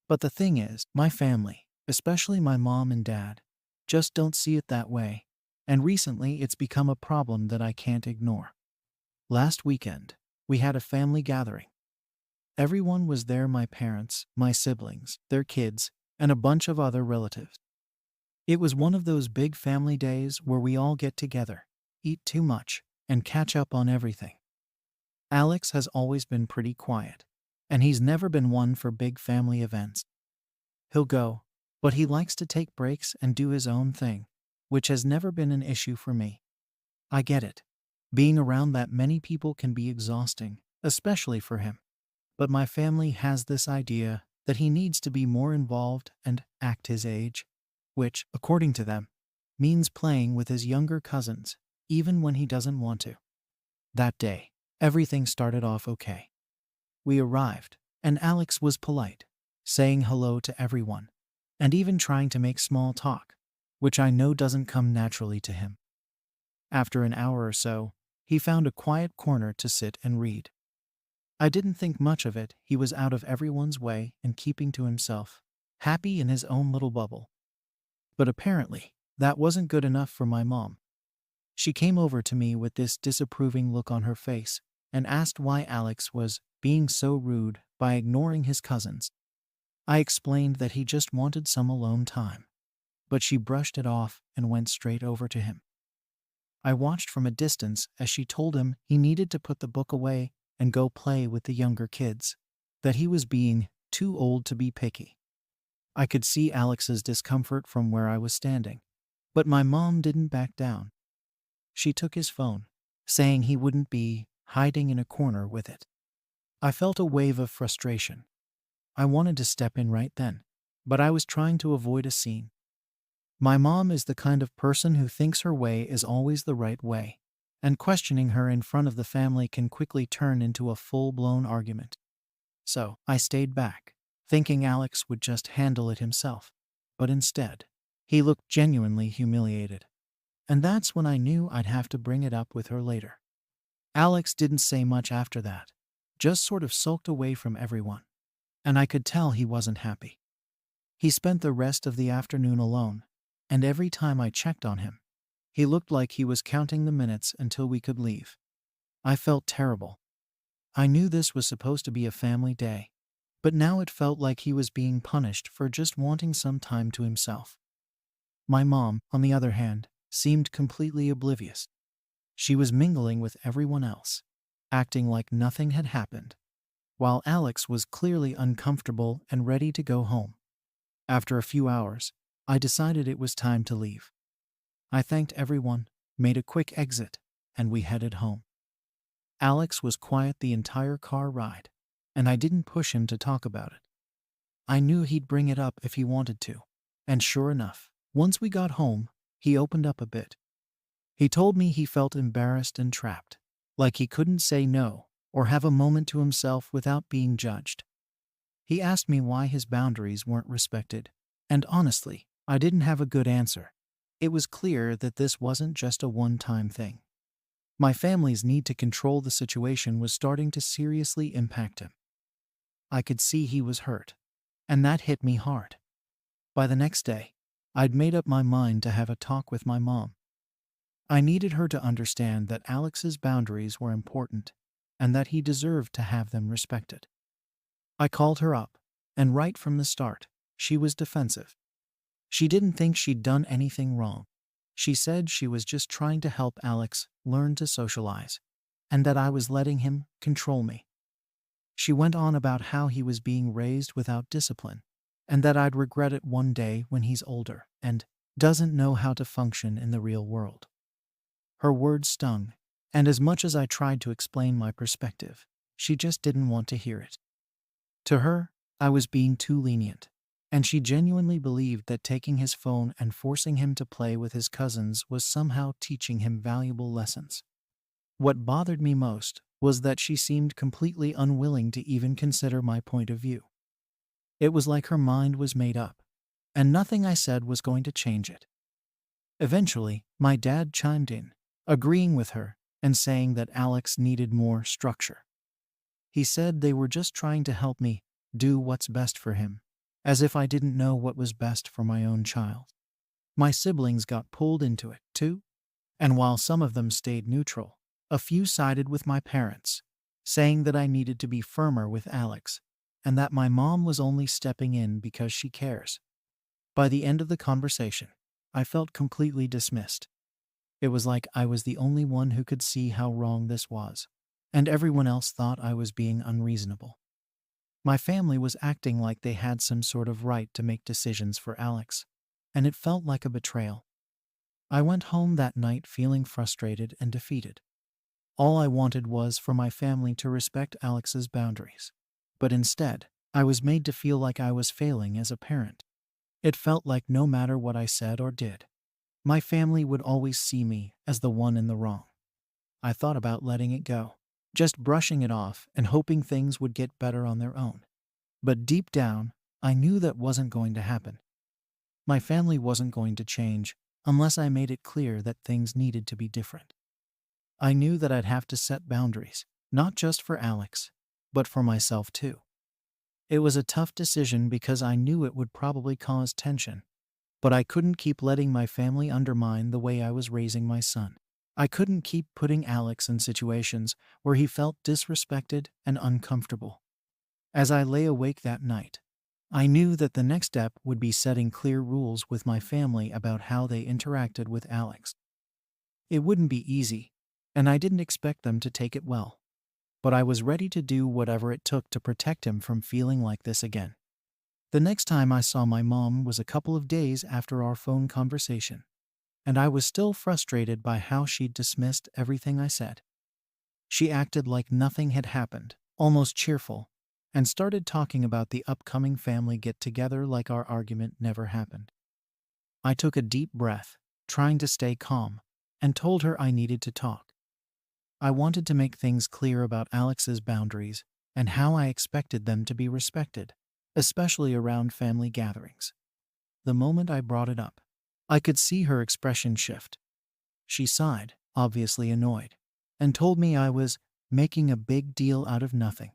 But the thing is, my family, especially my mom and dad, just don't see it that way, and recently it's become a problem that I can't ignore. Last weekend, we had a family gathering. Everyone was there: my parents, my siblings, their kids, and a bunch of other relatives. It was one of those big family days where we all get together, eat too much, and catch up on everything. Alex has always been pretty quiet, and he's never been one for big family events. He'll go, but he likes to take breaks and do his own thing, which has never been an issue for me. I get it. Being around that many people can be exhausting, especially for him. But my family has this idea that he needs to be more involved and act his age, which, according to them, means playing with his younger cousins, even when he doesn't want to. That day, everything started off okay. We arrived, and Alex was polite, saying hello to everyone, and even trying to make small talk, which I know doesn't come naturally to him. After an hour or so, he found a quiet corner to sit and read. I didn't think much of it. He was out of everyone's way and keeping to himself, happy in his own little bubble. But apparently, that wasn't good enough for my mom. She came over to me with this disapproving look on her face and asked why Alex was being so rude by ignoring his cousins. I explained that he just wanted some alone time, but she brushed it off and went straight over to him. I watched from a distance as she told him he needed to put the book away and go play with the younger kids, that he was being too old to be picky. I could see Alex's discomfort from where I was standing, but my mom didn't back down. She took his phone, saying he wouldn't be hiding in a corner with it. I felt a wave of frustration. I wanted to step in right then, but I was trying to avoid a scene. My mom is the kind of person who thinks her way is always the right way, and questioning her in front of the family can quickly turn into a full-blown argument. So I stayed back, thinking Alex would just handle it himself. But instead, he looked genuinely humiliated. And that's when I knew I'd have to bring it up with her later. Alex didn't say much after that, just sort of sulked away from everyone. And I could tell he wasn't happy. He spent the rest of the afternoon alone, and every time I checked on him, he looked like he was counting the minutes until we could leave. I felt terrible. I knew this was supposed to be a family day, but now it felt like he was being punished for just wanting some time to himself. My mom, on the other hand, seemed completely oblivious. She was mingling with everyone else, acting like nothing had happened, while Alex was clearly uncomfortable and ready to go home. After a few hours, I decided it was time to leave. I thanked everyone, made a quick exit, and we headed home. Alex was quiet the entire car ride, and I didn't push him to talk about it. I knew he'd bring it up if he wanted to, and sure enough, once we got home, he opened up a bit. He told me he felt embarrassed and trapped, like he couldn't say no or have a moment to himself without being judged. He asked me why his boundaries weren't respected, and honestly, I didn't have a good answer. It was clear that this wasn't just a one-time thing. My family's need to control the situation was starting to seriously impact him. I could see he was hurt, and that hit me hard. By the next day, I'd made up my mind to have a talk with my mom. I needed her to understand that Alex's boundaries were important, and that he deserved to have them respected. I called her up, and right from the start, she was defensive. She didn't think she'd done anything wrong. She said she was just trying to help Alex learn to socialize, and that I was letting him control me. She went on about how he was being raised without discipline, and that I'd regret it one day when he's older and doesn't know how to function in the real world. Her words stung, and as much as I tried to explain my perspective, she just didn't want to hear it. To her, I was being too lenient, and she genuinely believed that taking his phone and forcing him to play with his cousins was somehow teaching him valuable lessons. What bothered me most was that she seemed completely unwilling to even consider my point of view. It was like her mind was made up, and nothing I said was going to change it. Eventually, my dad chimed in, agreeing with her and saying that Alex needed more structure. He said they were just trying to help me do what's best for him, as if I didn't know what was best for my own child. My siblings got pulled into it, too, and while some of them stayed neutral, a few sided with my parents, saying that I needed to be firmer with Alex, and that my mom was only stepping in because she cares. By the end of the conversation, I felt completely dismissed. It was like I was the only one who could see how wrong this was, and everyone else thought I was being unreasonable. My family was acting like they had some sort of right to make decisions for Alex, and it felt like a betrayal. I went home that night feeling frustrated and defeated. All I wanted was for my family to respect Alex's boundaries, but instead, I was made to feel like I was failing as a parent. It felt like no matter what I said or did, my family would always see me as the one in the wrong. I thought about letting it go, just brushing it off and hoping things would get better on their own. But deep down, I knew that wasn't going to happen. My family wasn't going to change unless I made it clear that things needed to be different. I knew that I'd have to set boundaries, not just for Alex, but for myself too. It was a tough decision because I knew it would probably cause tension, but I couldn't keep letting my family undermine the way I was raising my son. I couldn't keep putting Alex in situations where he felt disrespected and uncomfortable. As I lay awake that night, I knew that the next step would be setting clear rules with my family about how they interacted with Alex. It wouldn't be easy, and I didn't expect them to take it well, but I was ready to do whatever it took to protect him from feeling like this again. The next time I saw my mom was a couple of days after our phone conversation, and I was still frustrated by how she'd dismissed everything I said. She acted like nothing had happened, almost cheerful, and started talking about the upcoming family get-together like our argument never happened. I took a deep breath, trying to stay calm, and told her I needed to talk. I wanted to make things clear about Alex's boundaries and how I expected them to be respected, especially around family gatherings. The moment I brought it up, I could see her expression shift. She sighed, obviously annoyed, and told me I was making a big deal out of nothing.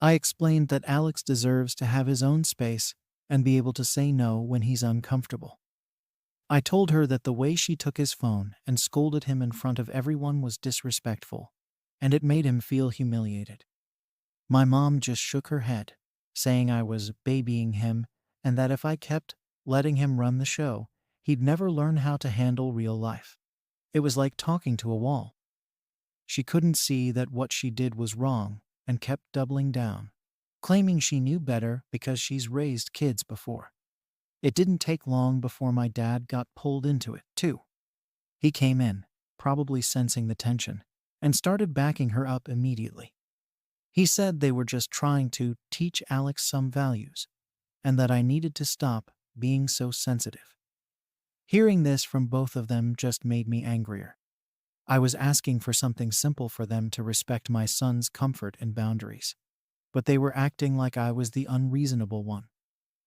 I explained that Alex deserves to have his own space and be able to say no when he's uncomfortable. I told her that the way she took his phone and scolded him in front of everyone was disrespectful, and it made him feel humiliated. My mom just shook her head, saying I was babying him and that if I kept letting him run the show, he'd never learn how to handle real life. It was like talking to a wall. She couldn't see that what she did was wrong and kept doubling down, claiming she knew better because she's raised kids before. It didn't take long before my dad got pulled into it, too. He came in, probably sensing the tension, and started backing her up immediately. He said they were just trying to teach Alex some values, and that I needed to stop being so sensitive. Hearing this from both of them just made me angrier. I was asking for something simple for them to respect my son's comfort and boundaries, but they were acting like I was the unreasonable one.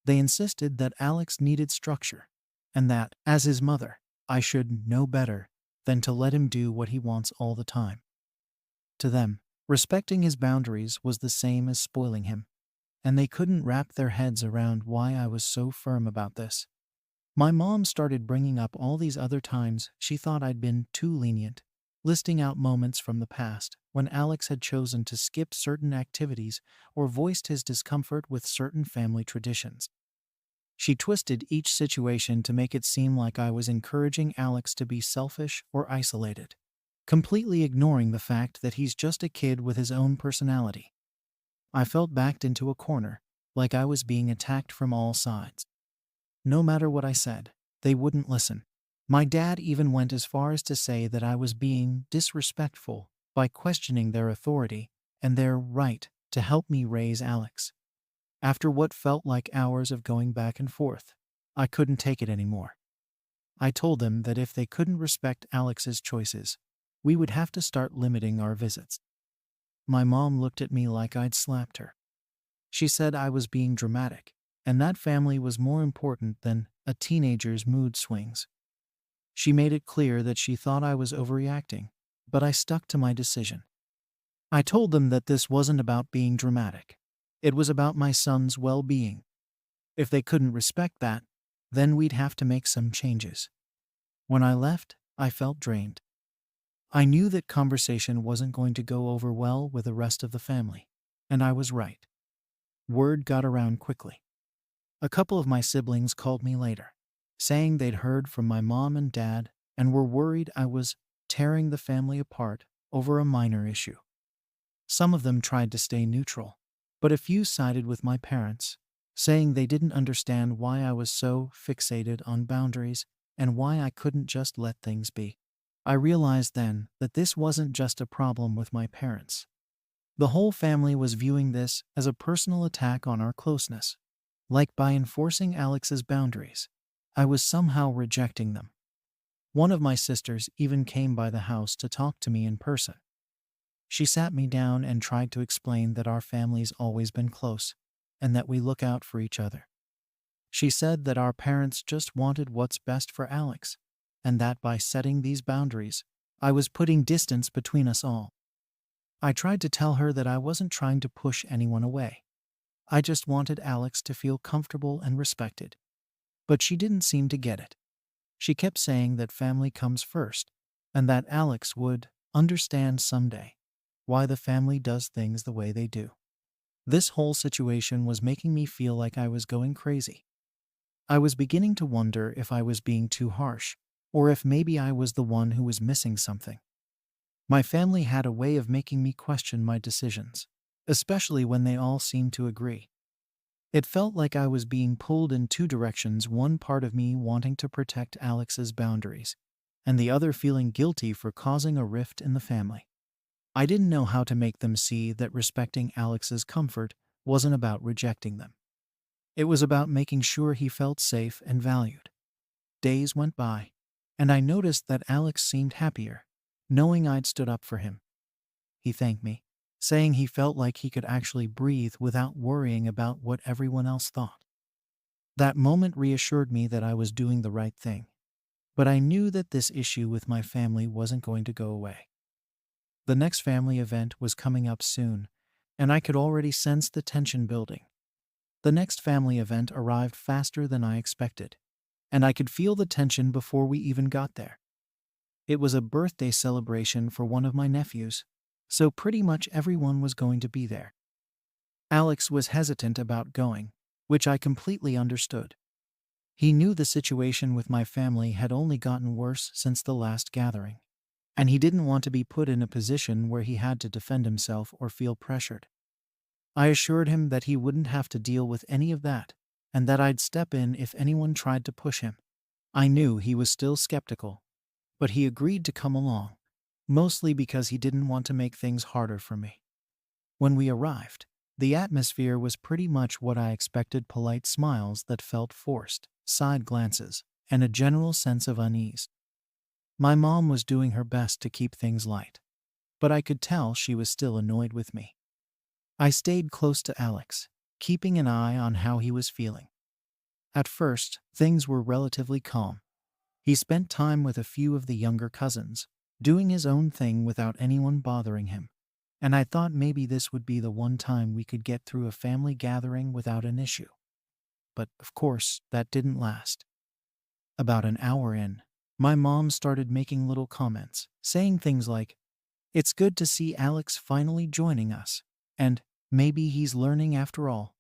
They insisted that Alex needed structure, and that, as his mother, I should know better than to let him do what he wants all the time. To them, respecting his boundaries was the same as spoiling him, and they couldn't wrap their heads around why I was so firm about this. My mom started bringing up all these other times she thought I'd been too lenient, listing out moments from the past when Alex had chosen to skip certain activities or voiced his discomfort with certain family traditions. She twisted each situation to make it seem like I was encouraging Alex to be selfish or isolated, completely ignoring the fact that he's just a kid with his own personality. I felt backed into a corner, like I was being attacked from all sides. No matter what I said, they wouldn't listen. My dad even went as far as to say that I was being disrespectful by questioning their authority and their right to help me raise Alex. After what felt like hours of going back and forth, I couldn't take it anymore. I told them that if they couldn't respect Alex's choices, we would have to start limiting our visits. My mom looked at me like I'd slapped her. She said I was being dramatic, and that family was more important than a teenager's mood swings. She made it clear that she thought I was overreacting, but I stuck to my decision. I told them that this wasn't about being dramatic. It was about my son's well-being. If they couldn't respect that, then we'd have to make some changes. When I left, I felt drained. I knew that conversation wasn't going to go over well with the rest of the family, and I was right. Word got around quickly. A couple of my siblings called me later, saying they'd heard from my mom and dad and were worried I was tearing the family apart over a minor issue. Some of them tried to stay neutral, but a few sided with my parents, saying they didn't understand why I was so fixated on boundaries and why I couldn't just let things be. I realized then that this wasn't just a problem with my parents. The whole family was viewing this as a personal attack on our closeness. Like by enforcing Alex's boundaries, I was somehow rejecting them. One of my sisters even came by the house to talk to me in person. She sat me down and tried to explain that our family's always been close and that we look out for each other. She said that our parents just wanted what's best for Alex, and that by setting these boundaries, I was putting distance between us all. I tried to tell her that I wasn't trying to push anyone away. I just wanted Alex to feel comfortable and respected. But she didn't seem to get it. She kept saying that family comes first, and that Alex would understand someday why the family does things the way they do. This whole situation was making me feel like I was going crazy. I was beginning to wonder if I was being too harsh, or if maybe I was the one who was missing something. My family had a way of making me question my decisions, especially when they all seemed to agree. It felt like I was being pulled in two directions, one part of me wanting to protect Alex's boundaries, and the other feeling guilty for causing a rift in the family. I didn't know how to make them see that respecting Alex's comfort wasn't about rejecting them. It was about making sure he felt safe and valued. Days went by, and I noticed that Alex seemed happier, knowing I'd stood up for him. He thanked me, saying he felt like he could actually breathe without worrying about what everyone else thought. That moment reassured me that I was doing the right thing, but I knew that this issue with my family wasn't going to go away. The next family event was coming up soon, and I could already sense the tension building. The next family event arrived faster than I expected, and I could feel the tension before we even got there. It was a birthday celebration for one of my nephews, so pretty much everyone was going to be there. Alex was hesitant about going, which I completely understood. He knew the situation with my family had only gotten worse since the last gathering, and he didn't want to be put in a position where he had to defend himself or feel pressured. I assured him that he wouldn't have to deal with any of that, and that I'd step in if anyone tried to push him. I knew he was still skeptical, but he agreed to come along, mostly because he didn't want to make things harder for me. When we arrived, the atmosphere was pretty much what I expected: polite smiles that felt forced, side glances, and a general sense of unease. My mom was doing her best to keep things light, but I could tell she was still annoyed with me. I stayed close to Alex, keeping an eye on how he was feeling. At first, things were relatively calm. He spent time with a few of the younger cousins, doing his own thing without anyone bothering him, and I thought maybe this would be the one time we could get through a family gathering without an issue. But, of course, that didn't last. About an hour in, my mom started making little comments, saying things like, "It's good to see Alex finally joining us," and "maybe he's learning after all."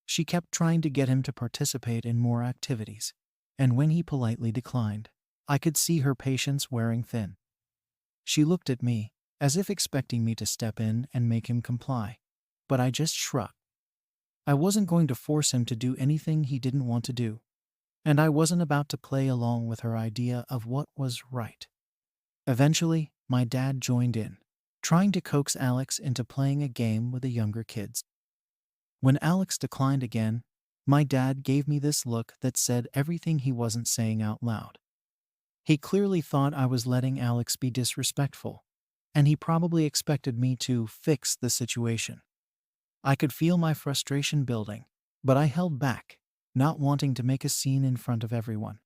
She kept trying to get him to participate in more activities, and when he politely declined, I could see her patience wearing thin. She looked at me, as if expecting me to step in and make him comply, but I just shrugged. I wasn't going to force him to do anything he didn't want to do, and I wasn't about to play along with her idea of what was right. Eventually, my dad joined in, trying to coax Alex into playing a game with the younger kids. When Alex declined again, my dad gave me this look that said everything he wasn't saying out loud. He clearly thought I was letting Alex be disrespectful, and he probably expected me to fix the situation. I could feel my frustration building, but I held back, not wanting to make a scene in front of everyone.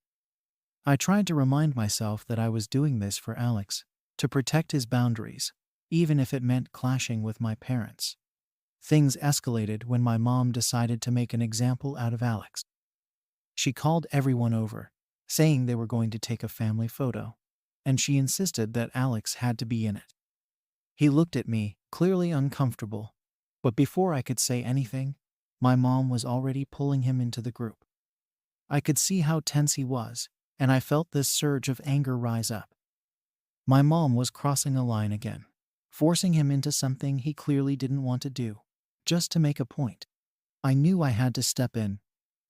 I tried to remind myself that I was doing this for Alex, to protect his boundaries, even if it meant clashing with my parents. Things escalated when my mom decided to make an example out of Alex. She called everyone over, saying they were going to take a family photo, and she insisted that Alex had to be in it. He looked at me, clearly uncomfortable, but before I could say anything, my mom was already pulling him into the group. I could see how tense he was, and I felt this surge of anger rise up. My mom was crossing a line again, forcing him into something he clearly didn't want to do, just to make a point. I knew I had to step in,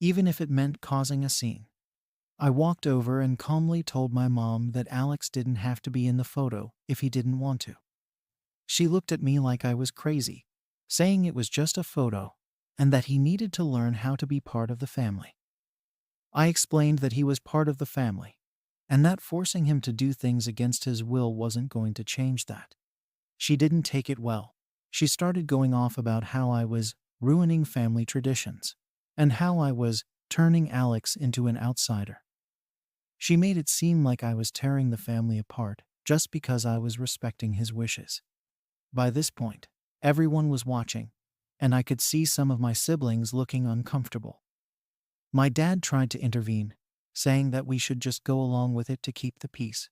even if it meant causing a scene. I walked over and calmly told my mom that Alex didn't have to be in the photo if he didn't want to. She looked at me like I was crazy, saying it was just a photo, and that he needed to learn how to be part of the family. I explained that he was part of the family, and that forcing him to do things against his will wasn't going to change that. She didn't take it well. She started going off about how I was ruining family traditions, and how I was turning Alex into an outsider. She made it seem like I was tearing the family apart just because I was respecting his wishes. By this point, everyone was watching, and I could see some of my siblings looking uncomfortable. My dad tried to intervene, saying that we should just go along with it to keep the peace,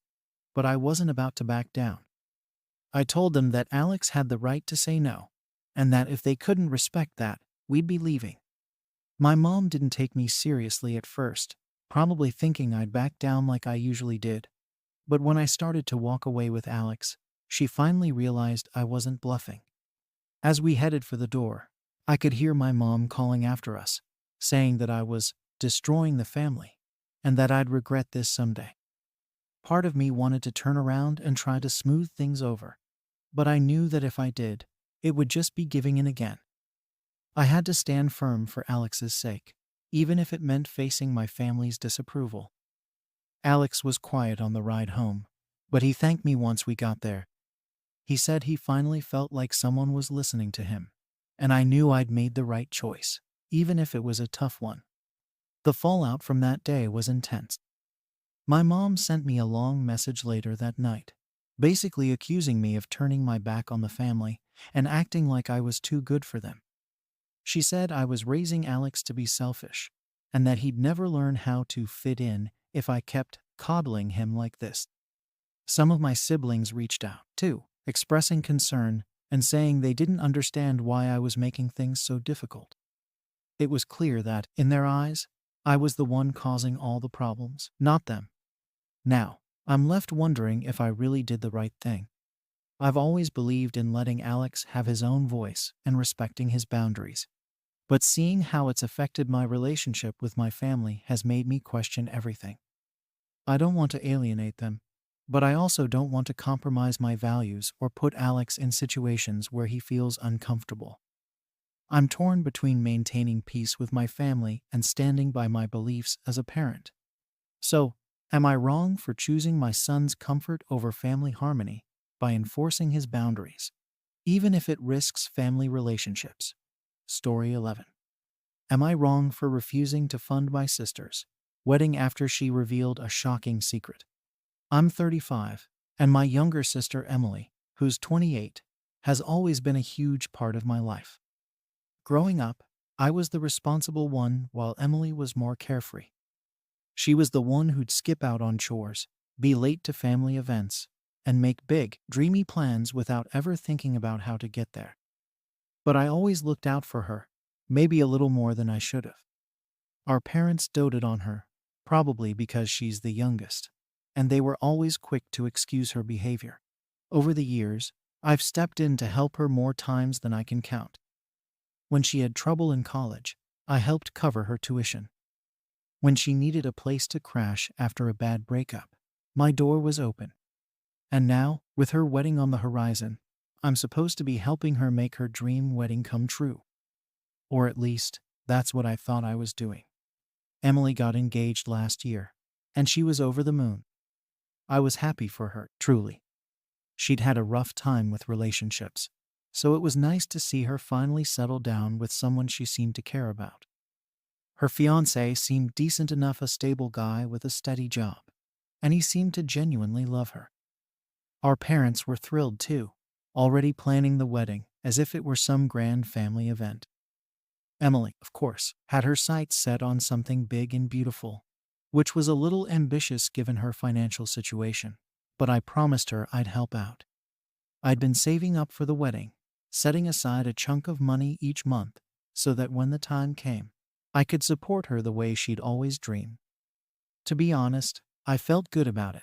but I wasn't about to back down. I told them that Alex had the right to say no, and that if they couldn't respect that, we'd be leaving. My mom didn't take me seriously at first, probably thinking I'd back down like I usually did. But when I started to walk away with Alex, she finally realized I wasn't bluffing. As we headed for the door, I could hear my mom calling after us, saying that I was destroying the family, and that I'd regret this someday. Part of me wanted to turn around and try to smooth things over, but I knew that if I did, it would just be giving in again. I had to stand firm for Alex's sake, even if it meant facing my family's disapproval. Alex was quiet on the ride home, but he thanked me once we got there. He said he finally felt like someone was listening to him, and I knew I'd made the right choice, even if it was a tough one. The fallout from that day was intense. My mom sent me a long message later that night, basically accusing me of turning my back on the family and acting like I was too good for them. She said I was raising Alex to be selfish, and that he'd never learn how to fit in if I kept coddling him like this. Some of my siblings reached out, too, expressing concern and saying they didn't understand why I was making things so difficult. It was clear that, in their eyes, I was the one causing all the problems, not them. Now, I'm left wondering if I really did the right thing. I've always believed in letting Alex have his own voice and respecting his boundaries. But seeing how it's affected my relationship with my family has made me question everything. I don't want to alienate them, but I also don't want to compromise my values or put Alex in situations where he feels uncomfortable. I'm torn between maintaining peace with my family and standing by my beliefs as a parent. So, am I wrong for choosing my son's comfort over family harmony by enforcing his boundaries, even if it risks family relationships? Story 11. Am I wrong for refusing to fund my sister's wedding after she revealed a shocking secret? I'm 35, and my younger sister Emily, who's 28, has always been a huge part of my life. Growing up, I was the responsible one while Emily was more carefree. She was the one who'd skip out on chores, be late to family events, and make big, dreamy plans without ever thinking about how to get there. But I always looked out for her, maybe a little more than I should have. Our parents doted on her, probably because she's the youngest, and they were always quick to excuse her behavior. Over the years, I've stepped in to help her more times than I can count. When she had trouble in college, I helped cover her tuition. When she needed a place to crash after a bad breakup, my door was open. And now, with her wedding on the horizon, I'm supposed to be helping her make her dream wedding come true. Or at least, that's what I thought I was doing. Emily got engaged last year, and she was over the moon. I was happy for her, truly. She'd had a rough time with relationships, so it was nice to see her finally settle down with someone she seemed to care about. Her fiancé seemed decent enough, a stable guy with a steady job, and he seemed to genuinely love her. Our parents were thrilled too, already planning the wedding as if it were some grand family event. Emily, of course, had her sights set on something big and beautiful, which was a little ambitious given her financial situation, but I promised her I'd help out. I'd been saving up for the wedding, setting aside a chunk of money each month so that when the time came, I could support her the way she'd always dreamed. To be honest, I felt good about it,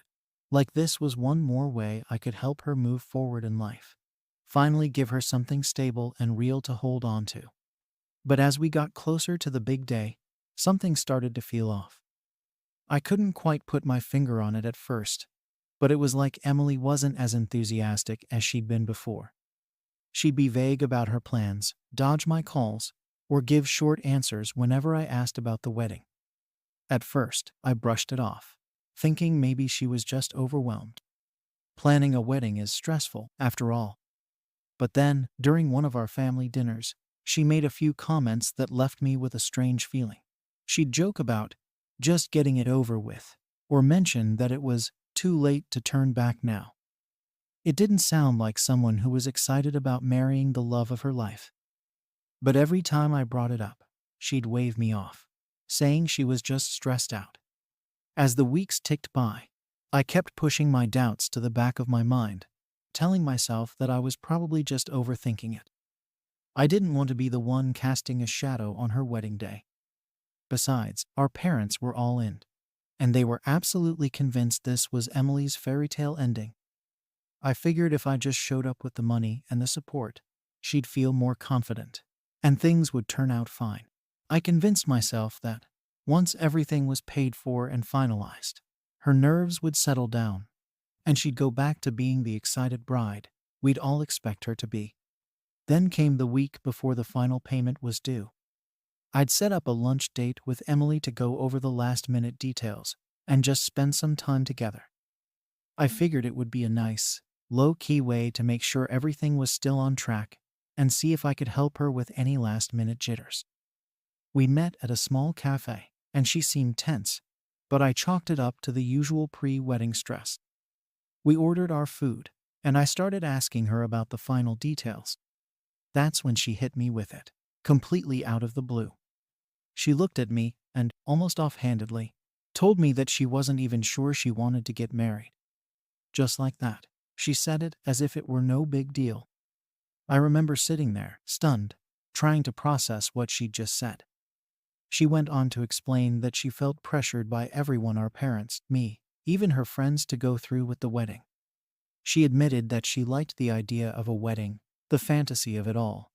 like this was one more way I could help her move forward in life, finally give her something stable and real to hold on to. But as we got closer to the big day, something started to feel off. I couldn't quite put my finger on it at first, but it was like Emily wasn't as enthusiastic as she'd been before. She'd be vague about her plans, dodge my calls, or give short answers whenever I asked about the wedding. At first, I brushed it off, thinking maybe she was just overwhelmed. Planning a wedding is stressful, after all. But then, during one of our family dinners, she made a few comments that left me with a strange feeling. She'd joke about just getting it over with, or mention that it was too late to turn back now. It didn't sound like someone who was excited about marrying the love of her life. But every time I brought it up, she'd wave me off, saying she was just stressed out. As the weeks ticked by, I kept pushing my doubts to the back of my mind, telling myself that I was probably just overthinking it. I didn't want to be the one casting a shadow on her wedding day. Besides, our parents were all in, and they were absolutely convinced this was Emily's fairy tale ending. I figured if I just showed up with the money and the support, she'd feel more confident, and things would turn out fine. I convinced myself that, once everything was paid for and finalized, her nerves would settle down, and she'd go back to being the excited bride we'd all expect her to be. Then came the week before the final payment was due. I'd set up a lunch date with Emily to go over the last-minute details and just spend some time together. I figured it would be a nice, low-key way to make sure everything was still on track and see if I could help her with any last-minute jitters. We met at a small cafe, and she seemed tense, but I chalked it up to the usual pre-wedding stress. We ordered our food, and I started asking her about the final details. That's when she hit me with it, completely out of the blue. She looked at me and, almost offhandedly, told me that she wasn't even sure she wanted to get married. Just like that, she said it as if it were no big deal. I remember sitting there, stunned, trying to process what she'd just said. She went on to explain that she felt pressured by everyone, our parents, me, even her friends, to go through with the wedding. She admitted that she liked the idea of a wedding, the fantasy of it all,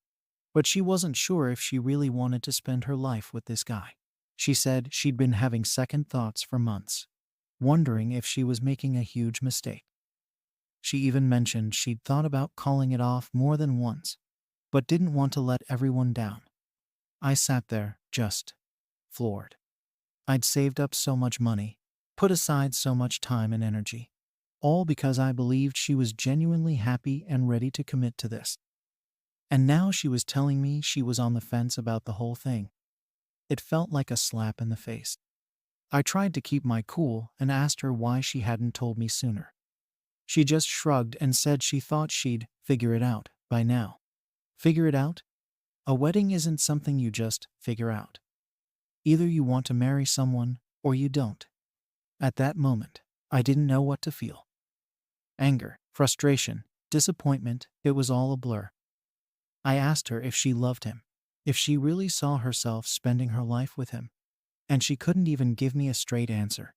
but she wasn't sure if she really wanted to spend her life with this guy. She said she'd been having second thoughts for months, wondering if she was making a huge mistake. She even mentioned she'd thought about calling it off more than once, but didn't want to let everyone down. I sat there, just floored. I'd saved up so much money, put aside so much time and energy, all because I believed she was genuinely happy and ready to commit to this. And now she was telling me she was on the fence about the whole thing. It felt like a slap in the face. I tried to keep my cool and asked her why she hadn't told me sooner. She just shrugged and said she thought she'd figure it out by now. Figure it out? A wedding isn't something you just figure out. Either you want to marry someone or you don't. At that moment, I didn't know what to feel. Anger, frustration, disappointment, it was all a blur. I asked her if she loved him, if she really saw herself spending her life with him, and she couldn't even give me a straight answer.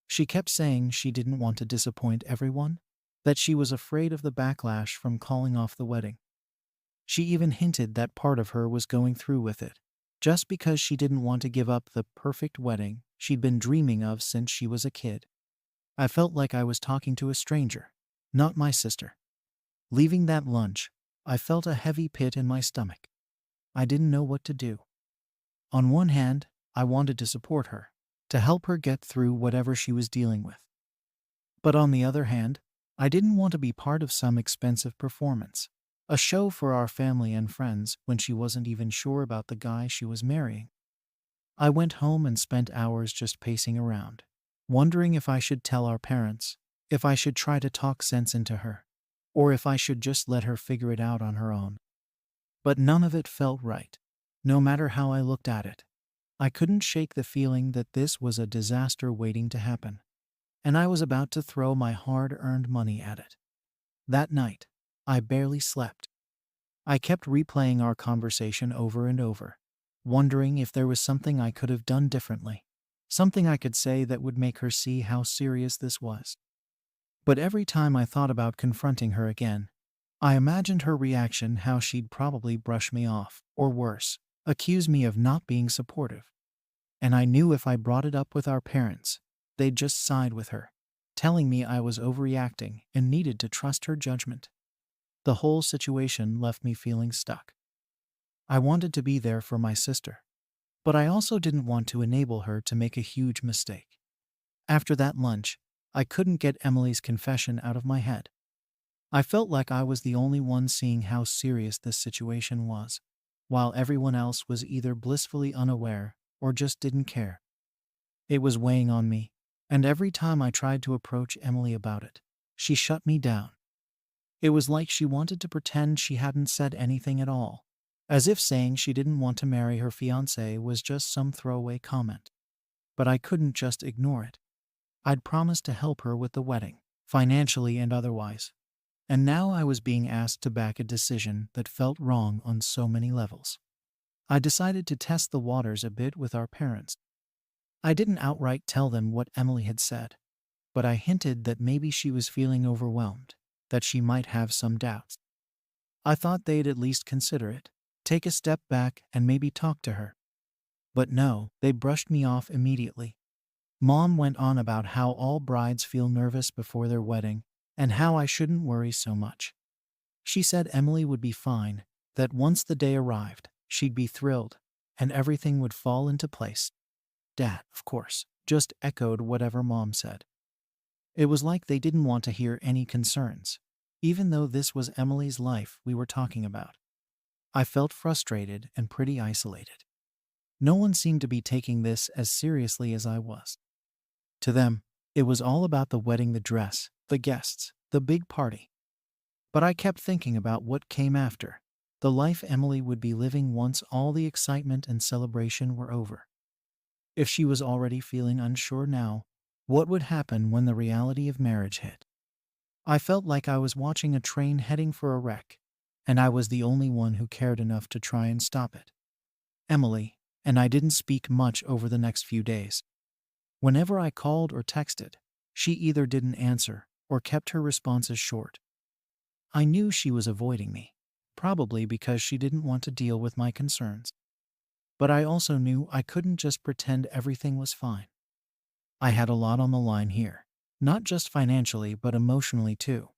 She kept saying she didn't want to disappoint everyone, that she was afraid of the backlash from calling off the wedding. She even hinted that part of her was going through with it, just because she didn't want to give up the perfect wedding she'd been dreaming of since she was a kid. I felt like I was talking to a stranger, not my sister. Leaving that lunch, I felt a heavy pit in my stomach. I didn't know what to do. On one hand, I wanted to support her, to help her get through whatever she was dealing with. But on the other hand, I didn't want to be part of some expensive performance, a show for our family and friends when she wasn't even sure about the guy she was marrying. I went home and spent hours just pacing around, wondering if I should tell our parents, if I should try to talk sense into her, or if I should just let her figure it out on her own. But none of it felt right, no matter how I looked at it. I couldn't shake the feeling that this was a disaster waiting to happen, and I was about to throw my hard-earned money at it. That night, I barely slept. I kept replaying our conversation over and over, wondering if there was something I could have done differently, something I could say that would make her see how serious this was. But every time I thought about confronting her again, I imagined her reaction, how she'd probably brush me off, or worse, accuse me of not being supportive. And I knew if I brought it up with our parents, they'd just side with her, telling me I was overreacting and needed to trust her judgment. The whole situation left me feeling stuck. I wanted to be there for my sister, but I also didn't want to enable her to make a huge mistake. After that lunch, I couldn't get Emily's confession out of my head. I felt like I was the only one seeing how serious this situation was, while everyone else was either blissfully unaware or just didn't care. It was weighing on me, and every time I tried to approach Emily about it, she shut me down. It was like she wanted to pretend she hadn't said anything at all, as if saying she didn't want to marry her fiancé was just some throwaway comment. But I couldn't just ignore it. I'd promised to help her with the wedding, financially and otherwise, and now I was being asked to back a decision that felt wrong on so many levels. I decided to test the waters a bit with our parents. I didn't outright tell them what Emily had said, but I hinted that maybe she was feeling overwhelmed, that she might have some doubts. I thought they'd at least consider it, take a step back and maybe talk to her. But no, they brushed me off immediately. Mom went on about how all brides feel nervous before their wedding and how I shouldn't worry so much. She said Emily would be fine, that once the day arrived, she'd be thrilled, and everything would fall into place. Dad, of course, just echoed whatever Mom said. It was like they didn't want to hear any concerns, even though this was Emily's life we were talking about. I felt frustrated and pretty isolated. No one seemed to be taking this as seriously as I was. To them, it was all about the wedding, the dress, the guests, the big party. But I kept thinking about what came after, the life Emily would be living once all the excitement and celebration were over. If she was already feeling unsure now, what would happen when the reality of marriage hit? I felt like I was watching a train heading for a wreck, and I was the only one who cared enough to try and stop it. Emily and I didn't speak much over the next few days. Whenever I called or texted, she either didn't answer or kept her responses short. I knew she was avoiding me, probably because she didn't want to deal with my concerns. But I also knew I couldn't just pretend everything was fine. I had a lot on the line here, not just financially but emotionally too.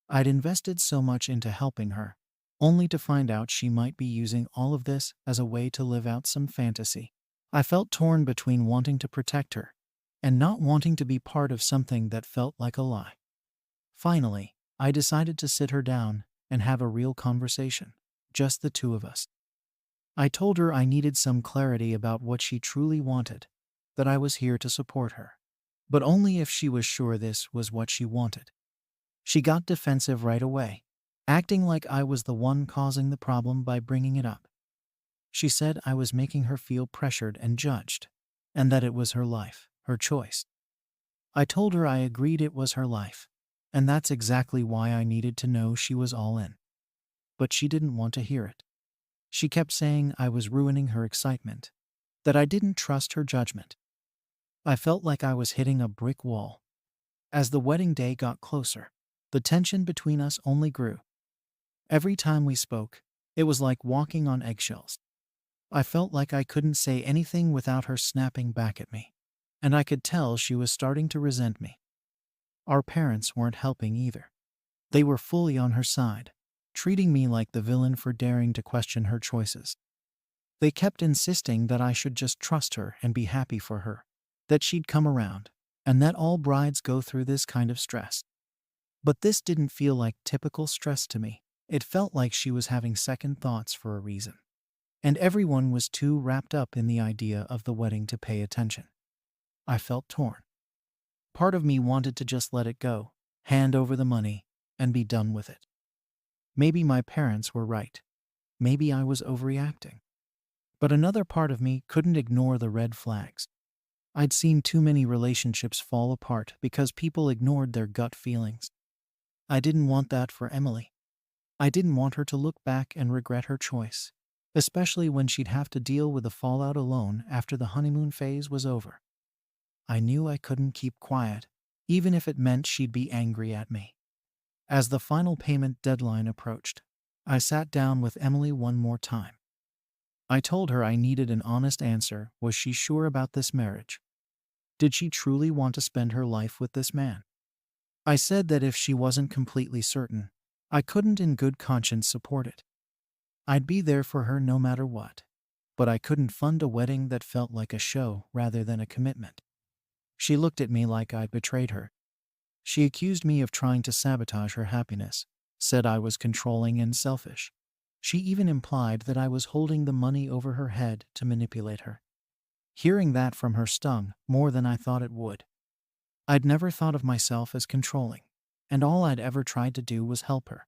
I'd invested so much into helping her, only to find out she might be using all of this as a way to live out some fantasy. I felt torn between wanting to protect her and not wanting to be part of something that felt like a lie. Finally, I decided to sit her down and have a real conversation, just the two of us. I told her I needed some clarity about what she truly wanted, that I was here to support her, but only if she was sure this was what she wanted. She got defensive right away, acting like I was the one causing the problem by bringing it up. She said I was making her feel pressured and judged, and that it was her life, her choice. I told her I agreed it was her life, and that's exactly why I needed to know she was all in. But she didn't want to hear it. She kept saying I was ruining her excitement, that I didn't trust her judgment. I felt like I was hitting a brick wall. As the wedding day got closer, the tension between us only grew. Every time we spoke, it was like walking on eggshells. I felt like I couldn't say anything without her snapping back at me, and I could tell she was starting to resent me. Our parents weren't helping either. They were fully on her side, treating me like the villain for daring to question her choices. They kept insisting that I should just trust her and be happy for her, that she'd come around, and that all brides go through this kind of stress. But this didn't feel like typical stress to me. It felt like she was having second thoughts for a reason. And everyone was too wrapped up in the idea of the wedding to pay attention. I felt torn. Part of me wanted to just let it go, hand over the money, and be done with it. Maybe my parents were right. Maybe I was overreacting. But another part of me couldn't ignore the red flags. I'd seen too many relationships fall apart because people ignored their gut feelings. I didn't want that for Emily. I didn't want her to look back and regret her choice, especially when she'd have to deal with the fallout alone after the honeymoon phase was over. I knew I couldn't keep quiet, even if it meant she'd be angry at me. As the final payment deadline approached, I sat down with Emily one more time. I told her I needed an honest answer. Was she sure about this marriage? Did she truly want to spend her life with this man? I said that if she wasn't completely certain, I couldn't in good conscience support it. I'd be there for her no matter what, but I couldn't fund a wedding that felt like a show rather than a commitment. She looked at me like I'd betrayed her. She accused me of trying to sabotage her happiness, said I was controlling and selfish. She even implied that I was holding the money over her head to manipulate her. Hearing that from her stung more than I thought it would. I'd never thought of myself as controlling, and all I'd ever tried to do was help her.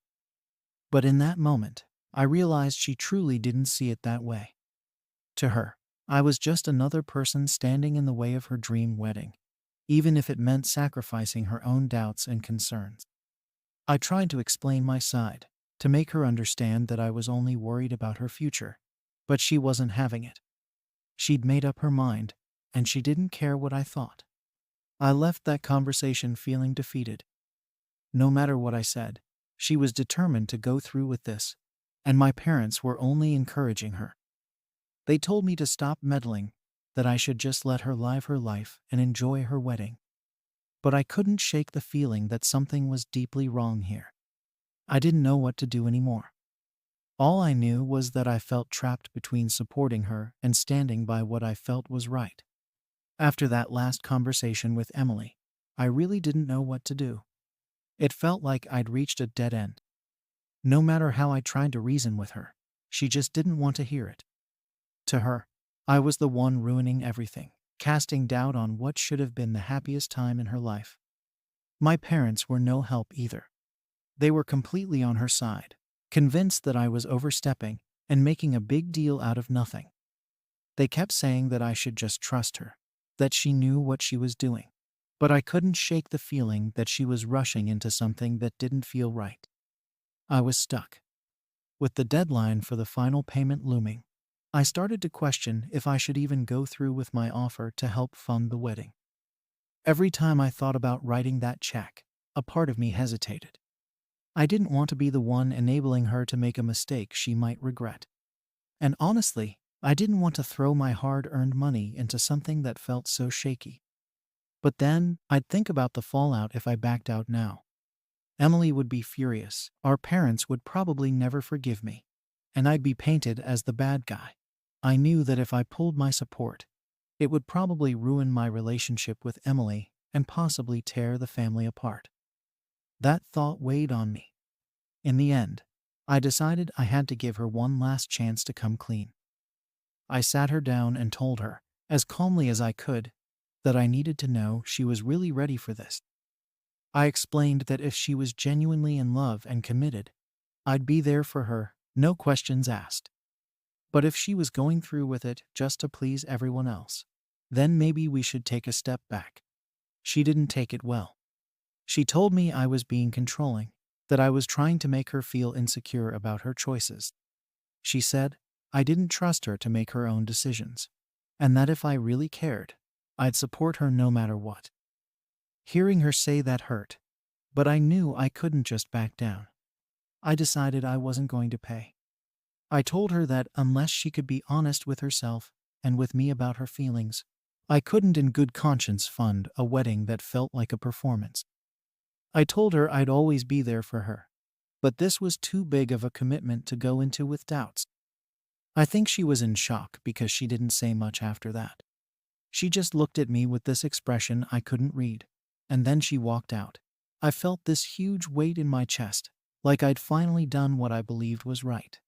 But in that moment, I realized she truly didn't see it that way. To her, I was just another person standing in the way of her dream wedding, even if it meant sacrificing her own doubts and concerns. I tried to explain my side, to make her understand that I was only worried about her future, but she wasn't having it. She'd made up her mind, and she didn't care what I thought. I left that conversation feeling defeated. No matter what I said, she was determined to go through with this, and my parents were only encouraging her. They told me to stop meddling, that I should just let her live her life and enjoy her wedding. But I couldn't shake the feeling that something was deeply wrong here. I didn't know what to do anymore. All I knew was that I felt trapped between supporting her and standing by what I felt was right. After that last conversation with Emily, I really didn't know what to do. It felt like I'd reached a dead end. No matter how I tried to reason with her, she just didn't want to hear it. To her, I was the one ruining everything, casting doubt on what should have been the happiest time in her life. My parents were no help either. They were completely on her side, convinced that I was overstepping and making a big deal out of nothing. They kept saying that I should just trust her, that she knew what she was doing. But I couldn't shake the feeling that she was rushing into something that didn't feel right. I was stuck. With the deadline for the final payment looming, I started to question if I should even go through with my offer to help fund the wedding. Every time I thought about writing that check, a part of me hesitated. I didn't want to be the one enabling her to make a mistake she might regret. And honestly, I didn't want to throw my hard-earned money into something that felt so shaky. But then, I'd think about the fallout if I backed out now. Emily would be furious, our parents would probably never forgive me, and I'd be painted as the bad guy. I knew that if I pulled my support, it would probably ruin my relationship with Emily and possibly tear the family apart. That thought weighed on me. In the end, I decided I had to give her one last chance to come clean. I sat her down and told her, as calmly as I could, that I needed to know she was really ready for this. I explained that if she was genuinely in love and committed, I'd be there for her, no questions asked. But if she was going through with it just to please everyone else, then maybe we should take a step back. She didn't take it well. She told me I was being controlling, that I was trying to make her feel insecure about her choices. She said I didn't trust her to make her own decisions, and that if I really cared, I'd support her no matter what. Hearing her say that hurt, but I knew I couldn't just back down. I decided I wasn't going to pay. I told her that unless she could be honest with herself and with me about her feelings, I couldn't in good conscience fund a wedding that felt like a performance. I told her I'd always be there for her, but this was too big of a commitment to go into with doubts. I think she was in shock because she didn't say much after that. She just looked at me with this expression I couldn't read, and then she walked out. I felt this huge weight in my chest, like I'd finally done what I believed was right.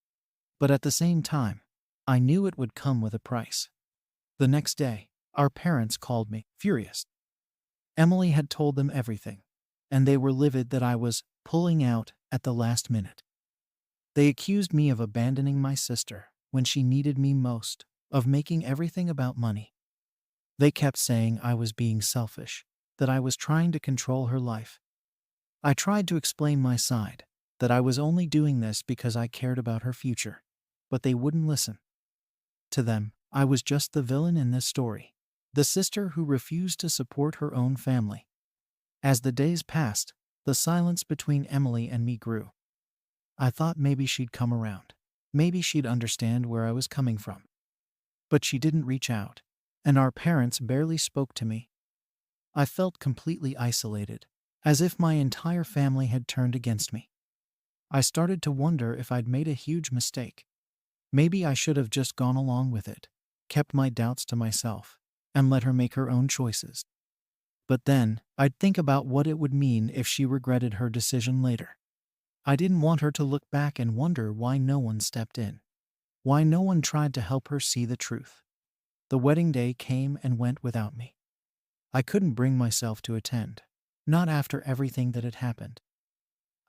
But at the same time, I knew it would come with a price. The next day, our parents called me, furious. Emily had told them everything, and they were livid that I was pulling out at the last minute. They accused me of abandoning my sister when she needed me most, of making everything about money. They kept saying I was being selfish, that I was trying to control her life. I tried to explain my side, that I was only doing this because I cared about her future, but they wouldn't listen. To them, I was just the villain in this story, the sister who refused to support her own family. As the days passed, the silence between Emily and me grew. I thought maybe she'd come around. Maybe she'd understand where I was coming from. But she didn't reach out, and our parents barely spoke to me. I felt completely isolated, as if my entire family had turned against me. I started to wonder if I'd made a huge mistake. Maybe I should have just gone along with it, kept my doubts to myself, and let her make her own choices. But then, I'd think about what it would mean if she regretted her decision later. I didn't want her to look back and wonder why no one stepped in, why no one tried to help her see the truth. The wedding day came and went without me. I couldn't bring myself to attend, not after everything that had happened.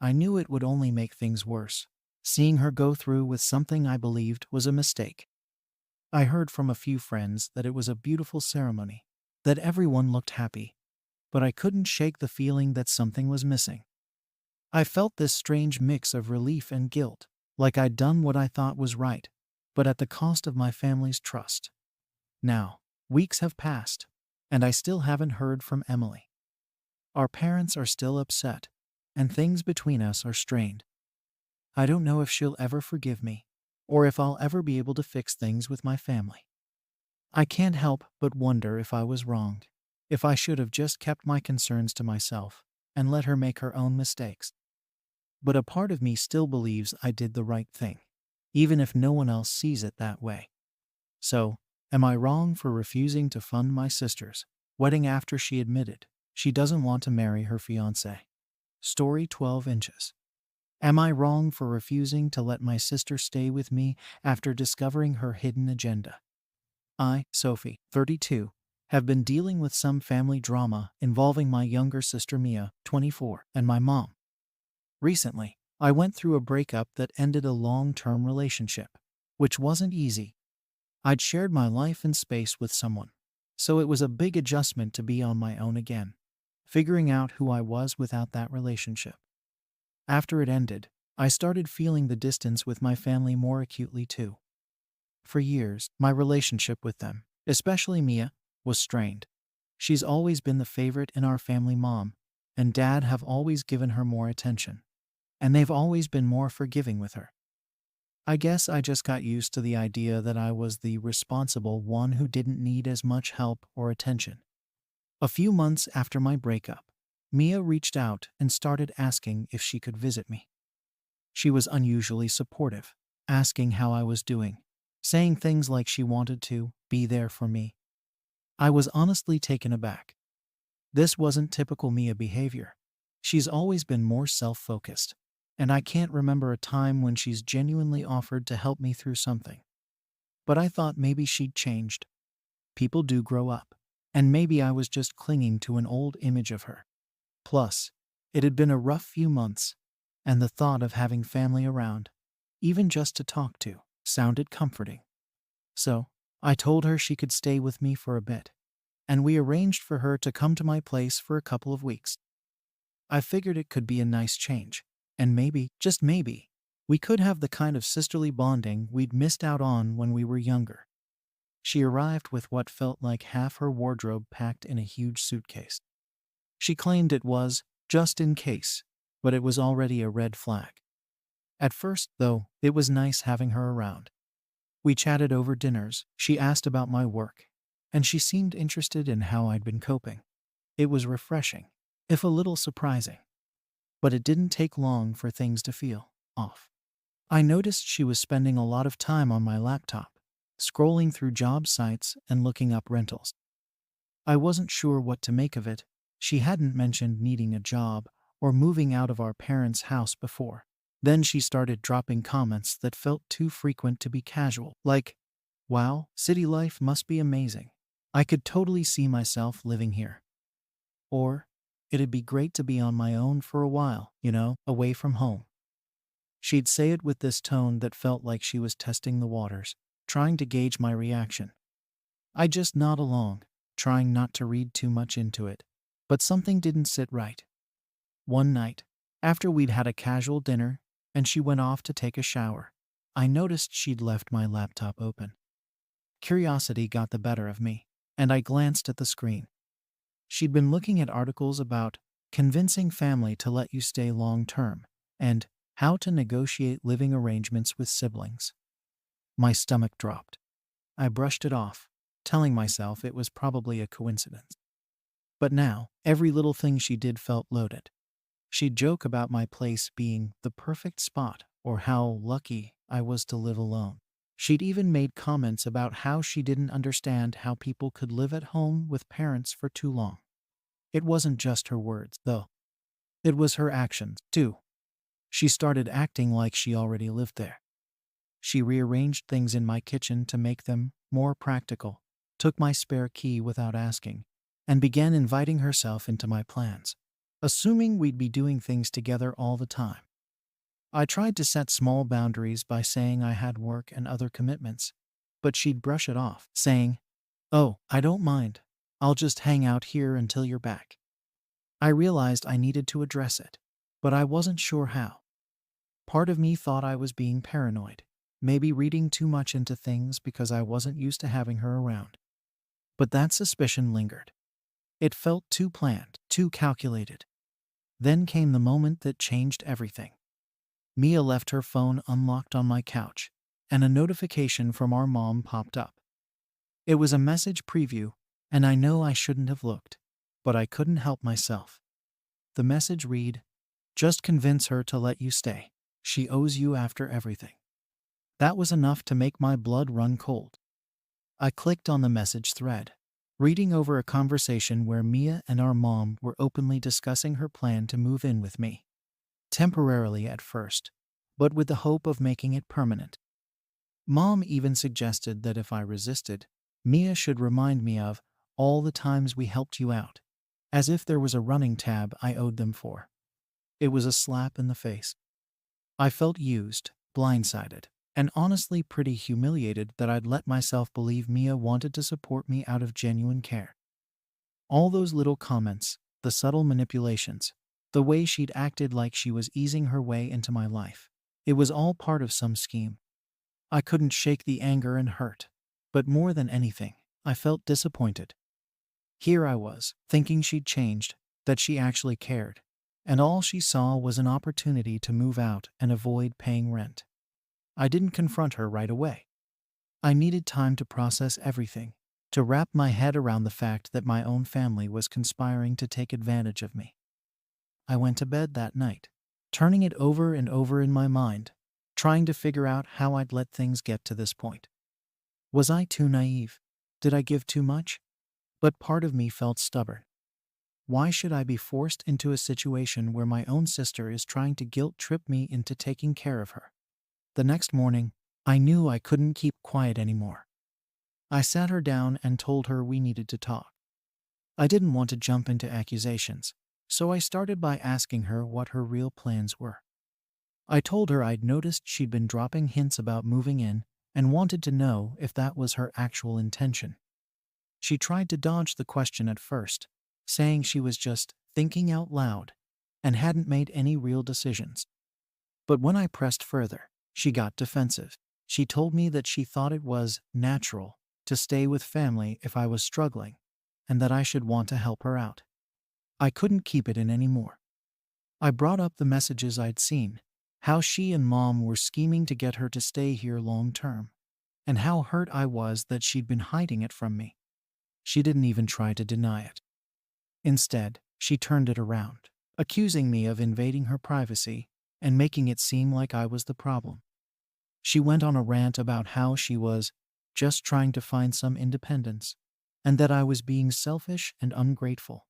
I knew it would only make things worse, seeing her go through with something I believed was a mistake. I heard from a few friends that it was a beautiful ceremony, that everyone looked happy, but I couldn't shake the feeling that something was missing. I felt this strange mix of relief and guilt, like I'd done what I thought was right, but at the cost of my family's trust. Now, weeks have passed, and I still haven't heard from Emily. Our parents are still upset, and things between us are strained. I don't know if she'll ever forgive me, or if I'll ever be able to fix things with my family. I can't help but wonder if I was wronged, if I should have just kept my concerns to myself and let her make her own mistakes. but a part of me still believes I did the right thing, even if no one else sees it that way. So, am I wrong for refusing to fund my sister's wedding after she admitted she doesn't want to marry her fiancé? Story 12 inches. Am I wrong for refusing to let my sister stay with me after discovering her hidden agenda? I, Sophie, 32, have been dealing with some family drama involving my younger sister Mia, 24, and my mom. Recently, I went through a breakup that ended a long-term relationship, which wasn't easy. I'd shared my life and space with someone, so it was a big adjustment to be on my own again, figuring out who I was without that relationship. After it ended, I started feeling the distance with my family more acutely too. For years, my relationship with them, especially Mia, was strained. She's always been the favorite in our family. Mom and Dad have always given her more attention, and they've always been more forgiving with her. I guess I just got used to the idea that I was the responsible one who didn't need as much help or attention. A few months after my breakup, Mia reached out and started asking if she could visit me. She was unusually supportive, asking how I was doing, saying things like she wanted to be there for me. I was honestly taken aback. This wasn't typical Mia behavior. She's always been more self-focused, and I can't remember a time when she's genuinely offered to help me through something. But I thought maybe she'd changed. People do grow up, and maybe I was just clinging to an old image of her. Plus, it had been a rough few months, and the thought of having family around, even just to talk to, sounded comforting. So, I told her she could stay with me for a bit, and we arranged for her to come to my place for a couple of weeks. I figured it could be a nice change, and maybe, just maybe, we could have the kind of sisterly bonding we'd missed out on when we were younger. She arrived with what felt like half her wardrobe packed in a huge suitcase. She claimed it was just in case, but it was already a red flag. At first, though, it was nice having her around. We chatted over dinners, she asked about my work, and she seemed interested in how I'd been coping. It was refreshing, if a little surprising. But it didn't take long for things to feel off. I noticed she was spending a lot of time on my laptop, scrolling through job sites and looking up rentals. I wasn't sure what to make of it. She hadn't mentioned needing a job or moving out of our parents' house before. Then she started dropping comments that felt too frequent to be casual, like, "Wow, city life must be amazing. I could totally see myself living here." Or, "It'd be great to be on my own for a while, away from home." She'd say it with this tone that felt like she was testing the waters, trying to gauge my reaction. I just nod along, trying not to read too much into it, but something didn't sit right. One night, after we'd had a casual dinner and she went off to take a shower, I noticed she'd left my laptop open. Curiosity got the better of me, and I glanced at the screen. She'd been looking at articles about convincing family to let you stay long term and how to negotiate living arrangements with siblings. My stomach dropped. I brushed it off, telling myself it was probably a coincidence. But now, every little thing she did felt loaded. She'd joke about my place being the perfect spot or how lucky I was to live alone. She'd even made comments about how she didn't understand how people could live at home with parents for too long. It wasn't just her words, though. It was her actions, too. She started acting like she already lived there. She rearranged things in my kitchen to make them more practical, took my spare key without asking, and began inviting herself into my plans, assuming we'd be doing things together all the time. I tried to set small boundaries by saying I had work and other commitments, but she'd brush it off, saying, "Oh, I don't mind. I'll just hang out here until you're back." I realized I needed to address it, but I wasn't sure how. Part of me thought I was being paranoid, maybe reading too much into things because I wasn't used to having her around. But that suspicion lingered. It felt too planned, too calculated. Then came the moment that changed everything. Mia left her phone unlocked on my couch, and a notification from our mom popped up. It was a message preview, and I know I shouldn't have looked, but I couldn't help myself. The message read, Just convince her to let you stay. She owes you after everything." That was enough to make my blood run cold. I clicked on the message thread, reading over a conversation where Mia and our mom were openly discussing her plan to move in with me. Temporarily at first, but with the hope of making it permanent. Mom even suggested that if I resisted, Mia should remind me of all the times we helped you out, as if there was a running tab I owed them for. It was a slap in the face. I felt used, blindsided, and honestly pretty humiliated that I'd let myself believe Mia wanted to support me out of genuine care. All those little comments, the subtle manipulations, the way she'd acted like she was easing her way into my life, it was all part of some scheme. I couldn't shake the anger and hurt, but more than anything, I felt disappointed. Here I was, thinking she'd changed, that she actually cared, and all she saw was an opportunity to move out and avoid paying rent. I didn't confront her right away. I needed time to process everything, to wrap my head around the fact that my own family was conspiring to take advantage of me. I went to bed that night, turning it over and over in my mind, trying to figure out how I'd let things get to this point. Was I too naive? Did I give too much? But part of me felt stubborn. Why should I be forced into a situation where my own sister is trying to guilt-trip me into taking care of her? The next morning, I knew I couldn't keep quiet anymore. I sat her down and told her we needed to talk. I didn't want to jump into accusations, so I started by asking her what her real plans were. I told her I'd noticed she'd been dropping hints about moving in and wanted to know if that was her actual intention. She tried to dodge the question at first, saying she was just thinking out loud and hadn't made any real decisions. But when I pressed further, she got defensive. She told me that she thought it was natural to stay with family if I was struggling, and that I should want to help her out. I couldn't keep it in anymore. I brought up the messages I'd seen, how she and Mom were scheming to get her to stay here long term, and how hurt I was that she'd been hiding it from me. She didn't even try to deny it. Instead, she turned it around, accusing me of invading her privacy and making it seem like I was the problem. She went on a rant about how she was just trying to find some independence, and that I was being selfish and ungrateful.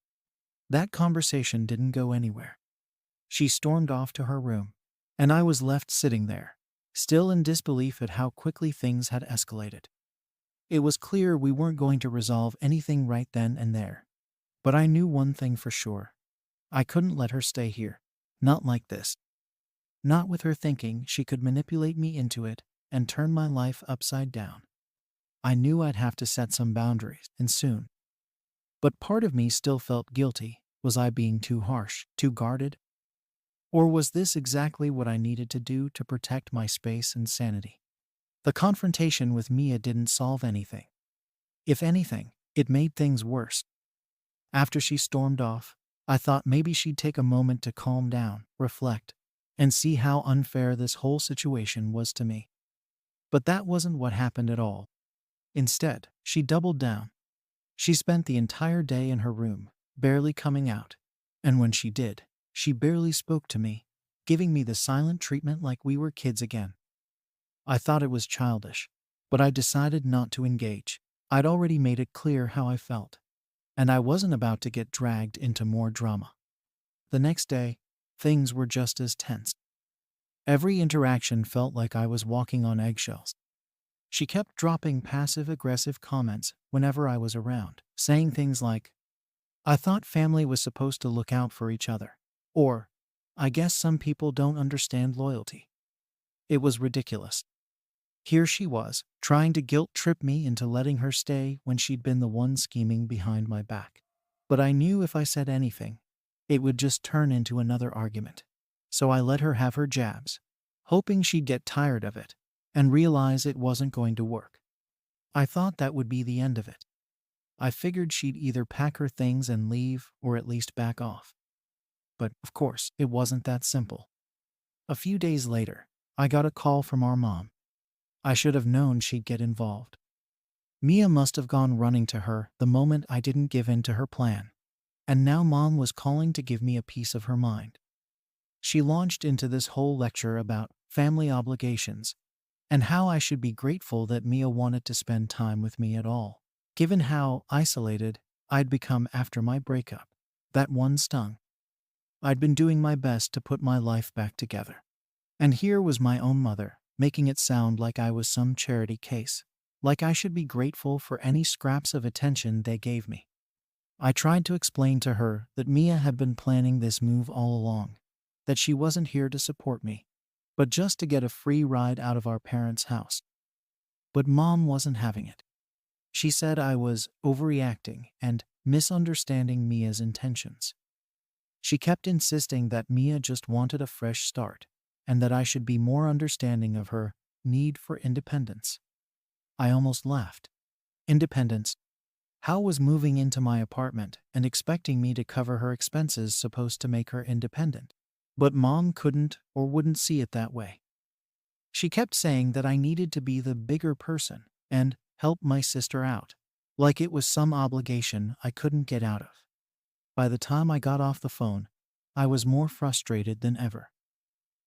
That conversation didn't go anywhere. She stormed off to her room, and I was left sitting there, still in disbelief at how quickly things had escalated. It was clear we weren't going to resolve anything right then and there. But I knew one thing for sure. I couldn't let her stay here. Not like this. Not with her thinking she could manipulate me into it and turn my life upside down. I knew I'd have to set some boundaries, and soon. But part of me still felt guilty. Was I being too harsh, too guarded? Or was this exactly what I needed to do to protect my space and sanity? The confrontation with Mia didn't solve anything. If anything, it made things worse. After she stormed off, I thought maybe she'd take a moment to calm down, reflect, and see how unfair this whole situation was to me. But that wasn't what happened at all. Instead, she doubled down. She spent the entire day in her room, barely coming out, and when she did, she barely spoke to me, giving me the silent treatment like we were kids again. I thought it was childish, but I decided not to engage. I'd already made it clear how I felt, and I wasn't about to get dragged into more drama. The next day, things were just as tense. Every interaction felt like I was walking on eggshells. She kept dropping passive-aggressive comments whenever I was around, saying things like, "I thought family was supposed to look out for each other," or, "I guess some people don't understand loyalty." It was ridiculous. Here she was, trying to guilt-trip me into letting her stay when she'd been the one scheming behind my back. But I knew if I said anything, it would just turn into another argument. So I let her have her jabs, hoping she'd get tired of it and realize it wasn't going to work. I thought that would be the end of it. I figured she'd either pack her things and leave or at least back off. But, of course, it wasn't that simple. A few days later, I got a call from our mom. I should have known she'd get involved. Mia must have gone running to her the moment I didn't give in to her plan, and now Mom was calling to give me a piece of her mind. She launched into this whole lecture about family obligations and how I should be grateful that Mia wanted to spend time with me at all, given how isolated I'd become after my breakup. That one stung. I'd been doing my best to put my life back together. And here was my own mother, making it sound like I was some charity case, like I should be grateful for any scraps of attention they gave me. I tried to explain to her that Mia had been planning this move all along, that she wasn't here to support me, but just to get a free ride out of our parents' house. But Mom wasn't having it. She said I was overreacting and misunderstanding Mia's intentions. She kept insisting that Mia just wanted a fresh start and that I should be more understanding of her need for independence. I almost laughed. Independence? How was moving into my apartment and expecting me to cover her expenses supposed to make her independent? But Mom couldn't or wouldn't see it that way. She kept saying that I needed to be the bigger person and help my sister out, like it was some obligation I couldn't get out of. By the time I got off the phone, I was more frustrated than ever.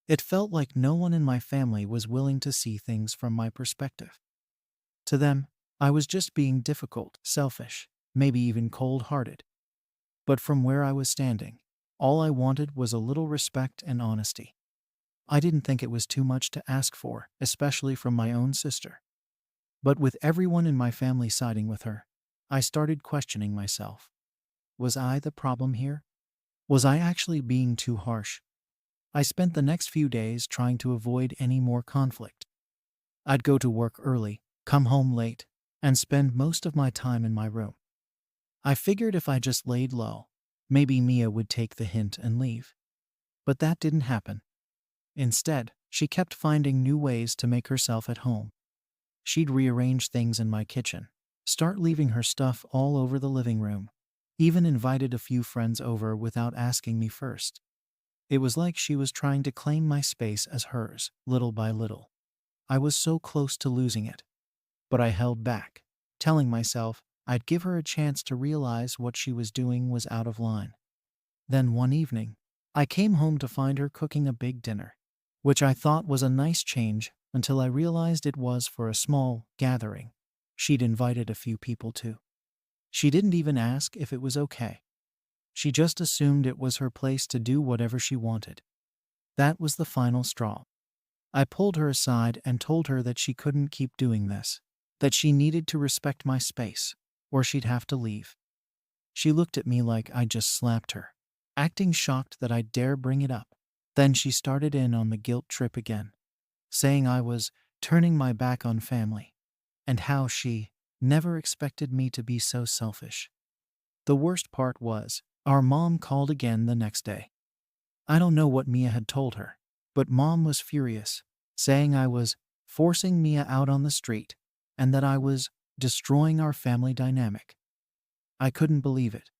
It felt like no one in my family was willing to see things from my perspective. To them, I was just being difficult, selfish, maybe even cold-hearted. But from where I was standing, all I wanted was a little respect and honesty. I didn't think it was too much to ask for, especially from my own sister. But with everyone in my family siding with her, I started questioning myself. Was I the problem here? Was I actually being too harsh? I spent the next few days trying to avoid any more conflict. I'd go to work early, come home late, and spend most of my time in my room. I figured if I just laid low, maybe Mia would take the hint and leave. But that didn't happen. Instead, she kept finding new ways to make herself at home. She'd rearrange things in my kitchen, start leaving her stuff all over the living room, even invited a few friends over without asking me first. It was like she was trying to claim my space as hers, little by little. I was so close to losing it. But I held back, telling myself I'd give her a chance to realize what she was doing was out of line. Then one evening, I came home to find her cooking a big dinner, which I thought was a nice change until I realized it was for a small gathering she'd invited a few people to. She didn't even ask if it was okay. She just assumed it was her place to do whatever she wanted. That was the final straw. I pulled her aside and told her that she couldn't keep doing this, that she needed to respect my space, or she'd have to leave. She looked at me like I'd just slapped her, acting shocked that I'd dare bring it up. Then she started in on the guilt trip again, saying I was turning my back on family, and how she never expected me to be so selfish. The worst part was, our mom called again the next day. I don't know what Mia had told her, but Mom was furious, saying I was forcing Mia out on the street and that I was destroying our family dynamic. I couldn't believe it.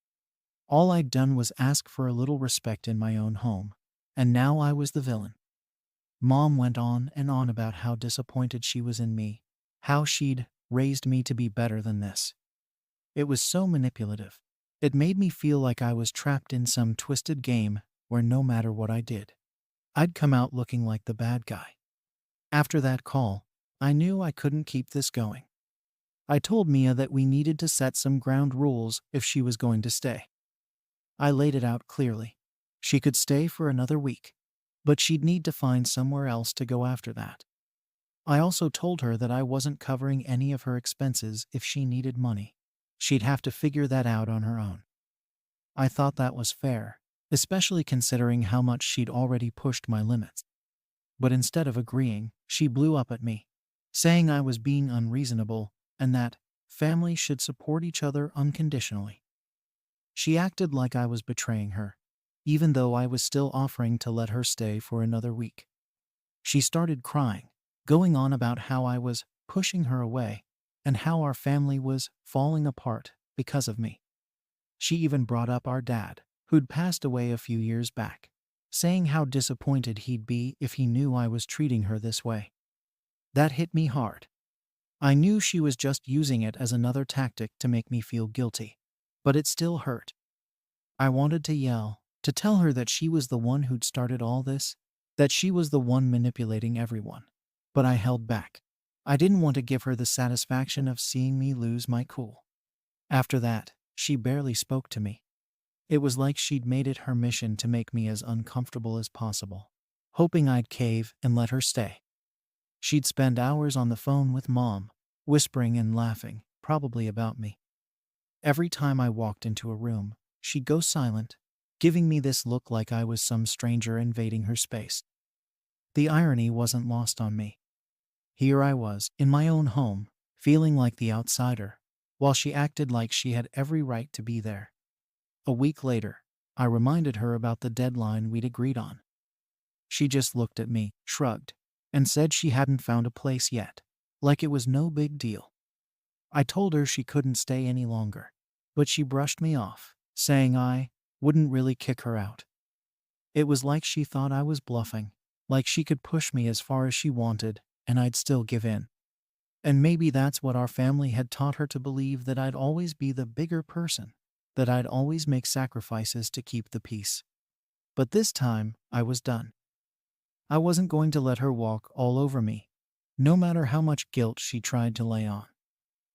All I'd done was ask for a little respect in my own home, and now I was the villain. Mom went on and on about how disappointed she was in me, how she'd raised me to be better than this. It was so manipulative. It made me feel like I was trapped in some twisted game where no matter what I did, I'd come out looking like the bad guy. After that call, I knew I couldn't keep this going. I told Mia that we needed to set some ground rules if she was going to stay. I laid it out clearly. She could stay for another week, but she'd need to find somewhere else to go after that. I also told her that I wasn't covering any of her expenses if she needed money. She'd have to figure that out on her own. I thought that was fair, especially considering how much she'd already pushed my limits. But instead of agreeing, she blew up at me, saying I was being unreasonable and that families should support each other unconditionally. She acted like I was betraying her, even though I was still offering to let her stay for another week. She started crying, going on about how I was pushing her away and how our family was falling apart because of me. She even brought up our dad, who'd passed away a few years back, saying how disappointed he'd be if he knew I was treating her this way. That hit me hard. I knew she was just using it as another tactic to make me feel guilty, but it still hurt. I wanted to yell, To tell her that she was the one who'd started all this, that she was the one manipulating everyone. But I held back. I didn't want to give her the satisfaction of seeing me lose my cool. After that, she barely spoke to me. It was like she'd made it her mission to make me as uncomfortable as possible, hoping I'd cave and let her stay. She'd spend hours on the phone with Mom, whispering and laughing, probably about me. Every time I walked into a room, she'd go silent, giving me this look like I was some stranger invading her space. The irony wasn't lost on me. Here I was, in my own home, feeling like the outsider, while she acted like she had every right to be there. A week later, I reminded her about the deadline we'd agreed on. She just looked at me, shrugged, and said she hadn't found a place yet, like it was no big deal. I told her she couldn't stay any longer, but she brushed me off, saying I wouldn't really kick her out. It was like she thought I was bluffing, like she could push me as far as she wanted, and I'd still give in. And maybe that's what our family had taught her to believe, that I'd always be the bigger person, that I'd always make sacrifices to keep the peace. But this time, I was done. I wasn't going to let her walk all over me, no matter how much guilt she tried to lay on.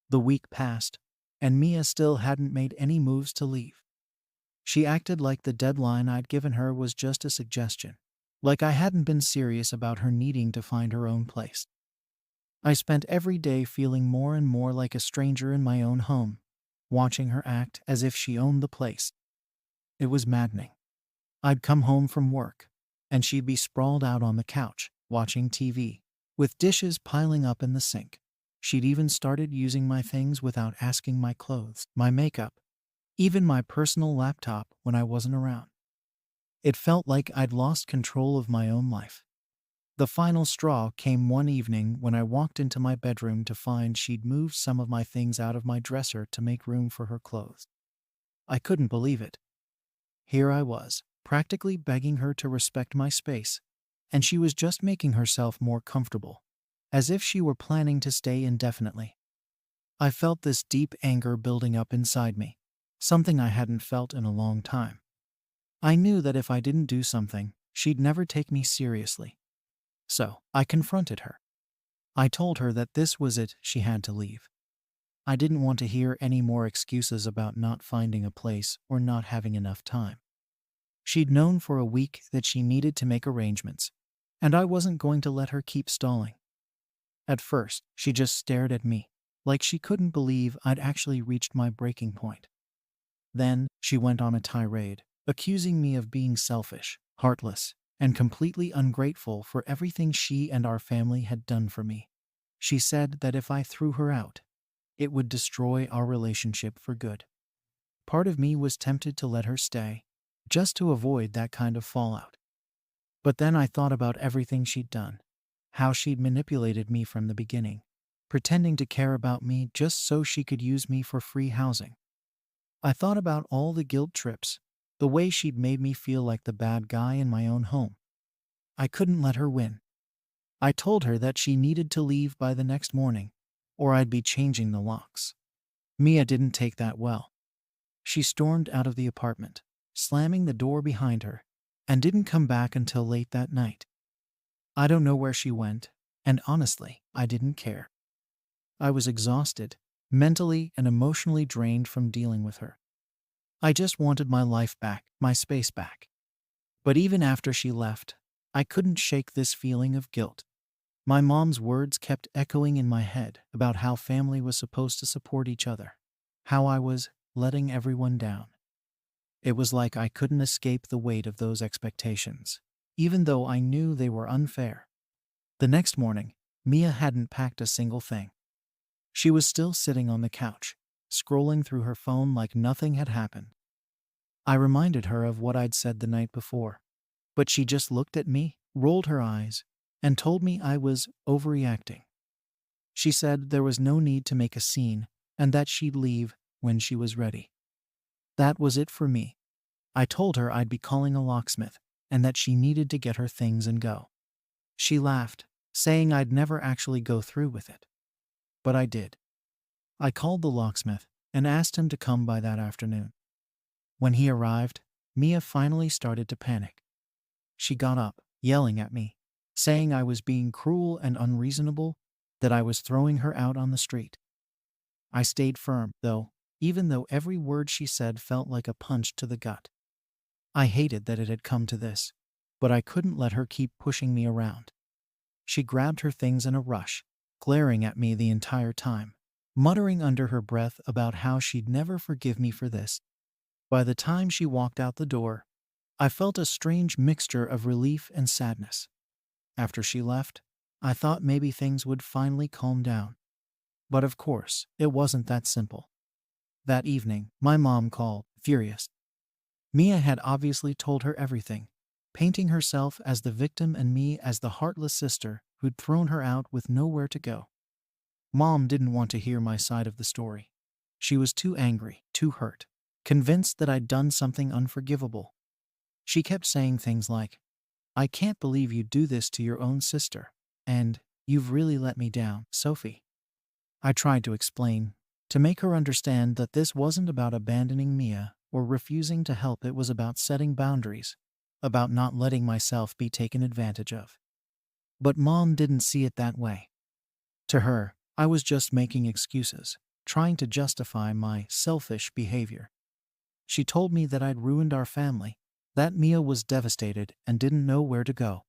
The week passed, and Mia still hadn't made any moves to leave. She acted like the deadline I'd given her was just a suggestion, like I hadn't been serious about her needing to find her own place. I spent every day feeling more and more like a stranger in my own home, watching her act as if she owned the place. It was maddening. I'd come home from work, and she'd be sprawled out on the couch, watching TV, with dishes piling up in the sink. She'd even started using my things without asking: my clothes, my makeup, even my personal laptop when I wasn't around. It felt like I'd lost control of my own life. The final straw came one evening when I walked into my bedroom to find she'd moved some of my things out of my dresser to make room for her clothes. I couldn't believe it. Here I was, practically begging her to respect my space, and she was just making herself more comfortable, as if she were planning to stay indefinitely. I felt this deep anger building up inside me, something I hadn't felt in a long time. I knew that if I didn't do something, she'd never take me seriously. So, I confronted her. I told her that this was it, she had to leave. I didn't want to hear any more excuses about not finding a place or not having enough time. She'd known for a week that she needed to make arrangements, and I wasn't going to let her keep stalling. At first, she just stared at me, like she couldn't believe I'd actually reached my breaking point. Then, she went on a tirade, accusing me of being selfish, heartless, and completely ungrateful for everything she and our family had done for me. She said that if I threw her out, it would destroy our relationship for good. Part of me was tempted to let her stay, just to avoid that kind of fallout. But then I thought about everything she'd done, how she'd manipulated me from the beginning, pretending to care about me just so she could use me for free housing. I thought about all the guilt trips, the way she'd made me feel like the bad guy in my own home. I couldn't let her win. I told her that she needed to leave by the next morning, or I'd be changing the locks. Mia didn't take that well. She stormed out of the apartment, slamming the door behind her, and didn't come back until late that night. I don't know where she went, and honestly, I didn't care. I was exhausted, mentally and emotionally drained from dealing with her. I just wanted my life back, my space back. But even after she left, I couldn't shake this feeling of guilt. My mom's words kept echoing in my head about how family was supposed to support each other, how I was letting everyone down. It was like I couldn't escape the weight of those expectations, even though I knew they were unfair. The next morning, Mia hadn't packed a single thing. She was still sitting on the couch, scrolling through her phone like nothing had happened. I reminded her of what I'd said the night before, but she just looked at me, rolled her eyes, and told me I was overreacting. She said there was no need to make a scene and that she'd leave when she was ready. That was it for me. I told her I'd be calling a locksmith and that she needed to get her things and go. She laughed, saying I'd never actually go through with it. But I did. I called the locksmith and asked him to come by that afternoon. When he arrived, Mia finally started to panic. She got up, yelling at me, saying I was being cruel and unreasonable, that I was throwing her out on the street. I stayed firm, though, even though every word she said felt like a punch to the gut. I hated that it had come to this, but I couldn't let her keep pushing me around. She grabbed her things in a rush, glaring at me the entire time, muttering under her breath about how she'd never forgive me for this. By the time she walked out the door, I felt a strange mixture of relief and sadness. After she left, I thought maybe things would finally calm down. But of course, it wasn't that simple. That evening, my mom called, furious. Mia had obviously told her everything, painting herself as the victim and me as the heartless sister who'd thrown her out with nowhere to go. Mom didn't want to hear my side of the story. She was too angry, too hurt, convinced that I'd done something unforgivable. She kept saying things like, "I can't believe you'd do this to your own sister," and "You've really let me down, Sophie." I tried to explain, to make her understand that this wasn't about abandoning Mia or refusing to help. It was about setting boundaries, about not letting myself be taken advantage of. But Mom didn't see it that way. To her, I was just making excuses, trying to justify my selfish behavior. She told me that I'd ruined our family, that Mia was devastated and didn't know where to go.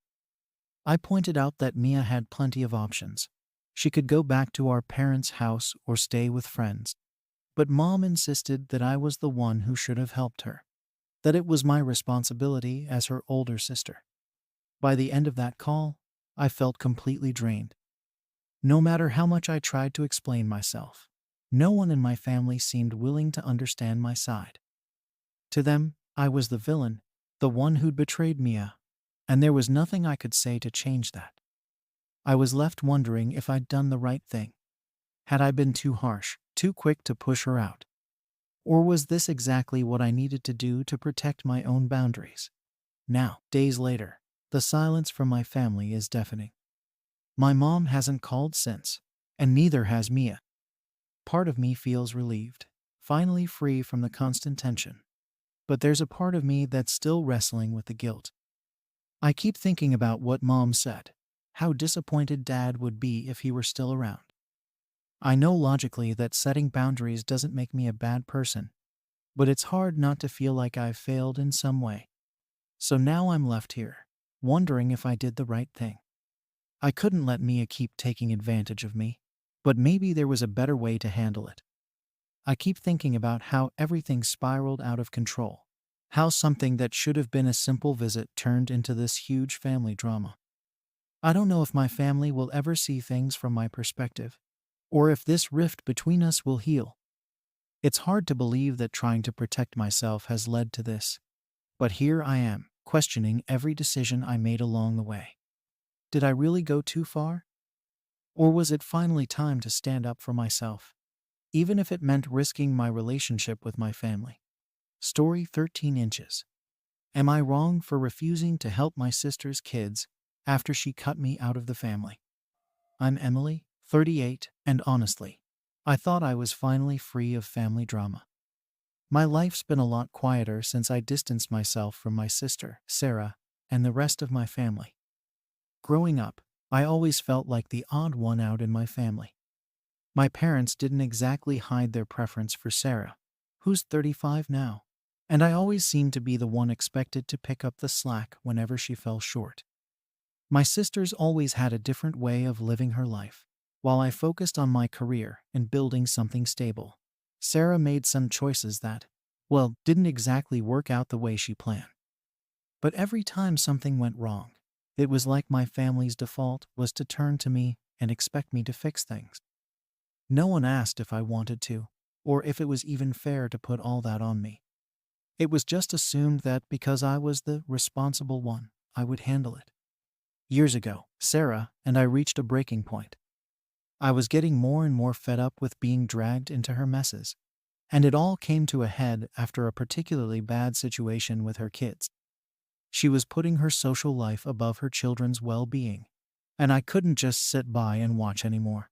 I pointed out that Mia had plenty of options. She could go back to our parents' house or stay with friends. But Mom insisted that I was the one who should have helped her, that it was my responsibility as her older sister. By the end of that call, I felt completely drained. No matter how much I tried to explain myself, no one in my family seemed willing to understand my side. To them, I was the villain, the one who'd betrayed Mia, and there was nothing I could say to change that. I was left wondering if I'd done the right thing. Had I been too harsh, too quick to push her out? Or was this exactly what I needed to do to protect my own boundaries? Now, days later, the silence from my family is deafening. My mom hasn't called since, and neither has Mia. Part of me feels relieved, finally free from the constant tension. But there's a part of me that's still wrestling with the guilt. I keep thinking about what Mom said, how disappointed Dad would be if he were still around. I know logically that setting boundaries doesn't make me a bad person, but it's hard not to feel like I've failed in some way. So now I'm left here, wondering if I did the right thing. I couldn't let Mia keep taking advantage of me, but maybe there was a better way to handle it. I keep thinking about how everything spiraled out of control, how something that should have been a simple visit turned into this huge family drama. I don't know if my family will ever see things from my perspective, or if this rift between us will heal. It's hard to believe that trying to protect myself has led to this, but here I am, questioning every decision I made along the way. Did I really go too far? Or was it finally time to stand up for myself, even if it meant risking my relationship with my family? Story 13 inches. Am I wrong for refusing to help my sister's kids after she cut me out of the family? I'm Emily, 38, and honestly, I thought I was finally free of family drama. My life's been a lot quieter since I distanced myself from my sister, Sarah, and the rest of my family. Growing up, I always felt like the odd one out in my family. My parents didn't exactly hide their preference for Sarah, who's 35 now, and I always seemed to be the one expected to pick up the slack whenever she fell short. My sister's always had a different way of living her life. While I focused on my career and building something stable, Sarah made some choices that, well, didn't exactly work out the way she planned. But every time something went wrong, it was like my family's default was to turn to me and expect me to fix things. No one asked if I wanted to, or if it was even fair to put all that on me. It was just assumed that because I was the responsible one, I would handle it. Years ago, Sarah and I reached a breaking point. I was getting more and more fed up with being dragged into her messes, and it all came to a head after a particularly bad situation with her kids. She was putting her social life above her children's well-being, and I couldn't just sit by and watch anymore.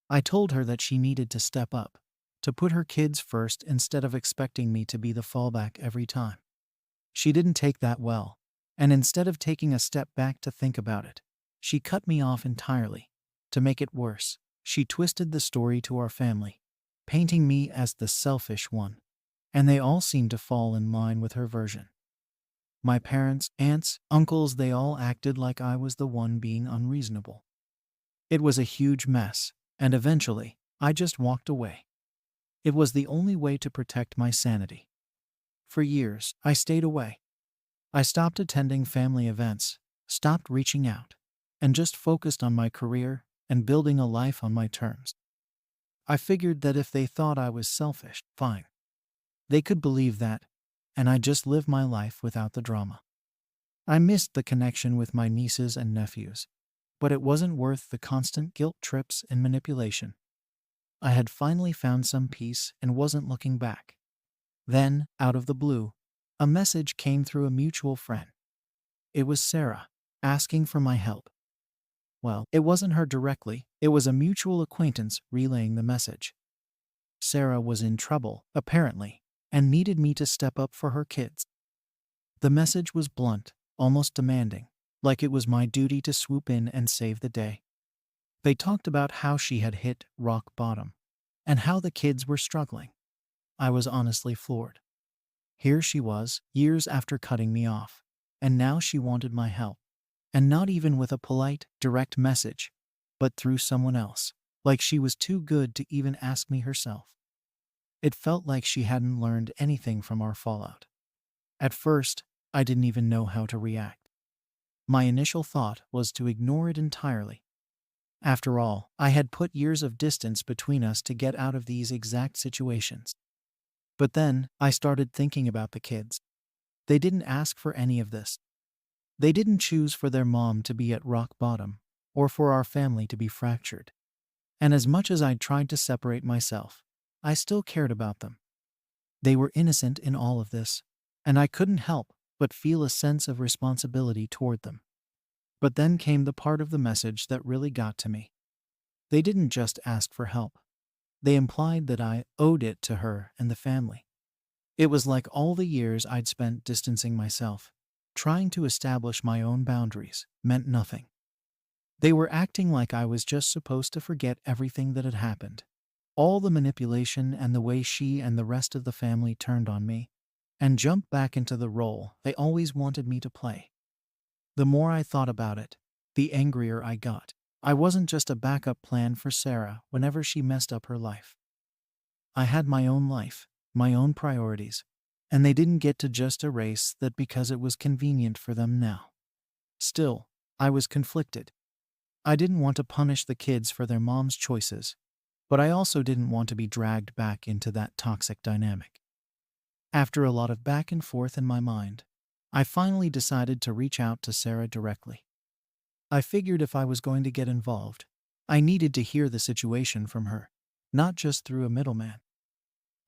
I told her that she needed to step up, to put her kids first instead of expecting me to be the fallback every time. She didn't take that well, and instead of taking a step back to think about it, she cut me off entirely. To make it worse, she twisted the story to our family, painting me as the selfish one, and they all seemed to fall in line with her version. My parents, aunts, uncles, they all acted like I was the one being unreasonable. It was a huge mess, and eventually, I just walked away. It was the only way to protect my sanity. For years, I stayed away. I stopped attending family events, stopped reaching out, and just focused on my career and building a life on my terms. I figured that if they thought I was selfish, fine. They could believe that, and I just live my life without the drama. I missed the connection with my nieces and nephews, but it wasn't worth the constant guilt trips and manipulation. I had finally found some peace and wasn't looking back. Then, out of the blue, a message came through a mutual friend. It was Sarah, asking for my help. Well, it wasn't her directly, it was a mutual acquaintance relaying the message. Sarah was in trouble, apparently, and needed me to step up for her kids. The message was blunt, almost demanding, like it was my duty to swoop in and save the day. They talked about how she had hit rock bottom, and how the kids were struggling. I was honestly floored. Here she was, years after cutting me off, and now she wanted my help. And not even with a polite, direct message, but through someone else, like she was too good to even ask me herself. It felt like she hadn't learned anything from our fallout. At first, I didn't even know how to react. My initial thought was to ignore it entirely. After all, I had put years of distance between us to get out of these exact situations. But then, I started thinking about the kids. They didn't ask for any of this. They didn't choose for their mom to be at rock bottom, or for our family to be fractured. And as much as I'd tried to separate myself, I still cared about them. They were innocent in all of this, and I couldn't help but feel a sense of responsibility toward them. But then came the part of the message that really got to me. They didn't just ask for help. They implied that I owed it to her and the family. It was like all the years I'd spent distancing myself, trying to establish my own boundaries, meant nothing. They were acting like I was just supposed to forget everything that had happened. All the manipulation and the way she and the rest of the family turned on me, and jumped back into the role they always wanted me to play. The more I thought about it, the angrier I got. I wasn't just a backup plan for Sarah whenever she messed up her life. I had my own life, my own priorities, and they didn't get to just erase that because it was convenient for them now. Still, I was conflicted. I didn't want to punish the kids for their mom's choices, but I also didn't want to be dragged back into that toxic dynamic. After a lot of back and forth in my mind, I finally decided to reach out to Sarah directly. I figured if I was going to get involved, I needed to hear the situation from her, not just through a middleman.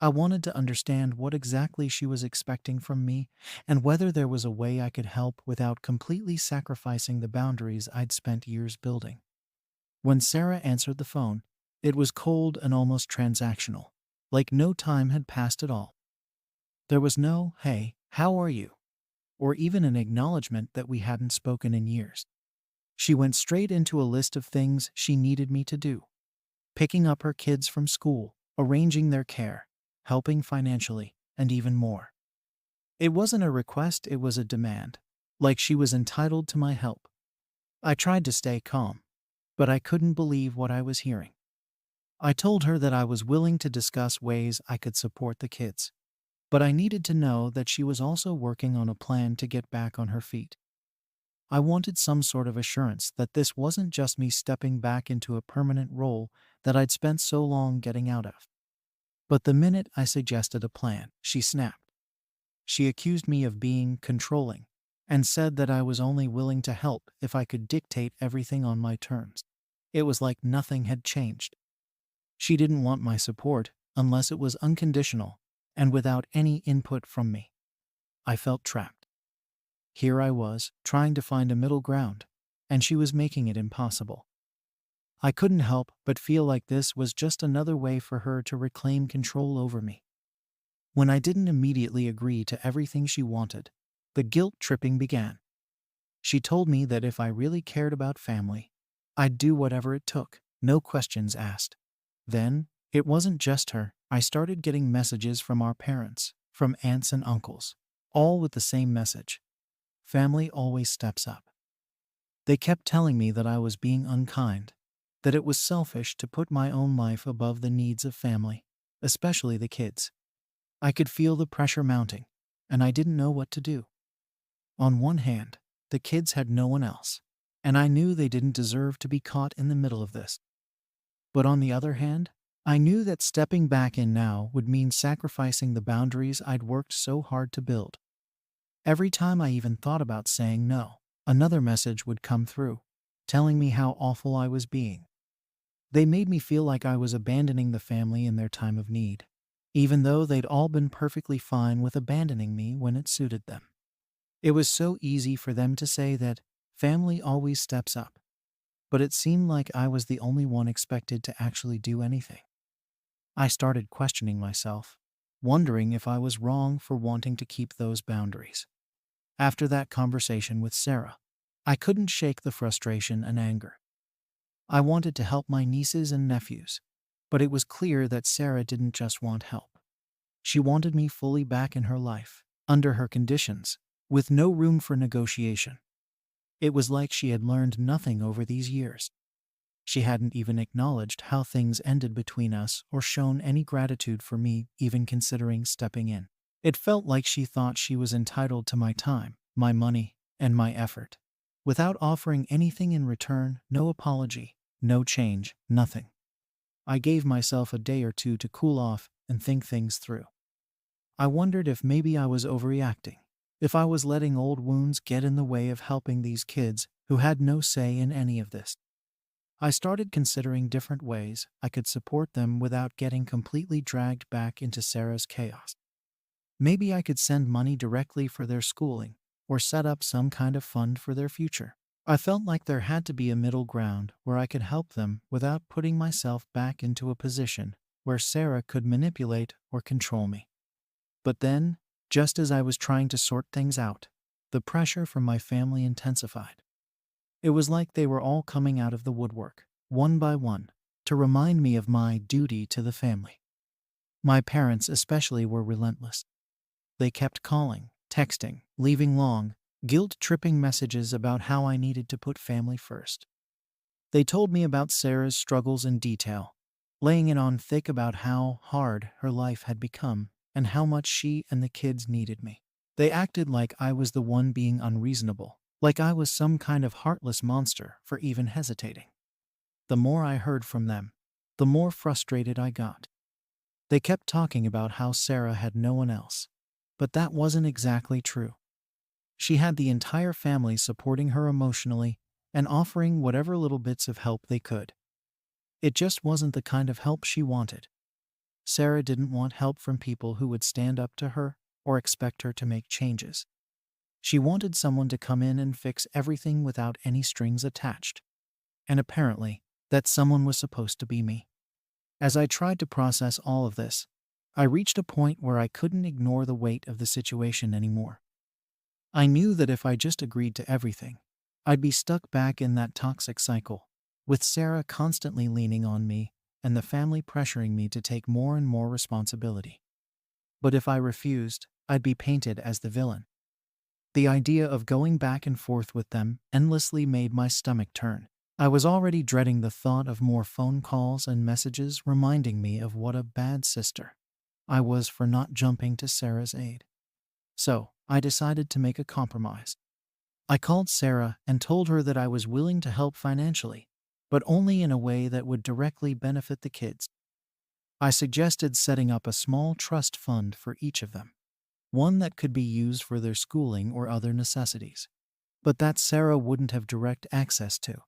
I wanted to understand what exactly she was expecting from me and whether there was a way I could help without completely sacrificing the boundaries I'd spent years building. When Sarah answered the phone, it was cold and almost transactional, like no time had passed at all. There was no, "Hey, how are you?" or even an acknowledgement that we hadn't spoken in years. She went straight into a list of things she needed me to do: picking up her kids from school, arranging their care, helping financially, and even more. It wasn't a request, it was a demand, like she was entitled to my help. I tried to stay calm, but I couldn't believe what I was hearing. I told her that I was willing to discuss ways I could support the kids, but I needed to know that she was also working on a plan to get back on her feet. I wanted some sort of assurance that this wasn't just me stepping back into a permanent role that I'd spent so long getting out of. But the minute I suggested a plan, she snapped. She accused me of being controlling and said that I was only willing to help if I could dictate everything on my terms. It was like nothing had changed. She didn't want my support unless it was unconditional and without any input from me. I felt trapped. Here I was, trying to find a middle ground, and she was making it impossible. I couldn't help but feel like this was just another way for her to reclaim control over me. When I didn't immediately agree to everything she wanted, The guilt tripping began. She told me that if I really cared about family, I'd do whatever it took, no questions asked. Then, it wasn't just her. I started getting messages from our parents, from aunts and uncles, all with the same message. Family always steps up. They kept telling me that I was being unkind, that it was selfish to put my own life above the needs of family, especially the kids. I could feel the pressure mounting, and I didn't know what to do. On one hand, the kids had no one else, and I knew they didn't deserve to be caught in the middle of this. But on the other hand, I knew that stepping back in now would mean sacrificing the boundaries I'd worked so hard to build. Every time I even thought about saying no, another message would come through, telling me how awful I was being. They made me feel like I was abandoning the family in their time of need, even though they'd all been perfectly fine with abandoning me when it suited them. It was so easy for them to say that family always steps up, but it seemed like I was the only one expected to actually do anything. I started questioning myself, wondering if I was wrong for wanting to keep those boundaries. After that conversation with Sarah, I couldn't shake the frustration and anger. I wanted to help my nieces and nephews, but it was clear that Sarah didn't just want help. She wanted me fully back in her life, under her conditions, with no room for negotiation. It was like she had learned nothing over these years. She hadn't even acknowledged how things ended between us or shown any gratitude for me even considering stepping in. It felt like she thought she was entitled to my time, my money, and my effort, without offering anything in return, no apology, no change, nothing. I gave myself a day or two to cool off and think things through. I wondered if maybe I was overreacting, if I was letting old wounds get in the way of helping these kids who had no say in any of this. I started considering different ways I could support them without getting completely dragged back into Sarah's chaos. Maybe I could send money directly for their schooling, or set up some kind of fund for their future. I felt like there had to be a middle ground where I could help them without putting myself back into a position where Sarah could manipulate or control me. But then, just as I was trying to sort things out, the pressure from my family intensified. It was like they were all coming out of the woodwork, one by one, to remind me of my duty to the family. My parents especially were relentless. They kept calling, texting, leaving long, guilt-tripping messages about how I needed to put family first. They told me about Sarah's struggles in detail, laying it on thick about how hard her life had become and how much she and the kids needed me. They acted like I was the one being unreasonable, like I was some kind of heartless monster for even hesitating. The more I heard from them, the more frustrated I got. They kept talking about how Sarah had no one else, but that wasn't exactly true. She had the entire family supporting her emotionally and offering whatever little bits of help they could. It just wasn't the kind of help she wanted. Sarah didn't want help from people who would stand up to her or expect her to make changes. She wanted someone to come in and fix everything without any strings attached. And apparently, that someone was supposed to be me. As I tried to process all of this, I reached a point where I couldn't ignore the weight of the situation anymore. I knew that if I just agreed to everything, I'd be stuck back in that toxic cycle, with Sarah constantly leaning on me and the family pressuring me to take more and more responsibility. But if I refused, I'd be painted as the villain. The idea of going back and forth with them endlessly made my stomach turn. I was already dreading the thought of more phone calls and messages reminding me of what a bad sister I was for not jumping to Sarah's aid. So, I decided to make a compromise. I called Sarah and told her that I was willing to help financially, but only in a way that would directly benefit the kids. I suggested setting up a small trust fund for each of them, one that could be used for their schooling or other necessities, but that Sarah wouldn't have direct access to.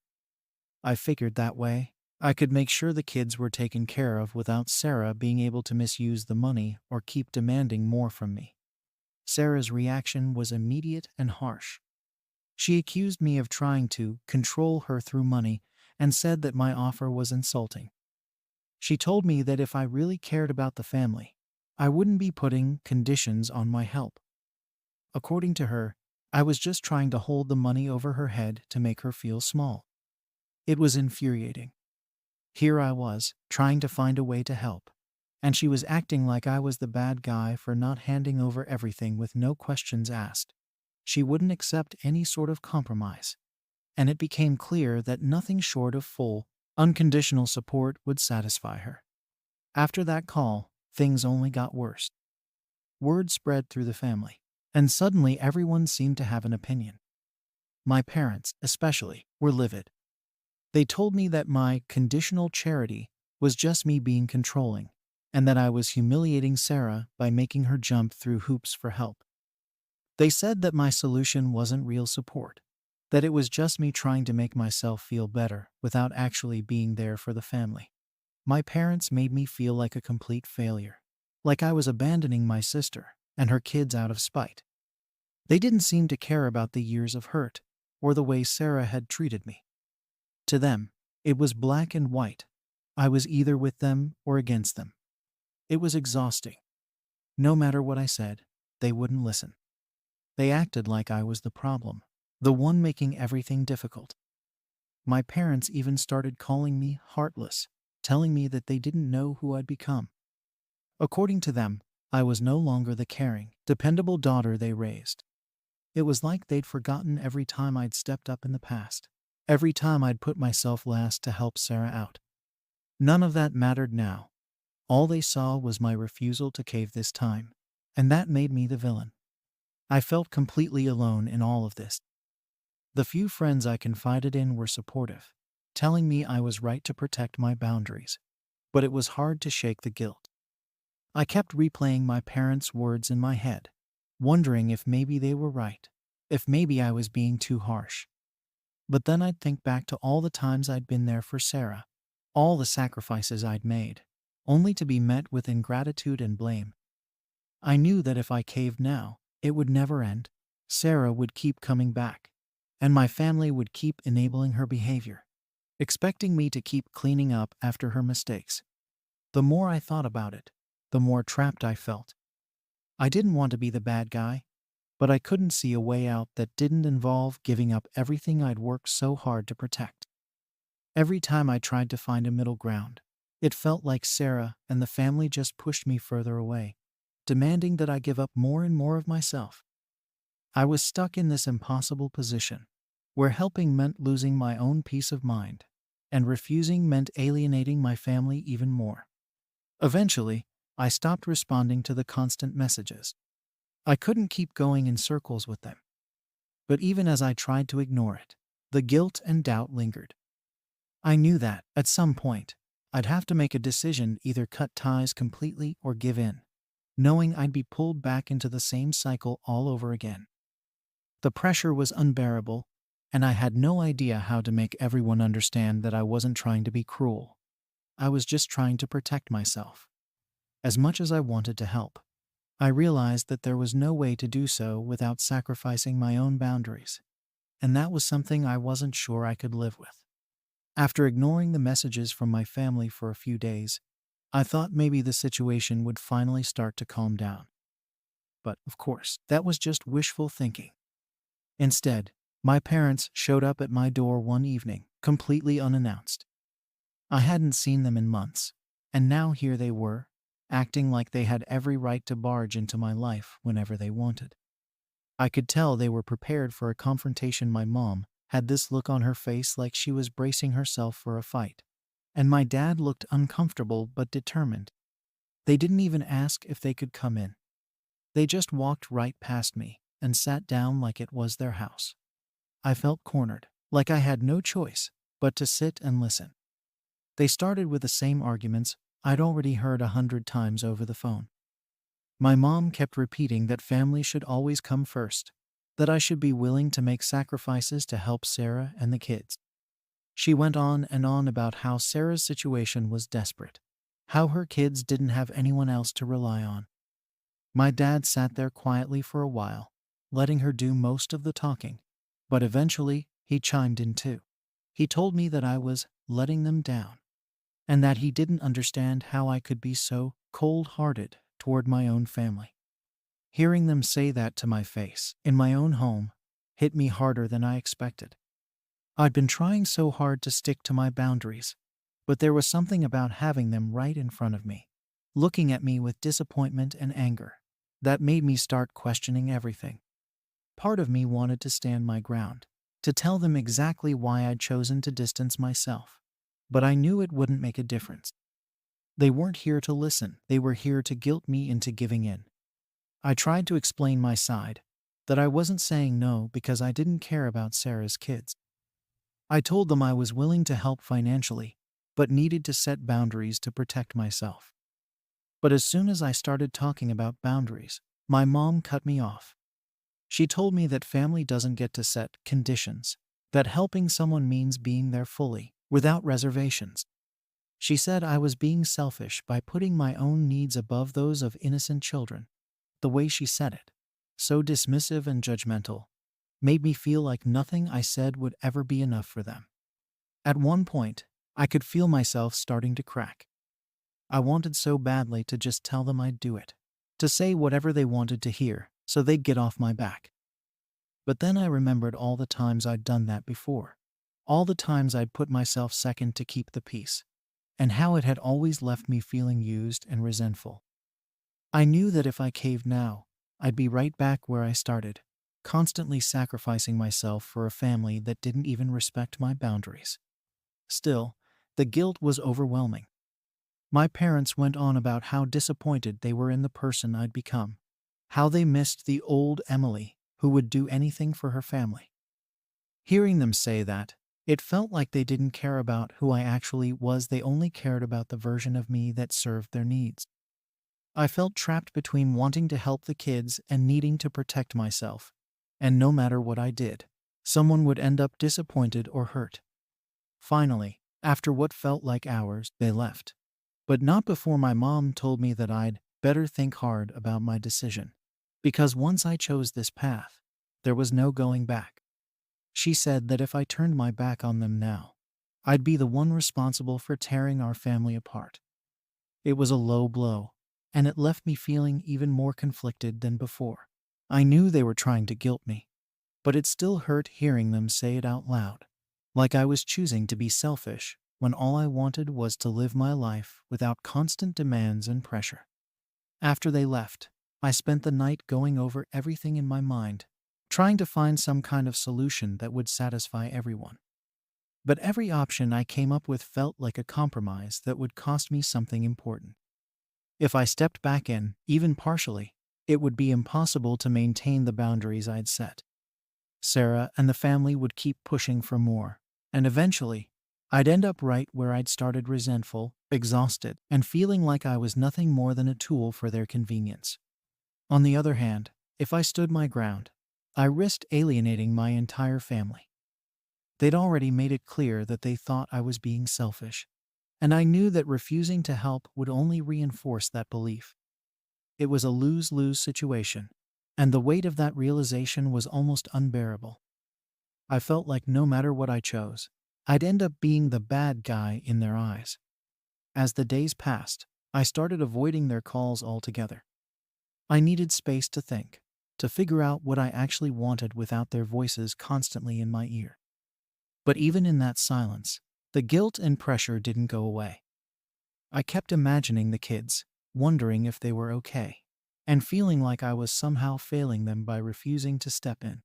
I figured that way, I could make sure the kids were taken care of without Sarah being able to misuse the money or keep demanding more from me. Sarah's reaction was immediate and harsh. She accused me of trying to control her through money and said that my offer was insulting. She told me that if I really cared about the family, I wouldn't be putting conditions on my help. According to her, I was just trying to hold the money over her head to make her feel small. It was infuriating. Here I was, trying to find a way to help, and she was acting like I was the bad guy for not handing over everything with no questions asked. She wouldn't accept any sort of compromise, and it became clear that nothing short of full, unconditional support would satisfy her. After that call, things only got worse. Word spread through the family, and suddenly everyone seemed to have an opinion. My parents, especially, were livid. They told me that my conditional charity was just me being controlling, and that I was humiliating Sarah by making her jump through hoops for help. They said that my solution wasn't real support, that it was just me trying to make myself feel better without actually being there for the family. My parents made me feel like a complete failure, like I was abandoning my sister and her kids out of spite. They didn't seem to care about the years of hurt or the way Sarah had treated me. To them, it was black and white. I was either with them or against them. It was exhausting. No matter what I said, they wouldn't listen. They acted like I was the problem, the one making everything difficult. My parents even started calling me heartless, telling me that they didn't know who I'd become. According to them, I was no longer the caring, dependable daughter they raised. It was like they'd forgotten every time I'd stepped up in the past, every time I'd put myself last to help Sarah out. None of that mattered now. All they saw was my refusal to cave this time, and that made me the villain. I felt completely alone in all of this. The few friends I confided in were supportive, telling me I was right to protect my boundaries, but it was hard to shake the guilt. I kept replaying my parents' words in my head, wondering if maybe they were right, if maybe I was being too harsh. But then I'd think back to all the times I'd been there for Sarah, all the sacrifices I'd made, only to be met with ingratitude and blame. I knew that if I caved now, it would never end. Sarah would keep coming back, and my family would keep enabling her behavior, expecting me to keep cleaning up after her mistakes. The more I thought about it, the more trapped I felt. I didn't want to be the bad guy, but I couldn't see a way out that didn't involve giving up everything I'd worked so hard to protect. Every time I tried to find a middle ground, it felt like Sarah and the family just pushed me further away, demanding that I give up more and more of myself. I was stuck in this impossible position, where helping meant losing my own peace of mind, and refusing meant alienating my family even more. Eventually, I stopped responding to the constant messages. I couldn't keep going in circles with them. But even as I tried to ignore it, the guilt and doubt lingered. I knew that, at some point, I'd have to make a decision, either cut ties completely or give in, knowing I'd be pulled back into the same cycle all over again. The pressure was unbearable, and I had no idea how to make everyone understand that I wasn't trying to be cruel. I was just trying to protect myself. As much as I wanted to help, I realized that there was no way to do so without sacrificing my own boundaries, and that was something I wasn't sure I could live with. After ignoring the messages from my family for a few days, I thought maybe the situation would finally start to calm down. But, of course, that was just wishful thinking. Instead, my parents showed up at my door one evening, completely unannounced. I hadn't seen them in months, and now here they were, acting like they had every right to barge into my life whenever they wanted. I could tell they were prepared for a confrontation. My mom had this look on her face like she was bracing herself for a fight, and my dad looked uncomfortable but determined. They didn't even ask if they could come in. They just walked right past me and sat down like it was their house. I felt cornered, like I had no choice but to sit and listen. They started with the same arguments I'd already heard 100 times over the phone. My mom kept repeating that family should always come first, that I should be willing to make sacrifices to help Sarah and the kids. She went on and on about how Sarah's situation was desperate, how her kids didn't have anyone else to rely on. My dad sat there quietly for a while, letting her do most of the talking, but eventually he chimed in too. He told me that I was letting them down, and that he didn't understand how I could be so cold-hearted toward my own family. Hearing them say that to my face, in my own home, hit me harder than I expected. I'd been trying so hard to stick to my boundaries, but there was something about having them right in front of me, looking at me with disappointment and anger, that made me start questioning everything. Part of me wanted to stand my ground, to tell them exactly why I'd chosen to distance myself. But I knew it wouldn't make a difference. They weren't here to listen, they were here to guilt me into giving in. I tried to explain my side, that I wasn't saying no because I didn't care about Sarah's kids. I told them I was willing to help financially, but needed to set boundaries to protect myself. But as soon as I started talking about boundaries, my mom cut me off. She told me that family doesn't get to set conditions, that helping someone means being there fully, without reservations. She said I was being selfish by putting my own needs above those of innocent children. The way she said it, so dismissive and judgmental, made me feel like nothing I said would ever be enough for them. At one point, I could feel myself starting to crack. I wanted so badly to just tell them I'd do it, to say whatever they wanted to hear so they'd get off my back. But then I remembered all the times I'd done that before, all the times I'd put myself second to keep the peace, and how it had always left me feeling used and resentful. I knew that if I caved now, I'd be right back where I started, constantly sacrificing myself for a family that didn't even respect my boundaries. Still, the guilt was overwhelming. My parents went on about how disappointed they were in the person I'd become, how they missed the old Emily who would do anything for her family. Hearing them say that, it felt like they didn't care about who I actually was, they only cared about the version of me that served their needs. I felt trapped between wanting to help the kids and needing to protect myself, and no matter what I did, someone would end up disappointed or hurt. Finally, after what felt like hours, they left. But not before my mom told me that I'd better think hard about my decision, because once I chose this path, there was no going back. She said that if I turned my back on them now, I'd be the one responsible for tearing our family apart. It was a low blow, and it left me feeling even more conflicted than before. I knew they were trying to guilt me, but it still hurt hearing them say it out loud, like I was choosing to be selfish when all I wanted was to live my life without constant demands and pressure. After they left, I spent the night going over everything in my mind, trying to find some kind of solution that would satisfy everyone. But every option I came up with felt like a compromise that would cost me something important. If I stepped back in, even partially, it would be impossible to maintain the boundaries I'd set. Sarah and the family would keep pushing for more, and eventually, I'd end up right where I'd started, resentful, exhausted, and feeling like I was nothing more than a tool for their convenience. On the other hand, if I stood my ground, I risked alienating my entire family. They'd already made it clear that they thought I was being selfish, and I knew that refusing to help would only reinforce that belief. It was a lose-lose situation, and the weight of that realization was almost unbearable. I felt like no matter what I chose, I'd end up being the bad guy in their eyes. As the days passed, I started avoiding their calls altogether. I needed space to think, to figure out what I actually wanted without their voices constantly in my ear. But even in that silence, the guilt and pressure didn't go away. I kept imagining the kids, wondering if they were okay, and feeling like I was somehow failing them by refusing to step in.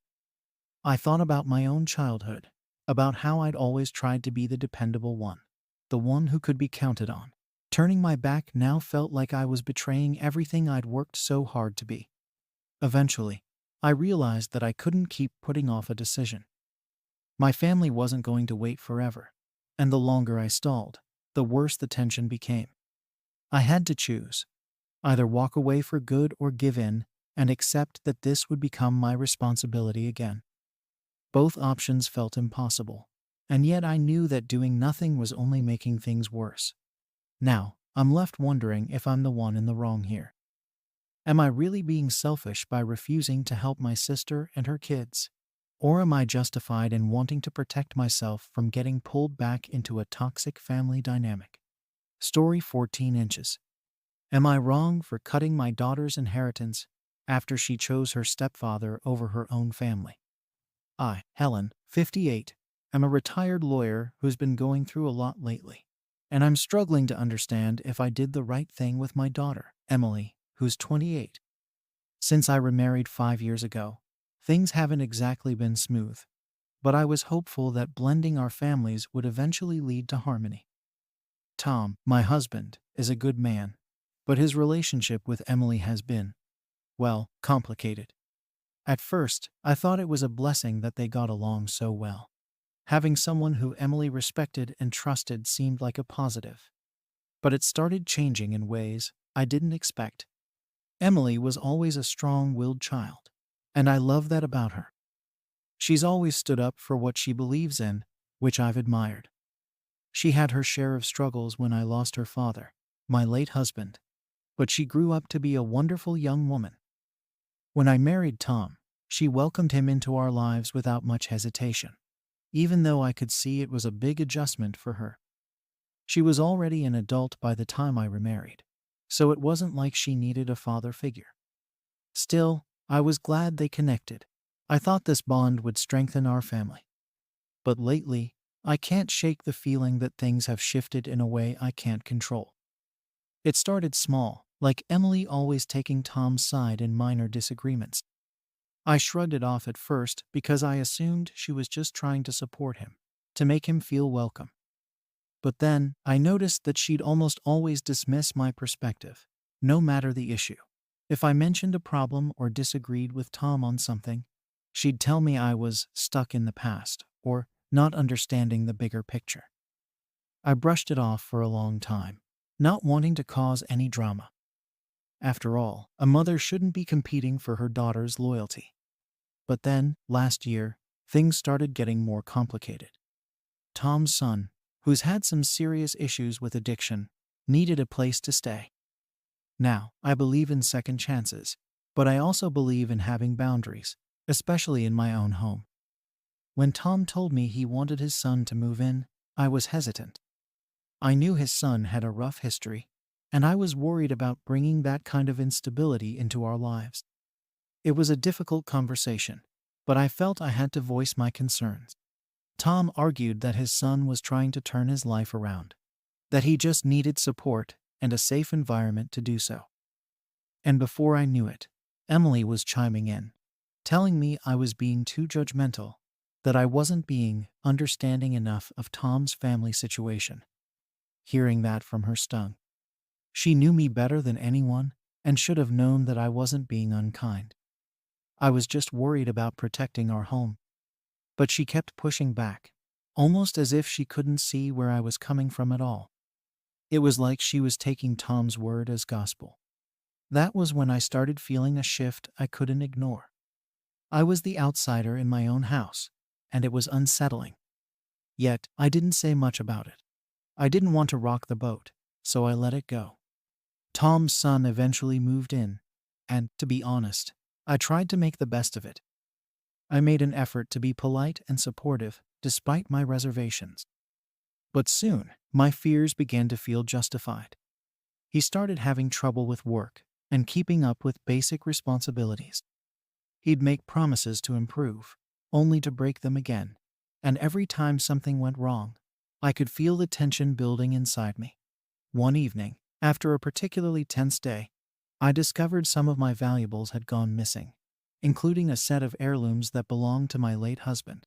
I thought about my own childhood, about how I'd always tried to be the dependable one, the one who could be counted on. Turning my back now felt like I was betraying everything I'd worked so hard to be. Eventually, I realized that I couldn't keep putting off a decision. My family wasn't going to wait forever, and the longer I stalled, the worse the tension became. I had to choose, either walk away for good or give in and accept that this would become my responsibility again. Both options felt impossible, and yet I knew that doing nothing was only making things worse. Now, I'm left wondering if I'm the one in the wrong here. Am I really being selfish by refusing to help my sister and her kids? Or am I justified in wanting to protect myself from getting pulled back into a toxic family dynamic? Story 14 inches. Am I wrong for cutting my daughter's inheritance after she chose her stepfather over her own family? I, Helen, 58, am a retired lawyer who's been going through a lot lately. And I'm struggling to understand if I did the right thing with my daughter, Emily, who's 28. Since I remarried 5 years ago, things haven't exactly been smooth, but I was hopeful that blending our families would eventually lead to harmony. Tom, my husband, is a good man, but his relationship with Emily has been, well, complicated. At first, I thought it was a blessing that they got along so well. Having someone who Emily respected and trusted seemed like a positive. But it started changing in ways I didn't expect. Emily was always a strong-willed child, and I love that about her. She's always stood up for what she believes in, which I've admired. She had her share of struggles when I lost her father, my late husband, but she grew up to be a wonderful young woman. When I married Tom, she welcomed him into our lives without much hesitation, even though I could see it was a big adjustment for her. She was already an adult by the time I remarried, so it wasn't like she needed a father figure. Still, I was glad they connected. I thought this bond would strengthen our family. But lately, I can't shake the feeling that things have shifted in a way I can't control. It started small, like Emily always taking Tom's side in minor disagreements. I shrugged it off at first because I assumed she was just trying to support him, to make him feel welcome. But then, I noticed that she'd almost always dismiss my perspective, no matter the issue. If I mentioned a problem or disagreed with Tom on something, she'd tell me I was stuck in the past or not understanding the bigger picture. I brushed it off for a long time, not wanting to cause any drama. After all, a mother shouldn't be competing for her daughter's loyalty. But then, last year, things started getting more complicated. Tom's son, who's had some serious issues with addiction, needed a place to stay. Now, I believe in second chances, but I also believe in having boundaries, especially in my own home. When Tom told me he wanted his son to move in, I was hesitant. I knew his son had a rough history, and I was worried about bringing that kind of instability into our lives. It was a difficult conversation, but I felt I had to voice my concerns. Tom argued that his son was trying to turn his life around, that he just needed support and a safe environment to do so. And before I knew it, Emily was chiming in, telling me I was being too judgmental, that I wasn't being understanding enough of Tom's family situation. Hearing that from her stung. She knew me better than anyone and should have known that I wasn't being unkind. I was just worried about protecting our home. But she kept pushing back, almost as if she couldn't see where I was coming from at all. It was like she was taking Tom's word as gospel. That was when I started feeling a shift I couldn't ignore. I was the outsider in my own house, and it was unsettling. Yet, I didn't say much about it. I didn't want to rock the boat, so I let it go. Tom's son eventually moved in, and, to be honest, I tried to make the best of it. I made an effort to be polite and supportive, despite my reservations. But soon, my fears began to feel justified. He started having trouble with work and keeping up with basic responsibilities. He'd make promises to improve, only to break them again, and every time something went wrong, I could feel the tension building inside me. One evening, after a particularly tense day, I discovered some of my valuables had gone missing, including a set of heirlooms that belonged to my late husband.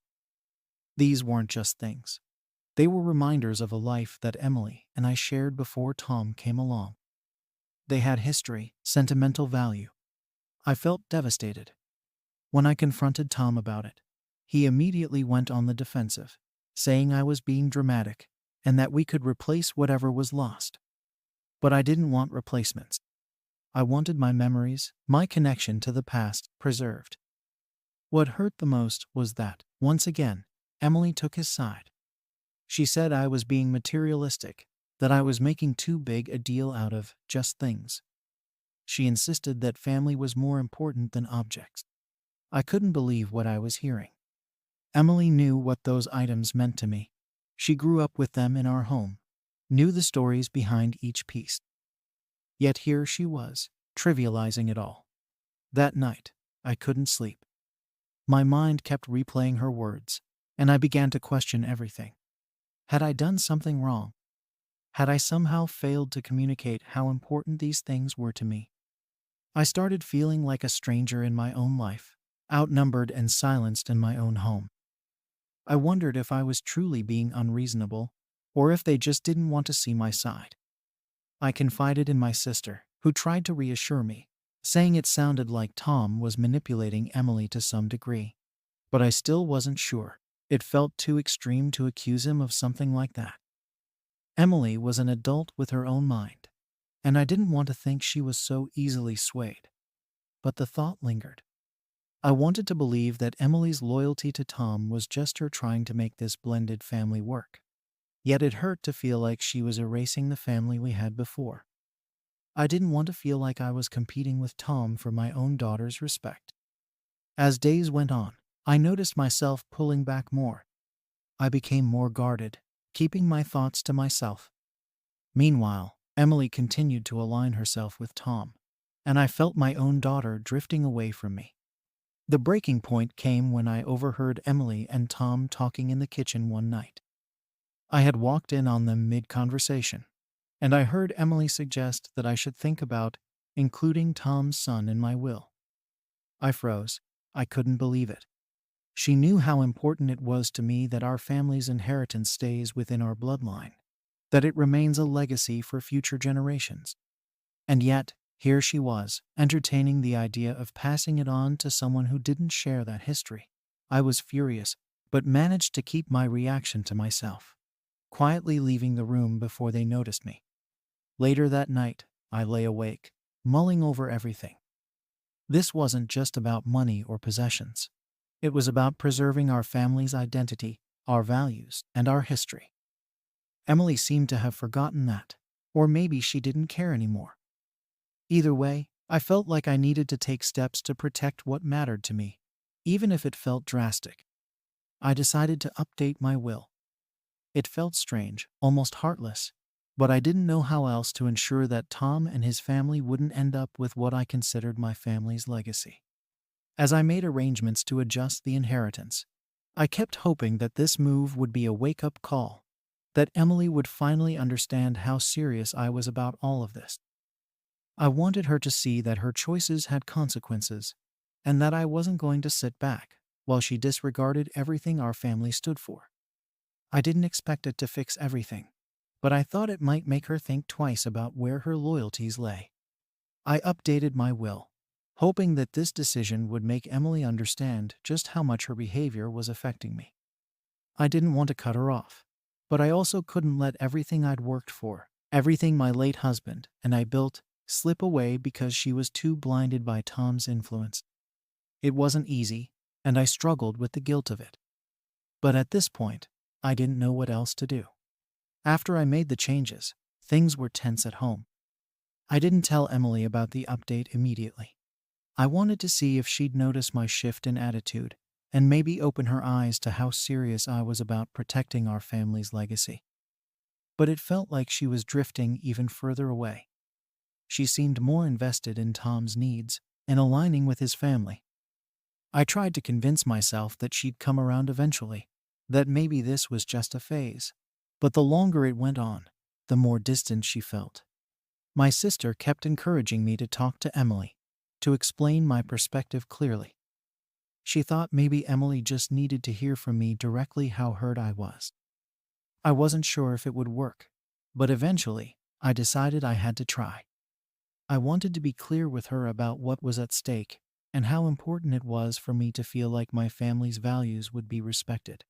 These weren't just things. They were reminders of a life that Emily and I shared before Tom came along. They had history, sentimental value. I felt devastated. When I confronted Tom about it, he immediately went on the defensive, saying I was being dramatic and that we could replace whatever was lost. But I didn't want replacements. I wanted my memories, my connection to the past, preserved. What hurt the most was that, once again, Emily took his side. She said I was being materialistic, that I was making too big a deal out of just things. She insisted that family was more important than objects. I couldn't believe what I was hearing. Emily knew what those items meant to me. She grew up with them in our home, knew the stories behind each piece. Yet here she was, trivializing it all. That night, I couldn't sleep. My mind kept replaying her words, and I began to question everything. Had I done something wrong? Had I somehow failed to communicate how important these things were to me? I started feeling like a stranger in my own life, outnumbered and silenced in my own home. I wondered if I was truly being unreasonable, or if they just didn't want to see my side. I confided in my sister, who tried to reassure me, saying it sounded like Tom was manipulating Emily to some degree. But I still wasn't sure. It felt too extreme to accuse him of something like that. Emily was an adult with her own mind, and I didn't want to think she was so easily swayed. But the thought lingered. I wanted to believe that Emily's loyalty to Tom was just her trying to make this blended family work. Yet it hurt to feel like she was erasing the family we had before. I didn't want to feel like I was competing with Tom for my own daughter's respect. As days went on, I noticed myself pulling back more. I became more guarded, keeping my thoughts to myself. Meanwhile, Emily continued to align herself with Tom, and I felt my own daughter drifting away from me. The breaking point came when I overheard Emily and Tom talking in the kitchen one night. I had walked in on them mid-conversation, and I heard Emily suggest that I should think about including Tom's son in my will. I froze. I couldn't believe it. She knew how important it was to me that our family's inheritance stays within our bloodline, that it remains a legacy for future generations. And yet, here she was, entertaining the idea of passing it on to someone who didn't share that history. I was furious, but managed to keep my reaction to myself, quietly leaving the room before they noticed me. Later that night, I lay awake, mulling over everything. This wasn't just about money or possessions. It was about preserving our family's identity, our values, and our history. Emily seemed to have forgotten that, or maybe she didn't care anymore. Either way, I felt like I needed to take steps to protect what mattered to me, even if it felt drastic. I decided to update my will. It felt strange, almost heartless, but I didn't know how else to ensure that Tom and his family wouldn't end up with what I considered my family's legacy. As I made arrangements to adjust the inheritance, I kept hoping that this move would be a wake-up call, that Emily would finally understand how serious I was about all of this. I wanted her to see that her choices had consequences, and that I wasn't going to sit back while she disregarded everything our family stood for. I didn't expect it to fix everything, but I thought it might make her think twice about where her loyalties lay. I updated my will, hoping that this decision would make Emily understand just how much her behavior was affecting me. I didn't want to cut her off, but I also couldn't let everything I'd worked for, everything my late husband and I built, slip away because she was too blinded by Tom's influence. It wasn't easy, and I struggled with the guilt of it. But at this point, I didn't know what else to do. After I made the changes, things were tense at home. I didn't tell Emily about the update immediately. I wanted to see if she'd notice my shift in attitude and maybe open her eyes to how serious I was about protecting our family's legacy. But it felt like she was drifting even further away. She seemed more invested in Tom's needs and aligning with his family. I tried to convince myself that she'd come around eventually, that maybe this was just a phase. But the longer it went on, the more distant she felt. My sister kept encouraging me to talk to Emily, to explain my perspective clearly. She thought maybe Emily just needed to hear from me directly how hurt I was. I wasn't sure if it would work, but eventually, I decided I had to try. I wanted to be clear with her about what was at stake and how important it was for me to feel like my family's values would be respected.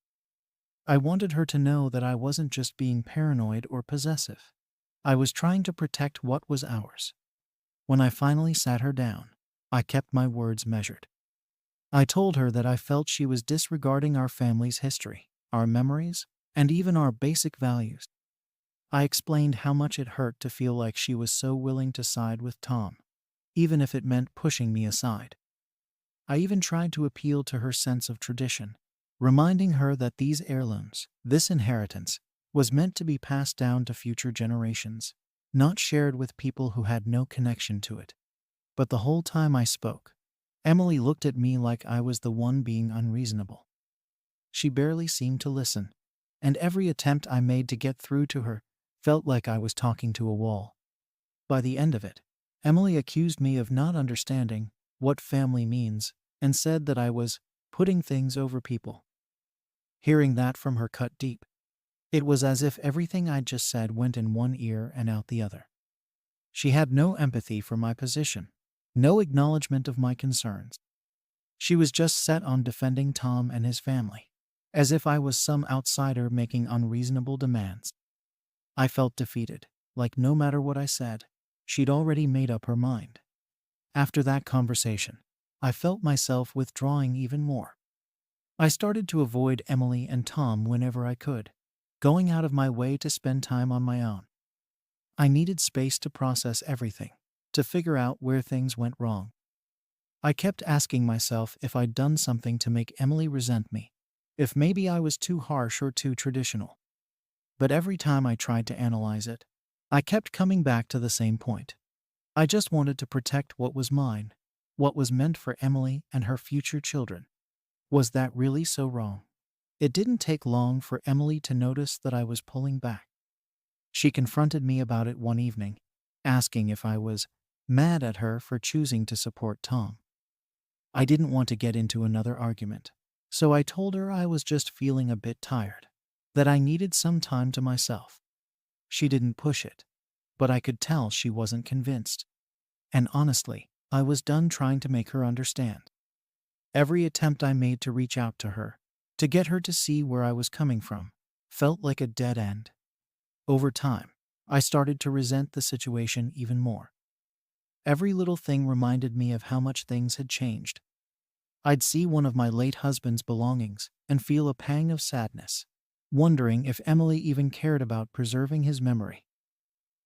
I wanted her to know that I wasn't just being paranoid or possessive. I was trying to protect what was ours. When I finally sat her down, I kept my words measured. I told her that I felt she was disregarding our family's history, our memories, and even our basic values. I explained how much it hurt to feel like she was so willing to side with Tom, even if it meant pushing me aside. I even tried to appeal to her sense of tradition, reminding her that these heirlooms, this inheritance, was meant to be passed down to future generations, not shared with people who had no connection to it. But the whole time I spoke, Emily looked at me like I was the one being unreasonable. She barely seemed to listen, and every attempt I made to get through to her felt like I was talking to a wall. By the end of it, Emily accused me of not understanding what family means and said that I was putting things over people. Hearing that from her cut deep. It was as if everything I'd just said went in one ear and out the other. She had no empathy for my position, no acknowledgement of my concerns. She was just set on defending Tom and his family, as if I was some outsider making unreasonable demands. I felt defeated, like no matter what I said, she'd already made up her mind. After that conversation, I felt myself withdrawing even more. I started to avoid Emily and Tom whenever I could, going out of my way to spend time on my own. I needed space to process everything, to figure out where things went wrong. I kept asking myself if I'd done something to make Emily resent me, if maybe I was too harsh or too traditional. But every time I tried to analyze it, I kept coming back to the same point. I just wanted to protect what was mine, what was meant for Emily and her future children. Was that really so wrong? It didn't take long for Emily to notice that I was pulling back. She confronted me about it one evening, asking if I was mad at her for choosing to support Tom. I didn't want to get into another argument, so I told her I was just feeling a bit tired, that I needed some time to myself. She didn't push it, but I could tell she wasn't convinced. And honestly, I was done trying to make her understand. Every attempt I made to reach out to her, to get her to see where I was coming from, felt like a dead end. Over time, I started to resent the situation even more. Every little thing reminded me of how much things had changed. I'd see one of my late husband's belongings and feel a pang of sadness, wondering if Emily even cared about preserving his memory.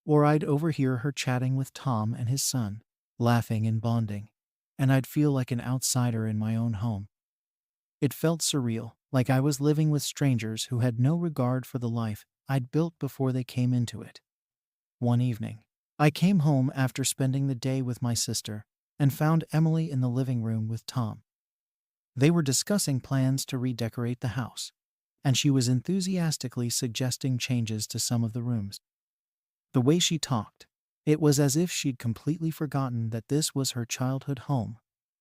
Or I'd overhear her chatting with Tom and his son, laughing and bonding, and I'd feel like an outsider in my own home. It felt surreal, like I was living with strangers who had no regard for the life I'd built before they came into it. One evening, I came home after spending the day with my sister and found Emily in the living room with Tom. They were discussing plans to redecorate the house, and she was enthusiastically suggesting changes to some of the rooms. The way she talked, it was as if she'd completely forgotten that this was her childhood home,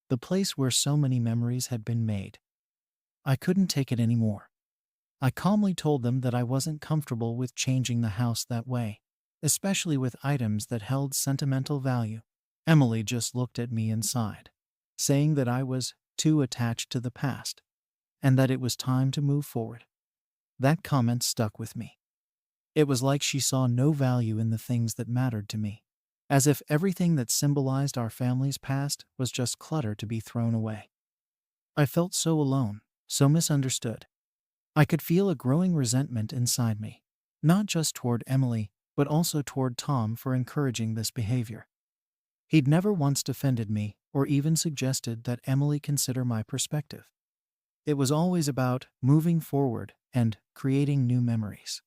the place where so many memories had been made. I couldn't take it anymore. I calmly told them that I wasn't comfortable with changing the house that way, especially with items that held sentimental value. Emily just looked at me and sighed, saying that I was too attached to the past, and that it was time to move forward. That comment stuck with me. It was like she saw no value in the things that mattered to me, as if everything that symbolized our family's past was just clutter to be thrown away. I felt so alone, so misunderstood. I could feel a growing resentment inside me, not just toward Emily, but also toward Tom for encouraging this behavior. He'd never once defended me or even suggested that Emily consider my perspective. It was always about moving forward and creating new memories.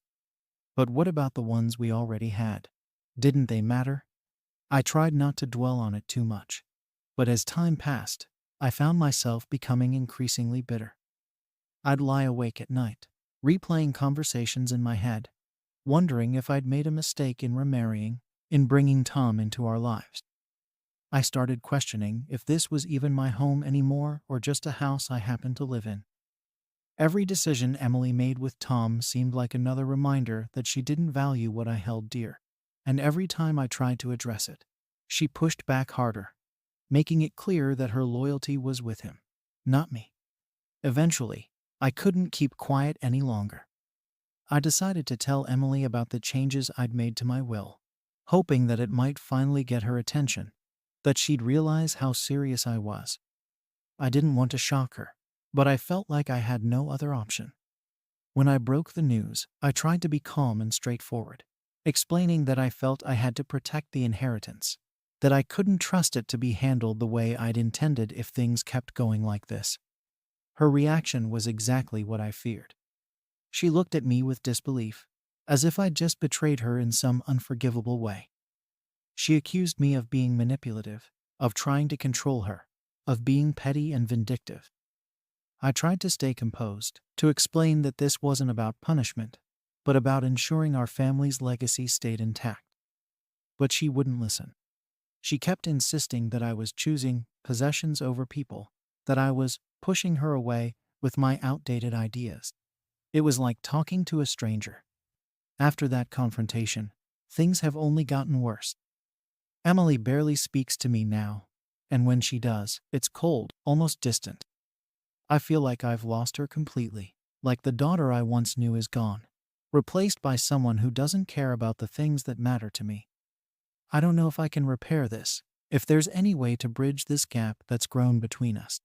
But what about the ones we already had? Didn't they matter? I tried not to dwell on it too much, but as time passed, I found myself becoming increasingly bitter. I'd lie awake at night, replaying conversations in my head, wondering if I'd made a mistake in remarrying, in bringing Tom into our lives. I started questioning if this was even my home anymore or just a house I happened to live in. Every decision Emily made with Tom seemed like another reminder that she didn't value what I held dear, and every time I tried to address it, she pushed back harder, making it clear that her loyalty was with him, not me. Eventually, I couldn't keep quiet any longer. I decided to tell Emily about the changes I'd made to my will, hoping that it might finally get her attention, that she'd realize how serious I was. I didn't want to shock her, but I felt like I had no other option. When I broke the news, I tried to be calm and straightforward, explaining that I felt I had to protect the inheritance, that I couldn't trust it to be handled the way I'd intended if things kept going like this. Her reaction was exactly what I feared. She looked at me with disbelief, as if I'd just betrayed her in some unforgivable way. She accused me of being manipulative, of trying to control her, of being petty and vindictive. I tried to stay composed, to explain that this wasn't about punishment, but about ensuring our family's legacy stayed intact. But she wouldn't listen. She kept insisting that I was choosing possessions over people, that I was pushing her away with my outdated ideas. It was like talking to a stranger. After that confrontation, things have only gotten worse. Emily barely speaks to me now, and when she does, it's cold, almost distant. I feel like I've lost her completely, like the daughter I once knew is gone, replaced by someone who doesn't care about the things that matter to me. I don't know if I can repair this, if there's any way to bridge this gap that's grown between us.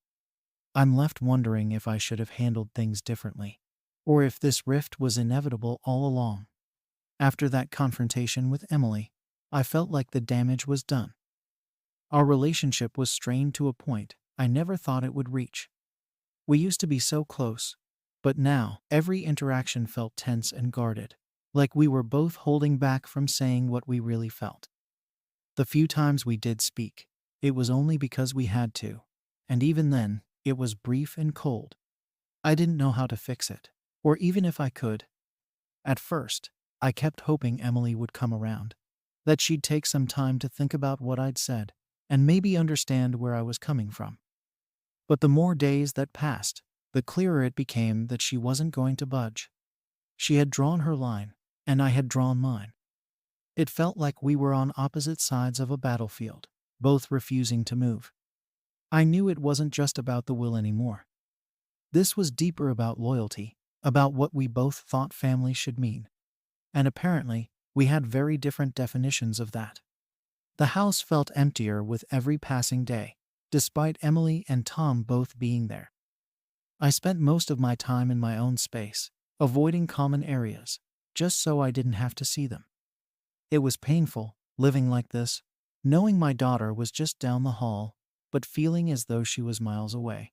I'm left wondering if I should have handled things differently, or if this rift was inevitable all along. After that confrontation with Emily, I felt like the damage was done. Our relationship was strained to a point I never thought it would reach. We used to be so close, but now every interaction felt tense and guarded, like we were both holding back from saying what we really felt. The few times we did speak, it was only because we had to, and even then, it was brief and cold. I didn't know how to fix it, or even if I could. At first, I kept hoping Emily would come around, that she'd take some time to think about what I'd said, and maybe understand where I was coming from. But the more days that passed, the clearer it became that she wasn't going to budge. She had drawn her line, and I had drawn mine. It felt like we were on opposite sides of a battlefield, both refusing to move. I knew it wasn't just about the will anymore. This was deeper about loyalty, about what we both thought family should mean. And apparently, we had very different definitions of that. The house felt emptier with every passing day, despite Emily and Tom both being there. I spent most of my time in my own space, avoiding common areas, just so I didn't have to see them. It was painful, living like this, knowing my daughter was just down the hall, but feeling as though she was miles away.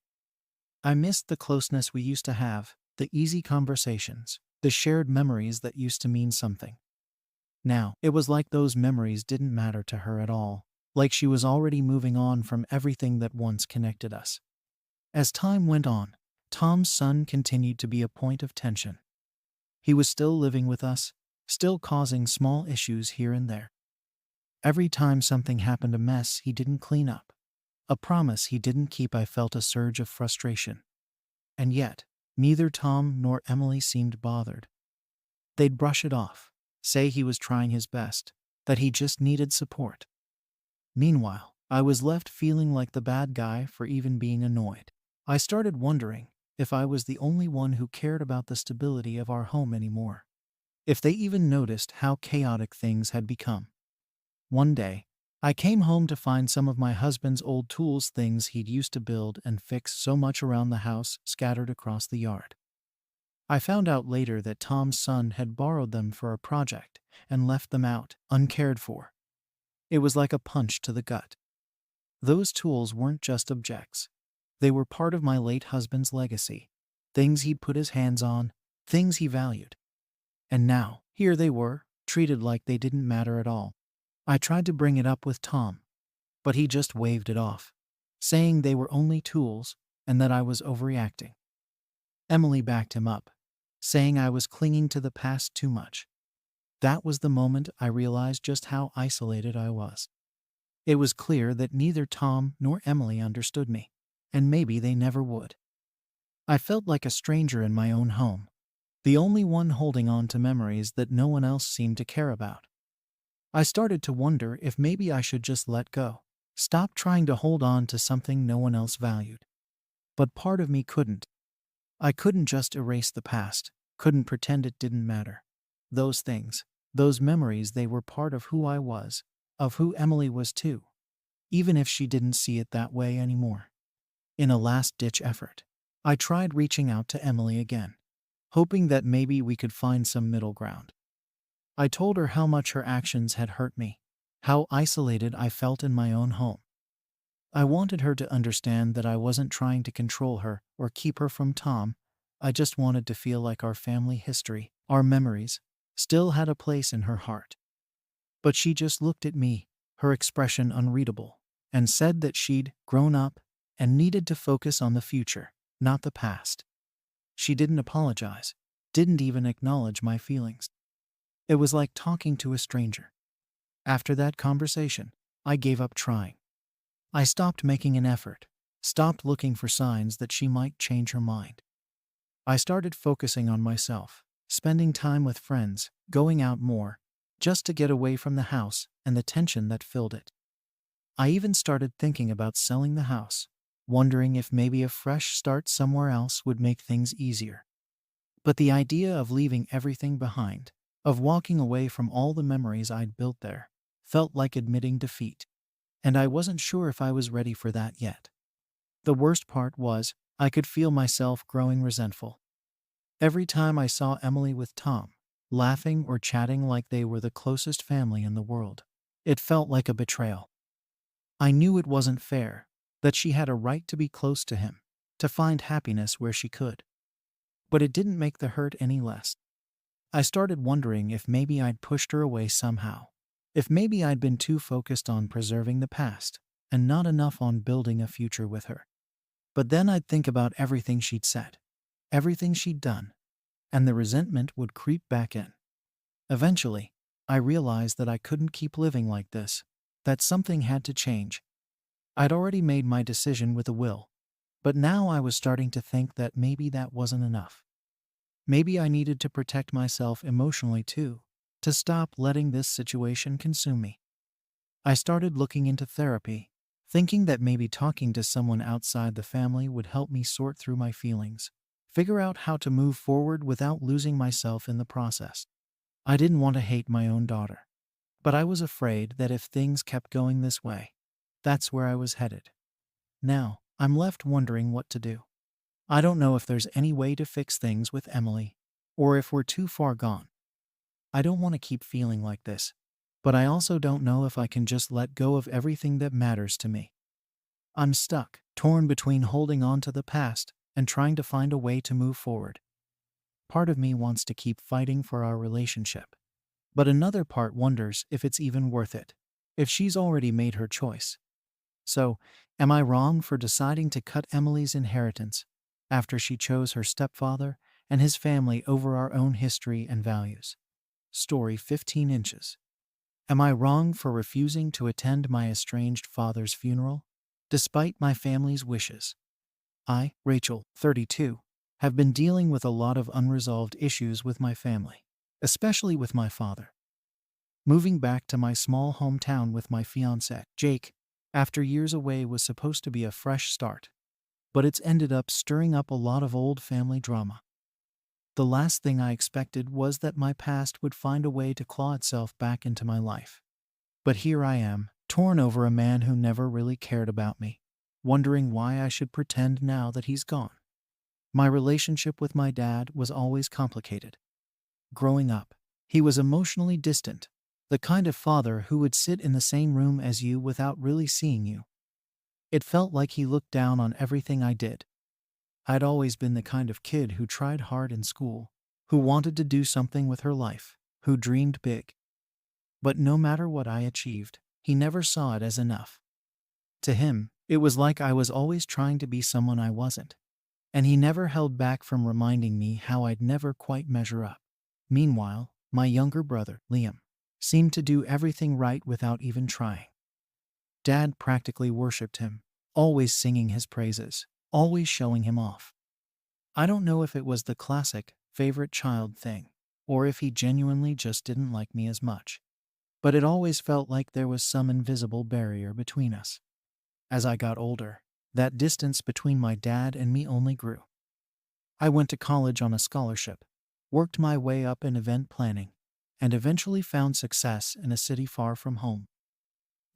I missed the closeness we used to have, the easy conversations, the shared memories that used to mean something. Now, it was like those memories didn't matter to her at all, like she was already moving on from everything that once connected us. As time went on, Tom's son continued to be a point of tension. He was still living with us, still causing small issues here and there. Every time something happened a mess he didn't clean up, a promise he didn't keep, I felt a surge of frustration. And yet, neither Tom nor Emily seemed bothered. They'd brush it off, say he was trying his best, that he just needed support. Meanwhile, I was left feeling like the bad guy for even being annoyed. I started wondering if I was the only one who cared about the stability of our home anymore. If they even noticed how chaotic things had become. One day, I came home to find some of my husband's old tools, things he'd used to build and fix so much around the house, scattered across the yard. I found out later that Tom's son had borrowed them for a project and left them out, uncared for. It was like a punch to the gut. Those tools weren't just objects. They were part of my late husband's legacy, things he'd put his hands on, things he valued. And now, here they were, treated like they didn't matter at all. I tried to bring it up with Tom, but he just waved it off, saying they were only tools and that I was overreacting. Emily backed him up, saying I was clinging to the past too much. That was the moment I realized just how isolated I was. It was clear that neither Tom nor Emily understood me, and maybe they never would. I felt like a stranger in my own home, the only one holding on to memories that no one else seemed to care about. I started to wonder if maybe I should just let go, stop trying to hold on to something no one else valued. But part of me couldn't. I couldn't just erase the past, couldn't pretend it didn't matter. Those things, those memories, they were part of who I was, of who Emily was too, even if she didn't see it that way anymore. In a last-ditch effort, I tried reaching out to Emily again, hoping that maybe we could find some middle ground. I told her how much her actions had hurt me, how isolated I felt in my own home. I wanted her to understand that I wasn't trying to control her or keep her from Tom. I just wanted to feel like our family history, our memories, still had a place in her heart. But she just looked at me, her expression unreadable, and said that she'd grown up and needed to focus on the future, not the past. She didn't apologize, didn't even acknowledge my feelings. It was like talking to a stranger. After that conversation, I gave up trying. I stopped making an effort, stopped looking for signs that she might change her mind. I started focusing on myself, spending time with friends, going out more, just to get away from the house and the tension that filled it. I even started thinking about selling the house, wondering if maybe a fresh start somewhere else would make things easier. But the idea of leaving everything behind, of walking away from all the memories I'd built there, felt like admitting defeat, and I wasn't sure if I was ready for that yet. The worst part was, I could feel myself growing resentful. Every time I saw Emily with Tom, laughing or chatting like they were the closest family in the world, it felt like a betrayal. I knew it wasn't fair, that she had a right to be close to him, to find happiness where she could. But it didn't make the hurt any less. I started wondering if maybe I'd pushed her away somehow, if maybe I'd been too focused on preserving the past, and not enough on building a future with her. But then I'd think about everything she'd said, everything she'd done, and the resentment would creep back in. Eventually, I realized that I couldn't keep living like this, that something had to change. I'd already made my decision with a will, but now I was starting to think that maybe that wasn't enough. Maybe I needed to protect myself emotionally too, to stop letting this situation consume me. I started looking into therapy, thinking that maybe talking to someone outside the family would help me sort through my feelings, figure out how to move forward without losing myself in the process. I didn't want to hate my own daughter, but I was afraid that if things kept going this way, that's where I was headed. Now, I'm left wondering what to do. I don't know if there's any way to fix things with Emily, or if we're too far gone. I don't want to keep feeling like this, but I also don't know if I can just let go of everything that matters to me. I'm stuck, torn between holding on to the past and trying to find a way to move forward. Part of me wants to keep fighting for our relationship, but another part wonders if it's even worth it, if she's already made her choice. So, am I wrong for deciding to cut Emily's inheritance after she chose her stepfather and his family over our own history and values? Story 15 inches. Am I wrong for refusing to attend my estranged father's funeral, despite my family's wishes? I, Rachel, 32, have been dealing with a lot of unresolved issues with my family, especially with my father. Moving back to my small hometown with my fiancé, Jake, after years away was supposed to be a fresh start, but it's ended up stirring up a lot of old family drama. The last thing I expected was that my past would find a way to claw itself back into my life. But here I am, torn over a man who never really cared about me, wondering why I should pretend now that he's gone. My relationship with my dad was always complicated. Growing up, he was emotionally distant, the kind of father who would sit in the same room as you without really seeing you. It felt like he looked down on everything I did. I'd always been the kind of kid who tried hard in school, who wanted to do something with her life, who dreamed big. But no matter what I achieved, he never saw it as enough. To him, it was like I was always trying to be someone I wasn't, and he never held back from reminding me how I'd never quite measure up. Meanwhile, my younger brother, Liam, seemed to do everything right without even trying. Dad practically worshipped him, always singing his praises, always showing him off. I don't know if it was the classic favorite child thing, or if he genuinely just didn't like me as much, but it always felt like there was some invisible barrier between us. As I got older, that distance between my dad and me only grew. I went to college on a scholarship, worked my way up in event planning, and eventually found success in a city far from home.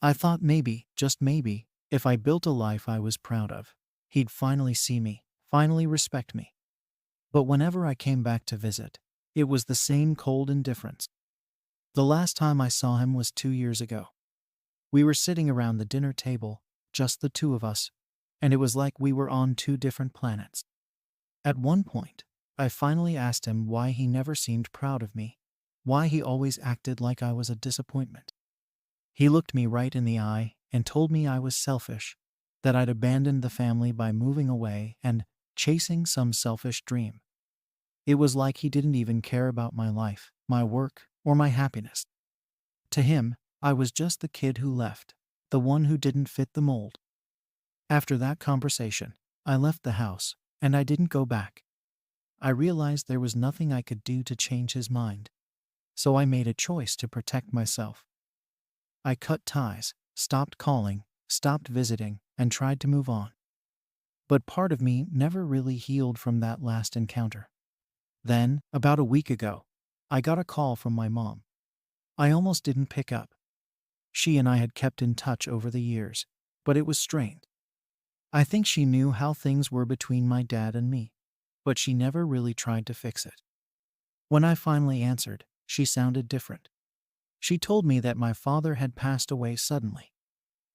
I thought maybe, just maybe, if I built a life I was proud of, he'd finally see me, finally respect me. But whenever I came back to visit, it was the same cold indifference. The last time I saw him was 2 years ago. We were sitting around the dinner table, just the two of us, and it was like we were on two different planets. At one point, I finally asked him why he never seemed proud of me, why he always acted like I was a disappointment. He looked me right in the eye and told me I was selfish, that I'd abandoned the family by moving away and chasing some selfish dream. It was like he didn't even care about my life, my work, or my happiness. To him, I was just the kid who left, the one who didn't fit the mold. After that conversation, I left the house, and I didn't go back. I realized there was nothing I could do to change his mind, so I made a choice to protect myself. I cut ties, stopped calling, stopped visiting, and tried to move on. But part of me never really healed from that last encounter. Then, about a week ago, I got a call from my mom. I almost didn't pick up. She and I had kept in touch over the years, but it was strained. I think she knew how things were between my dad and me, but she never really tried to fix it. When I finally answered, she sounded different. She told me that my father had passed away suddenly.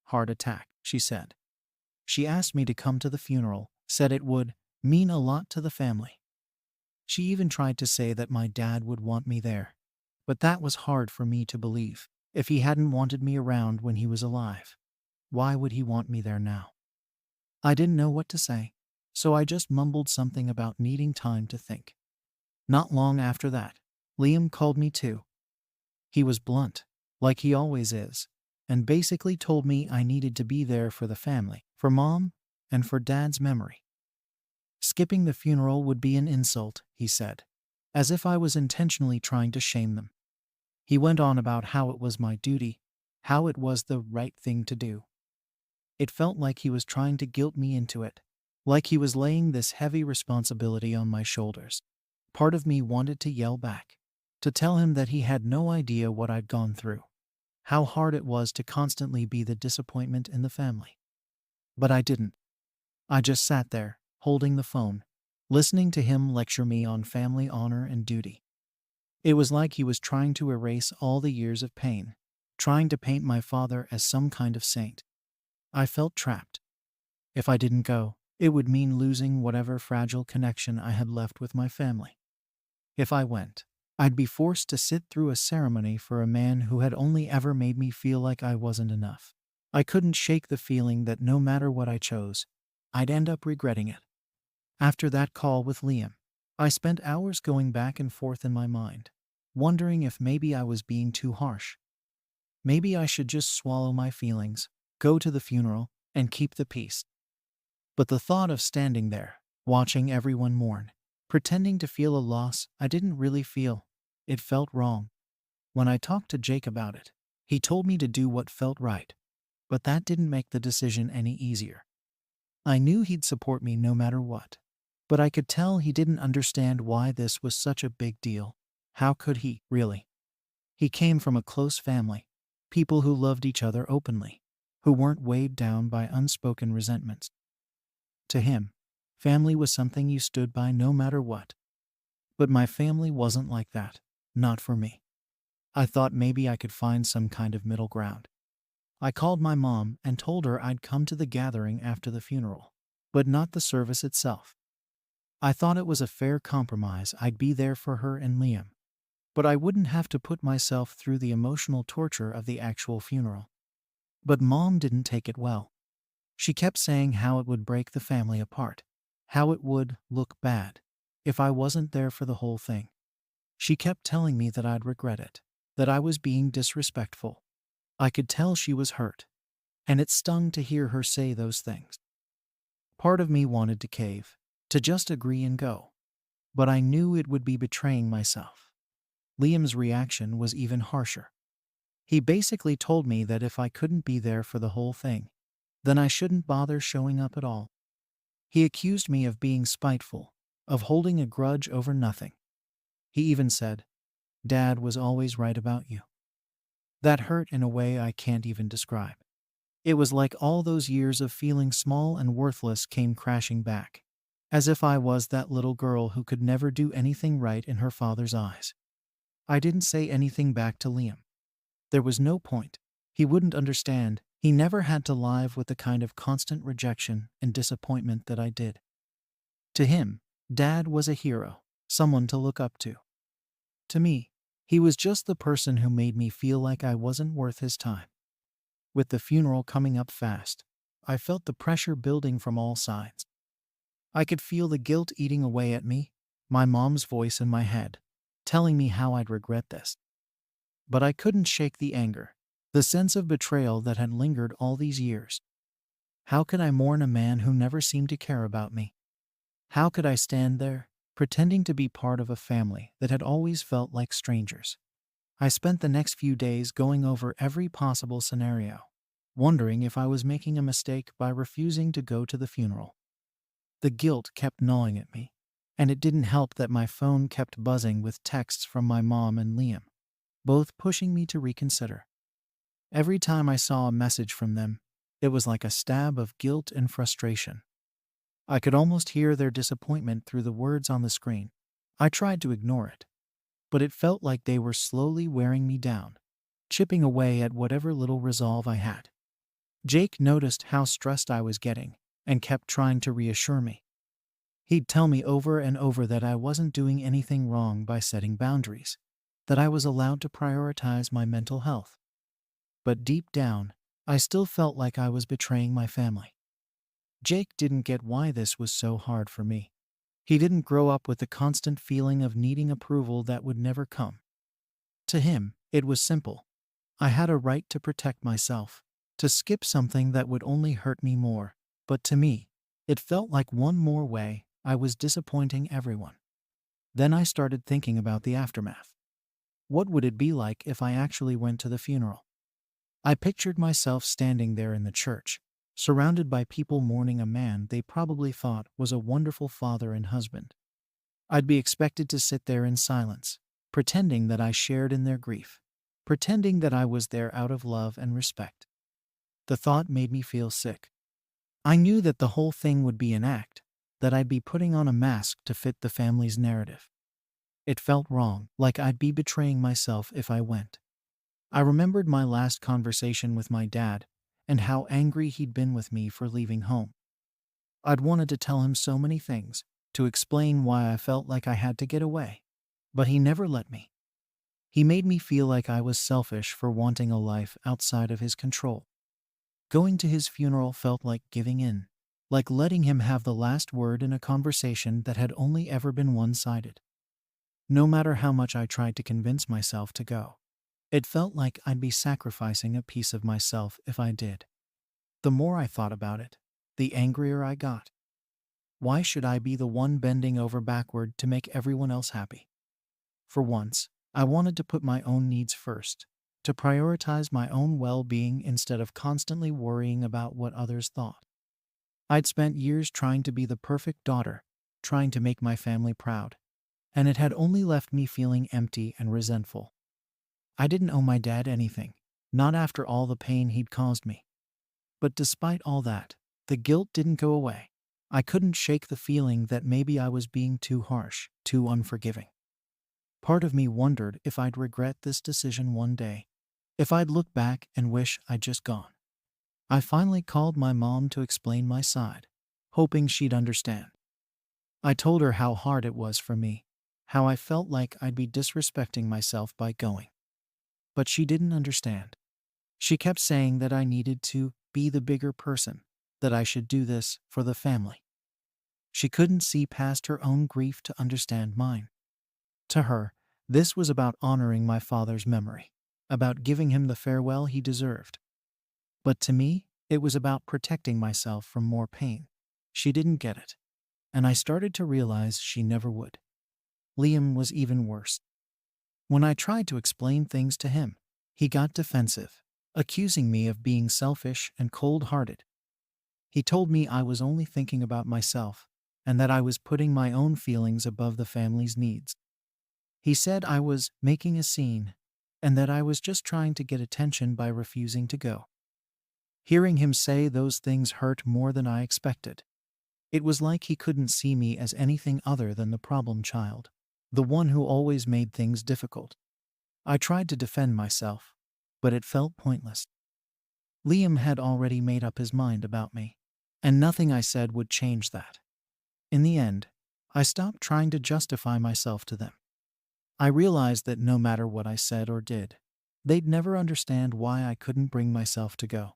Heart attack, she said. She asked me to come to the funeral, said it would mean a lot to the family. She even tried to say that my dad would want me there, but that was hard for me to believe. If he hadn't wanted me around when he was alive, why would he want me there now? I didn't know what to say, so I just mumbled something about needing time to think. Not long after that, Liam called me too. He was blunt, like he always is, and basically told me I needed to be there for the family, for mom, and for dad's memory. Skipping the funeral would be an insult, he said, as if I was intentionally trying to shame them. He went on about how it was my duty, how it was the right thing to do. It felt like he was trying to guilt me into it, like he was laying this heavy responsibility on my shoulders. Part of me wanted to yell back, to tell him that he had no idea what I'd gone through, how hard it was to constantly be the disappointment in the family. But I didn't. I just sat there, holding the phone, listening to him lecture me on family honor and duty. It was like he was trying to erase all the years of pain, trying to paint my father as some kind of saint. I felt trapped. If I didn't go, it would mean losing whatever fragile connection I had left with my family. If I went, I'd be forced to sit through a ceremony for a man who had only ever made me feel like I wasn't enough. I couldn't shake the feeling that no matter what I chose, I'd end up regretting it. After that call with Liam, I spent hours going back and forth in my mind, wondering if maybe I was being too harsh. Maybe I should just swallow my feelings, go to the funeral, and keep the peace. But the thought of standing there, watching everyone mourn, pretending to feel a loss I didn't really feel, it felt wrong. When I talked to Jake about it, he told me to do what felt right, but that didn't make the decision any easier. I knew he'd support me no matter what, but I could tell he didn't understand why this was such a big deal. How could he, really? He came from a close family, people who loved each other openly, who weren't weighed down by unspoken resentments. To him, family was something you stood by no matter what. But my family wasn't like that, not for me. I thought maybe I could find some kind of middle ground. I called my mom and told her I'd come to the gathering after the funeral, but not the service itself. I thought it was a fair compromise. I'd be there for her and Liam, but I wouldn't have to put myself through the emotional torture of the actual funeral. But Mom didn't take it well. She kept saying how it would break the family apart, how it would look bad if I wasn't there for the whole thing. She kept telling me that I'd regret it, that I was being disrespectful. I could tell she was hurt, and it stung to hear her say those things. Part of me wanted to cave, to just agree and go, but I knew it would be betraying myself. Liam's reaction was even harsher. He basically told me that if I couldn't be there for the whole thing, then I shouldn't bother showing up at all. He accused me of being spiteful, of holding a grudge over nothing. He even said, "Dad was always right about you." That hurt in a way I can't even describe. It was like all those years of feeling small and worthless came crashing back, as if I was that little girl who could never do anything right in her father's eyes. I didn't say anything back to Liam. There was no point. He wouldn't understand. He never had to live with the kind of constant rejection and disappointment that I did. To him, Dad was a hero, someone to look up to. To me, he was just the person who made me feel like I wasn't worth his time. With the funeral coming up fast, I felt the pressure building from all sides. I could feel the guilt eating away at me, my mom's voice in my head, telling me how I'd regret this. But I couldn't shake the anger, the sense of betrayal that had lingered all these years. How could I mourn a man who never seemed to care about me? How could I stand there, pretending to be part of a family that had always felt like strangers? I spent the next few days going over every possible scenario, wondering if I was making a mistake by refusing to go to the funeral. The guilt kept gnawing at me, and it didn't help that my phone kept buzzing with texts from my mom and Liam, both pushing me to reconsider. Every time I saw a message from them, it was like a stab of guilt and frustration. I could almost hear their disappointment through the words on the screen. I tried to ignore it, but it felt like they were slowly wearing me down, chipping away at whatever little resolve I had. Jake noticed how stressed I was getting and kept trying to reassure me. He'd tell me over and over that I wasn't doing anything wrong by setting boundaries, that I was allowed to prioritize my mental health. But deep down, I still felt like I was betraying my family. Jake didn't get why this was so hard for me. He didn't grow up with the constant feeling of needing approval that would never come. To him, it was simple. I had a right to protect myself, to skip something that would only hurt me more. But to me, it felt like one more way I was disappointing everyone. Then I started thinking about the aftermath. What would it be like if I actually went to the funeral? I pictured myself standing there in the church, surrounded by people mourning a man they probably thought was a wonderful father and husband. I'd be expected to sit there in silence, pretending that I shared in their grief, pretending that I was there out of love and respect. The thought made me feel sick. I knew that the whole thing would be an act, that I'd be putting on a mask to fit the family's narrative. It felt wrong, like I'd be betraying myself if I went. I remembered my last conversation with my dad and how angry he'd been with me for leaving home. I'd wanted to tell him so many things, to explain why I felt like I had to get away, but he never let me. He made me feel like I was selfish for wanting a life outside of his control. Going to his funeral felt like giving in, like letting him have the last word in a conversation that had only ever been one-sided. No matter how much I tried to convince myself to go, it felt like I'd be sacrificing a piece of myself if I did. The more I thought about it, the angrier I got. Why should I be the one bending over backward to make everyone else happy? For once, I wanted to put my own needs first, to prioritize my own well-being instead of constantly worrying about what others thought. I'd spent years trying to be the perfect daughter, trying to make my family proud, and it had only left me feeling empty and resentful. I didn't owe my dad anything, not after all the pain he'd caused me. But despite all that, the guilt didn't go away. I couldn't shake the feeling that maybe I was being too harsh, too unforgiving. Part of me wondered if I'd regret this decision one day, if I'd look back and wish I'd just gone. I finally called my mom to explain my side, hoping she'd understand. I told her how hard it was for me, how I felt like I'd be disrespecting myself by going. But she didn't understand. She kept saying that I needed to be the bigger person, that I should do this for the family. She couldn't see past her own grief to understand mine. To her, this was about honoring my father's memory, about giving him the farewell he deserved. But to me, it was about protecting myself from more pain. She didn't get it, and I started to realize she never would. Liam was even worse. When I tried to explain things to him, he got defensive, accusing me of being selfish and cold-hearted. He told me I was only thinking about myself, and that I was putting my own feelings above the family's needs. He said I was making a scene, and that I was just trying to get attention by refusing to go. Hearing him say those things hurt more than I expected. It was like he couldn't see me as anything other than the problem child, the one who always made things difficult. I tried to defend myself, but it felt pointless. Liam had already made up his mind about me, and nothing I said would change that. In the end, I stopped trying to justify myself to them. I realized that no matter what I said or did, they'd never understand why I couldn't bring myself to go.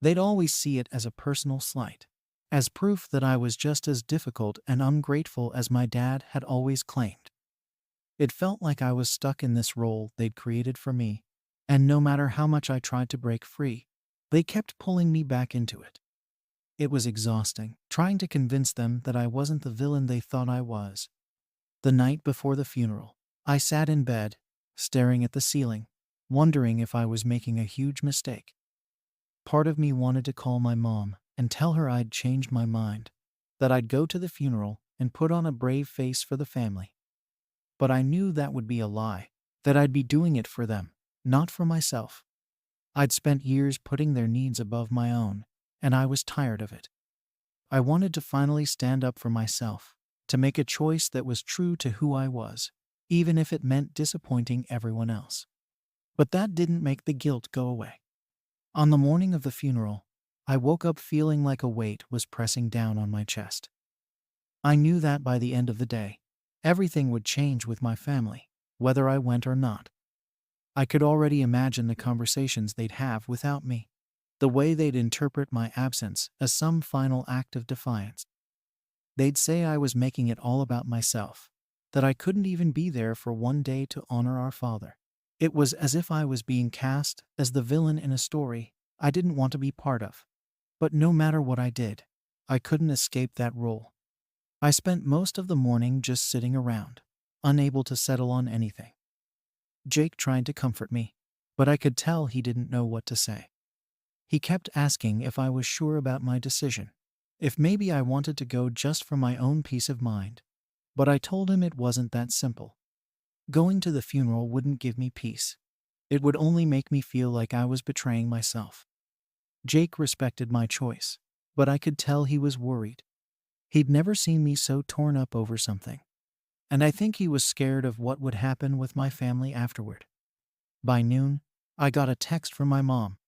They'd always see it as a personal slight, as proof that I was just as difficult and ungrateful as my dad had always claimed. It felt like I was stuck in this role they'd created for me, and no matter how much I tried to break free, they kept pulling me back into it. It was exhausting, trying to convince them that I wasn't the villain they thought I was. The night before the funeral, I sat in bed, staring at the ceiling, wondering if I was making a huge mistake. Part of me wanted to call my mom and tell her I'd changed my mind, that I'd go to the funeral and put on a brave face for the family. But I knew that would be a lie, that I'd be doing it for them, not for myself. I'd spent years putting their needs above my own, and I was tired of it. I wanted to finally stand up for myself, to make a choice that was true to who I was, even if it meant disappointing everyone else. But that didn't make the guilt go away. On the morning of the funeral, I woke up feeling like a weight was pressing down on my chest. I knew that by the end of the day, everything would change with my family, whether I went or not. I could already imagine the conversations they'd have without me, the way they'd interpret my absence as some final act of defiance. They'd say I was making it all about myself, that I couldn't even be there for one day to honor our father. It was as if I was being cast as the villain in a story I didn't want to be part of. But no matter what I did, I couldn't escape that role. I spent most of the morning just sitting around, unable to settle on anything. Jake tried to comfort me, but I could tell he didn't know what to say. He kept asking if I was sure about my decision, if maybe I wanted to go just for my own peace of mind. But I told him it wasn't that simple. Going to the funeral wouldn't give me peace. It would only make me feel like I was betraying myself. Jake respected my choice, but I could tell he was worried. He'd never seen me so torn up over something, and I think he was scared of what would happen with my family afterward. By noon, I got a text from my mom.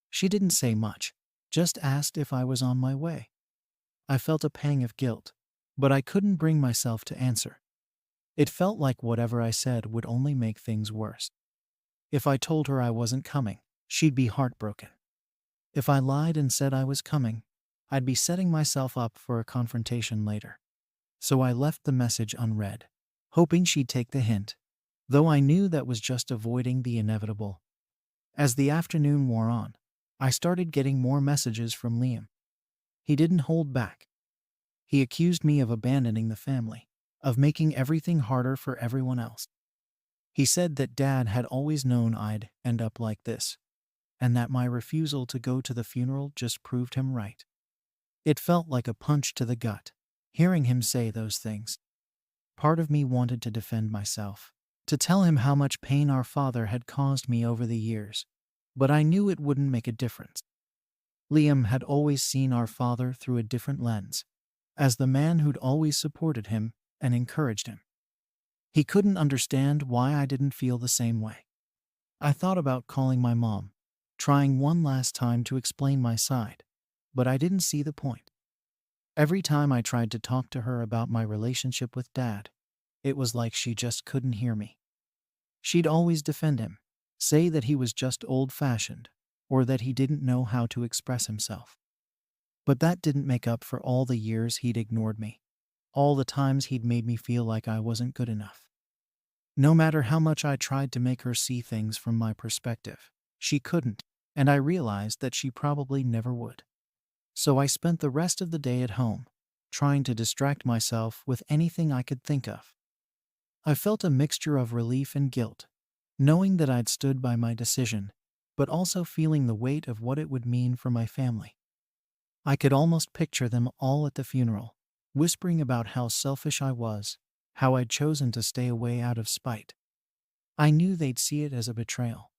She didn't say much, just asked if I was on my way. I felt a pang of guilt, but I couldn't bring myself to answer. It felt like whatever I said would only make things worse. If I told her I wasn't coming, she'd be heartbroken. If I lied and said I was coming, I'd be setting myself up for a confrontation later. So I left the message unread, hoping she'd take the hint, though I knew that was just avoiding the inevitable. As the afternoon wore on, I started getting more messages from Liam. He didn't hold back. He accused me of abandoning the family, of making everything harder for everyone else. He said that Dad had always known I'd end up like this, and that my refusal to go to the funeral just proved him right. It felt like a punch to the gut, hearing him say those things. Part of me wanted to defend myself, to tell him how much pain our father had caused me over the years, but I knew it wouldn't make a difference. Liam had always seen our father through a different lens, as the man who'd always supported him and encouraged him. He couldn't understand why I didn't feel the same way. I thought about calling my mom, trying one last time to explain my side, but I didn't see the point. Every time I tried to talk to her about my relationship with Dad, it was like she just couldn't hear me. She'd always defend him, say that he was just old-fashioned, or that he didn't know how to express himself. But that didn't make up for all the years he'd ignored me, all the times he'd made me feel like I wasn't good enough. No matter how much I tried to make her see things from my perspective, she couldn't, and I realized that she probably never would. So I spent the rest of the day at home, trying to distract myself with anything I could think of. I felt a mixture of relief and guilt, knowing that I'd stood by my decision, but also feeling the weight of what it would mean for my family. I could almost picture them all at the funeral, whispering about how selfish I was, how I'd chosen to stay away out of spite. I knew they'd see it as a betrayal,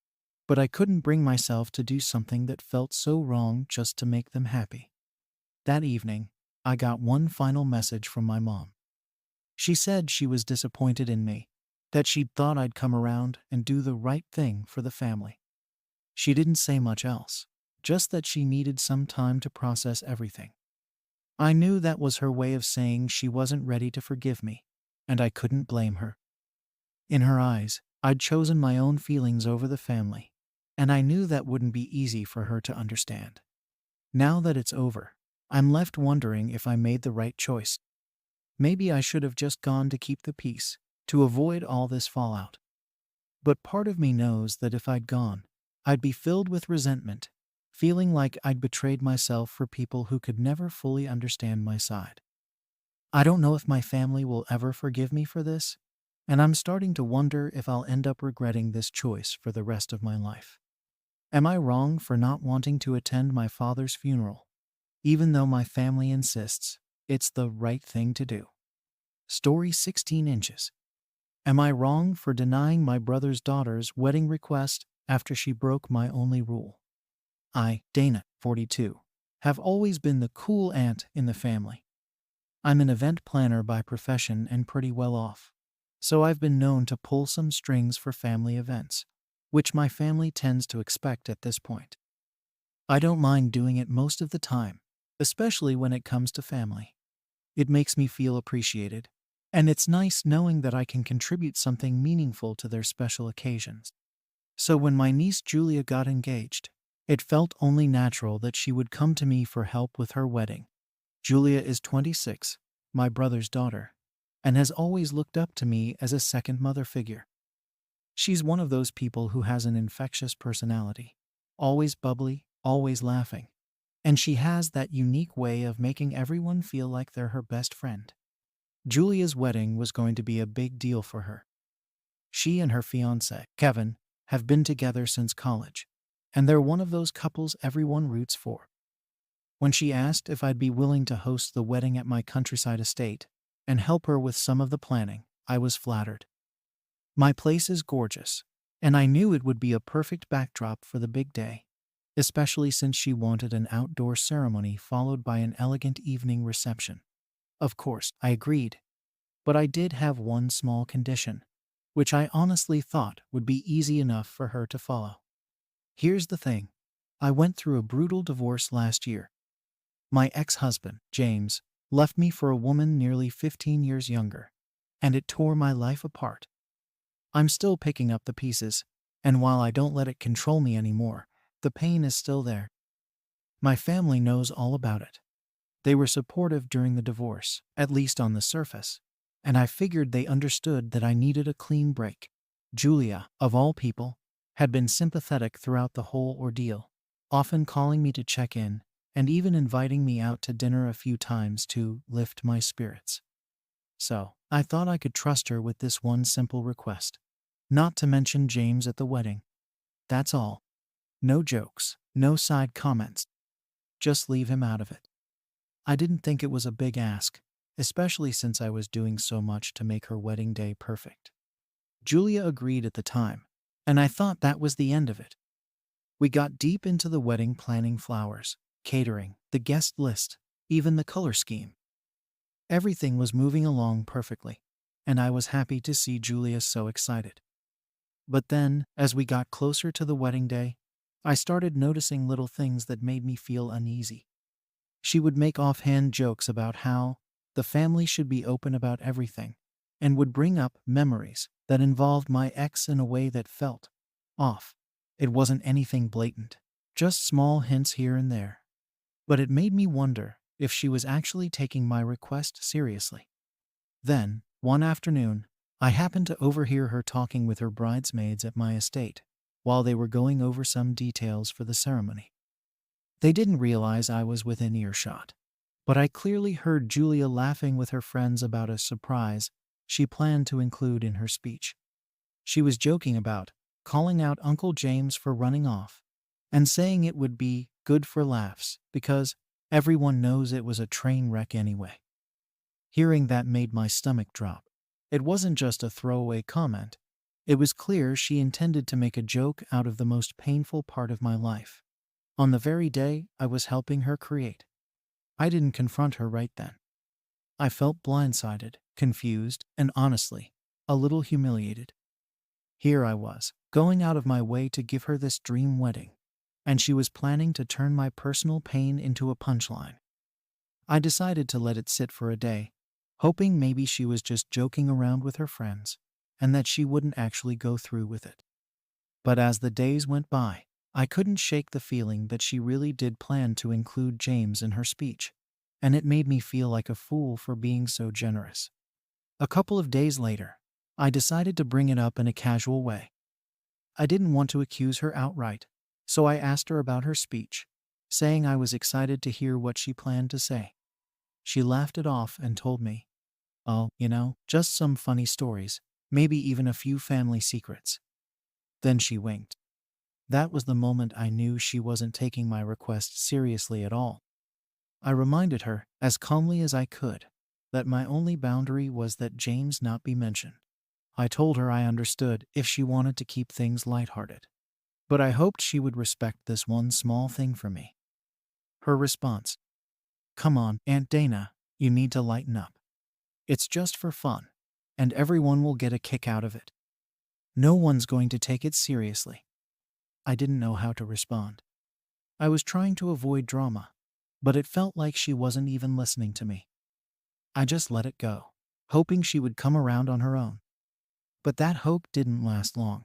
but I couldn't bring myself to do something that felt so wrong just to make them happy. That evening, I got one final message from my mom. She said she was disappointed in me, that she'd thought I'd come around and do the right thing for the family. She didn't say much else, just that she needed some time to process everything. I knew that was her way of saying she wasn't ready to forgive me, and I couldn't blame her. In her eyes, I'd chosen my own feelings over the family, and I knew that wouldn't be easy for her to understand. Now that it's over, I'm left wondering if I made the right choice. Maybe I should have just gone to keep the peace, to avoid all this fallout. But part of me knows that if I'd gone, I'd be filled with resentment, feeling like I'd betrayed myself for people who could never fully understand my side. I don't know if my family will ever forgive me for this, and I'm starting to wonder if I'll end up regretting this choice for the rest of my life. Am I wrong for not wanting to attend my father's funeral, even though my family insists it's the right thing to do? Story 16 inches. Am I wrong for denying my brother's daughter's wedding request after she broke my only rule? I, Dana, 42, have always been the cool aunt in the family. I'm an event planner by profession and pretty well off, so I've been known to pull some strings for family events, which my family tends to expect at this point. I don't mind doing it most of the time, especially when it comes to family. It makes me feel appreciated, and it's nice knowing that I can contribute something meaningful to their special occasions. So when my niece Julia got engaged, it felt only natural that she would come to me for help with her wedding. Julia is 26, my brother's daughter, and has always looked up to me as a second mother figure. She's one of those people who has an infectious personality, always bubbly, always laughing, and she has that unique way of making everyone feel like they're her best friend. Julia's wedding was going to be a big deal for her. She and her fiancé, Kevin, have been together since college, and they're one of those couples everyone roots for. When she asked if I'd be willing to host the wedding at my countryside estate and help her with some of the planning, I was flattered. My place is gorgeous, and I knew it would be a perfect backdrop for the big day, especially since she wanted an outdoor ceremony followed by an elegant evening reception. Of course, I agreed, but I did have one small condition, which I honestly thought would be easy enough for her to follow. Here's the thing. I went through a brutal divorce last year. My ex-husband, James, left me for a woman nearly 15 years younger, and it tore my life apart. I'm still picking up the pieces, and while I don't let it control me anymore, the pain is still there. My family knows all about it. They were supportive during the divorce, at least on the surface, and I figured they understood that I needed a clean break. Julia, of all people, had been sympathetic throughout the whole ordeal, often calling me to check in and even inviting me out to dinner a few times to lift my spirits. So, I thought I could trust her with this one simple request. Not to mention James at the wedding. That's all. No jokes, no side comments. Just leave him out of it. I didn't think it was a big ask, especially since I was doing so much to make her wedding day perfect. Julia agreed at the time, and I thought that was the end of it. We got deep into the wedding planning, flowers, catering, the guest list, even the color scheme. Everything was moving along perfectly, and I was happy to see Julia so excited. But then, as we got closer to the wedding day, I started noticing little things that made me feel uneasy. She would make offhand jokes about how the family should be open about everything, and would bring up memories that involved my ex in a way that felt off. It wasn't anything blatant, just small hints here and there. But it made me wonder if she was actually taking my request seriously. Then, one afternoon, I happened to overhear her talking with her bridesmaids at my estate while they were going over some details for the ceremony. They didn't realize I was within earshot, but I clearly heard Julia laughing with her friends about a surprise she planned to include in her speech. She was joking about calling out Uncle James for running off and saying it would be good for laughs because everyone knows it was a train wreck anyway. Hearing that made my stomach drop. It wasn't just a throwaway comment. It was clear she intended to make a joke out of the most painful part of my life, on the very day I was helping her create. I didn't confront her right then. I felt blindsided, confused, and honestly, a little humiliated. Here I was, going out of my way to give her this dream wedding, and she was planning to turn my personal pain into a punchline. I decided to let it sit for a day, hoping maybe she was just joking around with her friends, and that she wouldn't actually go through with it. But as the days went by, I couldn't shake the feeling that she really did plan to include James in her speech, and it made me feel like a fool for being so generous. A couple of days later, I decided to bring it up in a casual way. I didn't want to accuse her outright, so I asked her about her speech, saying I was excited to hear what she planned to say. She laughed it off and told me, "Oh, just some funny stories, maybe even a few family secrets." Then she winked. That was the moment I knew she wasn't taking my request seriously at all. I reminded her, as calmly as I could, that my only boundary was that James not be mentioned. I told her I understood if she wanted to keep things lighthearted, but I hoped she would respect this one small thing from me. Her response: "Come on, Aunt Dana, you need to lighten up. It's just for fun, and everyone will get a kick out of it. No one's going to take it seriously." I didn't know how to respond. I was trying to avoid drama, but it felt like she wasn't even listening to me. I just let it go, hoping she would come around on her own. But that hope didn't last long.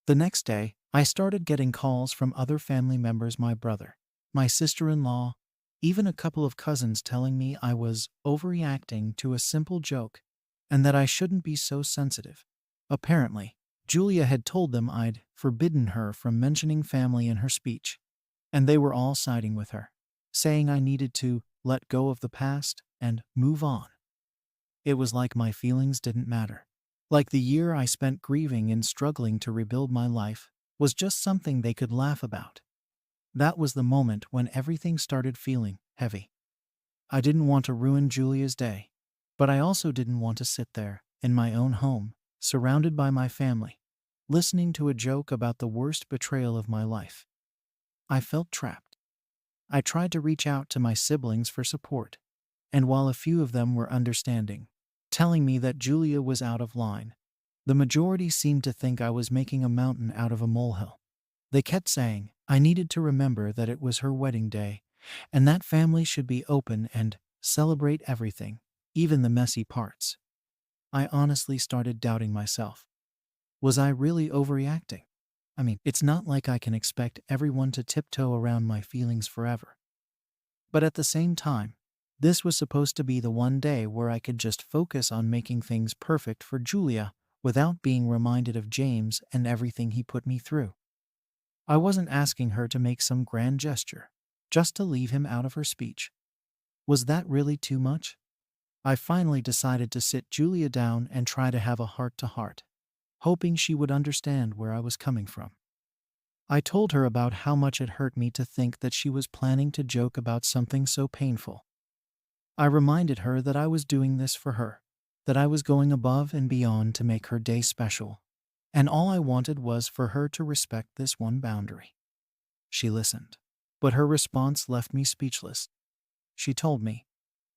The next day, I started getting calls from other family members, my brother, my sister-in-law, even a couple of cousins telling me I was overreacting to a simple joke and that I shouldn't be so sensitive. Apparently, Julia had told them I'd forbidden her from mentioning family in her speech, and they were all siding with her, saying I needed to let go of the past and move on. It was like my feelings didn't matter. Like the year I spent grieving and struggling to rebuild my life was just something they could laugh about. That was the moment when everything started feeling heavy. I didn't want to ruin Julia's day, but I also didn't want to sit there, in my own home, surrounded by my family, listening to a joke about the worst betrayal of my life. I felt trapped. I tried to reach out to my siblings for support, and while a few of them were understanding, telling me that Julia was out of line, the majority seemed to think I was making a mountain out of a molehill. They kept saying I needed to remember that it was her wedding day, and that family should be open and celebrate everything, even the messy parts. I honestly started doubting myself. Was I really overreacting? I mean, it's not like I can expect everyone to tiptoe around my feelings forever. But at the same time, this was supposed to be the one day where I could just focus on making things perfect for Julia without being reminded of James and everything he put me through. I wasn't asking her to make some grand gesture, just to leave him out of her speech. Was that really too much? I finally decided to sit Julia down and try to have a heart-to-heart, hoping she would understand where I was coming from. I told her about how much it hurt me to think that she was planning to joke about something so painful. I reminded her that I was doing this for her, that I was going above and beyond to make her day special, and all I wanted was for her to respect this one boundary. She listened, but her response left me speechless. She told me,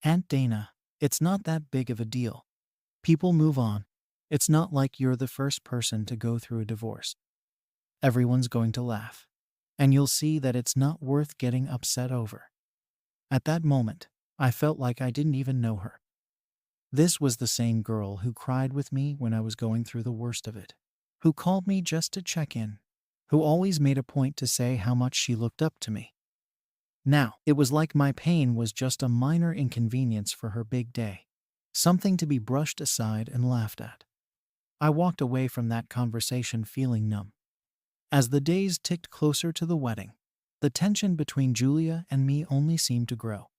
"Aunt Dana, it's not that big of a deal. People move on. It's not like you're the first person to go through a divorce. Everyone's going to laugh, and you'll see that it's not worth getting upset over." At that moment, I felt like I didn't even know her. This was the same girl who cried with me when I was going through the worst of it, who called me just to check in, who always made a point to say how much she looked up to me. Now, it was like my pain was just a minor inconvenience for her big day, something to be brushed aside and laughed at. I walked away from that conversation feeling numb. As the days ticked closer to the wedding, the tension between Julia and me only seemed to grow.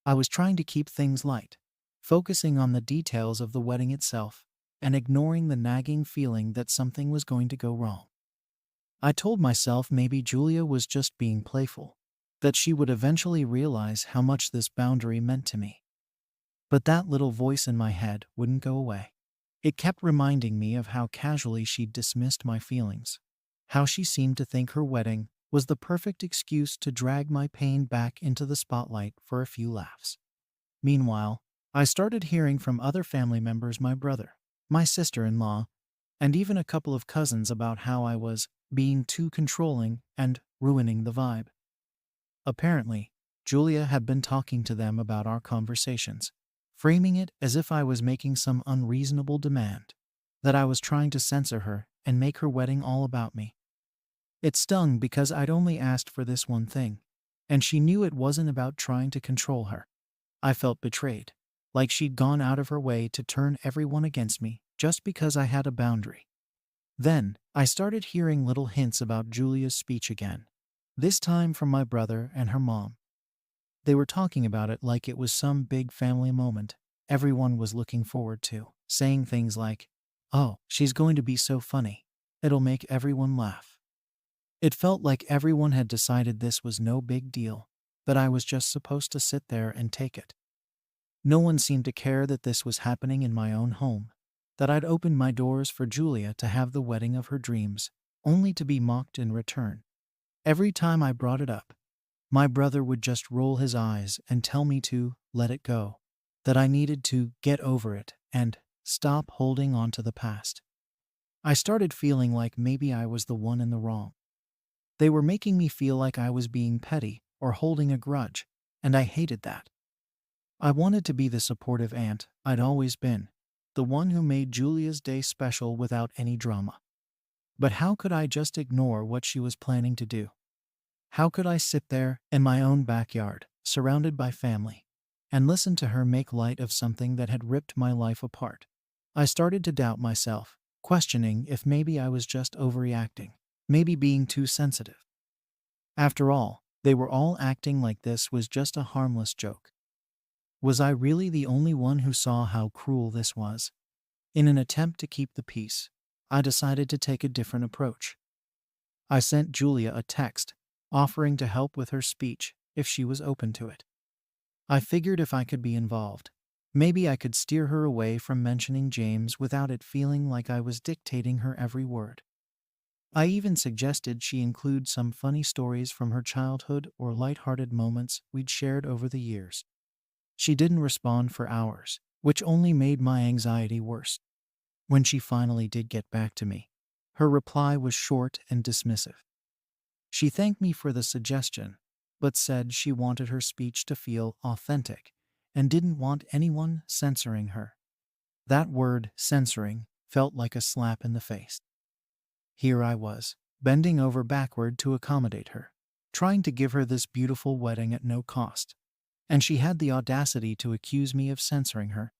I was trying to keep things light, focusing on the details of the wedding itself, and ignoring the nagging feeling that something was going to go wrong. I told myself maybe Julia was just being playful, that she would eventually realize how much this boundary meant to me. But that little voice in my head wouldn't go away. It kept reminding me of how casually she'd dismissed my feelings, how she seemed to think her wedding was the perfect excuse to drag my pain back into the spotlight for a few laughs. Meanwhile, I started hearing from other family members, my brother, my sister-in-law, and even a couple of cousins about how I was being too controlling and ruining the vibe. Apparently, Julia had been talking to them about our conversations, framing it as if I was making some unreasonable demand, that I was trying to censor her and make her wedding all about me. It stung because I'd only asked for this one thing, and she knew it wasn't about trying to control her. I felt betrayed, like she'd gone out of her way to turn everyone against me just because I had a boundary. Then, I started hearing little hints about Julia's speech again, this time from my brother and her mom. They were talking about it like it was some big family moment everyone was looking forward to, saying things like, "Oh, she's going to be so funny. It'll make everyone laugh." It felt like everyone had decided this was no big deal, that I was just supposed to sit there and take it. No one seemed to care that this was happening in my own home, that I'd opened my doors for Julia to have the wedding of her dreams, only to be mocked in return. Every time I brought it up, my brother would just roll his eyes and tell me to let it go, that I needed to get over it and stop holding on to the past. I started feeling like maybe I was the one in the wrong. They were making me feel like I was being petty or holding a grudge, and I hated that. I wanted to be the supportive aunt I'd always been, the one who made Julia's day special without any drama. But how could I just ignore what she was planning to do? How could I sit there in my own backyard, surrounded by family, and listen to her make light of something that had ripped my life apart? I started to doubt myself, questioning if maybe I was just overreacting, maybe being too sensitive. After all, they were all acting like this was just a harmless joke. Was I really the only one who saw how cruel this was? In an attempt to keep the peace, I decided to take a different approach. I sent Julia a text, offering to help with her speech if she was open to it. I figured if I could be involved, maybe I could steer her away from mentioning James without it feeling like I was dictating her every word. I even suggested she include some funny stories from her childhood or light-hearted moments we'd shared over the years. She didn't respond for hours, which only made my anxiety worse. When she finally did get back to me, her reply was short and dismissive. She thanked me for the suggestion, but said she wanted her speech to feel authentic and didn't want anyone censoring her. That word, censoring, felt like a slap in the face. Here I was, bending over backward to accommodate her, trying to give her this beautiful wedding at no cost. And she had the audacity to accuse me of censoring her.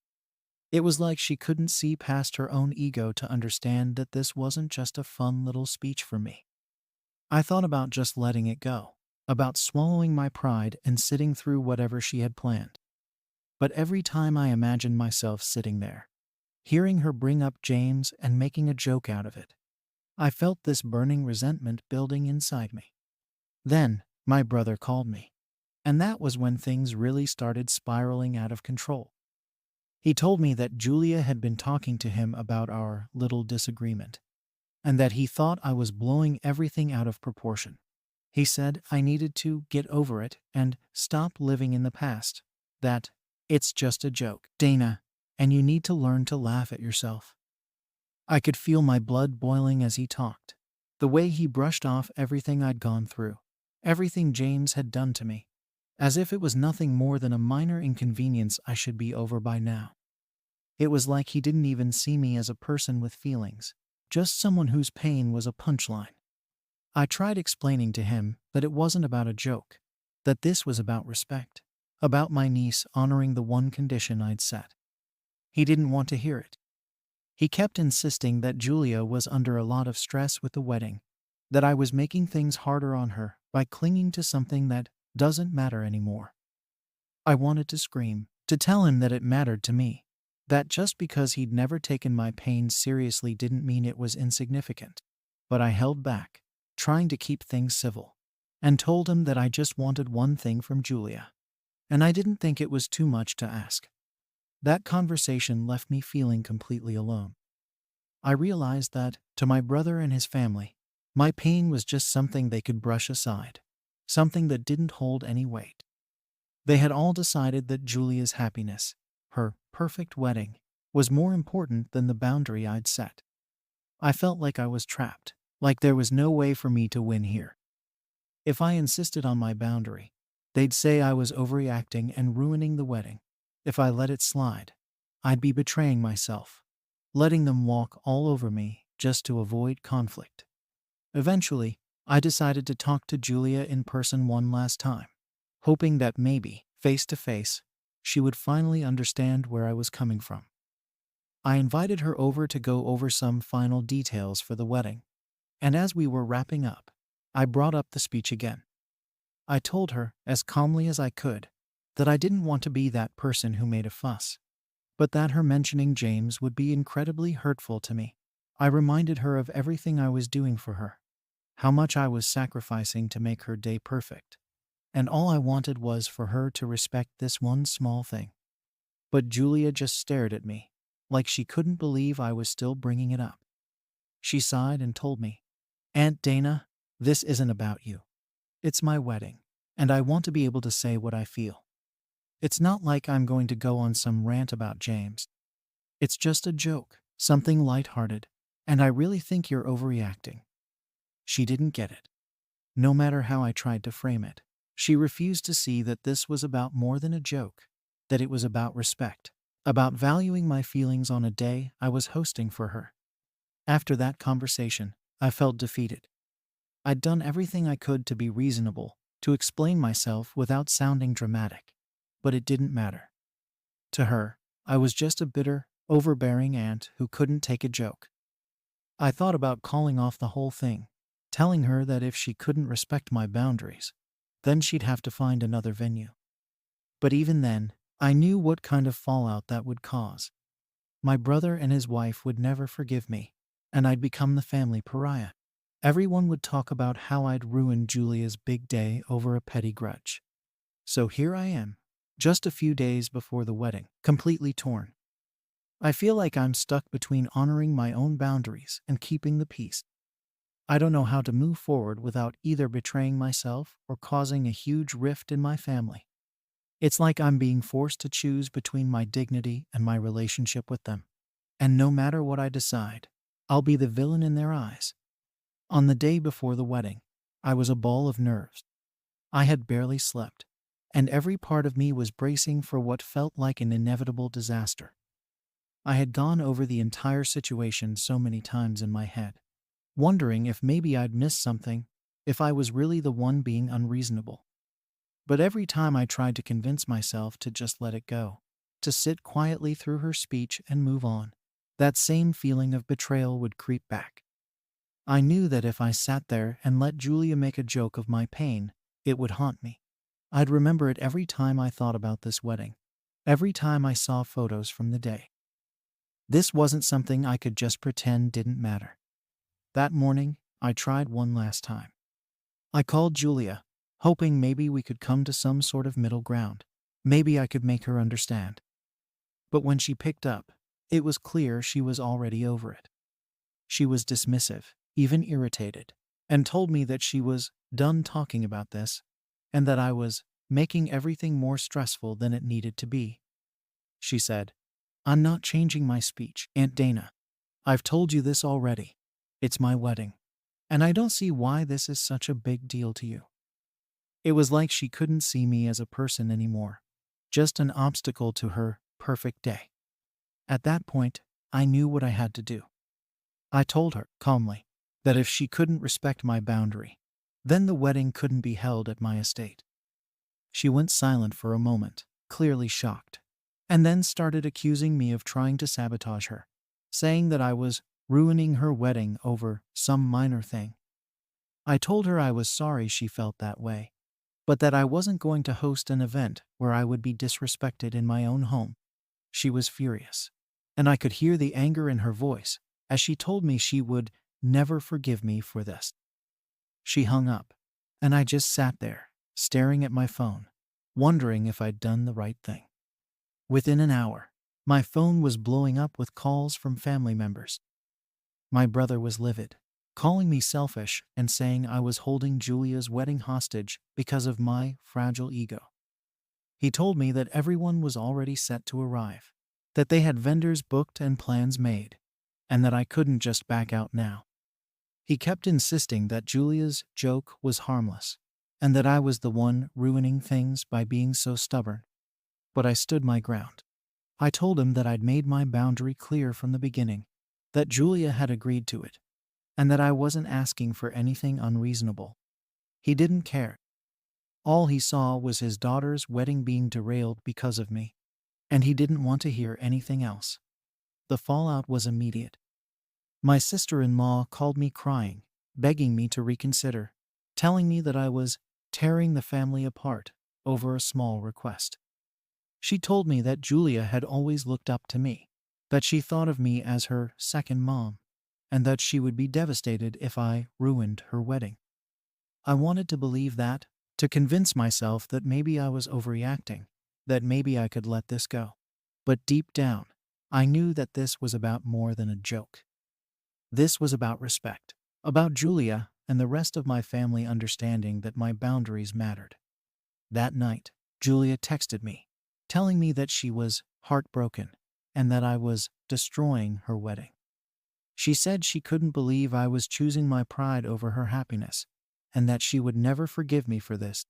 It was like she couldn't see past her own ego to understand that this wasn't just a fun little speech for me. I thought about just letting it go, about swallowing my pride and sitting through whatever she had planned. But every time I imagined myself sitting there, hearing her bring up James and making a joke out of it, I felt this burning resentment building inside me. Then, my brother called me, and that was when things really started spiraling out of control. He told me that Julia had been talking to him about our little disagreement, and that he thought I was blowing everything out of proportion. He said I needed to get over it and stop living in the past, that it's just a joke, Dana, and you need to learn to laugh at yourself. I could feel my blood boiling as he talked, the way he brushed off everything I'd gone through, everything James had done to me, as if it was nothing more than a minor inconvenience I should be over by now. It was like he didn't even see me as a person with feelings, just someone whose pain was a punchline. I tried explaining to him that it wasn't about a joke, that this was about respect, about my niece honoring the one condition I'd set. He didn't want to hear it. He kept insisting that Julia was under a lot of stress with the wedding, that I was making things harder on her by clinging to something that doesn't matter anymore. I wanted to scream, to tell him that it mattered to me, that just because he'd never taken my pain seriously didn't mean it was insignificant. But I held back, trying to keep things civil, and told him that I just wanted one thing from Julia, and I didn't think it was too much to ask. That conversation left me feeling completely alone. I realized that, to my brother and his family, my pain was just something they could brush aside, something that didn't hold any weight. They had all decided that Julia's happiness, her perfect wedding, was more important than the boundary I'd set. I felt like I was trapped, like there was no way for me to win here. If I insisted on my boundary, they'd say I was overreacting and ruining the wedding. If I let it slide, I'd be betraying myself, letting them walk all over me just to avoid conflict. Eventually, I decided to talk to Julia in person one last time, hoping that maybe, face to face, she would finally understand where I was coming from. I invited her over to go over some final details for the wedding, and as we were wrapping up, I brought up the speech again. I told her, as calmly as I could, that I didn't want to be that person who made a fuss, but that her mentioning James would be incredibly hurtful to me. I reminded her of everything I was doing for her, how much I was sacrificing to make her day perfect, and all I wanted was for her to respect this one small thing. But Julia just stared at me, like she couldn't believe I was still bringing it up. She sighed and told me, "Aunt Dana, this isn't about you. It's my wedding, and I want to be able to say what I feel. It's not like I'm going to go on some rant about James. It's just a joke, something lighthearted, and I really think you're overreacting." She didn't get it. No matter how I tried to frame it, she refused to see that this was about more than a joke, that it was about respect, about valuing my feelings on a day I was hosting for her. After that conversation, I felt defeated. I'd done everything I could to be reasonable, to explain myself without sounding dramatic, but it didn't matter. To her, I was just a bitter, overbearing aunt who couldn't take a joke. I thought about calling off the whole thing, telling her that if she couldn't respect my boundaries, then she'd have to find another venue. But even then, I knew what kind of fallout that would cause. My brother and his wife would never forgive me, and I'd become the family pariah. Everyone would talk about how I'd ruined Julia's big day over a petty grudge. So here I am, just a few days before the wedding, completely torn. I feel like I'm stuck between honoring my own boundaries and keeping the peace. I don't know how to move forward without either betraying myself or causing a huge rift in my family. It's like I'm being forced to choose between my dignity and my relationship with them. And no matter what I decide, I'll be the villain in their eyes. On the day before the wedding, I was a ball of nerves. I had barely slept, and every part of me was bracing for what felt like an inevitable disaster. I had gone over the entire situation so many times in my head, wondering if maybe I'd missed something, if I was really the one being unreasonable. But every time I tried to convince myself to just let it go, to sit quietly through her speech and move on, that same feeling of betrayal would creep back. I knew that if I sat there and let Julia make a joke of my pain, it would haunt me. I'd remember it every time I thought about this wedding, every time I saw photos from the day. This wasn't something I could just pretend didn't matter. That morning, I tried one last time. I called Julia, hoping maybe we could come to some sort of middle ground. Maybe I could make her understand. But when she picked up, it was clear she was already over it. She was dismissive, even irritated, and told me that she was done talking about this, and that I was making everything more stressful than it needed to be. She said, "I'm not changing my speech, Aunt Dana. I've told you this already. It's my wedding, and I don't see why this is such a big deal to you." It was like she couldn't see me as a person anymore, just an obstacle to her perfect day. At that point, I knew what I had to do. I told her, calmly, that if she couldn't respect my boundary, then the wedding couldn't be held at my estate. She went silent for a moment, clearly shocked, and then started accusing me of trying to sabotage her, saying that I was ruining her wedding over some minor thing. I told her I was sorry she felt that way, but that I wasn't going to host an event where I would be disrespected in my own home. She was furious, and I could hear the anger in her voice as she told me she would never forgive me for this. She hung up, and I just sat there, staring at my phone, wondering if I'd done the right thing. Within an hour, my phone was blowing up with calls from family members. My brother was livid, calling me selfish and saying I was holding Julia's wedding hostage because of my fragile ego. He told me that everyone was already set to arrive, that they had vendors booked and plans made, and that I couldn't just back out now. He kept insisting that Julia's joke was harmless, and that I was the one ruining things by being so stubborn. But I stood my ground. I told him that I'd made my boundary clear from the beginning, that Julia had agreed to it, and that I wasn't asking for anything unreasonable. He didn't care. All he saw was his daughter's wedding being derailed because of me, and he didn't want to hear anything else. The fallout was immediate. My sister-in-law called me crying, begging me to reconsider, telling me that I was tearing the family apart over a small request. She told me that Julia had always looked up to me, that she thought of me as her second mom, and that she would be devastated if I ruined her wedding. I wanted to believe that, to convince myself that maybe I was overreacting, that maybe I could let this go. But deep down, I knew that this was about more than a joke. This was about respect, about Julia and the rest of my family understanding that my boundaries mattered. That night, Julia texted me, telling me that she was heartbroken and that I was destroying her wedding. She said she couldn't believe I was choosing my pride over her happiness, and that she would never forgive me for this.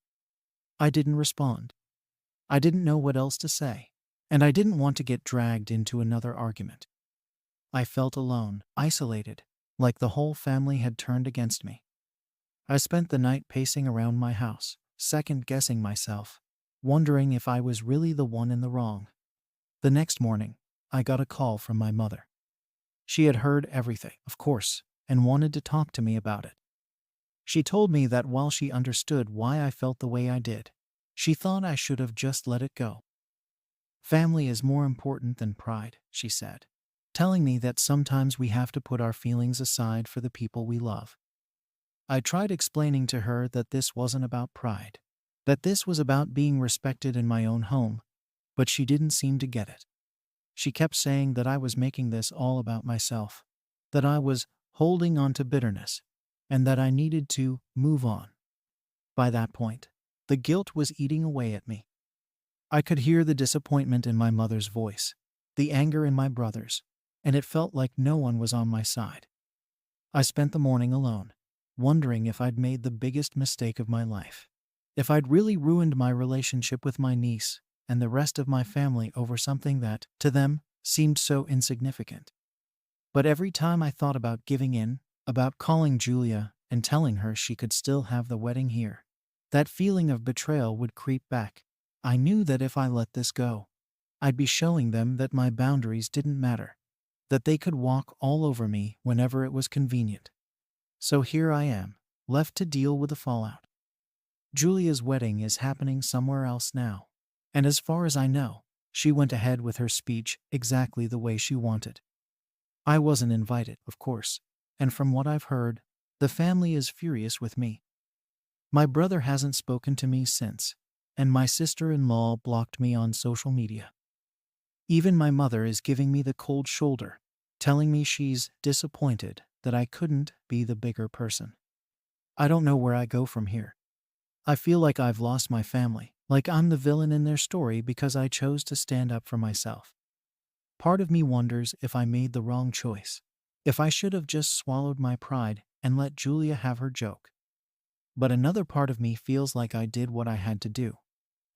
I didn't respond. I didn't know what else to say, and I didn't want to get dragged into another argument. I felt alone, isolated, like the whole family had turned against me. I spent the night pacing around my house, second-guessing myself, wondering if I was really the one in the wrong. The next morning, I got a call from my mother. She had heard everything, of course, and wanted to talk to me about it. She told me that while she understood why I felt the way I did, she thought I should have just let it go. Family is more important than pride, she said, telling me that sometimes we have to put our feelings aside for the people we love. I tried explaining to her that this wasn't about pride, that this was about being respected in my own home, but she didn't seem to get it. She kept saying that I was making this all about myself, that I was holding on to bitterness, and that I needed to move on. By that point, the guilt was eating away at me. I could hear the disappointment in my mother's voice, the anger in my brother's, and it felt like no one was on my side. I spent the morning alone, wondering if I'd made the biggest mistake of my life, if I'd really ruined my relationship with my niece and the rest of my family over something that, to them, seemed so insignificant. But every time I thought about giving in, about calling Julia and telling her she could still have the wedding here, that feeling of betrayal would creep back. I knew that if I let this go, I'd be showing them that my boundaries didn't matter, that they could walk all over me whenever it was convenient. So here I am, left to deal with the fallout. Julia's wedding is happening somewhere else now, and as far as I know, she went ahead with her speech exactly the way she wanted. I wasn't invited, of course, and from what I've heard, the family is furious with me. My brother hasn't spoken to me since, and my sister-in-law blocked me on social media. Even my mother is giving me the cold shoulder, telling me she's disappointed that I couldn't be the bigger person. I don't know where I go from here. I feel like I've lost my family, like I'm the villain in their story because I chose to stand up for myself. Part of me wonders if I made the wrong choice, if I should have just swallowed my pride and let Julia have her joke. But another part of me feels like I did what I had to do,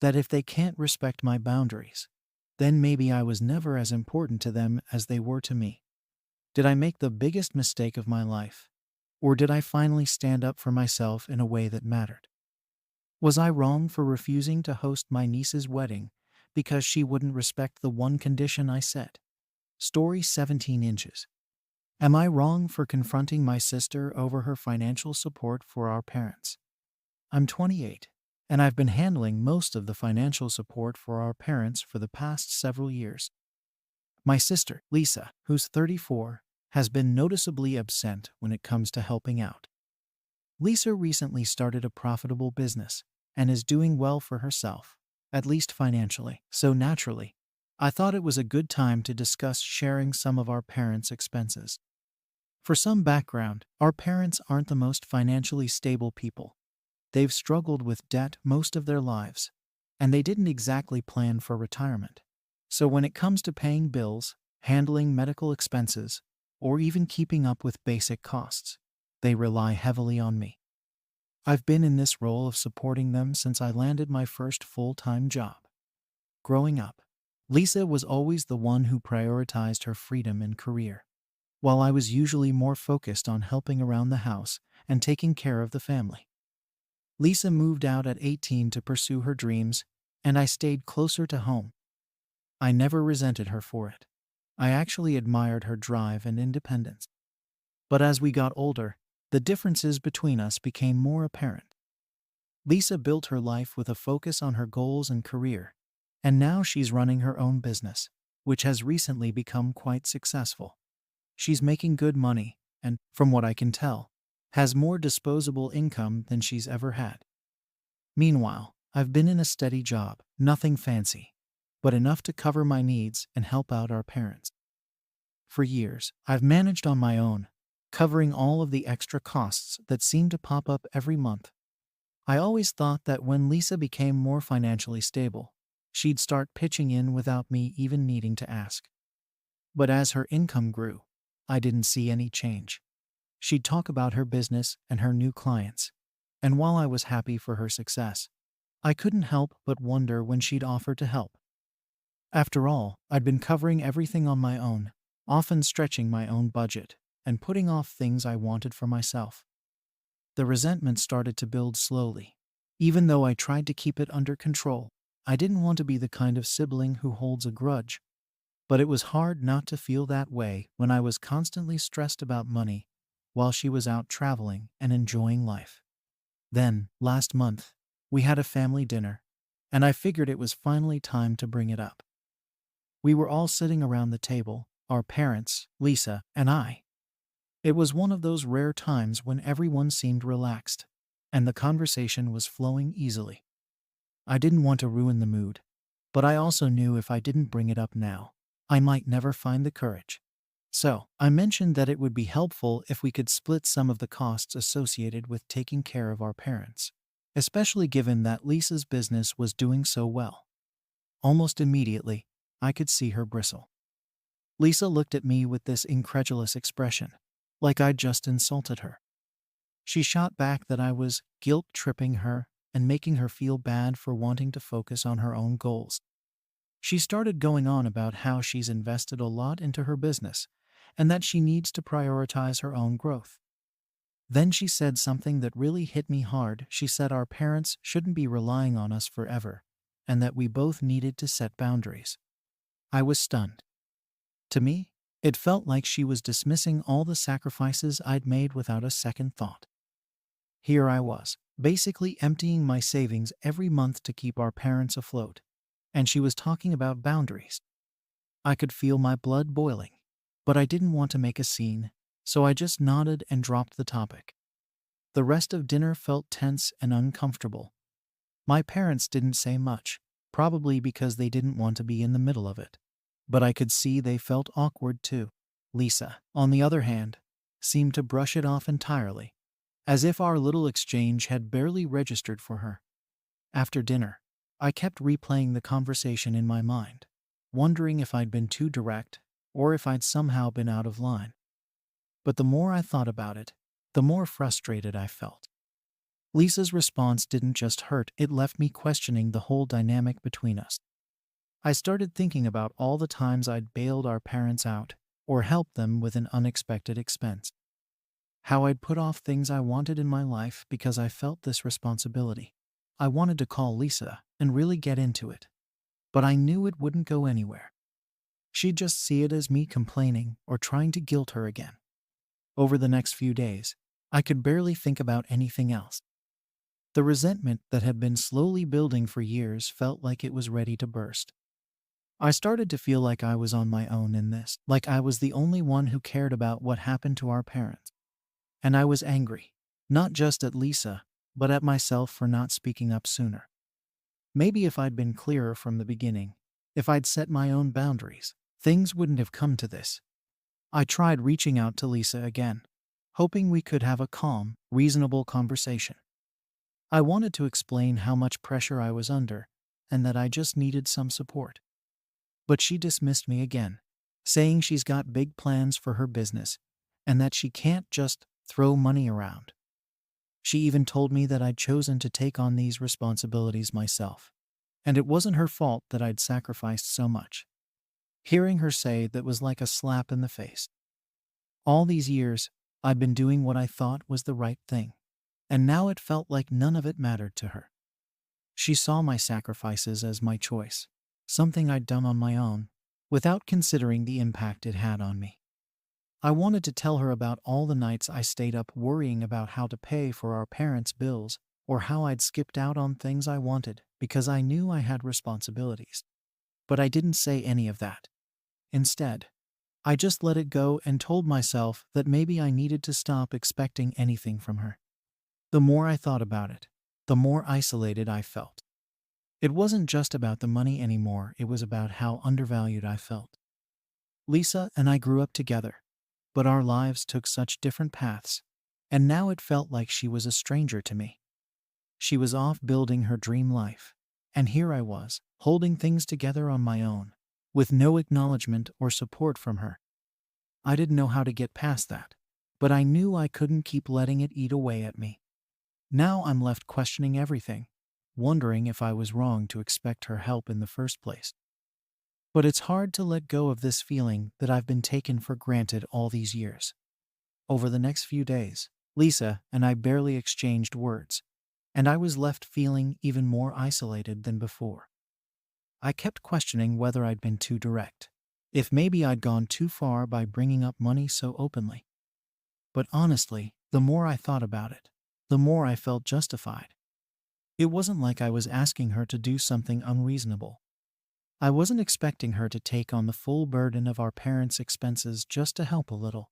that if they can't respect my boundaries, then maybe I was never as important to them as they were to me. Did I make the biggest mistake of my life? Or did I finally stand up for myself in a way that mattered? Was I wrong for refusing to host my niece's wedding because she wouldn't respect the one condition I set? Story 17 inches. Am I wrong for confronting my sister over her financial support for our parents? I'm 28, and I've been handling most of the financial support for our parents for the past several years. My sister, Lisa, who's 34, has been noticeably absent when it comes to helping out. Lisa recently started a profitable business and is doing well for herself, at least financially. So naturally, I thought it was a good time to discuss sharing some of our parents' expenses. For some background, our parents aren't the most financially stable people. They've struggled with debt most of their lives, and they didn't exactly plan for retirement. So when it comes to paying bills, handling medical expenses, or even keeping up with basic costs, they rely heavily on me. I've been in this role of supporting them since I landed my first full-time job. Growing up, Lisa was always the one who prioritized her freedom and career. while I was usually more focused on helping around the house and taking care of the family. Lisa moved out at 18 to pursue her dreams, and I stayed closer to home. I never resented her for it. I actually admired her drive and independence. But as we got older, the differences between us became more apparent. Lisa built her life with a focus on her goals and career, and now she's running her own business, which has recently become quite successful. She's making good money and, from what I can tell, has more disposable income than she's ever had. Meanwhile, I've been in a steady job, nothing fancy, but enough to cover my needs and help out our parents. For years, I've managed on my own, covering all of the extra costs that seem to pop up every month. I always thought that when Lisa became more financially stable, she'd start pitching in without me even needing to ask. But as her income grew, I didn't see any change. She'd talk about her business and her new clients, and while I was happy for her success, I couldn't help but wonder when she'd offer to help. After all, I'd been covering everything on my own, often stretching my own budget and putting off things I wanted for myself. The resentment started to build slowly. Even though I tried to keep it under control, I didn't want to be the kind of sibling who holds a grudge. But it was hard not to feel that way when I was constantly stressed about money while she was out traveling and enjoying life. Then, last month, we had a family dinner, and I figured it was finally time to bring it up. We were all sitting around the table, our parents, Lisa, and I. It was one of those rare times when everyone seemed relaxed, and the conversation was flowing easily. I didn't want to ruin the mood, but I also knew if I didn't bring it up now, I might never find the courage. So, I mentioned that it would be helpful if we could split some of the costs associated with taking care of our parents, especially given that Lisa's business was doing so well. Almost immediately, I could see her bristle. Lisa looked at me with this incredulous expression, like I'd just insulted her. She shot back that I was guilt-tripping her and making her feel bad for wanting to focus on her own goals. She started going on about how she's invested a lot into her business and that she needs to prioritize her own growth. Then she said something that really hit me hard. She said our parents shouldn't be relying on us forever and that we both needed to set boundaries. I was stunned. To me, it felt like she was dismissing all the sacrifices I'd made without a second thought. Here I was, basically emptying my savings every month to keep our parents afloat, and she was talking about boundaries. I could feel my blood boiling, but I didn't want to make a scene, so I just nodded and dropped the topic. The rest of dinner felt tense and uncomfortable. My parents didn't say much, probably because they didn't want to be in the middle of it. But I could see they felt awkward too. Lisa, on the other hand, seemed to brush it off entirely, as if our little exchange had barely registered for her. After dinner, I kept replaying the conversation in my mind, wondering if I'd been too direct or if I'd somehow been out of line. But the more I thought about it, the more frustrated I felt. Lisa's response didn't just hurt, it left me questioning the whole dynamic between us. I started thinking about all the times I'd bailed our parents out or helped them with an unexpected expense. How I'd put off things I wanted in my life because I felt this responsibility. I wanted to call Lisa and really get into it, but I knew it wouldn't go anywhere. She'd just see it as me complaining or trying to guilt her again. Over the next few days, I could barely think about anything else. The resentment that had been slowly building for years felt like it was ready to burst. I started to feel like I was on my own in this, like I was the only one who cared about what happened to our parents. And I was angry, not just at Lisa, but at myself for not speaking up sooner. Maybe if I'd been clearer from the beginning, if I'd set my own boundaries, things wouldn't have come to this. I tried reaching out to Lisa again, hoping we could have a calm, reasonable conversation. I wanted to explain how much pressure I was under and that I just needed some support. But she dismissed me again, saying she's got big plans for her business and that she can't just throw money around. She even told me that I'd chosen to take on these responsibilities myself, and it wasn't her fault that I'd sacrificed so much. Hearing her say that was like a slap in the face. All these years, I'd been doing what I thought was the right thing, and now it felt like none of it mattered to her. She saw my sacrifices as my choice, something I'd done on my own, without considering the impact it had on me. I wanted to tell her about all the nights I stayed up worrying about how to pay for our parents' bills, or how I'd skipped out on things I wanted because I knew I had responsibilities. But I didn't say any of that. Instead, I just let it go and told myself that maybe I needed to stop expecting anything from her. The more I thought about it, the more isolated I felt. It wasn't just about the money anymore, it was about how undervalued I felt. Lisa and I grew up together, but our lives took such different paths, and now it felt like she was a stranger to me. She was off building her dream life, and here I was, holding things together on my own, with no acknowledgement or support from her. I didn't know how to get past that, but I knew I couldn't keep letting it eat away at me. Now I'm left questioning everything, wondering if I was wrong to expect her help in the first place. But it's hard to let go of this feeling that I've been taken for granted all these years. Over the next few days, Lisa and I barely exchanged words, and I was left feeling even more isolated than before. I kept questioning whether I'd been too direct, if maybe I'd gone too far by bringing up money so openly. But honestly, the more I thought about it, the more I felt justified. It wasn't like I was asking her to do something unreasonable. I wasn't expecting her to take on the full burden of our parents' expenses just to help a little.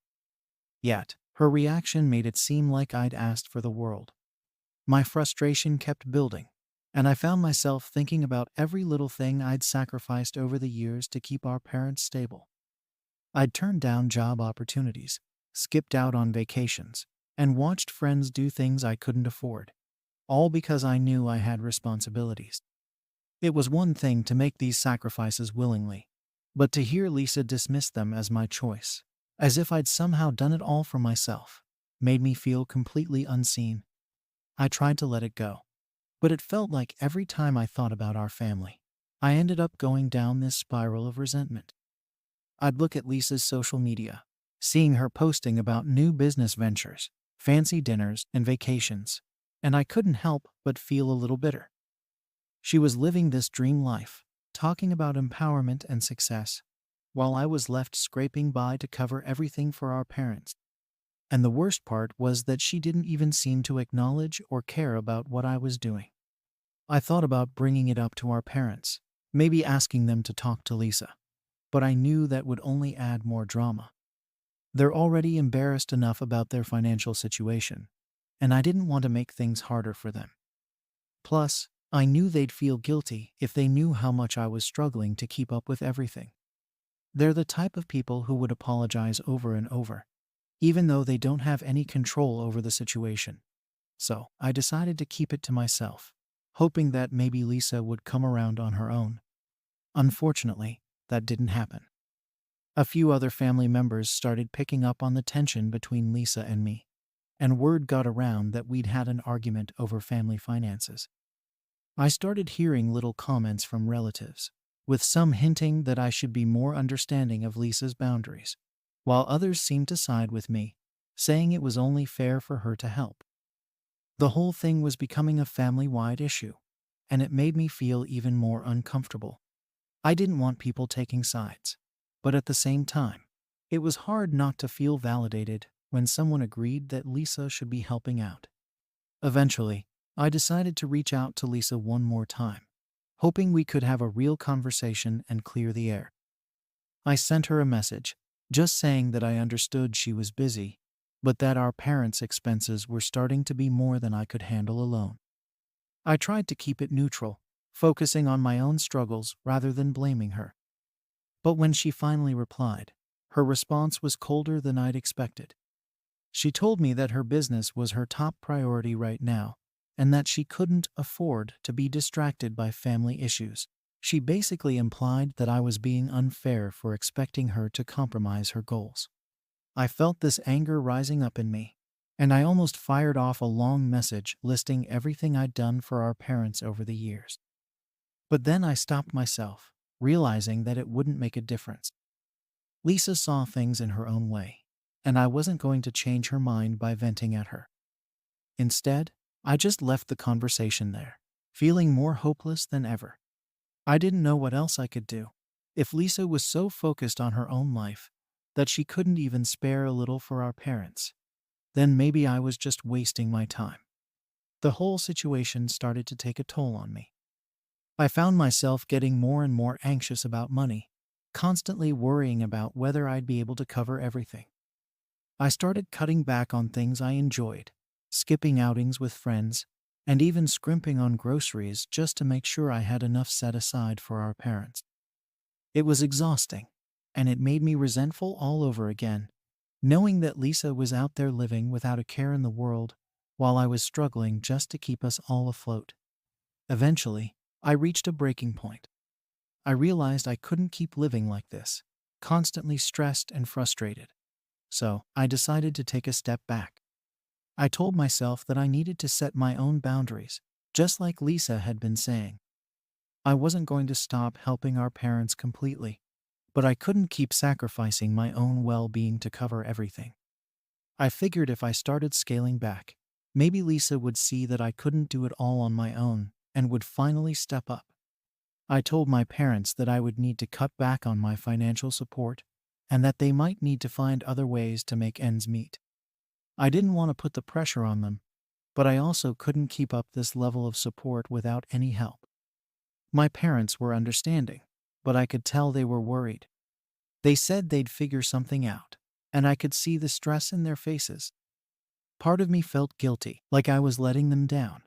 Yet, her reaction made it seem like I'd asked for the world. My frustration kept building, and I found myself thinking about every little thing I'd sacrificed over the years to keep our parents stable. I'd turned down job opportunities, skipped out on vacations, and watched friends do things I couldn't afford, all because I knew I had responsibilities. It was one thing to make these sacrifices willingly, but to hear Lisa dismiss them as my choice, as if I'd somehow done it all for myself, made me feel completely unseen. I tried to let it go, but it felt like every time I thought about our family, I ended up going down this spiral of resentment. I'd look at Lisa's social media, seeing her posting about new business ventures, fancy dinners, and vacations, and I couldn't help but feel a little bitter. She was living this dream life, talking about empowerment and success, while I was left scraping by to cover everything for our parents. And the worst part was that she didn't even seem to acknowledge or care about what I was doing. I thought about bringing it up to our parents, maybe asking them to talk to Lisa, but I knew that would only add more drama. They're already embarrassed enough about their financial situation, and I didn't want to make things harder for them. Plus, I knew they'd feel guilty if they knew how much I was struggling to keep up with everything. They're the type of people who would apologize over and over, even though they don't have any control over the situation. So, I decided to keep it to myself, hoping that maybe Lisa would come around on her own. Unfortunately, that didn't happen. A few other family members started picking up on the tension between Lisa and me, and word got around that we'd had an argument over family finances. I started hearing little comments from relatives, with some hinting that I should be more understanding of Lisa's boundaries, while others seemed to side with me, saying it was only fair for her to help. The whole thing was becoming a family-wide issue, and it made me feel even more uncomfortable. I didn't want people taking sides, but at the same time, it was hard not to feel validated when someone agreed that Lisa should be helping out. Eventually, I decided to reach out to Lisa one more time, hoping we could have a real conversation and clear the air. I sent her a message, just saying that I understood she was busy, but that our parents' expenses were starting to be more than I could handle alone. I tried to keep it neutral, focusing on my own struggles rather than blaming her. But when she finally replied, her response was colder than I'd expected. She told me that her business was her top priority right now, and that she couldn't afford to be distracted by family issues. She basically implied that I was being unfair for expecting her to compromise her goals. I felt this anger rising up in me, and I almost fired off a long message listing everything I'd done for our parents over the years. But then I stopped myself, realizing that it wouldn't make a difference. Lisa saw things in her own way, and I wasn't going to change her mind by venting at her. Instead, I just left the conversation there, feeling more hopeless than ever. I didn't know what else I could do. If Lisa was so focused on her own life that she couldn't even spare a little for our parents, then maybe I was just wasting my time. The whole situation started to take a toll on me. I found myself getting more and more anxious about money, constantly worrying about whether I'd be able to cover everything. I started cutting back on things I enjoyed, skipping outings with friends, and even scrimping on groceries just to make sure I had enough set aside for our parents. It was exhausting, and it made me resentful all over again, knowing that Lisa was out there living without a care in the world while I was struggling just to keep us all afloat. Eventually, I reached a breaking point. I realized I couldn't keep living like this, constantly stressed and frustrated. So, I decided to take a step back. I told myself that I needed to set my own boundaries, just like Lisa had been saying. I wasn't going to stop helping our parents completely, but I couldn't keep sacrificing my own well-being to cover everything. I figured if I started scaling back, maybe Lisa would see that I couldn't do it all on my own and would finally step up. I told my parents that I would need to cut back on my financial support and that they might need to find other ways to make ends meet. I didn't want to put the pressure on them, but I also couldn't keep up this level of support without any help. My parents were understanding, but I could tell they were worried. They said they'd figure something out, and I could see the stress in their faces. Part of me felt guilty, like I was letting them down,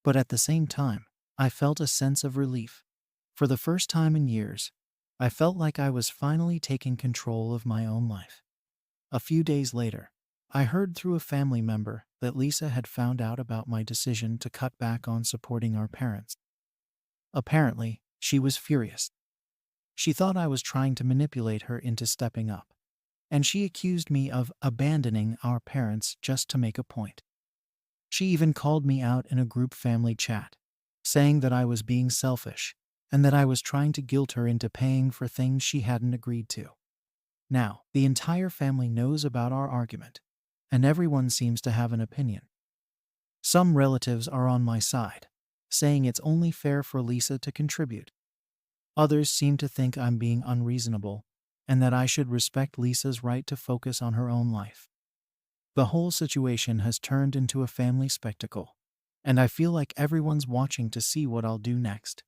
but at the same time, I felt a sense of relief. For the first time in years, I felt like I was finally taking control of my own life. A few days later, I heard through a family member that Lisa had found out about my decision to cut back on supporting our parents. Apparently, she was furious. She thought I was trying to manipulate her into stepping up, and she accused me of abandoning our parents just to make a point. She even called me out in a group family chat, saying that I was being selfish and that I was trying to guilt her into paying for things she hadn't agreed to. Now, the entire family knows about our argument, and everyone seems to have an opinion. Some relatives are on my side, saying it's only fair for Lisa to contribute. Others seem to think I'm being unreasonable and that I should respect Lisa's right to focus on her own life. The whole situation has turned into a family spectacle, and I feel like everyone's watching to see what I'll do next.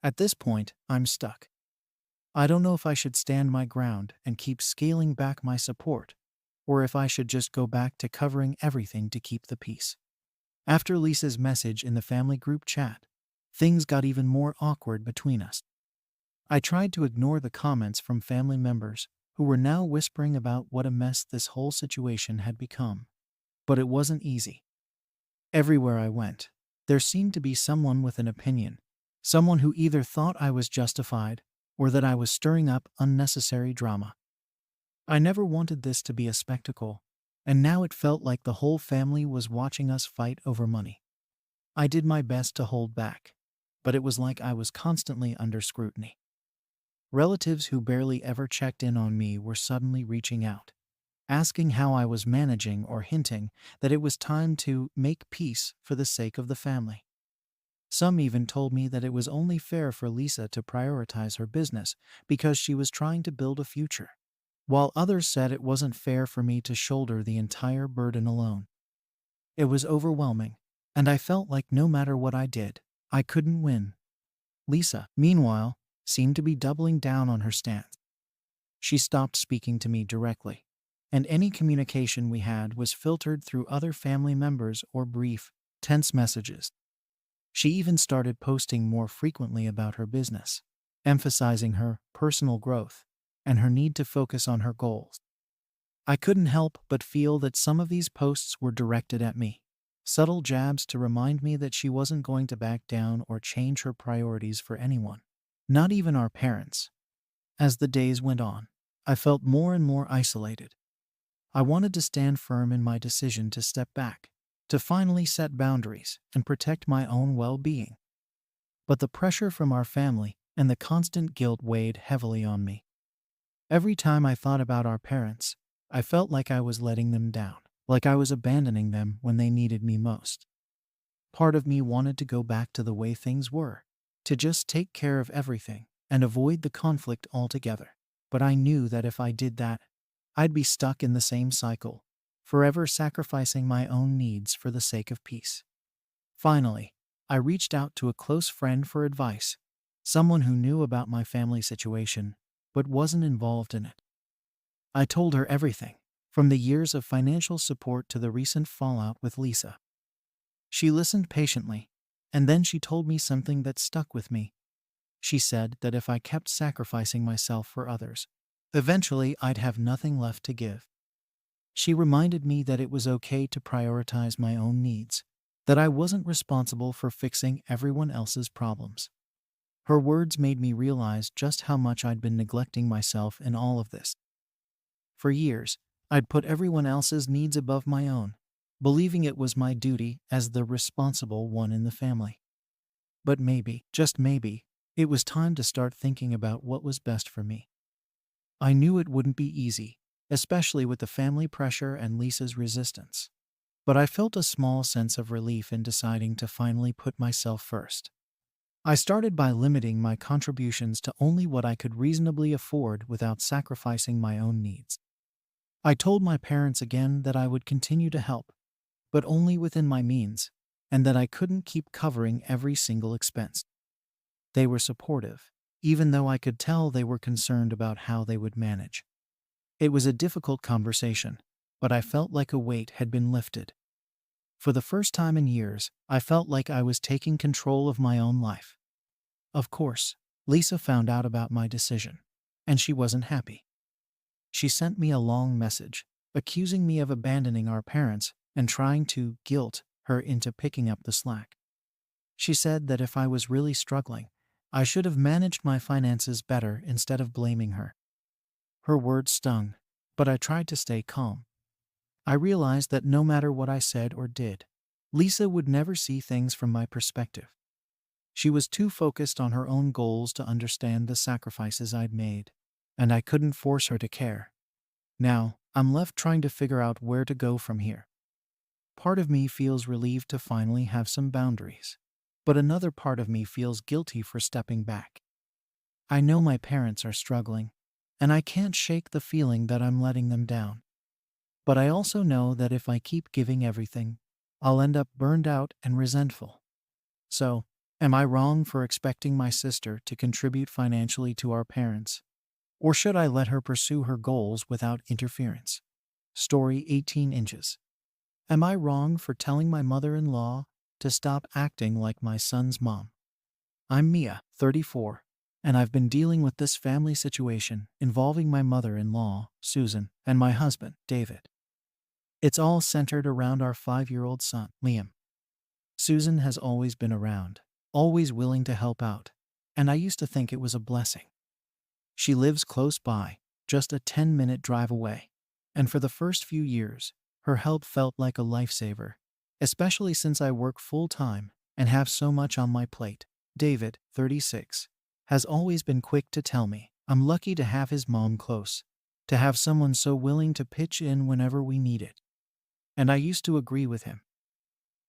At this point, I'm stuck. I don't know if I should stand my ground and keep scaling back my support, or if I should just go back to covering everything to keep the peace. After Lisa's message in the family group chat, things got even more awkward between us. I tried to ignore the comments from family members who were now whispering about what a mess this whole situation had become, but it wasn't easy. Everywhere I went, there seemed to be someone with an opinion, someone who either thought I was justified or that I was stirring up unnecessary drama. I never wanted this to be a spectacle, and now it felt like the whole family was watching us fight over money. I did my best to hold back, but it was like I was constantly under scrutiny. Relatives who barely ever checked in on me were suddenly reaching out, asking how I was managing or hinting that it was time to make peace for the sake of the family. Some even told me that it was only fair for Lisa to prioritize her business because she was trying to build a future, while others said it wasn't fair for me to shoulder the entire burden alone. It was overwhelming, and I felt like no matter what I did, I couldn't win. Lisa, meanwhile, seemed to be doubling down on her stance. She stopped speaking to me directly, and any communication we had was filtered through other family members or brief, tense messages. She even started posting more frequently about her business, emphasizing her personal growth and her need to focus on her goals. I couldn't help but feel that some of these posts were directed at me, subtle jabs to remind me that she wasn't going to back down or change her priorities for anyone, not even our parents. As the days went on, I felt more and more isolated. I wanted to stand firm in my decision to step back, to finally set boundaries and protect my own well-being. But the pressure from our family and the constant guilt weighed heavily on me. Every time I thought about our parents, I felt like I was letting them down, like I was abandoning them when they needed me most. Part of me wanted to go back to the way things were, to just take care of everything and avoid the conflict altogether. But I knew that if I did that, I'd be stuck in the same cycle, forever sacrificing my own needs for the sake of peace. Finally, I reached out to a close friend for advice, someone who knew about my family situation but wasn't involved in it. I told her everything, from the years of financial support to the recent fallout with Lisa. She listened patiently, and then she told me something that stuck with me. She said that if I kept sacrificing myself for others, eventually I'd have nothing left to give. She reminded me that it was okay to prioritize my own needs, that I wasn't responsible for fixing everyone else's problems. Her words made me realize just how much I'd been neglecting myself in all of this. For years, I'd put everyone else's needs above my own, believing it was my duty as the responsible one in the family. But maybe, just maybe, it was time to start thinking about what was best for me. I knew it wouldn't be easy, especially with the family pressure and Lisa's resistance. But I felt a small sense of relief in deciding to finally put myself first. I started by limiting my contributions to only what I could reasonably afford without sacrificing my own needs. I told my parents again that I would continue to help, but only within my means, and that I couldn't keep covering every single expense. They were supportive, even though I could tell they were concerned about how they would manage. It was a difficult conversation, but I felt like a weight had been lifted. For the first time in years, I felt like I was taking control of my own life. Of course, Lisa found out about my decision, and she wasn't happy. She sent me a long message, accusing me of abandoning our parents and trying to guilt her into picking up the slack. She said that if I was really struggling, I should have managed my finances better instead of blaming her. Her words stung, but I tried to stay calm. I realized that no matter what I said or did, Lisa would never see things from my perspective. She was too focused on her own goals to understand the sacrifices I'd made, and I couldn't force her to care. Now, I'm left trying to figure out where to go from here. Part of me feels relieved to finally have some boundaries, but another part of me feels guilty for stepping back. I know my parents are struggling, and I can't shake the feeling that I'm letting them down. But I also know that if I keep giving everything, I'll end up burned out and resentful. So, am I wrong for expecting my sister to contribute financially to our parents? Or should I let her pursue her goals without interference? Story 18 inches. Am I wrong for telling my mother-in-law to stop acting like my son's mom? I'm Mia, 34, and I've been dealing with this family situation involving my mother-in-law, Susan, and my husband, David. It's all centered around our 5-year-old son, Liam. Susan has always been around, always willing to help out, and I used to think it was a blessing. She lives close by, just a 10-minute drive away, and for the first few years, her help felt like a lifesaver, especially since I work full-time and have so much on my plate. David, 36, has always been quick to tell me I'm lucky to have his mom close, to have someone so willing to pitch in whenever we need it. And I used to agree with him.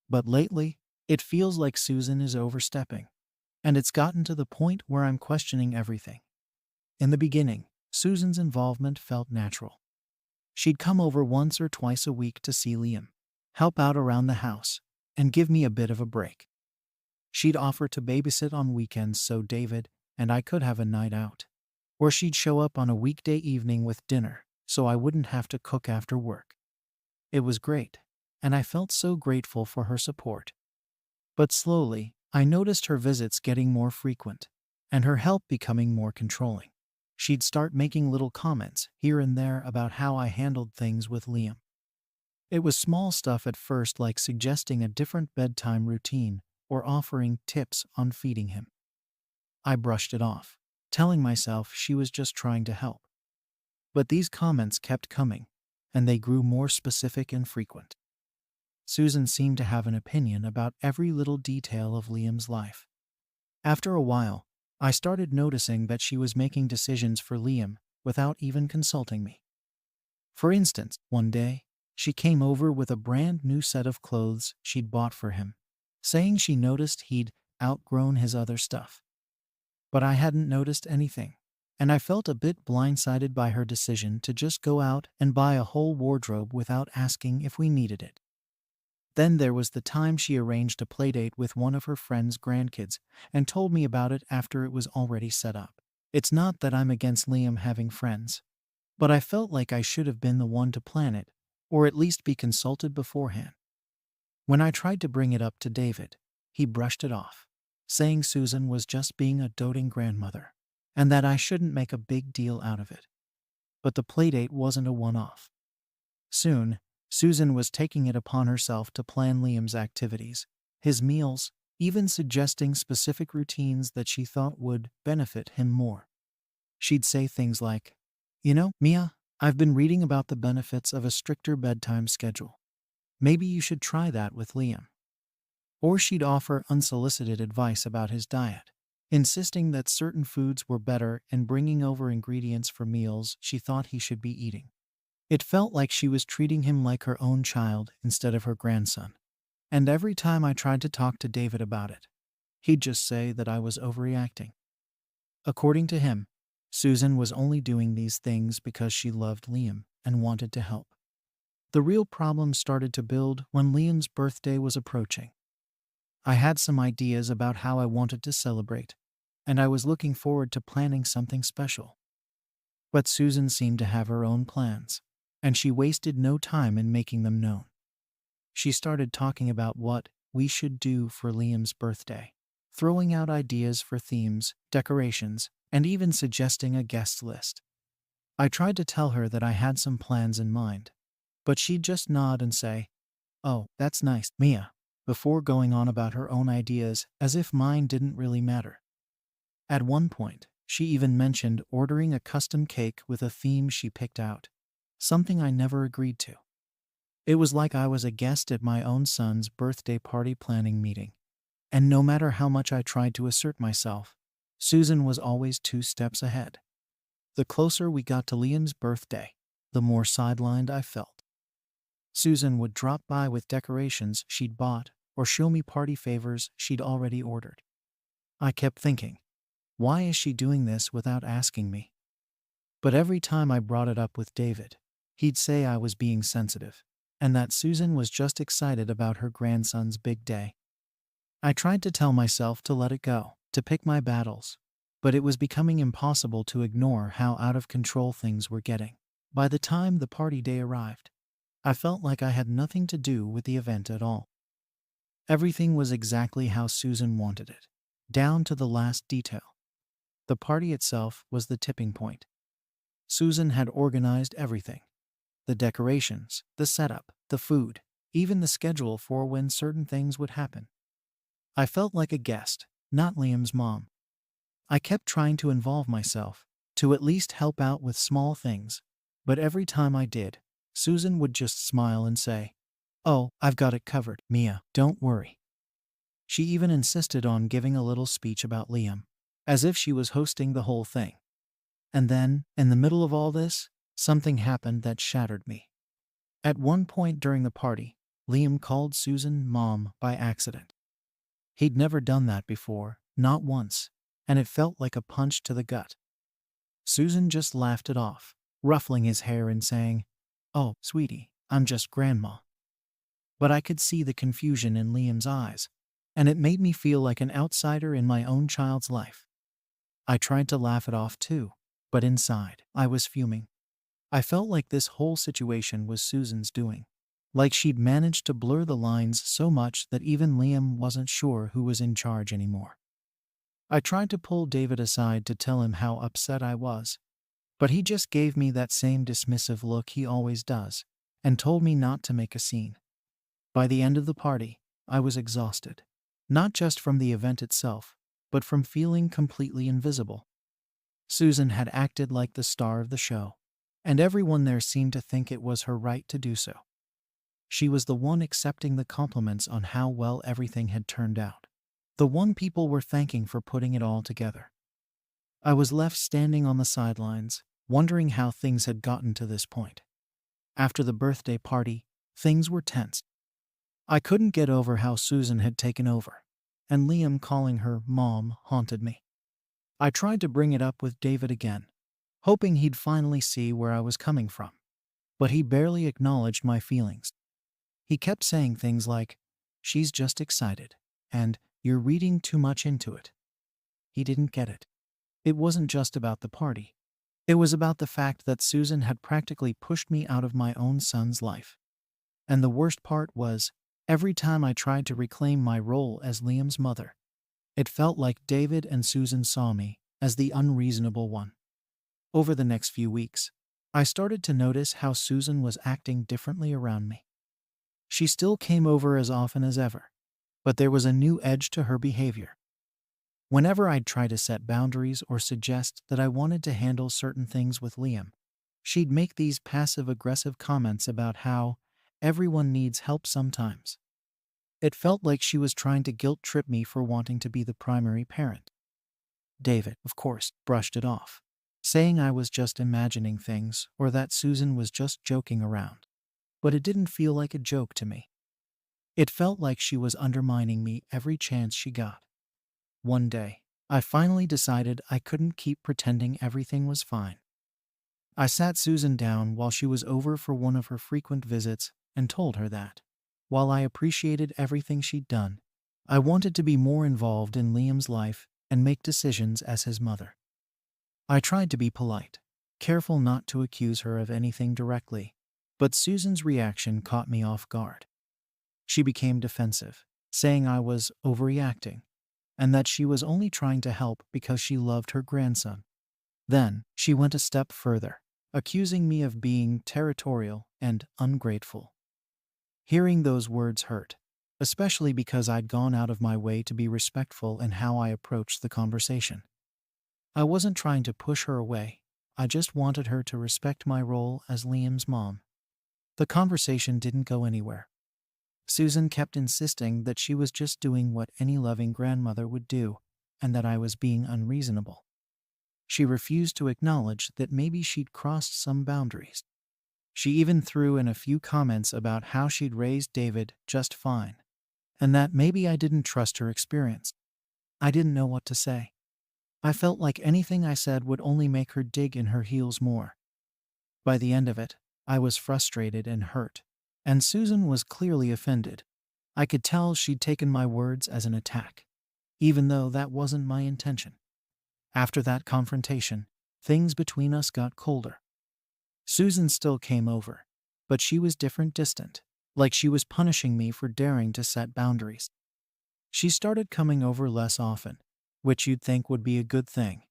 But lately, it feels like Susan is overstepping, and it's gotten to the point where I'm questioning everything. In the beginning, Susan's involvement felt natural. She'd come over once or twice a week to see Liam, help out around the house, and give me a bit of a break. She'd offer to babysit on weekends so David and I could have a night out. Or she'd show up on a weekday evening with dinner so I wouldn't have to cook after work. It was great, and I felt so grateful for her support. But slowly, I noticed her visits getting more frequent, and her help becoming more controlling. She'd start making little comments here and there about how I handled things with Liam. It was small stuff at first, like suggesting a different bedtime routine or offering tips on feeding him. I brushed it off, telling myself she was just trying to help. But these comments kept coming, and they grew more specific and frequent. Susan seemed to have an opinion about every little detail of Liam's life. After a while, I started noticing that she was making decisions for Liam without even consulting me. For instance, one day, she came over with a brand new set of clothes she'd bought for him, saying she noticed he'd outgrown his other stuff. But I hadn't noticed anything, and I felt a bit blindsided by her decision to just go out and buy a whole wardrobe without asking if we needed it. Then there was the time she arranged a playdate with one of her friend's grandkids and told me about it after it was already set up. It's not that I'm against Liam having friends, but I felt like I should have been the one to plan it, or at least be consulted beforehand. When I tried to bring it up to David, he brushed it off, saying Susan was just being a doting grandmother, and that I shouldn't make a big deal out of it. But the playdate wasn't a one-off. Soon, Susan was taking it upon herself to plan Liam's activities, his meals, even suggesting specific routines that she thought would benefit him more. She'd say things like, Mia, I've been reading about the benefits of a stricter bedtime schedule. Maybe you should try that with Liam. Or she'd offer unsolicited advice about his diet, insisting that certain foods were better and bringing over ingredients for meals she thought he should be eating. It felt like she was treating him like her own child instead of her grandson. And every time I tried to talk to David about it, he'd just say that I was overreacting. According to him, Susan was only doing these things because she loved Liam and wanted to help. The real problem started to build when Liam's birthday was approaching. I had some ideas about how I wanted to celebrate, and I was looking forward to planning something special. But Susan seemed to have her own plans, and she wasted no time in making them known. She started talking about what we should do for Liam's birthday, throwing out ideas for themes, decorations, and even suggesting a guest list. I tried to tell her that I had some plans in mind, but she'd just nod and say, "Oh, that's nice, Mia," before going on about her own ideas as if mine didn't really matter. At one point, she even mentioned ordering a custom cake with a theme she picked out, something I never agreed to. It was like I was a guest at my own son's birthday party planning meeting, and no matter how much I tried to assert myself, Susan was always 2 steps ahead. The closer we got to Liam's birthday, the more sidelined I felt. Susan would drop by with decorations she'd bought or show me party favors she'd already ordered. I kept thinking, why is she doing this without asking me? But every time I brought it up with David, he'd say I was being sensitive, and that Susan was just excited about her grandson's big day. I tried to tell myself to let it go, to pick my battles, but it was becoming impossible to ignore how out of control things were getting. By the time the party day arrived, I felt like I had nothing to do with the event at all. Everything was exactly how Susan wanted it, down to the last detail. The party itself was the tipping point. Susan had organized everything: the decorations, the setup, the food, even the schedule for when certain things would happen. I felt like a guest, not Liam's mom. I kept trying to involve myself, to at least help out with small things, but every time I did, Susan would just smile and say, "Oh, I've got it covered, Mia, don't worry." She even insisted on giving a little speech about Liam, as if she was hosting the whole thing. And then, in the middle of all this, something happened that shattered me. At one point during the party, Liam called Susan Mom by accident. He'd never done that before, not once, and it felt like a punch to the gut. Susan just laughed it off, ruffling his hair and saying, "Oh, sweetie, I'm just grandma." But I could see the confusion in Liam's eyes, and it made me feel like an outsider in my own child's life. I tried to laugh it off too, but inside, I was fuming. I felt like this whole situation was Susan's doing, like she'd managed to blur the lines so much that even Liam wasn't sure who was in charge anymore. I tried to pull David aside to tell him how upset I was, but he just gave me that same dismissive look he always does, and told me not to make a scene. By the end of the party, I was exhausted, not just from the event itself, but from feeling completely invisible. Susan had acted like the star of the show, and everyone there seemed to think it was her right to do so. She was the one accepting the compliments on how well everything had turned out, the one people were thanking for putting it all together. I was left standing on the sidelines, wondering how things had gotten to this point. After the birthday party, things were tense. I couldn't get over how Susan had taken over, and Liam calling her mom haunted me. I tried to bring it up with David again, hoping he'd finally see where I was coming from, but he barely acknowledged my feelings. He kept saying things like, "She's just excited," and "You're reading too much into it." He didn't get it. It wasn't just about the party. It was about the fact that Susan had practically pushed me out of my own son's life. And the worst part was, every time I tried to reclaim my role as Liam's mother, it felt like David and Susan saw me as the unreasonable one. Over the next few weeks, I started to notice how Susan was acting differently around me. She still came over as often as ever, but there was a new edge to her behavior. Whenever I'd try to set boundaries or suggest that I wanted to handle certain things with Liam, she'd make these passive-aggressive comments about how everyone needs help sometimes. It felt like she was trying to guilt-trip me for wanting to be the primary parent. David, of course, brushed it off, saying I was just imagining things or that Susan was just joking around. But it didn't feel like a joke to me. It felt like she was undermining me every chance she got. One day, I finally decided I couldn't keep pretending everything was fine. I sat Susan down while she was over for one of her frequent visits and told her that, while I appreciated everything she'd done, I wanted to be more involved in Liam's life and make decisions as his mother. I tried to be polite, careful not to accuse her of anything directly, but Susan's reaction caught me off guard. She became defensive, saying I was overreacting, and that she was only trying to help because she loved her grandson. Then, she went a step further, accusing me of being territorial and ungrateful. Hearing those words hurt, especially because I'd gone out of my way to be respectful in how I approached the conversation. I wasn't trying to push her away, I just wanted her to respect my role as Liam's mom. The conversation didn't go anywhere. Susan kept insisting that she was just doing what any loving grandmother would do, and that I was being unreasonable. She refused to acknowledge that maybe she'd crossed some boundaries. She even threw in a few comments about how she'd raised David just fine, and that maybe I didn't trust her experience. I didn't know what to say. I felt like anything I said would only make her dig in her heels more. By the end of it, I was frustrated and hurt, and Susan was clearly offended. I could tell she'd taken my words as an attack, even though that wasn't my intention. After that confrontation, things between us got colder. Susan still came over, but she was distant, like she was punishing me for daring to set boundaries. She started coming over less often, which you'd think would be a good thing.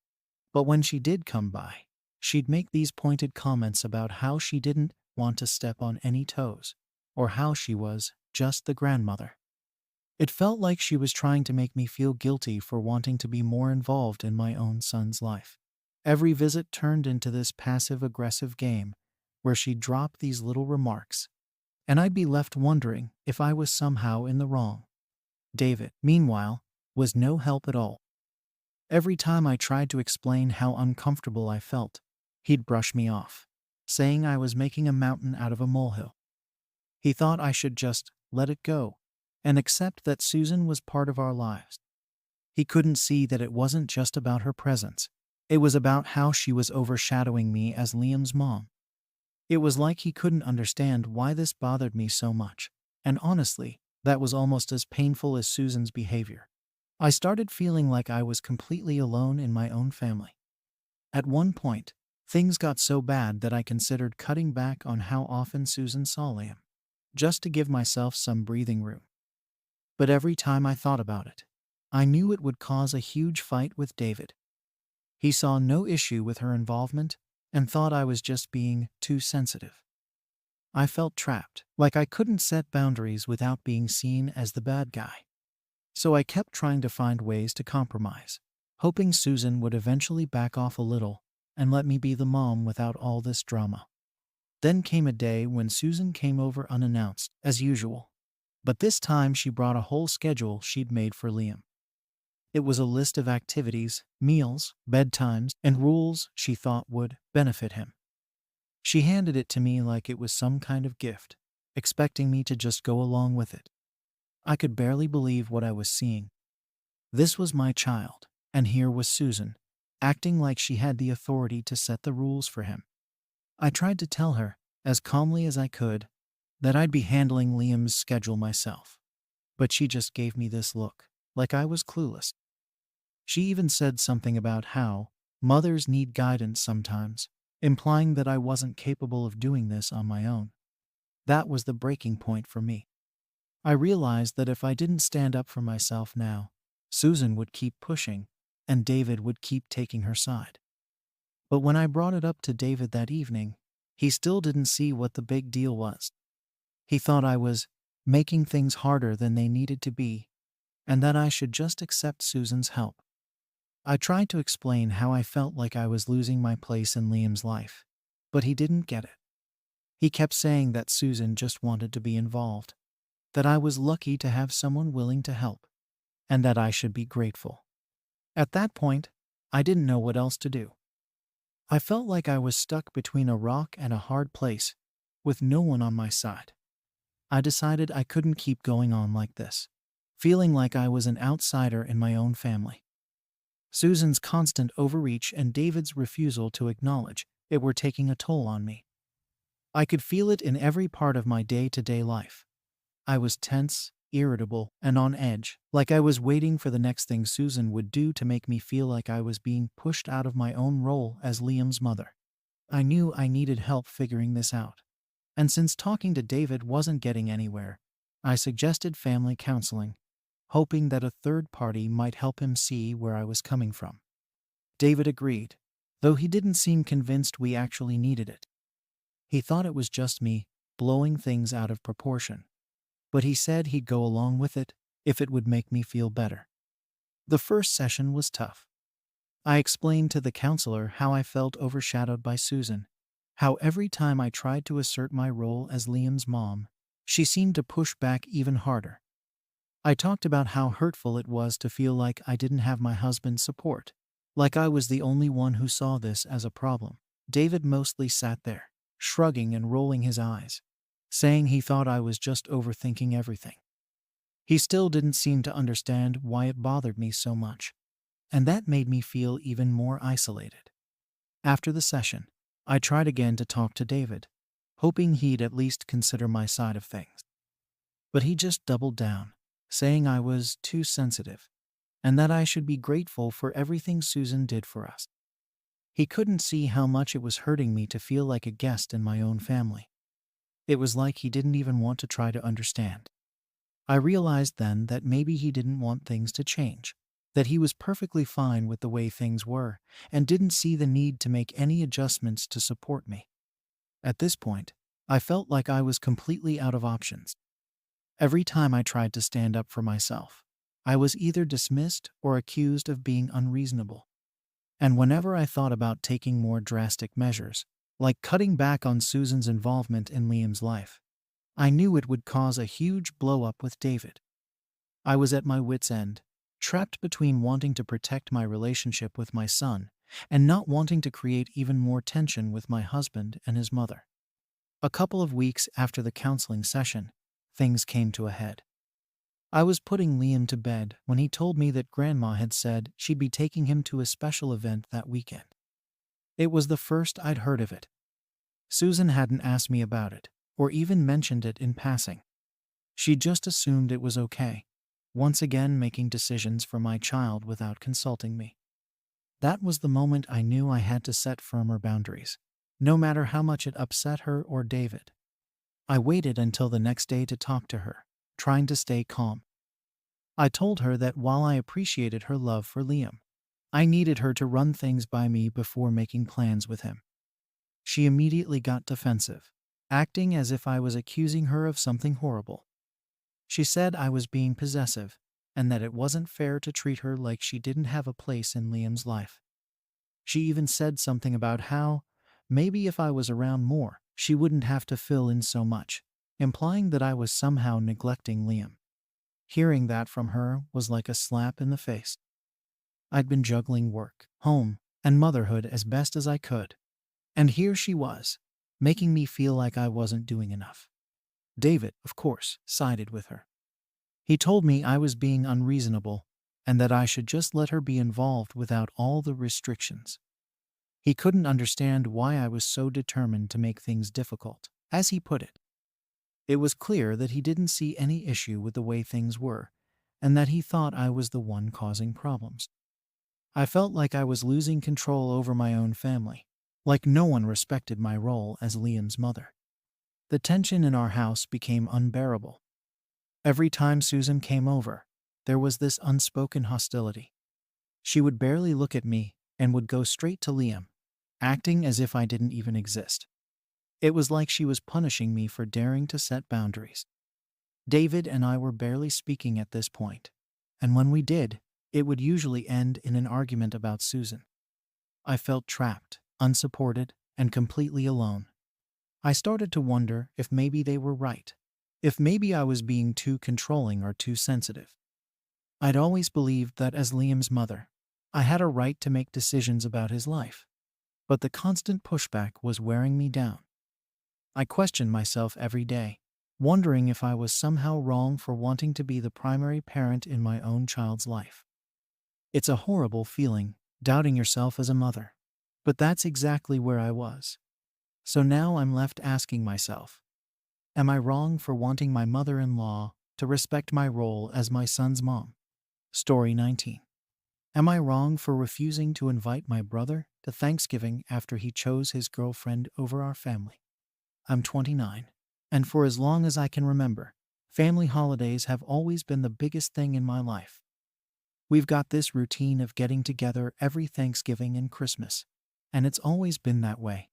But when she did come by, she'd make these pointed comments about how she didn't want to step on any toes, or how she was just the grandmother. It felt like she was trying to make me feel guilty for wanting to be more involved in my own son's life. Every visit turned into this passive-aggressive game where she'd drop these little remarks, and I'd be left wondering if I was somehow in the wrong. David, meanwhile, was no help at all. Every time I tried to explain how uncomfortable I felt, he'd brush me off, saying I was making a mountain out of a molehill. He thought I should just let it go and accept that Susan was part of our lives. He couldn't see that it wasn't just about her presence. It was about how she was overshadowing me as Liam's mom. It was like he couldn't understand why this bothered me so much, and honestly, that was almost as painful as Susan's behavior. I started feeling like I was completely alone in my own family. At one point, things got so bad that I considered cutting back on how often Susan saw Liam, just to give myself some breathing room. But every time I thought about it, I knew it would cause a huge fight with David. He saw no issue with her involvement and thought I was just being too sensitive. I felt trapped, like I couldn't set boundaries without being seen as the bad guy. So I kept trying to find ways to compromise, hoping Susan would eventually back off a little and let me be the mom without all this drama. Then came a day when Susan came over unannounced, as usual. But this time she brought a whole schedule she'd made for Liam. It was a list of activities, meals, bedtimes, and rules she thought would benefit him. She handed it to me like it was some kind of gift, expecting me to just go along with it. I could barely believe what I was seeing. This was my child, and here was Susan, acting like she had the authority to set the rules for him. I tried to tell her, as calmly as I could, that I'd be handling Liam's schedule myself. But she just gave me this look, like I was clueless. She even said something about how mothers need guidance sometimes, implying that I wasn't capable of doing this on my own. That was the breaking point for me. I realized that if I didn't stand up for myself now, Susan would keep pushing, and David would keep taking her side. But when I brought it up to David that evening, he still didn't see what the big deal was. He thought I was making things harder than they needed to be, and that I should just accept Susan's help. I tried to explain how I felt like I was losing my place in Liam's life, but he didn't get it. He kept saying that Susan just wanted to be involved, that I was lucky to have someone willing to help, and that I should be grateful. At that point, I didn't know what else to do. I felt like I was stuck between a rock and a hard place, with no one on my side. I decided I couldn't keep going on like this, feeling like I was an outsider in my own family. Susan's constant overreach and David's refusal to acknowledge it were taking a toll on me. I could feel it in every part of my day-to-day life. I was tense, irritable, and on edge, like I was waiting for the next thing Susan would do to make me feel like I was being pushed out of my own role as Liam's mother. I knew I needed help figuring this out. And since talking to David wasn't getting anywhere, I suggested family counseling, hoping that a third party might help him see where I was coming from. David agreed, though he didn't seem convinced we actually needed it. He thought it was just me blowing things out of proportion, but he said he'd go along with it if it would make me feel better. The first session was tough. I explained to the counselor how I felt overshadowed by Susan, how every time I tried to assert my role as Liam's mom, she seemed to push back even harder. I talked about how hurtful it was to feel like I didn't have my husband's support, like I was the only one who saw this as a problem. David mostly sat there, shrugging and rolling his eyes, saying he thought I was just overthinking everything. He still didn't seem to understand why it bothered me so much, and that made me feel even more isolated. After the session, I tried again to talk to David, hoping he'd at least consider my side of things. But he just doubled down, saying I was too sensitive, and that I should be grateful for everything Susan did for us. He couldn't see how much it was hurting me to feel like a guest in my own family. It was like he didn't even want to try to understand. I realized then that maybe he didn't want things to change, that he was perfectly fine with the way things were, and didn't see the need to make any adjustments to support me. At this point, I felt like I was completely out of options. Every time I tried to stand up for myself, I was either dismissed or accused of being unreasonable. And whenever I thought about taking more drastic measures, like cutting back on Susan's involvement in Liam's life, I knew it would cause a huge blow-up with David. I was at my wit's end, trapped between wanting to protect my relationship with my son and not wanting to create even more tension with my husband and his mother. A couple of weeks after the counseling session, things came to a head. I was putting Liam to bed when he told me that Grandma had said she'd be taking him to a special event that weekend. It was the first I'd heard of it. Susan hadn't asked me about it, or even mentioned it in passing. She just assumed it was okay, once again making decisions for my child without consulting me. That was the moment I knew I had to set firmer boundaries, no matter how much it upset her or David. I waited until the next day to talk to her, trying to stay calm. I told her that while I appreciated her love for Liam, I needed her to run things by me before making plans with him. She immediately got defensive, acting as if I was accusing her of something horrible. She said I was being possessive, and that it wasn't fair to treat her like she didn't have a place in Liam's life. She even said something about how, maybe if I was around more, she wouldn't have to fill in so much, implying that I was somehow neglecting Liam. Hearing that from her was like a slap in the face. I'd been juggling work, home, and motherhood as best as I could. And here she was, making me feel like I wasn't doing enough. David, of course, sided with her. He told me I was being unreasonable and that I should just let her be involved without all the restrictions. He couldn't understand why I was so determined to make things difficult, as he put it. It was clear that he didn't see any issue with the way things were, and that he thought I was the one causing problems. I felt like I was losing control over my own family, like no one respected my role as Liam's mother. The tension in our house became unbearable. Every time Susan came over, there was this unspoken hostility. She would barely look at me and would go straight to Liam, acting as if I didn't even exist. It was like she was punishing me for daring to set boundaries. David and I were barely speaking at this point, and when we did, it would usually end in an argument about Susan. I felt trapped, unsupported, and completely alone. I started to wonder if maybe they were right, if maybe I was being too controlling or too sensitive. I'd always believed that as Liam's mother, I had a right to make decisions about his life, but the constant pushback was wearing me down. I questioned myself every day, wondering if I was somehow wrong for wanting to be the primary parent in my own child's life. It's a horrible feeling, doubting yourself as a mother, but that's exactly where I was. So now I'm left asking myself, am I wrong for wanting my mother-in-law to respect my role as my son's mom? Story 19. Am I wrong for refusing to invite my brother to Thanksgiving after he chose his girlfriend over our family? I'm 29, and for as long as I can remember, family holidays have always been the biggest thing in my life. We've got this routine of getting together every Thanksgiving and Christmas, and it's always been that way.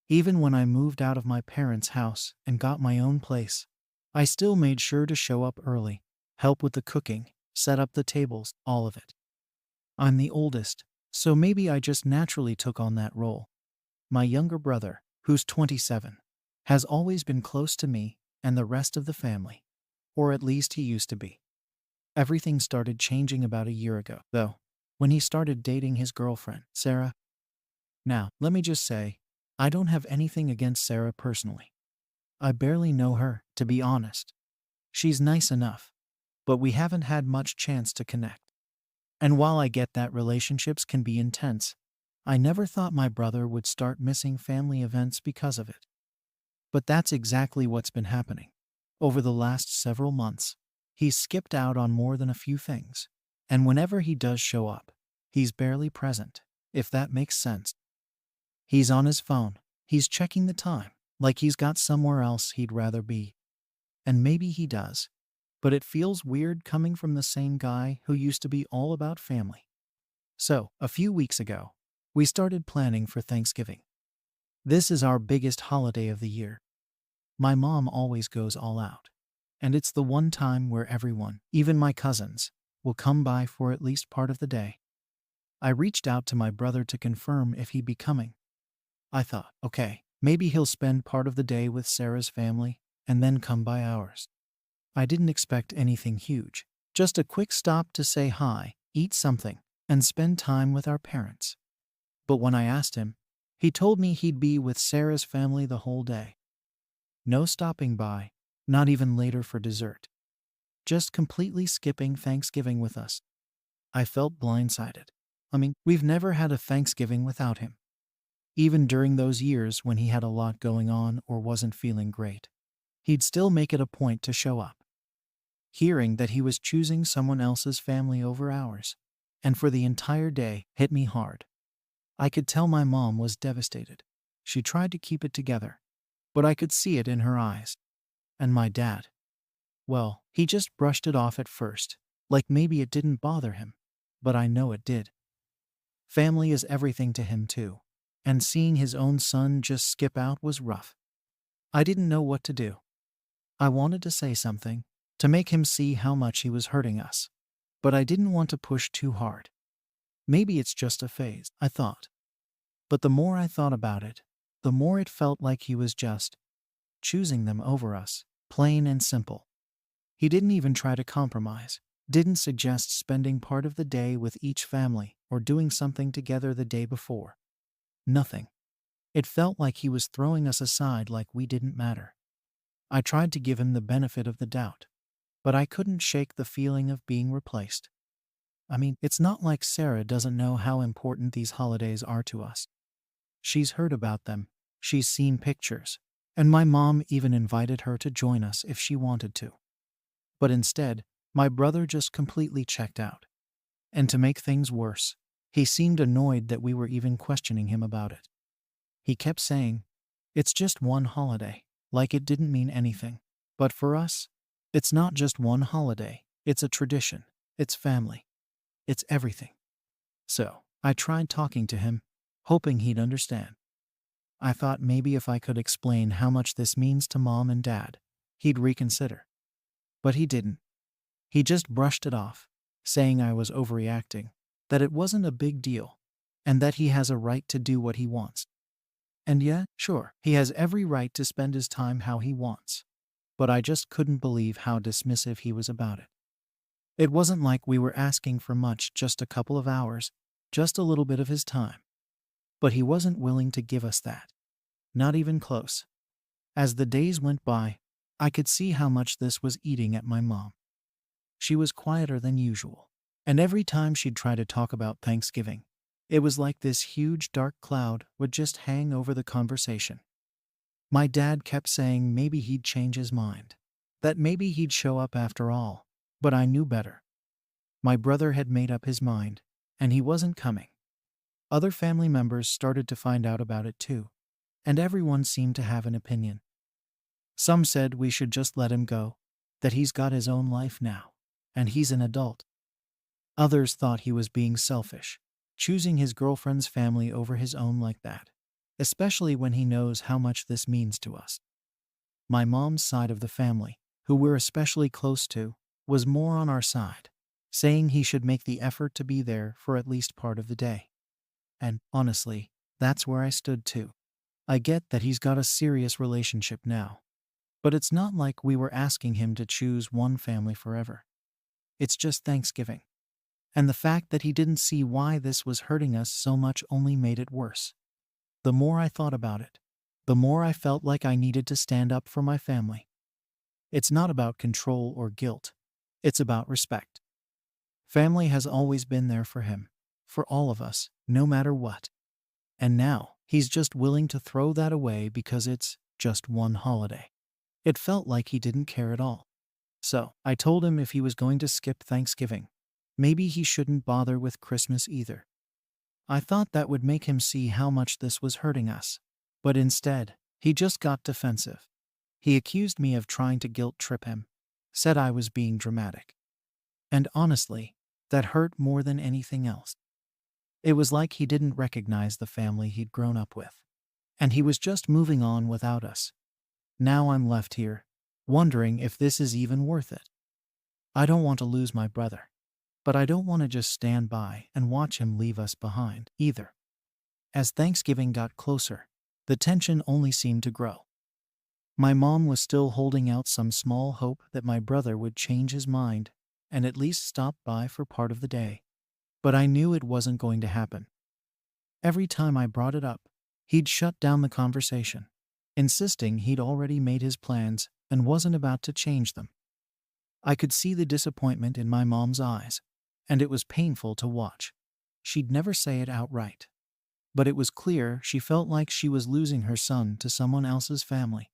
Even when I moved out of my parents' house and got my own place, I still made sure to show up early, help with the cooking, set up the tables, all of it. I'm the oldest, so maybe I just naturally took on that role. My younger brother, who's 27, has always been close to me and the rest of the family, or at least he used to be. Everything started changing about a year ago, though, when he started dating his girlfriend, Sarah. Now, let me just say, I don't have anything against Sarah personally. I barely know her, to be honest. She's nice enough, but we haven't had much chance to connect. And while I get that relationships can be intense, I never thought my brother would start missing family events because of it. But that's exactly what's been happening. Over the last several months, he's skipped out on more than a few things. And whenever he does show up, he's barely present, if that makes sense. He's on his phone, he's checking the time, like he's got somewhere else he'd rather be. And maybe he does, but it feels weird coming from the same guy who used to be all about family. So, a few weeks ago, we started planning for Thanksgiving. This is our biggest holiday of the year. My mom always goes all out, and it's the one time where everyone, even my cousins, will come by for at least part of the day. I reached out to my brother to confirm if he'd be coming. I thought, okay, maybe he'll spend part of the day with Sarah's family and then come by ours. I didn't expect anything huge, just a quick stop to say hi, eat something, and spend time with our parents. But when I asked him, he told me he'd be with Sarah's family the whole day. No stopping by, not even later for dessert. Just completely skipping Thanksgiving with us. I felt blindsided. We've never had a Thanksgiving without him. Even during those years when he had a lot going on or wasn't feeling great, he'd still make it a point to show up. Hearing that he was choosing someone else's family over ours, and for the entire day, hit me hard. I could tell my mom was devastated. She tried to keep it together, but I could see it in her eyes. And my dad, well, he just brushed it off at first, like maybe it didn't bother him, but I know it did. Family is everything to him too, and seeing his own son just skip out was rough. I didn't know what to do. I wanted to say something, to make him see how much he was hurting us, but I didn't want to push too hard. Maybe it's just a phase, I thought. But the more I thought about it, the more it felt like he was just choosing them over us, plain and simple. He didn't even try to compromise, didn't suggest spending part of the day with each family or doing something together the day before. Nothing. It felt like he was throwing us aside like we didn't matter. I tried to give him the benefit of the doubt, but I couldn't shake the feeling of being replaced. I mean, it's not like Sarah doesn't know how important these holidays are to us. She's heard about them, she's seen pictures, and my mom even invited her to join us if she wanted to. But instead, my brother just completely checked out. And to make things worse, he seemed annoyed that we were even questioning him about it. He kept saying, "It's just one holiday," like it didn't mean anything. But for us, it's not just one holiday, it's a tradition, it's family, it's everything. So, I tried talking to him, hoping he'd understand. I thought maybe if I could explain how much this means to mom and dad, he'd reconsider. But he didn't. He just brushed it off, saying I was overreacting, that it wasn't a big deal, and that he has a right to do what he wants. And yeah, sure, he has every right to spend his time how he wants. But I just couldn't believe how dismissive he was about it. It wasn't like we were asking for much, just a couple of hours, just a little bit of his time. But he wasn't willing to give us that. Not even close. As the days went by, I could see how much this was eating at my mom. She was quieter than usual, and every time she'd try to talk about Thanksgiving, it was like this huge dark cloud would just hang over the conversation. My dad kept saying maybe he'd change his mind, that maybe he'd show up after all, but I knew better. My brother had made up his mind, and he wasn't coming. Other family members started to find out about it too, and everyone seemed to have an opinion. Some said we should just let him go, that he's got his own life now, and he's an adult. Others thought he was being selfish, choosing his girlfriend's family over his own like that, especially when he knows how much this means to us. My mom's side of the family, who we're especially close to, was more on our side, saying he should make the effort to be there for at least part of the day. And honestly, that's where I stood too. I get that he's got a serious relationship now, but it's not like we were asking him to choose one family forever. It's just Thanksgiving. And the fact that he didn't see why this was hurting us so much only made it worse. The more I thought about it, the more I felt like I needed to stand up for my family. It's not about control or guilt. It's about respect. Family has always been there for him, for all of us, no matter what. And now, he's just willing to throw that away because it's just one holiday. It felt like he didn't care at all. So, I told him if he was going to skip Thanksgiving, maybe he shouldn't bother with Christmas either. I thought that would make him see how much this was hurting us. But instead, he just got defensive. He accused me of trying to guilt trip him, said I was being dramatic. And honestly, that hurt more than anything else. It was like he didn't recognize the family he'd grown up with, and he was just moving on without us. Now I'm left here, wondering if this is even worth it. I don't want to lose my brother, but I don't want to just stand by and watch him leave us behind, either. As Thanksgiving got closer, the tension only seemed to grow. My mom was still holding out some small hope that my brother would change his mind and at least stop by for part of the day. But I knew it wasn't going to happen. Every time I brought it up, he'd shut down the conversation, insisting he'd already made his plans and wasn't about to change them. I could see the disappointment in my mom's eyes, and it was painful to watch. She'd never say it outright, but it was clear she felt like she was losing her son to someone else's family,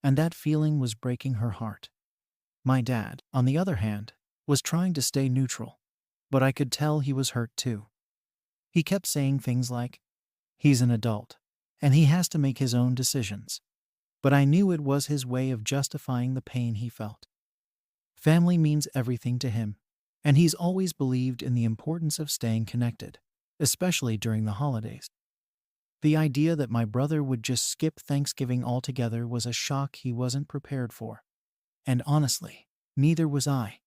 and that feeling was breaking her heart. My dad, on the other hand, was trying to stay neutral, but I could tell he was hurt too. He kept saying things like, he's an adult, and he has to make his own decisions. But I knew it was his way of justifying the pain he felt. Family means everything to him, and he's always believed in the importance of staying connected, especially during the holidays. The idea that my brother would just skip Thanksgiving altogether was a shock he wasn't prepared for. And honestly, neither was I.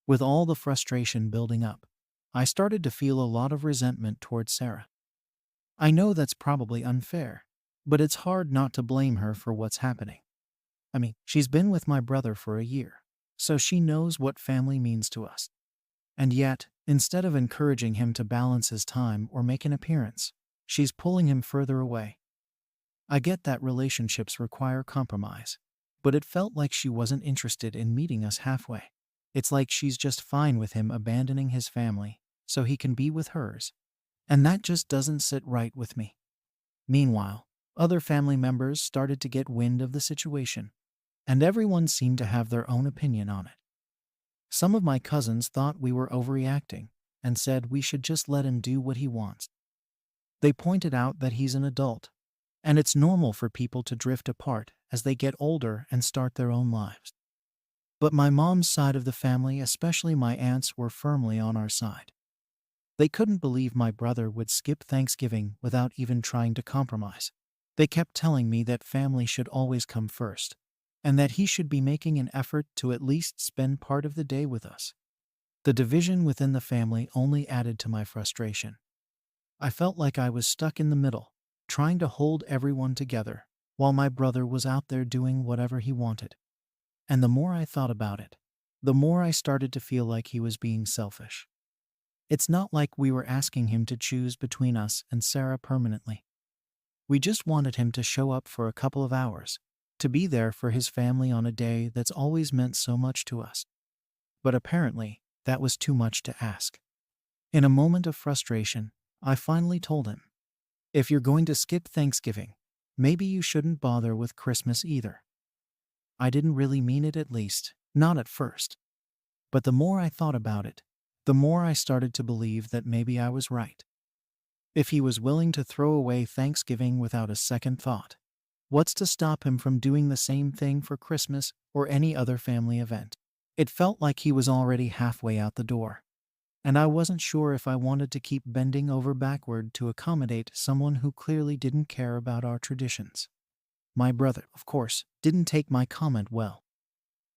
With all the frustration building up, I started to feel a lot of resentment towards Sarah. I know that's probably unfair, but it's hard not to blame her for what's happening. I mean, she's been with my brother for a year, so she knows what family means to us. And yet, instead of encouraging him to balance his time or make an appearance, she's pulling him further away. I get that relationships require compromise, but it felt like she wasn't interested in meeting us halfway. It's like she's just fine with him abandoning his family so he can be with hers, and that just doesn't sit right with me. Meanwhile, other family members started to get wind of the situation, and everyone seemed to have their own opinion on it. Some of my cousins thought we were overreacting and said we should just let him do what he wants. They pointed out that he's an adult, and it's normal for people to drift apart as they get older and start their own lives. But my mom's side of the family, especially my aunts, were firmly on our side. They couldn't believe my brother would skip Thanksgiving without even trying to compromise. They kept telling me that family should always come first, and that he should be making an effort to at least spend part of the day with us. The division within the family only added to my frustration. I felt like I was stuck in the middle, trying to hold everyone together, while my brother was out there doing whatever he wanted. And the more I thought about it, the more I started to feel like he was being selfish. It's not like we were asking him to choose between us and Sarah permanently. We just wanted him to show up for a couple of hours, to be there for his family on a day that's always meant so much to us. But apparently, that was too much to ask. In a moment of frustration, I finally told him, if you're going to skip Thanksgiving, maybe you shouldn't bother with Christmas either. I didn't really mean it, at least, not at first. But the more I thought about it, the more I started to believe that maybe I was right. If he was willing to throw away Thanksgiving without a second thought, what's to stop him from doing the same thing for Christmas or any other family event? It felt like he was already halfway out the door, and I wasn't sure if I wanted to keep bending over backward to accommodate someone who clearly didn't care about our traditions. My brother, of course, didn't take my comment well.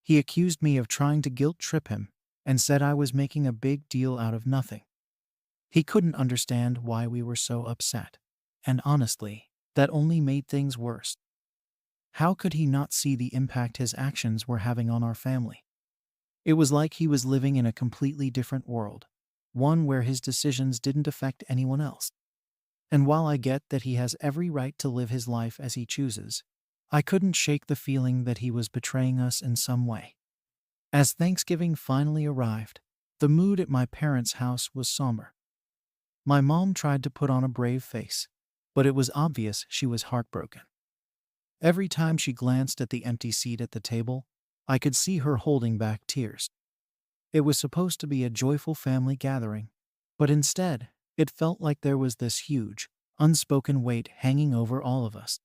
He accused me of trying to guilt trip him and said I was making a big deal out of nothing. He couldn't understand why we were so upset, and honestly, that only made things worse. How could he not see the impact his actions were having on our family? It was like he was living in a completely different world, one where his decisions didn't affect anyone else. And while I get that he has every right to live his life as he chooses, I couldn't shake the feeling that he was betraying us in some way. As Thanksgiving finally arrived, the mood at my parents' house was somber. My mom tried to put on a brave face, but it was obvious she was heartbroken. Every time she glanced at the empty seat at the table, I could see her holding back tears. It was supposed to be a joyful family gathering, but instead, it felt like there was this huge, unspoken weight hanging over all of us.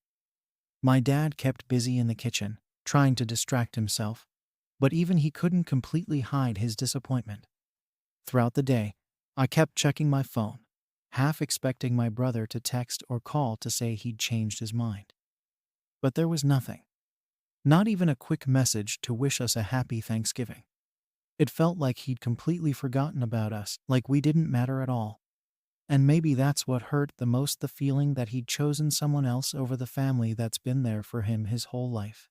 My dad kept busy in the kitchen, trying to distract himself, but even he couldn't completely hide his disappointment. Throughout the day, I kept checking my phone, half expecting my brother to text or call to say he'd changed his mind. But there was nothing. Not even a quick message to wish us a happy Thanksgiving. It felt like he'd completely forgotten about us, like we didn't matter at all. And maybe that's what hurt the most, the feeling that he'd chosen someone else over the family that's been there for him his whole life.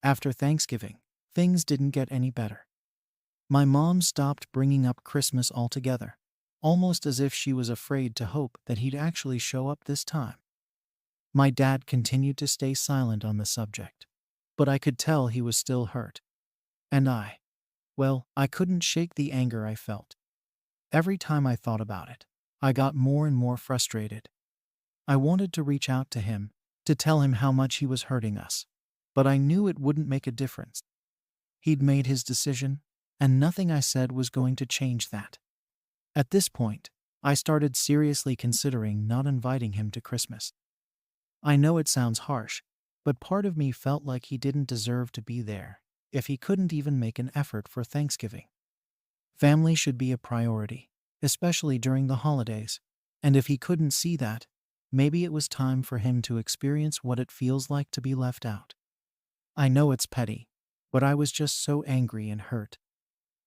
After Thanksgiving, things didn't get any better. My mom stopped bringing up Christmas altogether, almost as if she was afraid to hope that he'd actually show up this time. My dad continued to stay silent on the subject, but I could tell he was still hurt. And I couldn't shake the anger I felt. Every time I thought about it, I got more and more frustrated. I wanted to reach out to him, to tell him how much he was hurting us, but I knew it wouldn't make a difference. He'd made his decision, and nothing I said was going to change that. At this point, I started seriously considering not inviting him to Christmas. I know it sounds harsh, but part of me felt like he didn't deserve to be there if he couldn't even make an effort for Thanksgiving. Family should be a priority, especially during the holidays, and if he couldn't see that, maybe it was time for him to experience what it feels like to be left out. I know it's petty, but I was just so angry and hurt.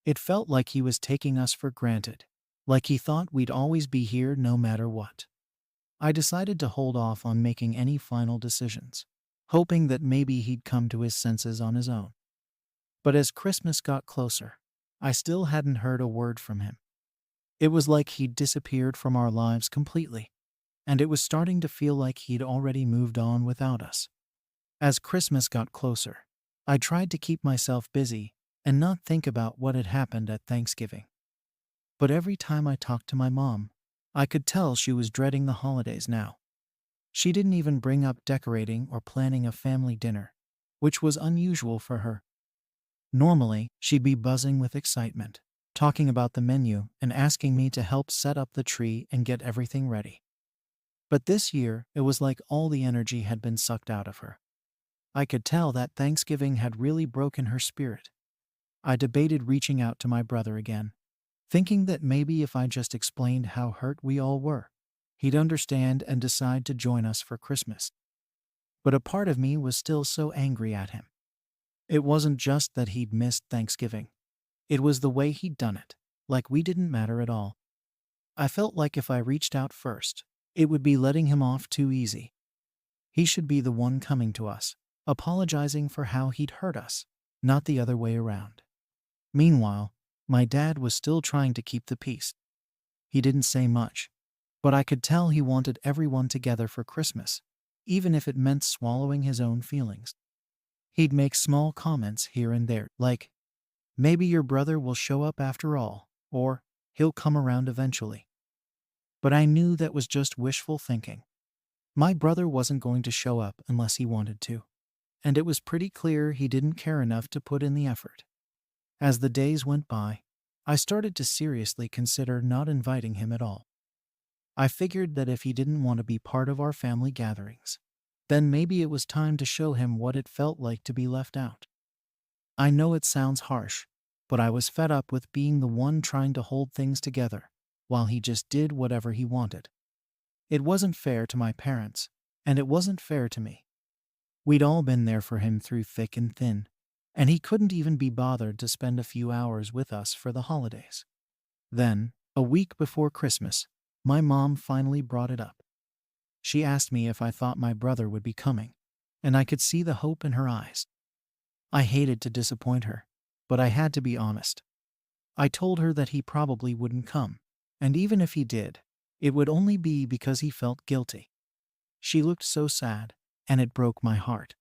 It felt like he was taking us for granted, like he thought we'd always be here no matter what. I decided to hold off on making any final decisions, hoping that maybe he'd come to his senses on his own. But as Christmas got closer, I still hadn't heard a word from him. It was like he'd disappeared from our lives completely. and it was starting to feel like he'd already moved on without us. As Christmas got closer, I tried to keep myself busy and not think about what had happened at Thanksgiving. But every time I talked to my mom, I could tell she was dreading the holidays now. She didn't even bring up decorating or planning a family dinner, which was unusual for her. Normally, she'd be buzzing with excitement, talking about the menu and asking me to help set up the tree and get everything ready. But this year, it was like all the energy had been sucked out of her. I could tell that Thanksgiving had really broken her spirit. I debated reaching out to my brother again, thinking that maybe if I just explained how hurt we all were, he'd understand and decide to join us for Christmas. But a part of me was still so angry at him. It wasn't just that he'd missed Thanksgiving. It was the way he'd done it, like we didn't matter at all. I felt like if I reached out first, it would be letting him off too easy. He should be the one coming to us, apologizing for how he'd hurt us, not the other way around. Meanwhile, my dad was still trying to keep the peace. He didn't say much, but I could tell he wanted everyone together for Christmas, even if it meant swallowing his own feelings. He'd make small comments here and there, like, maybe your brother will show up after all, or he'll come around eventually. But I knew that was just wishful thinking. My brother wasn't going to show up unless he wanted to, and it was pretty clear he didn't care enough to put in the effort. As the days went by, I started to seriously consider not inviting him at all. I figured that if he didn't want to be part of our family gatherings, then maybe it was time to show him what it felt like to be left out. I know it sounds harsh, but I was fed up with being the one trying to hold things together, while he just did whatever he wanted. It wasn't fair to my parents, and it wasn't fair to me. We'd all been there for him through thick and thin, and he couldn't even be bothered to spend a few hours with us for the holidays. Then, a week before Christmas, my mom finally brought it up. She asked me if I thought my brother would be coming, and I could see the hope in her eyes. I hated to disappoint her, but I had to be honest. I told her that he probably wouldn't come, and even if he did, it would only be because he felt guilty. She looked so sad, and it broke my heart.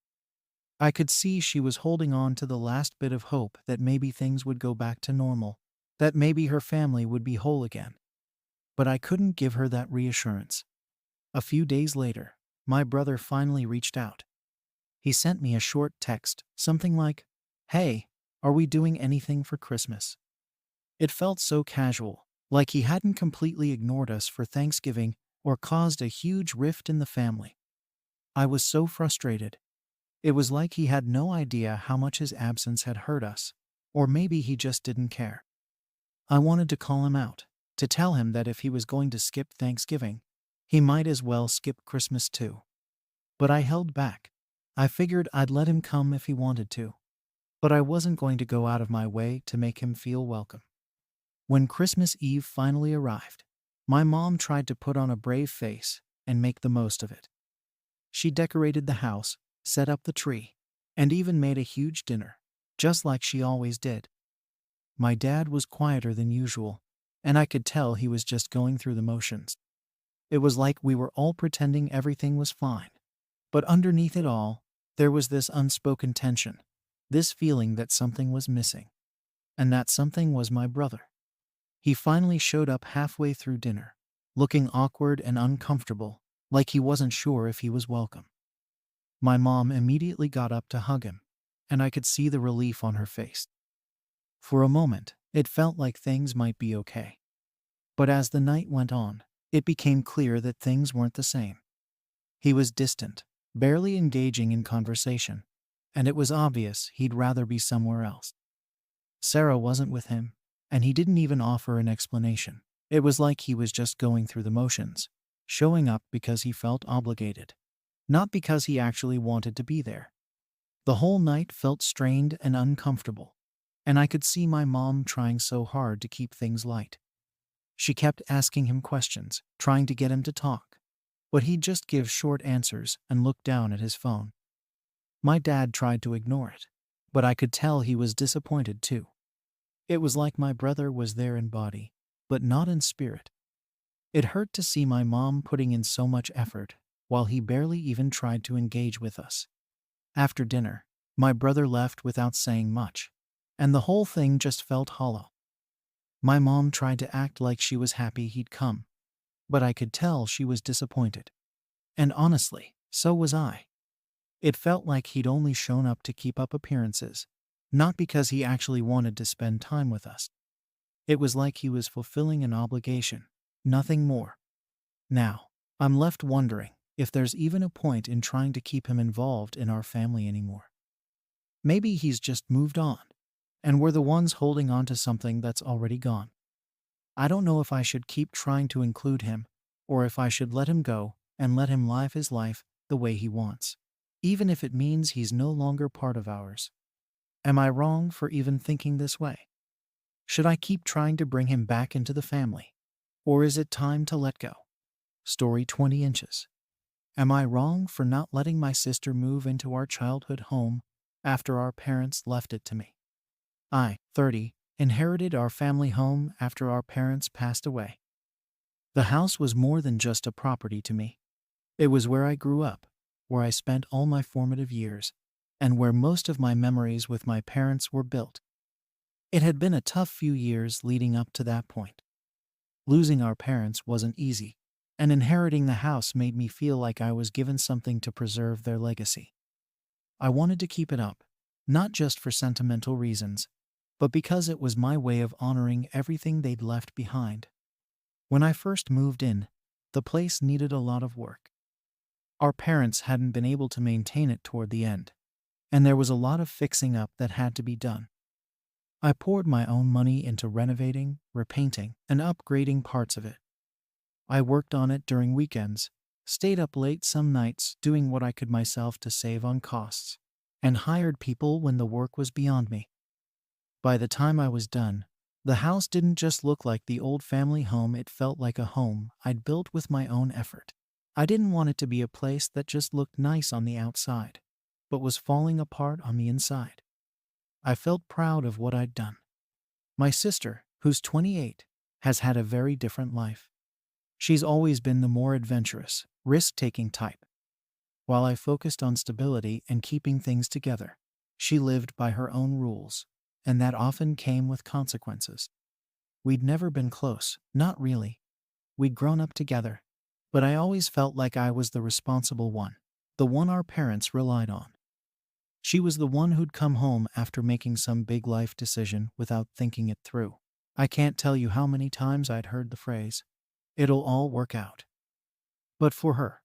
I could see she was holding on to the last bit of hope that maybe things would go back to normal, that maybe her family would be whole again. But I couldn't give her that reassurance. A few days later, my brother finally reached out. He sent me a short text, something like, "Hey, are we doing anything for Christmas?" It felt so casual, like he hadn't completely ignored us for Thanksgiving or caused a huge rift in the family. I was so frustrated. It was like he had no idea how much his absence had hurt us, or maybe he just didn't care. I wanted to call him out, to tell him that if he was going to skip Thanksgiving, he might as well skip Christmas too. But I held back. I figured I'd let him come if he wanted to, but I wasn't going to go out of my way to make him feel welcome. When Christmas Eve finally arrived, my mom tried to put on a brave face and make the most of it. She decorated the house, set up the tree, and even made a huge dinner, just like she always did. My dad was quieter than usual, and I could tell he was just going through the motions. It was like we were all pretending everything was fine. But underneath it all, there was this unspoken tension, this feeling that something was missing. And that something was my brother. He finally showed up halfway through dinner, looking awkward and uncomfortable, like he wasn't sure if he was welcome. My mom immediately got up to hug him, and I could see the relief on her face. For a moment, it felt like things might be okay. But as the night went on, it became clear that things weren't the same. He was distant, barely engaging in conversation, and it was obvious he'd rather be somewhere else. Sarah wasn't with him, and he didn't even offer an explanation. It was like he was just going through the motions, showing up because he felt obligated, not because he actually wanted to be there. The whole night felt strained and uncomfortable, and I could see my mom trying so hard to keep things light. She kept asking him questions, trying to get him to talk, but he'd just give short answers and look down at his phone. My dad tried to ignore it, but I could tell he was disappointed too. It was like my brother was there in body, but not in spirit. It hurt to see my mom putting in so much effort, while he barely even tried to engage with us. After dinner, my brother left without saying much, and the whole thing just felt hollow. My mom tried to act like she was happy he'd come, but I could tell she was disappointed. And honestly, so was I. It felt like he'd only shown up to keep up appearances, not because he actually wanted to spend time with us. It was like he was fulfilling an obligation, nothing more. Now, I'm left wondering if there's even a point in trying to keep him involved in our family anymore. Maybe he's just moved on, and we're the ones holding on to something that's already gone. I don't know if I should keep trying to include him, or if I should let him go and let him live his life the way he wants, even if it means he's no longer part of ours. Am I wrong for even thinking this way? Should I keep trying to bring him back into the family? Or is it time to let go? Story 20 inches. Am I wrong for not letting my sister move into our childhood home after our parents left it to me? I, 30, inherited our family home after our parents passed away. The house was more than just a property to me. It was where I grew up, where I spent all my formative years, and where most of my memories with my parents were built. It had been a tough few years leading up to that point. Losing our parents wasn't easy, and inheriting the house made me feel like I was given something to preserve their legacy. I wanted to keep it up, not just for sentimental reasons, but because it was my way of honoring everything they'd left behind. When I first moved in, the place needed a lot of work. Our parents hadn't been able to maintain it toward the end, and there was a lot of fixing up that had to be done. I poured my own money into renovating, repainting, and upgrading parts of it. I worked on it during weekends, stayed up late some nights doing what I could myself to save on costs, and hired people when the work was beyond me. By the time I was done, the house didn't just look like the old family home, it felt like a home I'd built with my own effort. I didn't want it to be a place that just looked nice on the outside, but was falling apart on the inside. I felt proud of what I'd done. My sister, who's 28, has had a very different life. She's always been the more adventurous, risk-taking type. While I focused on stability and keeping things together, she lived by her own rules, and that often came with consequences. We'd never been close, not really. We'd grown up together, but I always felt like I was the responsible one, the one our parents relied on. She was the one who'd come home after making some big life decision without thinking it through. I can't tell you how many times I'd heard the phrase, "It'll all work out." But for her,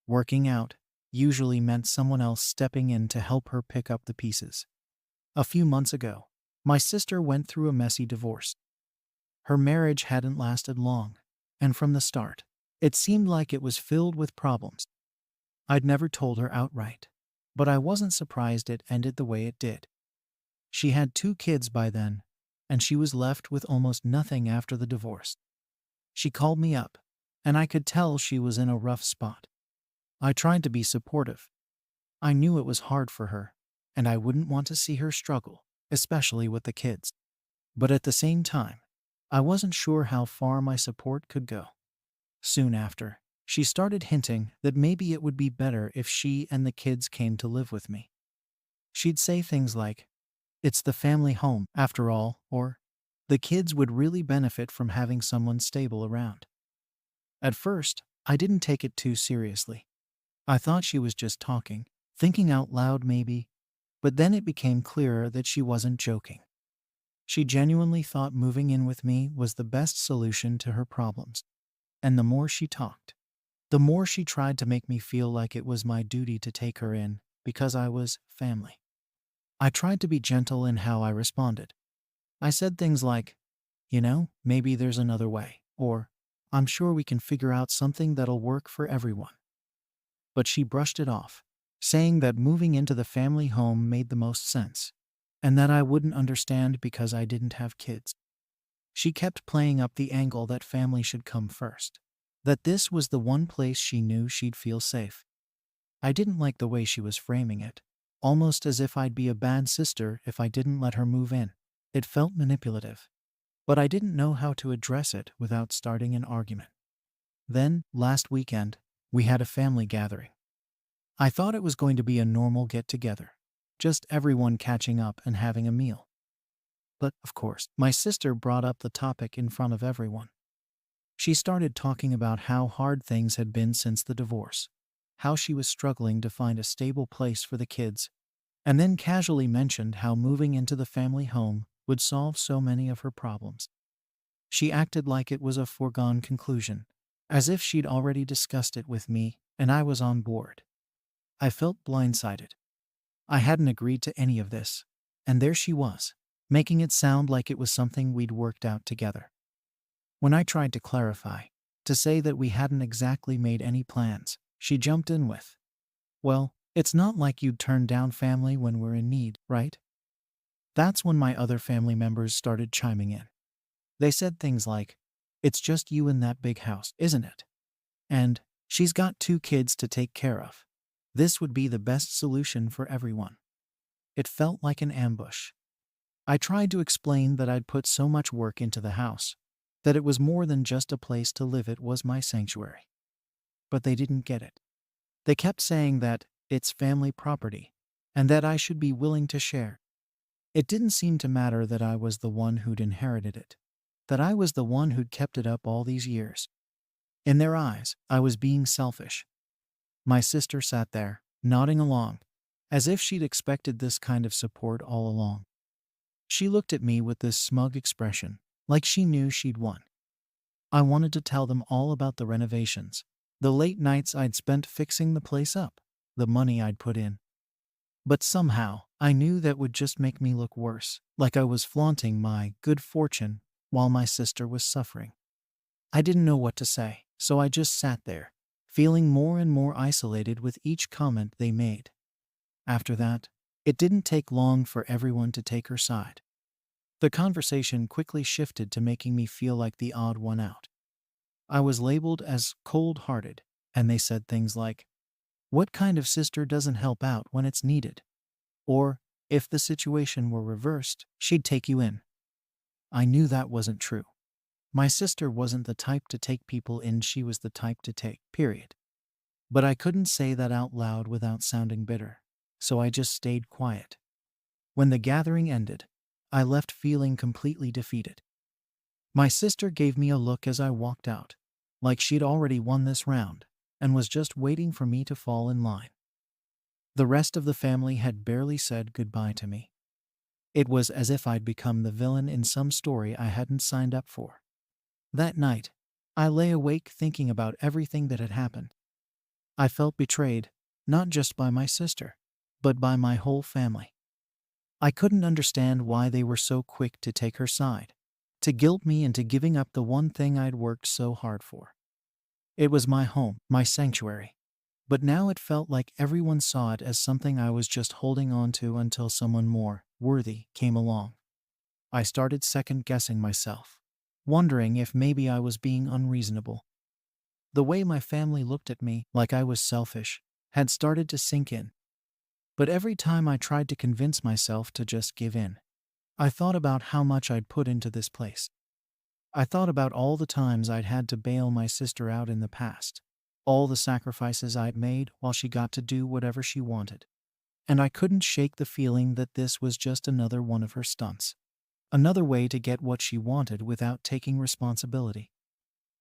working out usually meant someone else stepping in to help her pick up the pieces. A few months ago, my sister went through a messy divorce. Her marriage hadn't lasted long, and from the start, it seemed like it was filled with problems. I'd never told her outright, but I wasn't surprised it ended the way it did. She had 2 kids by then, and she was left with almost nothing after the divorce. She called me up, and I could tell she was in a rough spot. I tried to be supportive. I knew it was hard for her, and I wouldn't want to see her struggle, especially with the kids. But at the same time, I wasn't sure how far my support could go. Soon after, she started hinting that maybe it would be better if she and the kids came to live with me. She'd say things like, "It's the family home, after all," or, "The kids would really benefit from having someone stable around." At first, I didn't take it too seriously. I thought she was just talking, thinking out loud maybe, but then it became clearer that she wasn't joking. She genuinely thought moving in with me was the best solution to her problems. And the more she talked, the more she tried to make me feel like it was my duty to take her in because I was family. I tried to be gentle in how I responded. I said things like, "Maybe there's another way," or, "I'm sure we can figure out something that'll work for everyone." But she brushed it off, saying that moving into the family home made the most sense, and that I wouldn't understand because I didn't have kids. She kept playing up the angle that family should come first, that this was the one place she knew she'd feel safe. I didn't like the way she was framing it, almost as if I'd be a bad sister if I didn't let her move in. It felt manipulative, but I didn't know how to address it without starting an argument. Then, last weekend, we had a family gathering. I thought it was going to be a normal get-together, just everyone catching up and having a meal. But, of course, my sister brought up the topic in front of everyone. She started talking about how hard things had been since the divorce, how she was struggling to find a stable place for the kids, and then casually mentioned how moving into the family home would solve so many of her problems. She acted like it was a foregone conclusion, as if she'd already discussed it with me and I was on board. I felt blindsided. I hadn't agreed to any of this, and there she was, making it sound like it was something we'd worked out together. When I tried to clarify, to say that we hadn't exactly made any plans, she jumped in with, "Well, it's not like you'd turn down family when we're in need, right?" That's when my other family members started chiming in. They said things like, "It's just you in that big house, isn't it?" And, "She's got 2 kids to take care of. This would be the best solution for everyone." It felt like an ambush. I tried to explain that I'd put so much work into the house, that it was more than just a place to live, it was my sanctuary. But they didn't get it. They kept saying that it's family property, and that I should be willing to share. It didn't seem to matter that I was the one who'd inherited it, that I was the one who'd kept it up all these years. In their eyes, I was being selfish. My sister sat there, nodding along, as if she'd expected this kind of support all along. She looked at me with this smug expression, like she knew she'd won. I wanted to tell them all about the renovations, the late nights I'd spent fixing the place up, the money I'd put in. But somehow, I knew that would just make me look worse, like I was flaunting my good fortune while my sister was suffering. I didn't know what to say, so I just sat there, feeling more and more isolated with each comment they made. After that, it didn't take long for everyone to take her side. The conversation quickly shifted to making me feel like the odd one out. I was labeled as cold-hearted, and they said things like, "What kind of sister doesn't help out when it's needed?" Or, "If the situation were reversed, she'd take you in." I knew that wasn't true. My sister wasn't the type to take people in, she was the type to take, period. But I couldn't say that out loud without sounding bitter, so I just stayed quiet. When the gathering ended, I left feeling completely defeated. My sister gave me a look as I walked out, like she'd already won this round, and was just waiting for me to fall in line. The rest of the family had barely said goodbye to me. It was as if I'd become the villain in some story I hadn't signed up for. That night, I lay awake thinking about everything that had happened. I felt betrayed, not just by my sister, but by my whole family. I couldn't understand why they were so quick to take her side, to guilt me into giving up the one thing I'd worked so hard for. It was my home, my sanctuary. But now it felt like everyone saw it as something I was just holding on to until someone more worthy came along. I started second-guessing myself, wondering if maybe I was being unreasonable. The way my family looked at me, like I was selfish, had started to sink in. But every time I tried to convince myself to just give in, I thought about how much I'd put into this place. I thought about all the times I'd had to bail my sister out in the past, all the sacrifices I'd made while she got to do whatever she wanted. And I couldn't shake the feeling that this was just another one of her stunts. Another way to get what she wanted without taking responsibility.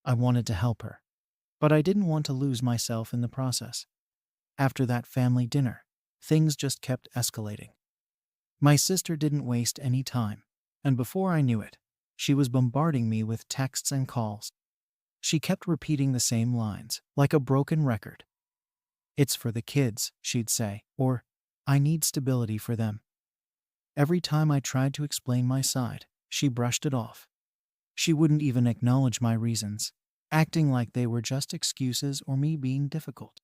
I wanted to help her, but I didn't want to lose myself in the process. After that family dinner, things just kept escalating. My sister didn't waste any time, and before I knew it, she was bombarding me with texts and calls. She kept repeating the same lines, like a broken record. "It's for the kids," she'd say, or, "I need stability for them." Every time I tried to explain my side, she brushed it off. She wouldn't even acknowledge my reasons, acting like they were just excuses or me being difficult.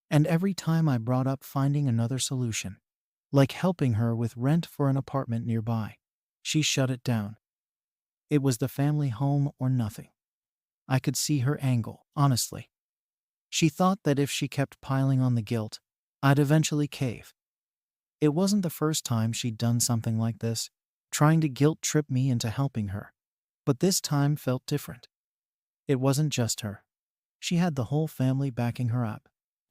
And every time I brought up finding another solution, like helping her with rent for an apartment nearby, she shut it down. It was the family home or nothing. I could see her angle, honestly. She thought that if she kept piling on the guilt, I'd eventually cave. It wasn't the first time she'd done something like this, trying to guilt-trip me into helping her. But this time felt different. It wasn't just her. She had the whole family backing her up,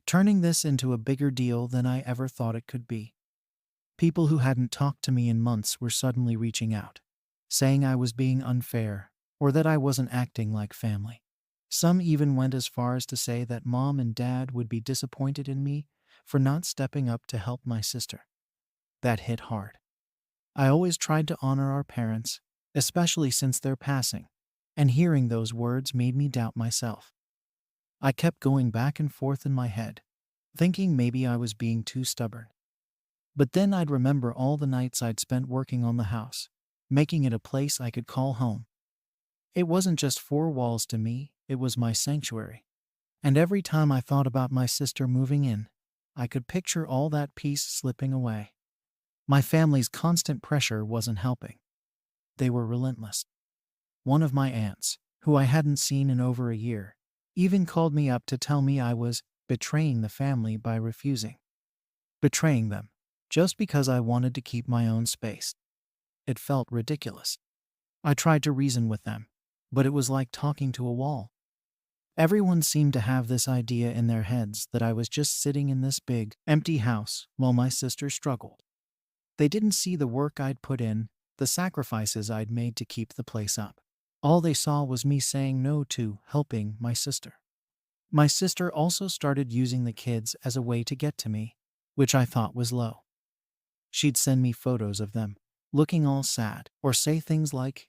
turning this into a bigger deal than I ever thought it could be. People who hadn't talked to me in months were suddenly reaching out, saying I was being unfair or that I wasn't acting like family. Some even went as far as to say that mom and dad would be disappointed in me for not stepping up to help my sister. That hit hard. I always tried to honor our parents, especially since their passing, and hearing those words made me doubt myself. I kept going back and forth in my head, thinking maybe I was being too stubborn. But then I'd remember all the nights I'd spent working on the house, making it a place I could call home. It wasn't just four walls to me, it was my sanctuary. And every time I thought about my sister moving in, I could picture all that peace slipping away. My family's constant pressure wasn't helping. They were relentless. One of my aunts, who I hadn't seen in over a year, even called me up to tell me I was betraying the family by refusing. Betraying them, just because I wanted to keep my own space. It felt ridiculous. I tried to reason with them, but it was like talking to a wall. Everyone seemed to have this idea in their heads that I was just sitting in this big, empty house while my sister struggled. They didn't see the work I'd put in, the sacrifices I'd made to keep the place up. All they saw was me saying no to helping my sister. My sister also started using the kids as a way to get to me, which I thought was low. She'd send me photos of them, looking all sad, or say things like,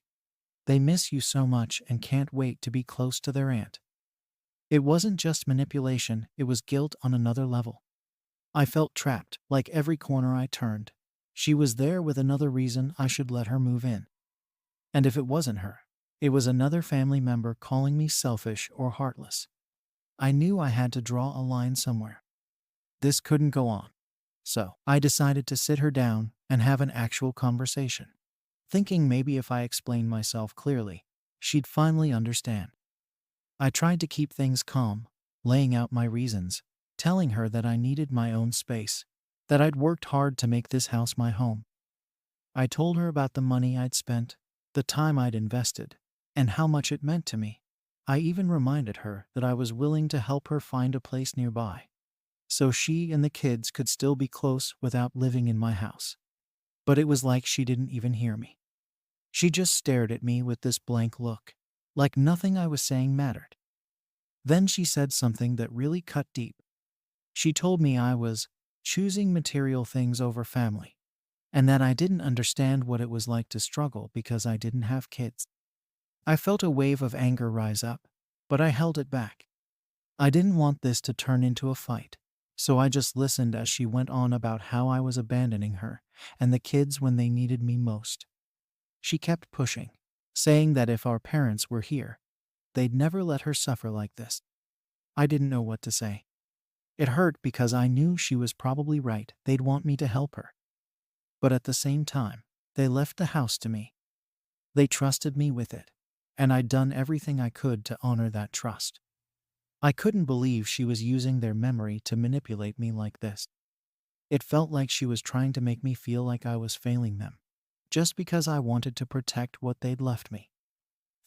"They miss you so much and can't wait to be close to their aunt." It wasn't just manipulation, it was guilt on another level. I felt trapped, like every corner I turned. She was there with another reason I should let her move in. And if it wasn't her, it was another family member calling me selfish or heartless. I knew I had to draw a line somewhere. This couldn't go on. So I decided to sit her down and have an actual conversation, thinking maybe if I explained myself clearly, she'd finally understand. I tried to keep things calm, laying out my reasons, telling her that I needed my own space, that I'd worked hard to make this house my home. I told her about the money I'd spent, the time I'd invested, and how much it meant to me. I even reminded her that I was willing to help her find a place nearby, so she and the kids could still be close without living in my house. But it was like she didn't even hear me. She just stared at me with this blank look, like nothing I was saying mattered. Then she said something that really cut deep. She told me I was choosing material things over family, and that I didn't understand what it was like to struggle because I didn't have kids. I felt a wave of anger rise up, but I held it back. I didn't want this to turn into a fight, so I just listened as she went on about how I was abandoning her and the kids when they needed me most. She kept pushing, saying that if our parents were here, they'd never let her suffer like this. I didn't know what to say. It hurt because I knew she was probably right. They'd want me to help her. But at the same time, they left the house to me. They trusted me with it, and I'd done everything I could to honor that trust. I couldn't believe she was using their memory to manipulate me like this. It felt like she was trying to make me feel like I was failing them, just because I wanted to protect what they'd left me.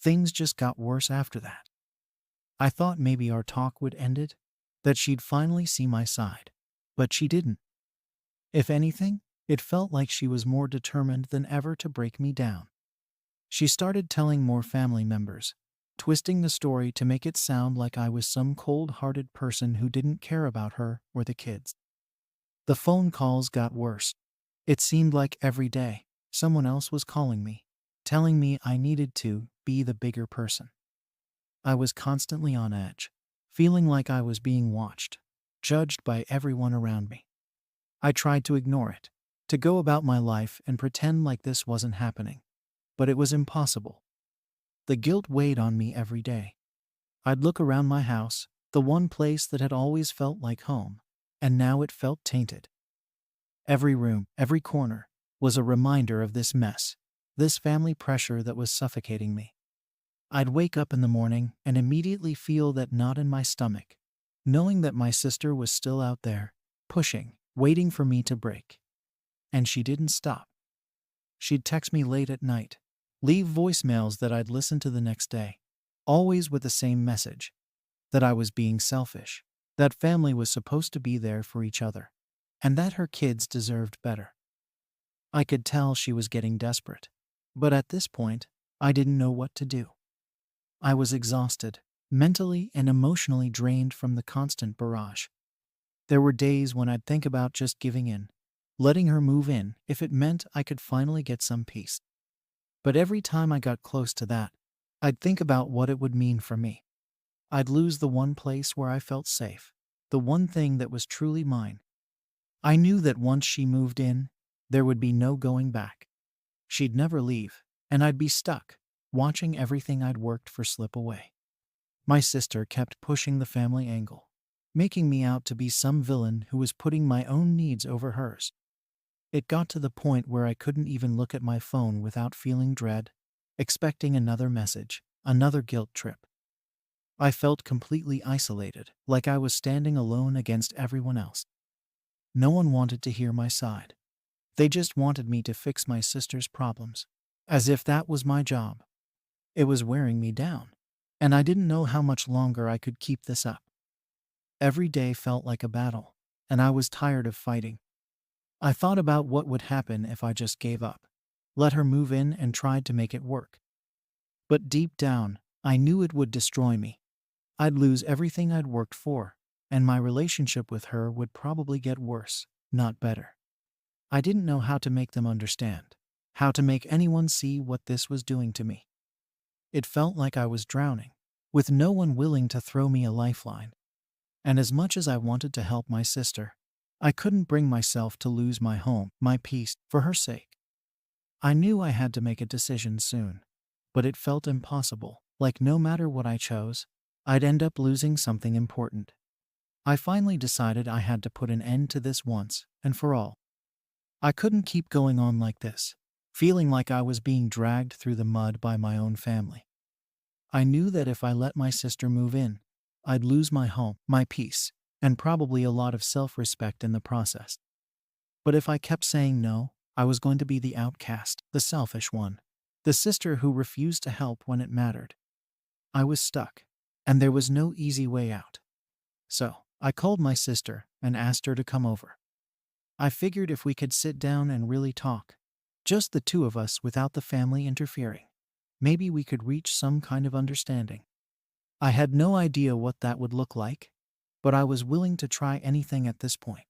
Things just got worse after that. I thought maybe our talk would end it, that she'd finally see my side, but she didn't. If anything, it felt like she was more determined than ever to break me down. She started telling more family members, twisting the story to make it sound like I was some cold-hearted person who didn't care about her or the kids. The phone calls got worse. It seemed like every day, someone else was calling me, telling me I needed to be the bigger person. I was constantly on edge, feeling like I was being watched, judged by everyone around me. I tried to ignore it, to go about my life and pretend like this wasn't happening, but it was impossible. The guilt weighed on me every day. I'd look around my house, the one place that had always felt like home, and now it felt tainted. Every room, every corner, was a reminder of this mess, this family pressure that was suffocating me. I'd wake up in the morning and immediately feel that knot in my stomach, knowing that my sister was still out there, pushing, waiting for me to break. And she didn't stop. She'd text me late at night, leave voicemails that I'd listen to the next day, always with the same message. that I was being selfish, that family was supposed to be there for each other, and that her kids deserved better. I could tell she was getting desperate, but at this point, I didn't know what to do. I was exhausted, mentally and emotionally drained from the constant barrage. There were days when I'd think about just giving in, letting her move in if it meant I could finally get some peace. But every time I got close to that, I'd think about what it would mean for me. I'd lose the one place where I felt safe, the one thing that was truly mine. I knew that once she moved in, there would be no going back. She'd never leave, and I'd be stuck, watching everything I'd worked for slip away. My sister kept pushing the family angle, making me out to be some villain who was putting my own needs over hers. It got to the point where I couldn't even look at my phone without feeling dread, expecting another message, another guilt trip. I felt completely isolated, like I was standing alone against everyone else. No one wanted to hear my side. They just wanted me to fix my sister's problems, as if that was my job. It was wearing me down, and I didn't know how much longer I could keep this up. Every day felt like a battle, and I was tired of fighting. I thought about what would happen if I just gave up, let her move in and tried to make it work. But deep down, I knew it would destroy me. I'd lose everything I'd worked for, and my relationship with her would probably get worse, not better. I didn't know how to make them understand, how to make anyone see what this was doing to me. It felt like I was drowning, with no one willing to throw me a lifeline. And as much as I wanted to help my sister, I couldn't bring myself to lose my home, my peace, for her sake. I knew I had to make a decision soon, but it felt impossible, like no matter what I chose, I'd end up losing something important. I finally decided I had to put an end to this once and for all. I couldn't keep going on like this, feeling like I was being dragged through the mud by my own family. I knew that if I let my sister move in, I'd lose my home, my peace, and probably a lot of self-respect in the process. But if I kept saying no, I was going to be the outcast, the selfish one, the sister who refused to help when it mattered. I was stuck, and there was no easy way out. So, I called my sister and asked her to come over. I figured if we could sit down and really talk, just the two of us without the family interfering, maybe we could reach some kind of understanding. I had no idea what that would look like, but I was willing to try anything at this point.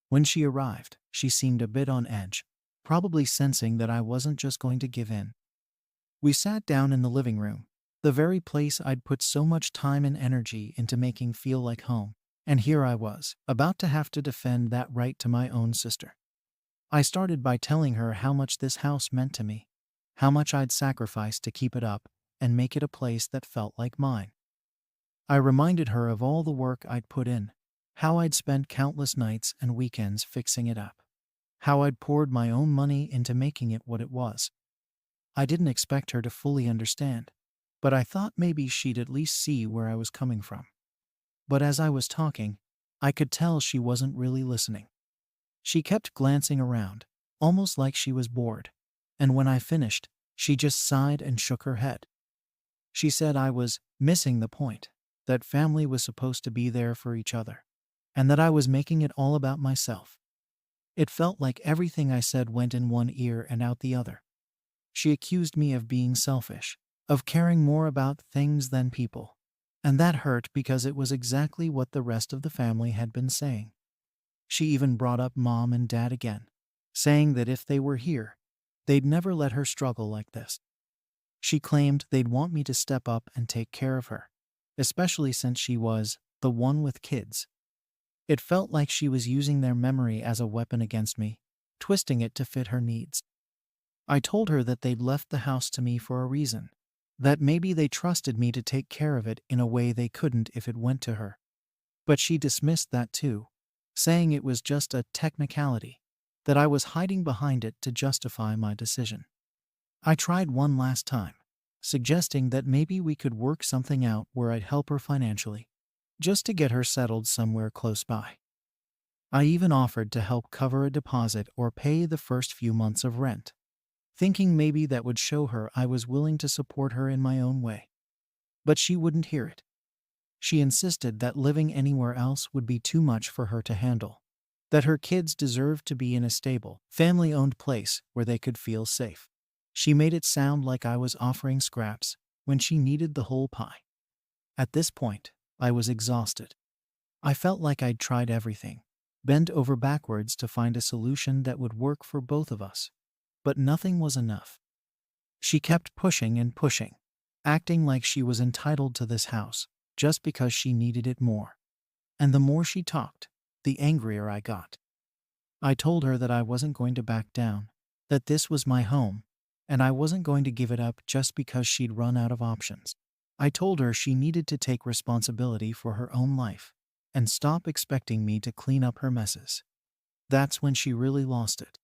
When she arrived, she seemed a bit on edge, probably sensing that I wasn't just going to give in. We sat down in the living room, the very place I'd put so much time and energy into making feel like home, and here I was, about to have to defend that right to my own sister. I started by telling her how much this house meant to me, how much I'd sacrificed to keep it up and make it a place that felt like mine. I reminded her of all the work I'd put in, how I'd spent countless nights and weekends fixing it up, how I'd poured my own money into making it what it was. I didn't expect her to fully understand, but I thought maybe she'd at least see where I was coming from. But as I was talking, I could tell she wasn't really listening. She kept glancing around, almost like she was bored, and when I finished, she just sighed and shook her head. She said I was missing the point, that family was supposed to be there for each other, and that I was making it all about myself. It felt like everything I said went in one ear and out the other. She accused me of being selfish, of caring more about things than people, and that hurt because it was exactly what the rest of the family had been saying. She even brought up Mom and Dad again, saying that if they were here, they'd never let her struggle like this. She claimed they'd want me to step up and take care of her, especially since she was the one with kids. It felt like she was using their memory as a weapon against me, twisting it to fit her needs. I told her that they'd left the house to me for a reason, that maybe they trusted me to take care of it in a way they couldn't if it went to her. But she dismissed that too, saying it was just a technicality, that I was hiding behind it to justify my decision. I tried one last time, suggesting that maybe we could work something out where I'd help her financially, just to get her settled somewhere close by. I even offered to help cover a deposit or pay the first few months of rent, thinking maybe that would show her I was willing to support her in my own way. But she wouldn't hear it. She insisted that living anywhere else would be too much for her to handle, that her kids deserved to be in a stable, family-owned place where they could feel safe. She made it sound like I was offering scraps when she needed the whole pie. At this point, I was exhausted. I felt like I'd tried everything, bent over backwards to find a solution that would work for both of us. But nothing was enough. She kept pushing and pushing, acting like she was entitled to this house just because she needed it more. And the more she talked, the angrier I got. I told her that I wasn't going to back down, that this was my home, and I wasn't going to give it up just because she'd run out of options. I told her she needed to take responsibility for her own life and stop expecting me to clean up her messes. That's when she really lost it.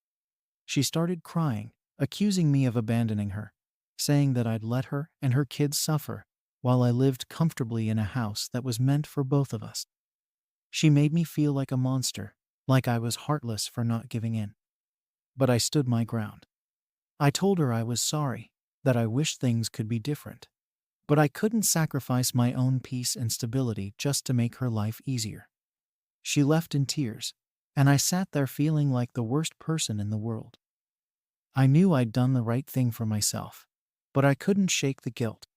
She started crying, accusing me of abandoning her, saying that I'd let her and her kids suffer while I lived comfortably in a house that was meant for both of us. She made me feel like a monster, like I was heartless for not giving in. But I stood my ground. I told her I was sorry, that I wished things could be different. But I couldn't sacrifice my own peace and stability just to make her life easier. She left in tears, and I sat there feeling like the worst person in the world. I knew I'd done the right thing for myself, but I couldn't shake the guilt.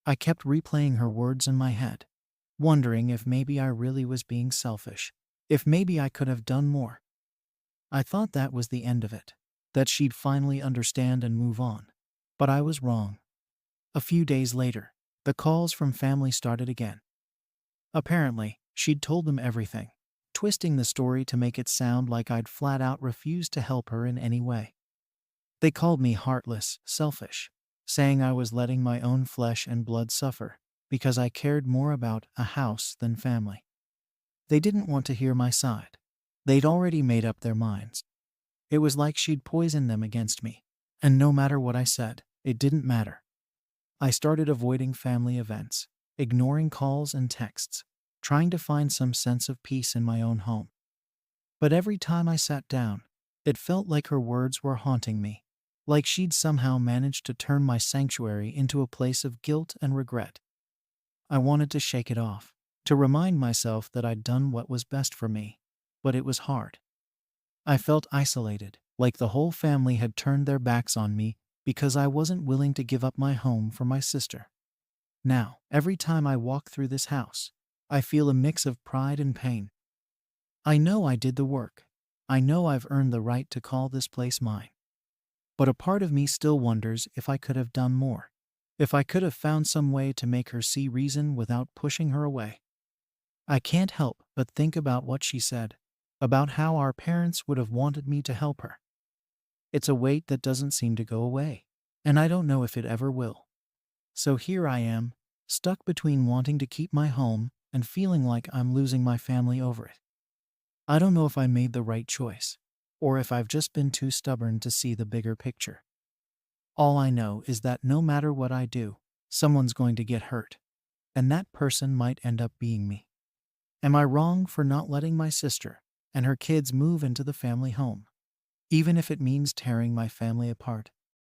I kept replaying her words in my head, wondering if maybe I really was being selfish, if maybe I could have done more. I thought that was the end of it, that she'd finally understand and move on. But I was wrong. A few days later, the calls from family started again. Apparently, she'd told them everything, twisting the story to make it sound like I'd flat out refused to help her in any way. They called me heartless, selfish, saying I was letting my own flesh and blood suffer because I cared more about a house than family. They didn't want to hear my side. They'd already made up their minds. It was like she'd poisoned them against me, and no matter what I said, it didn't matter. I started avoiding family events, ignoring calls and texts, trying to find some sense of peace in my own home. But every time I sat down, it felt like her words were haunting me, like she'd somehow managed to turn my sanctuary into a place of guilt and regret. I wanted to shake it off, to remind myself that I'd done what was best for me, but it was hard. I felt isolated, like the whole family had turned their backs on me because I wasn't willing to give up my home for my sister. Now, every time I walk through this house, I feel a mix of pride and pain. I know I did the work. I know I've earned the right to call this place mine. But a part of me still wonders if I could have done more, if I could have found some way to make her see reason without pushing her away. I can't help but think about what she said, about how our parents would have wanted me to help her. It's a weight that doesn't seem to go away, and I don't know if it ever will. So here I am, stuck between wanting to keep my home and feeling like I'm losing my family over it. I don't know if I made the right choice, or if I've just been too stubborn to see the bigger picture. All I know is that no matter what I do, someone's going to get hurt, and that person might end up being me. Am I wrong for not letting my sister and her kids move into the family home, even if it means tearing my family apart?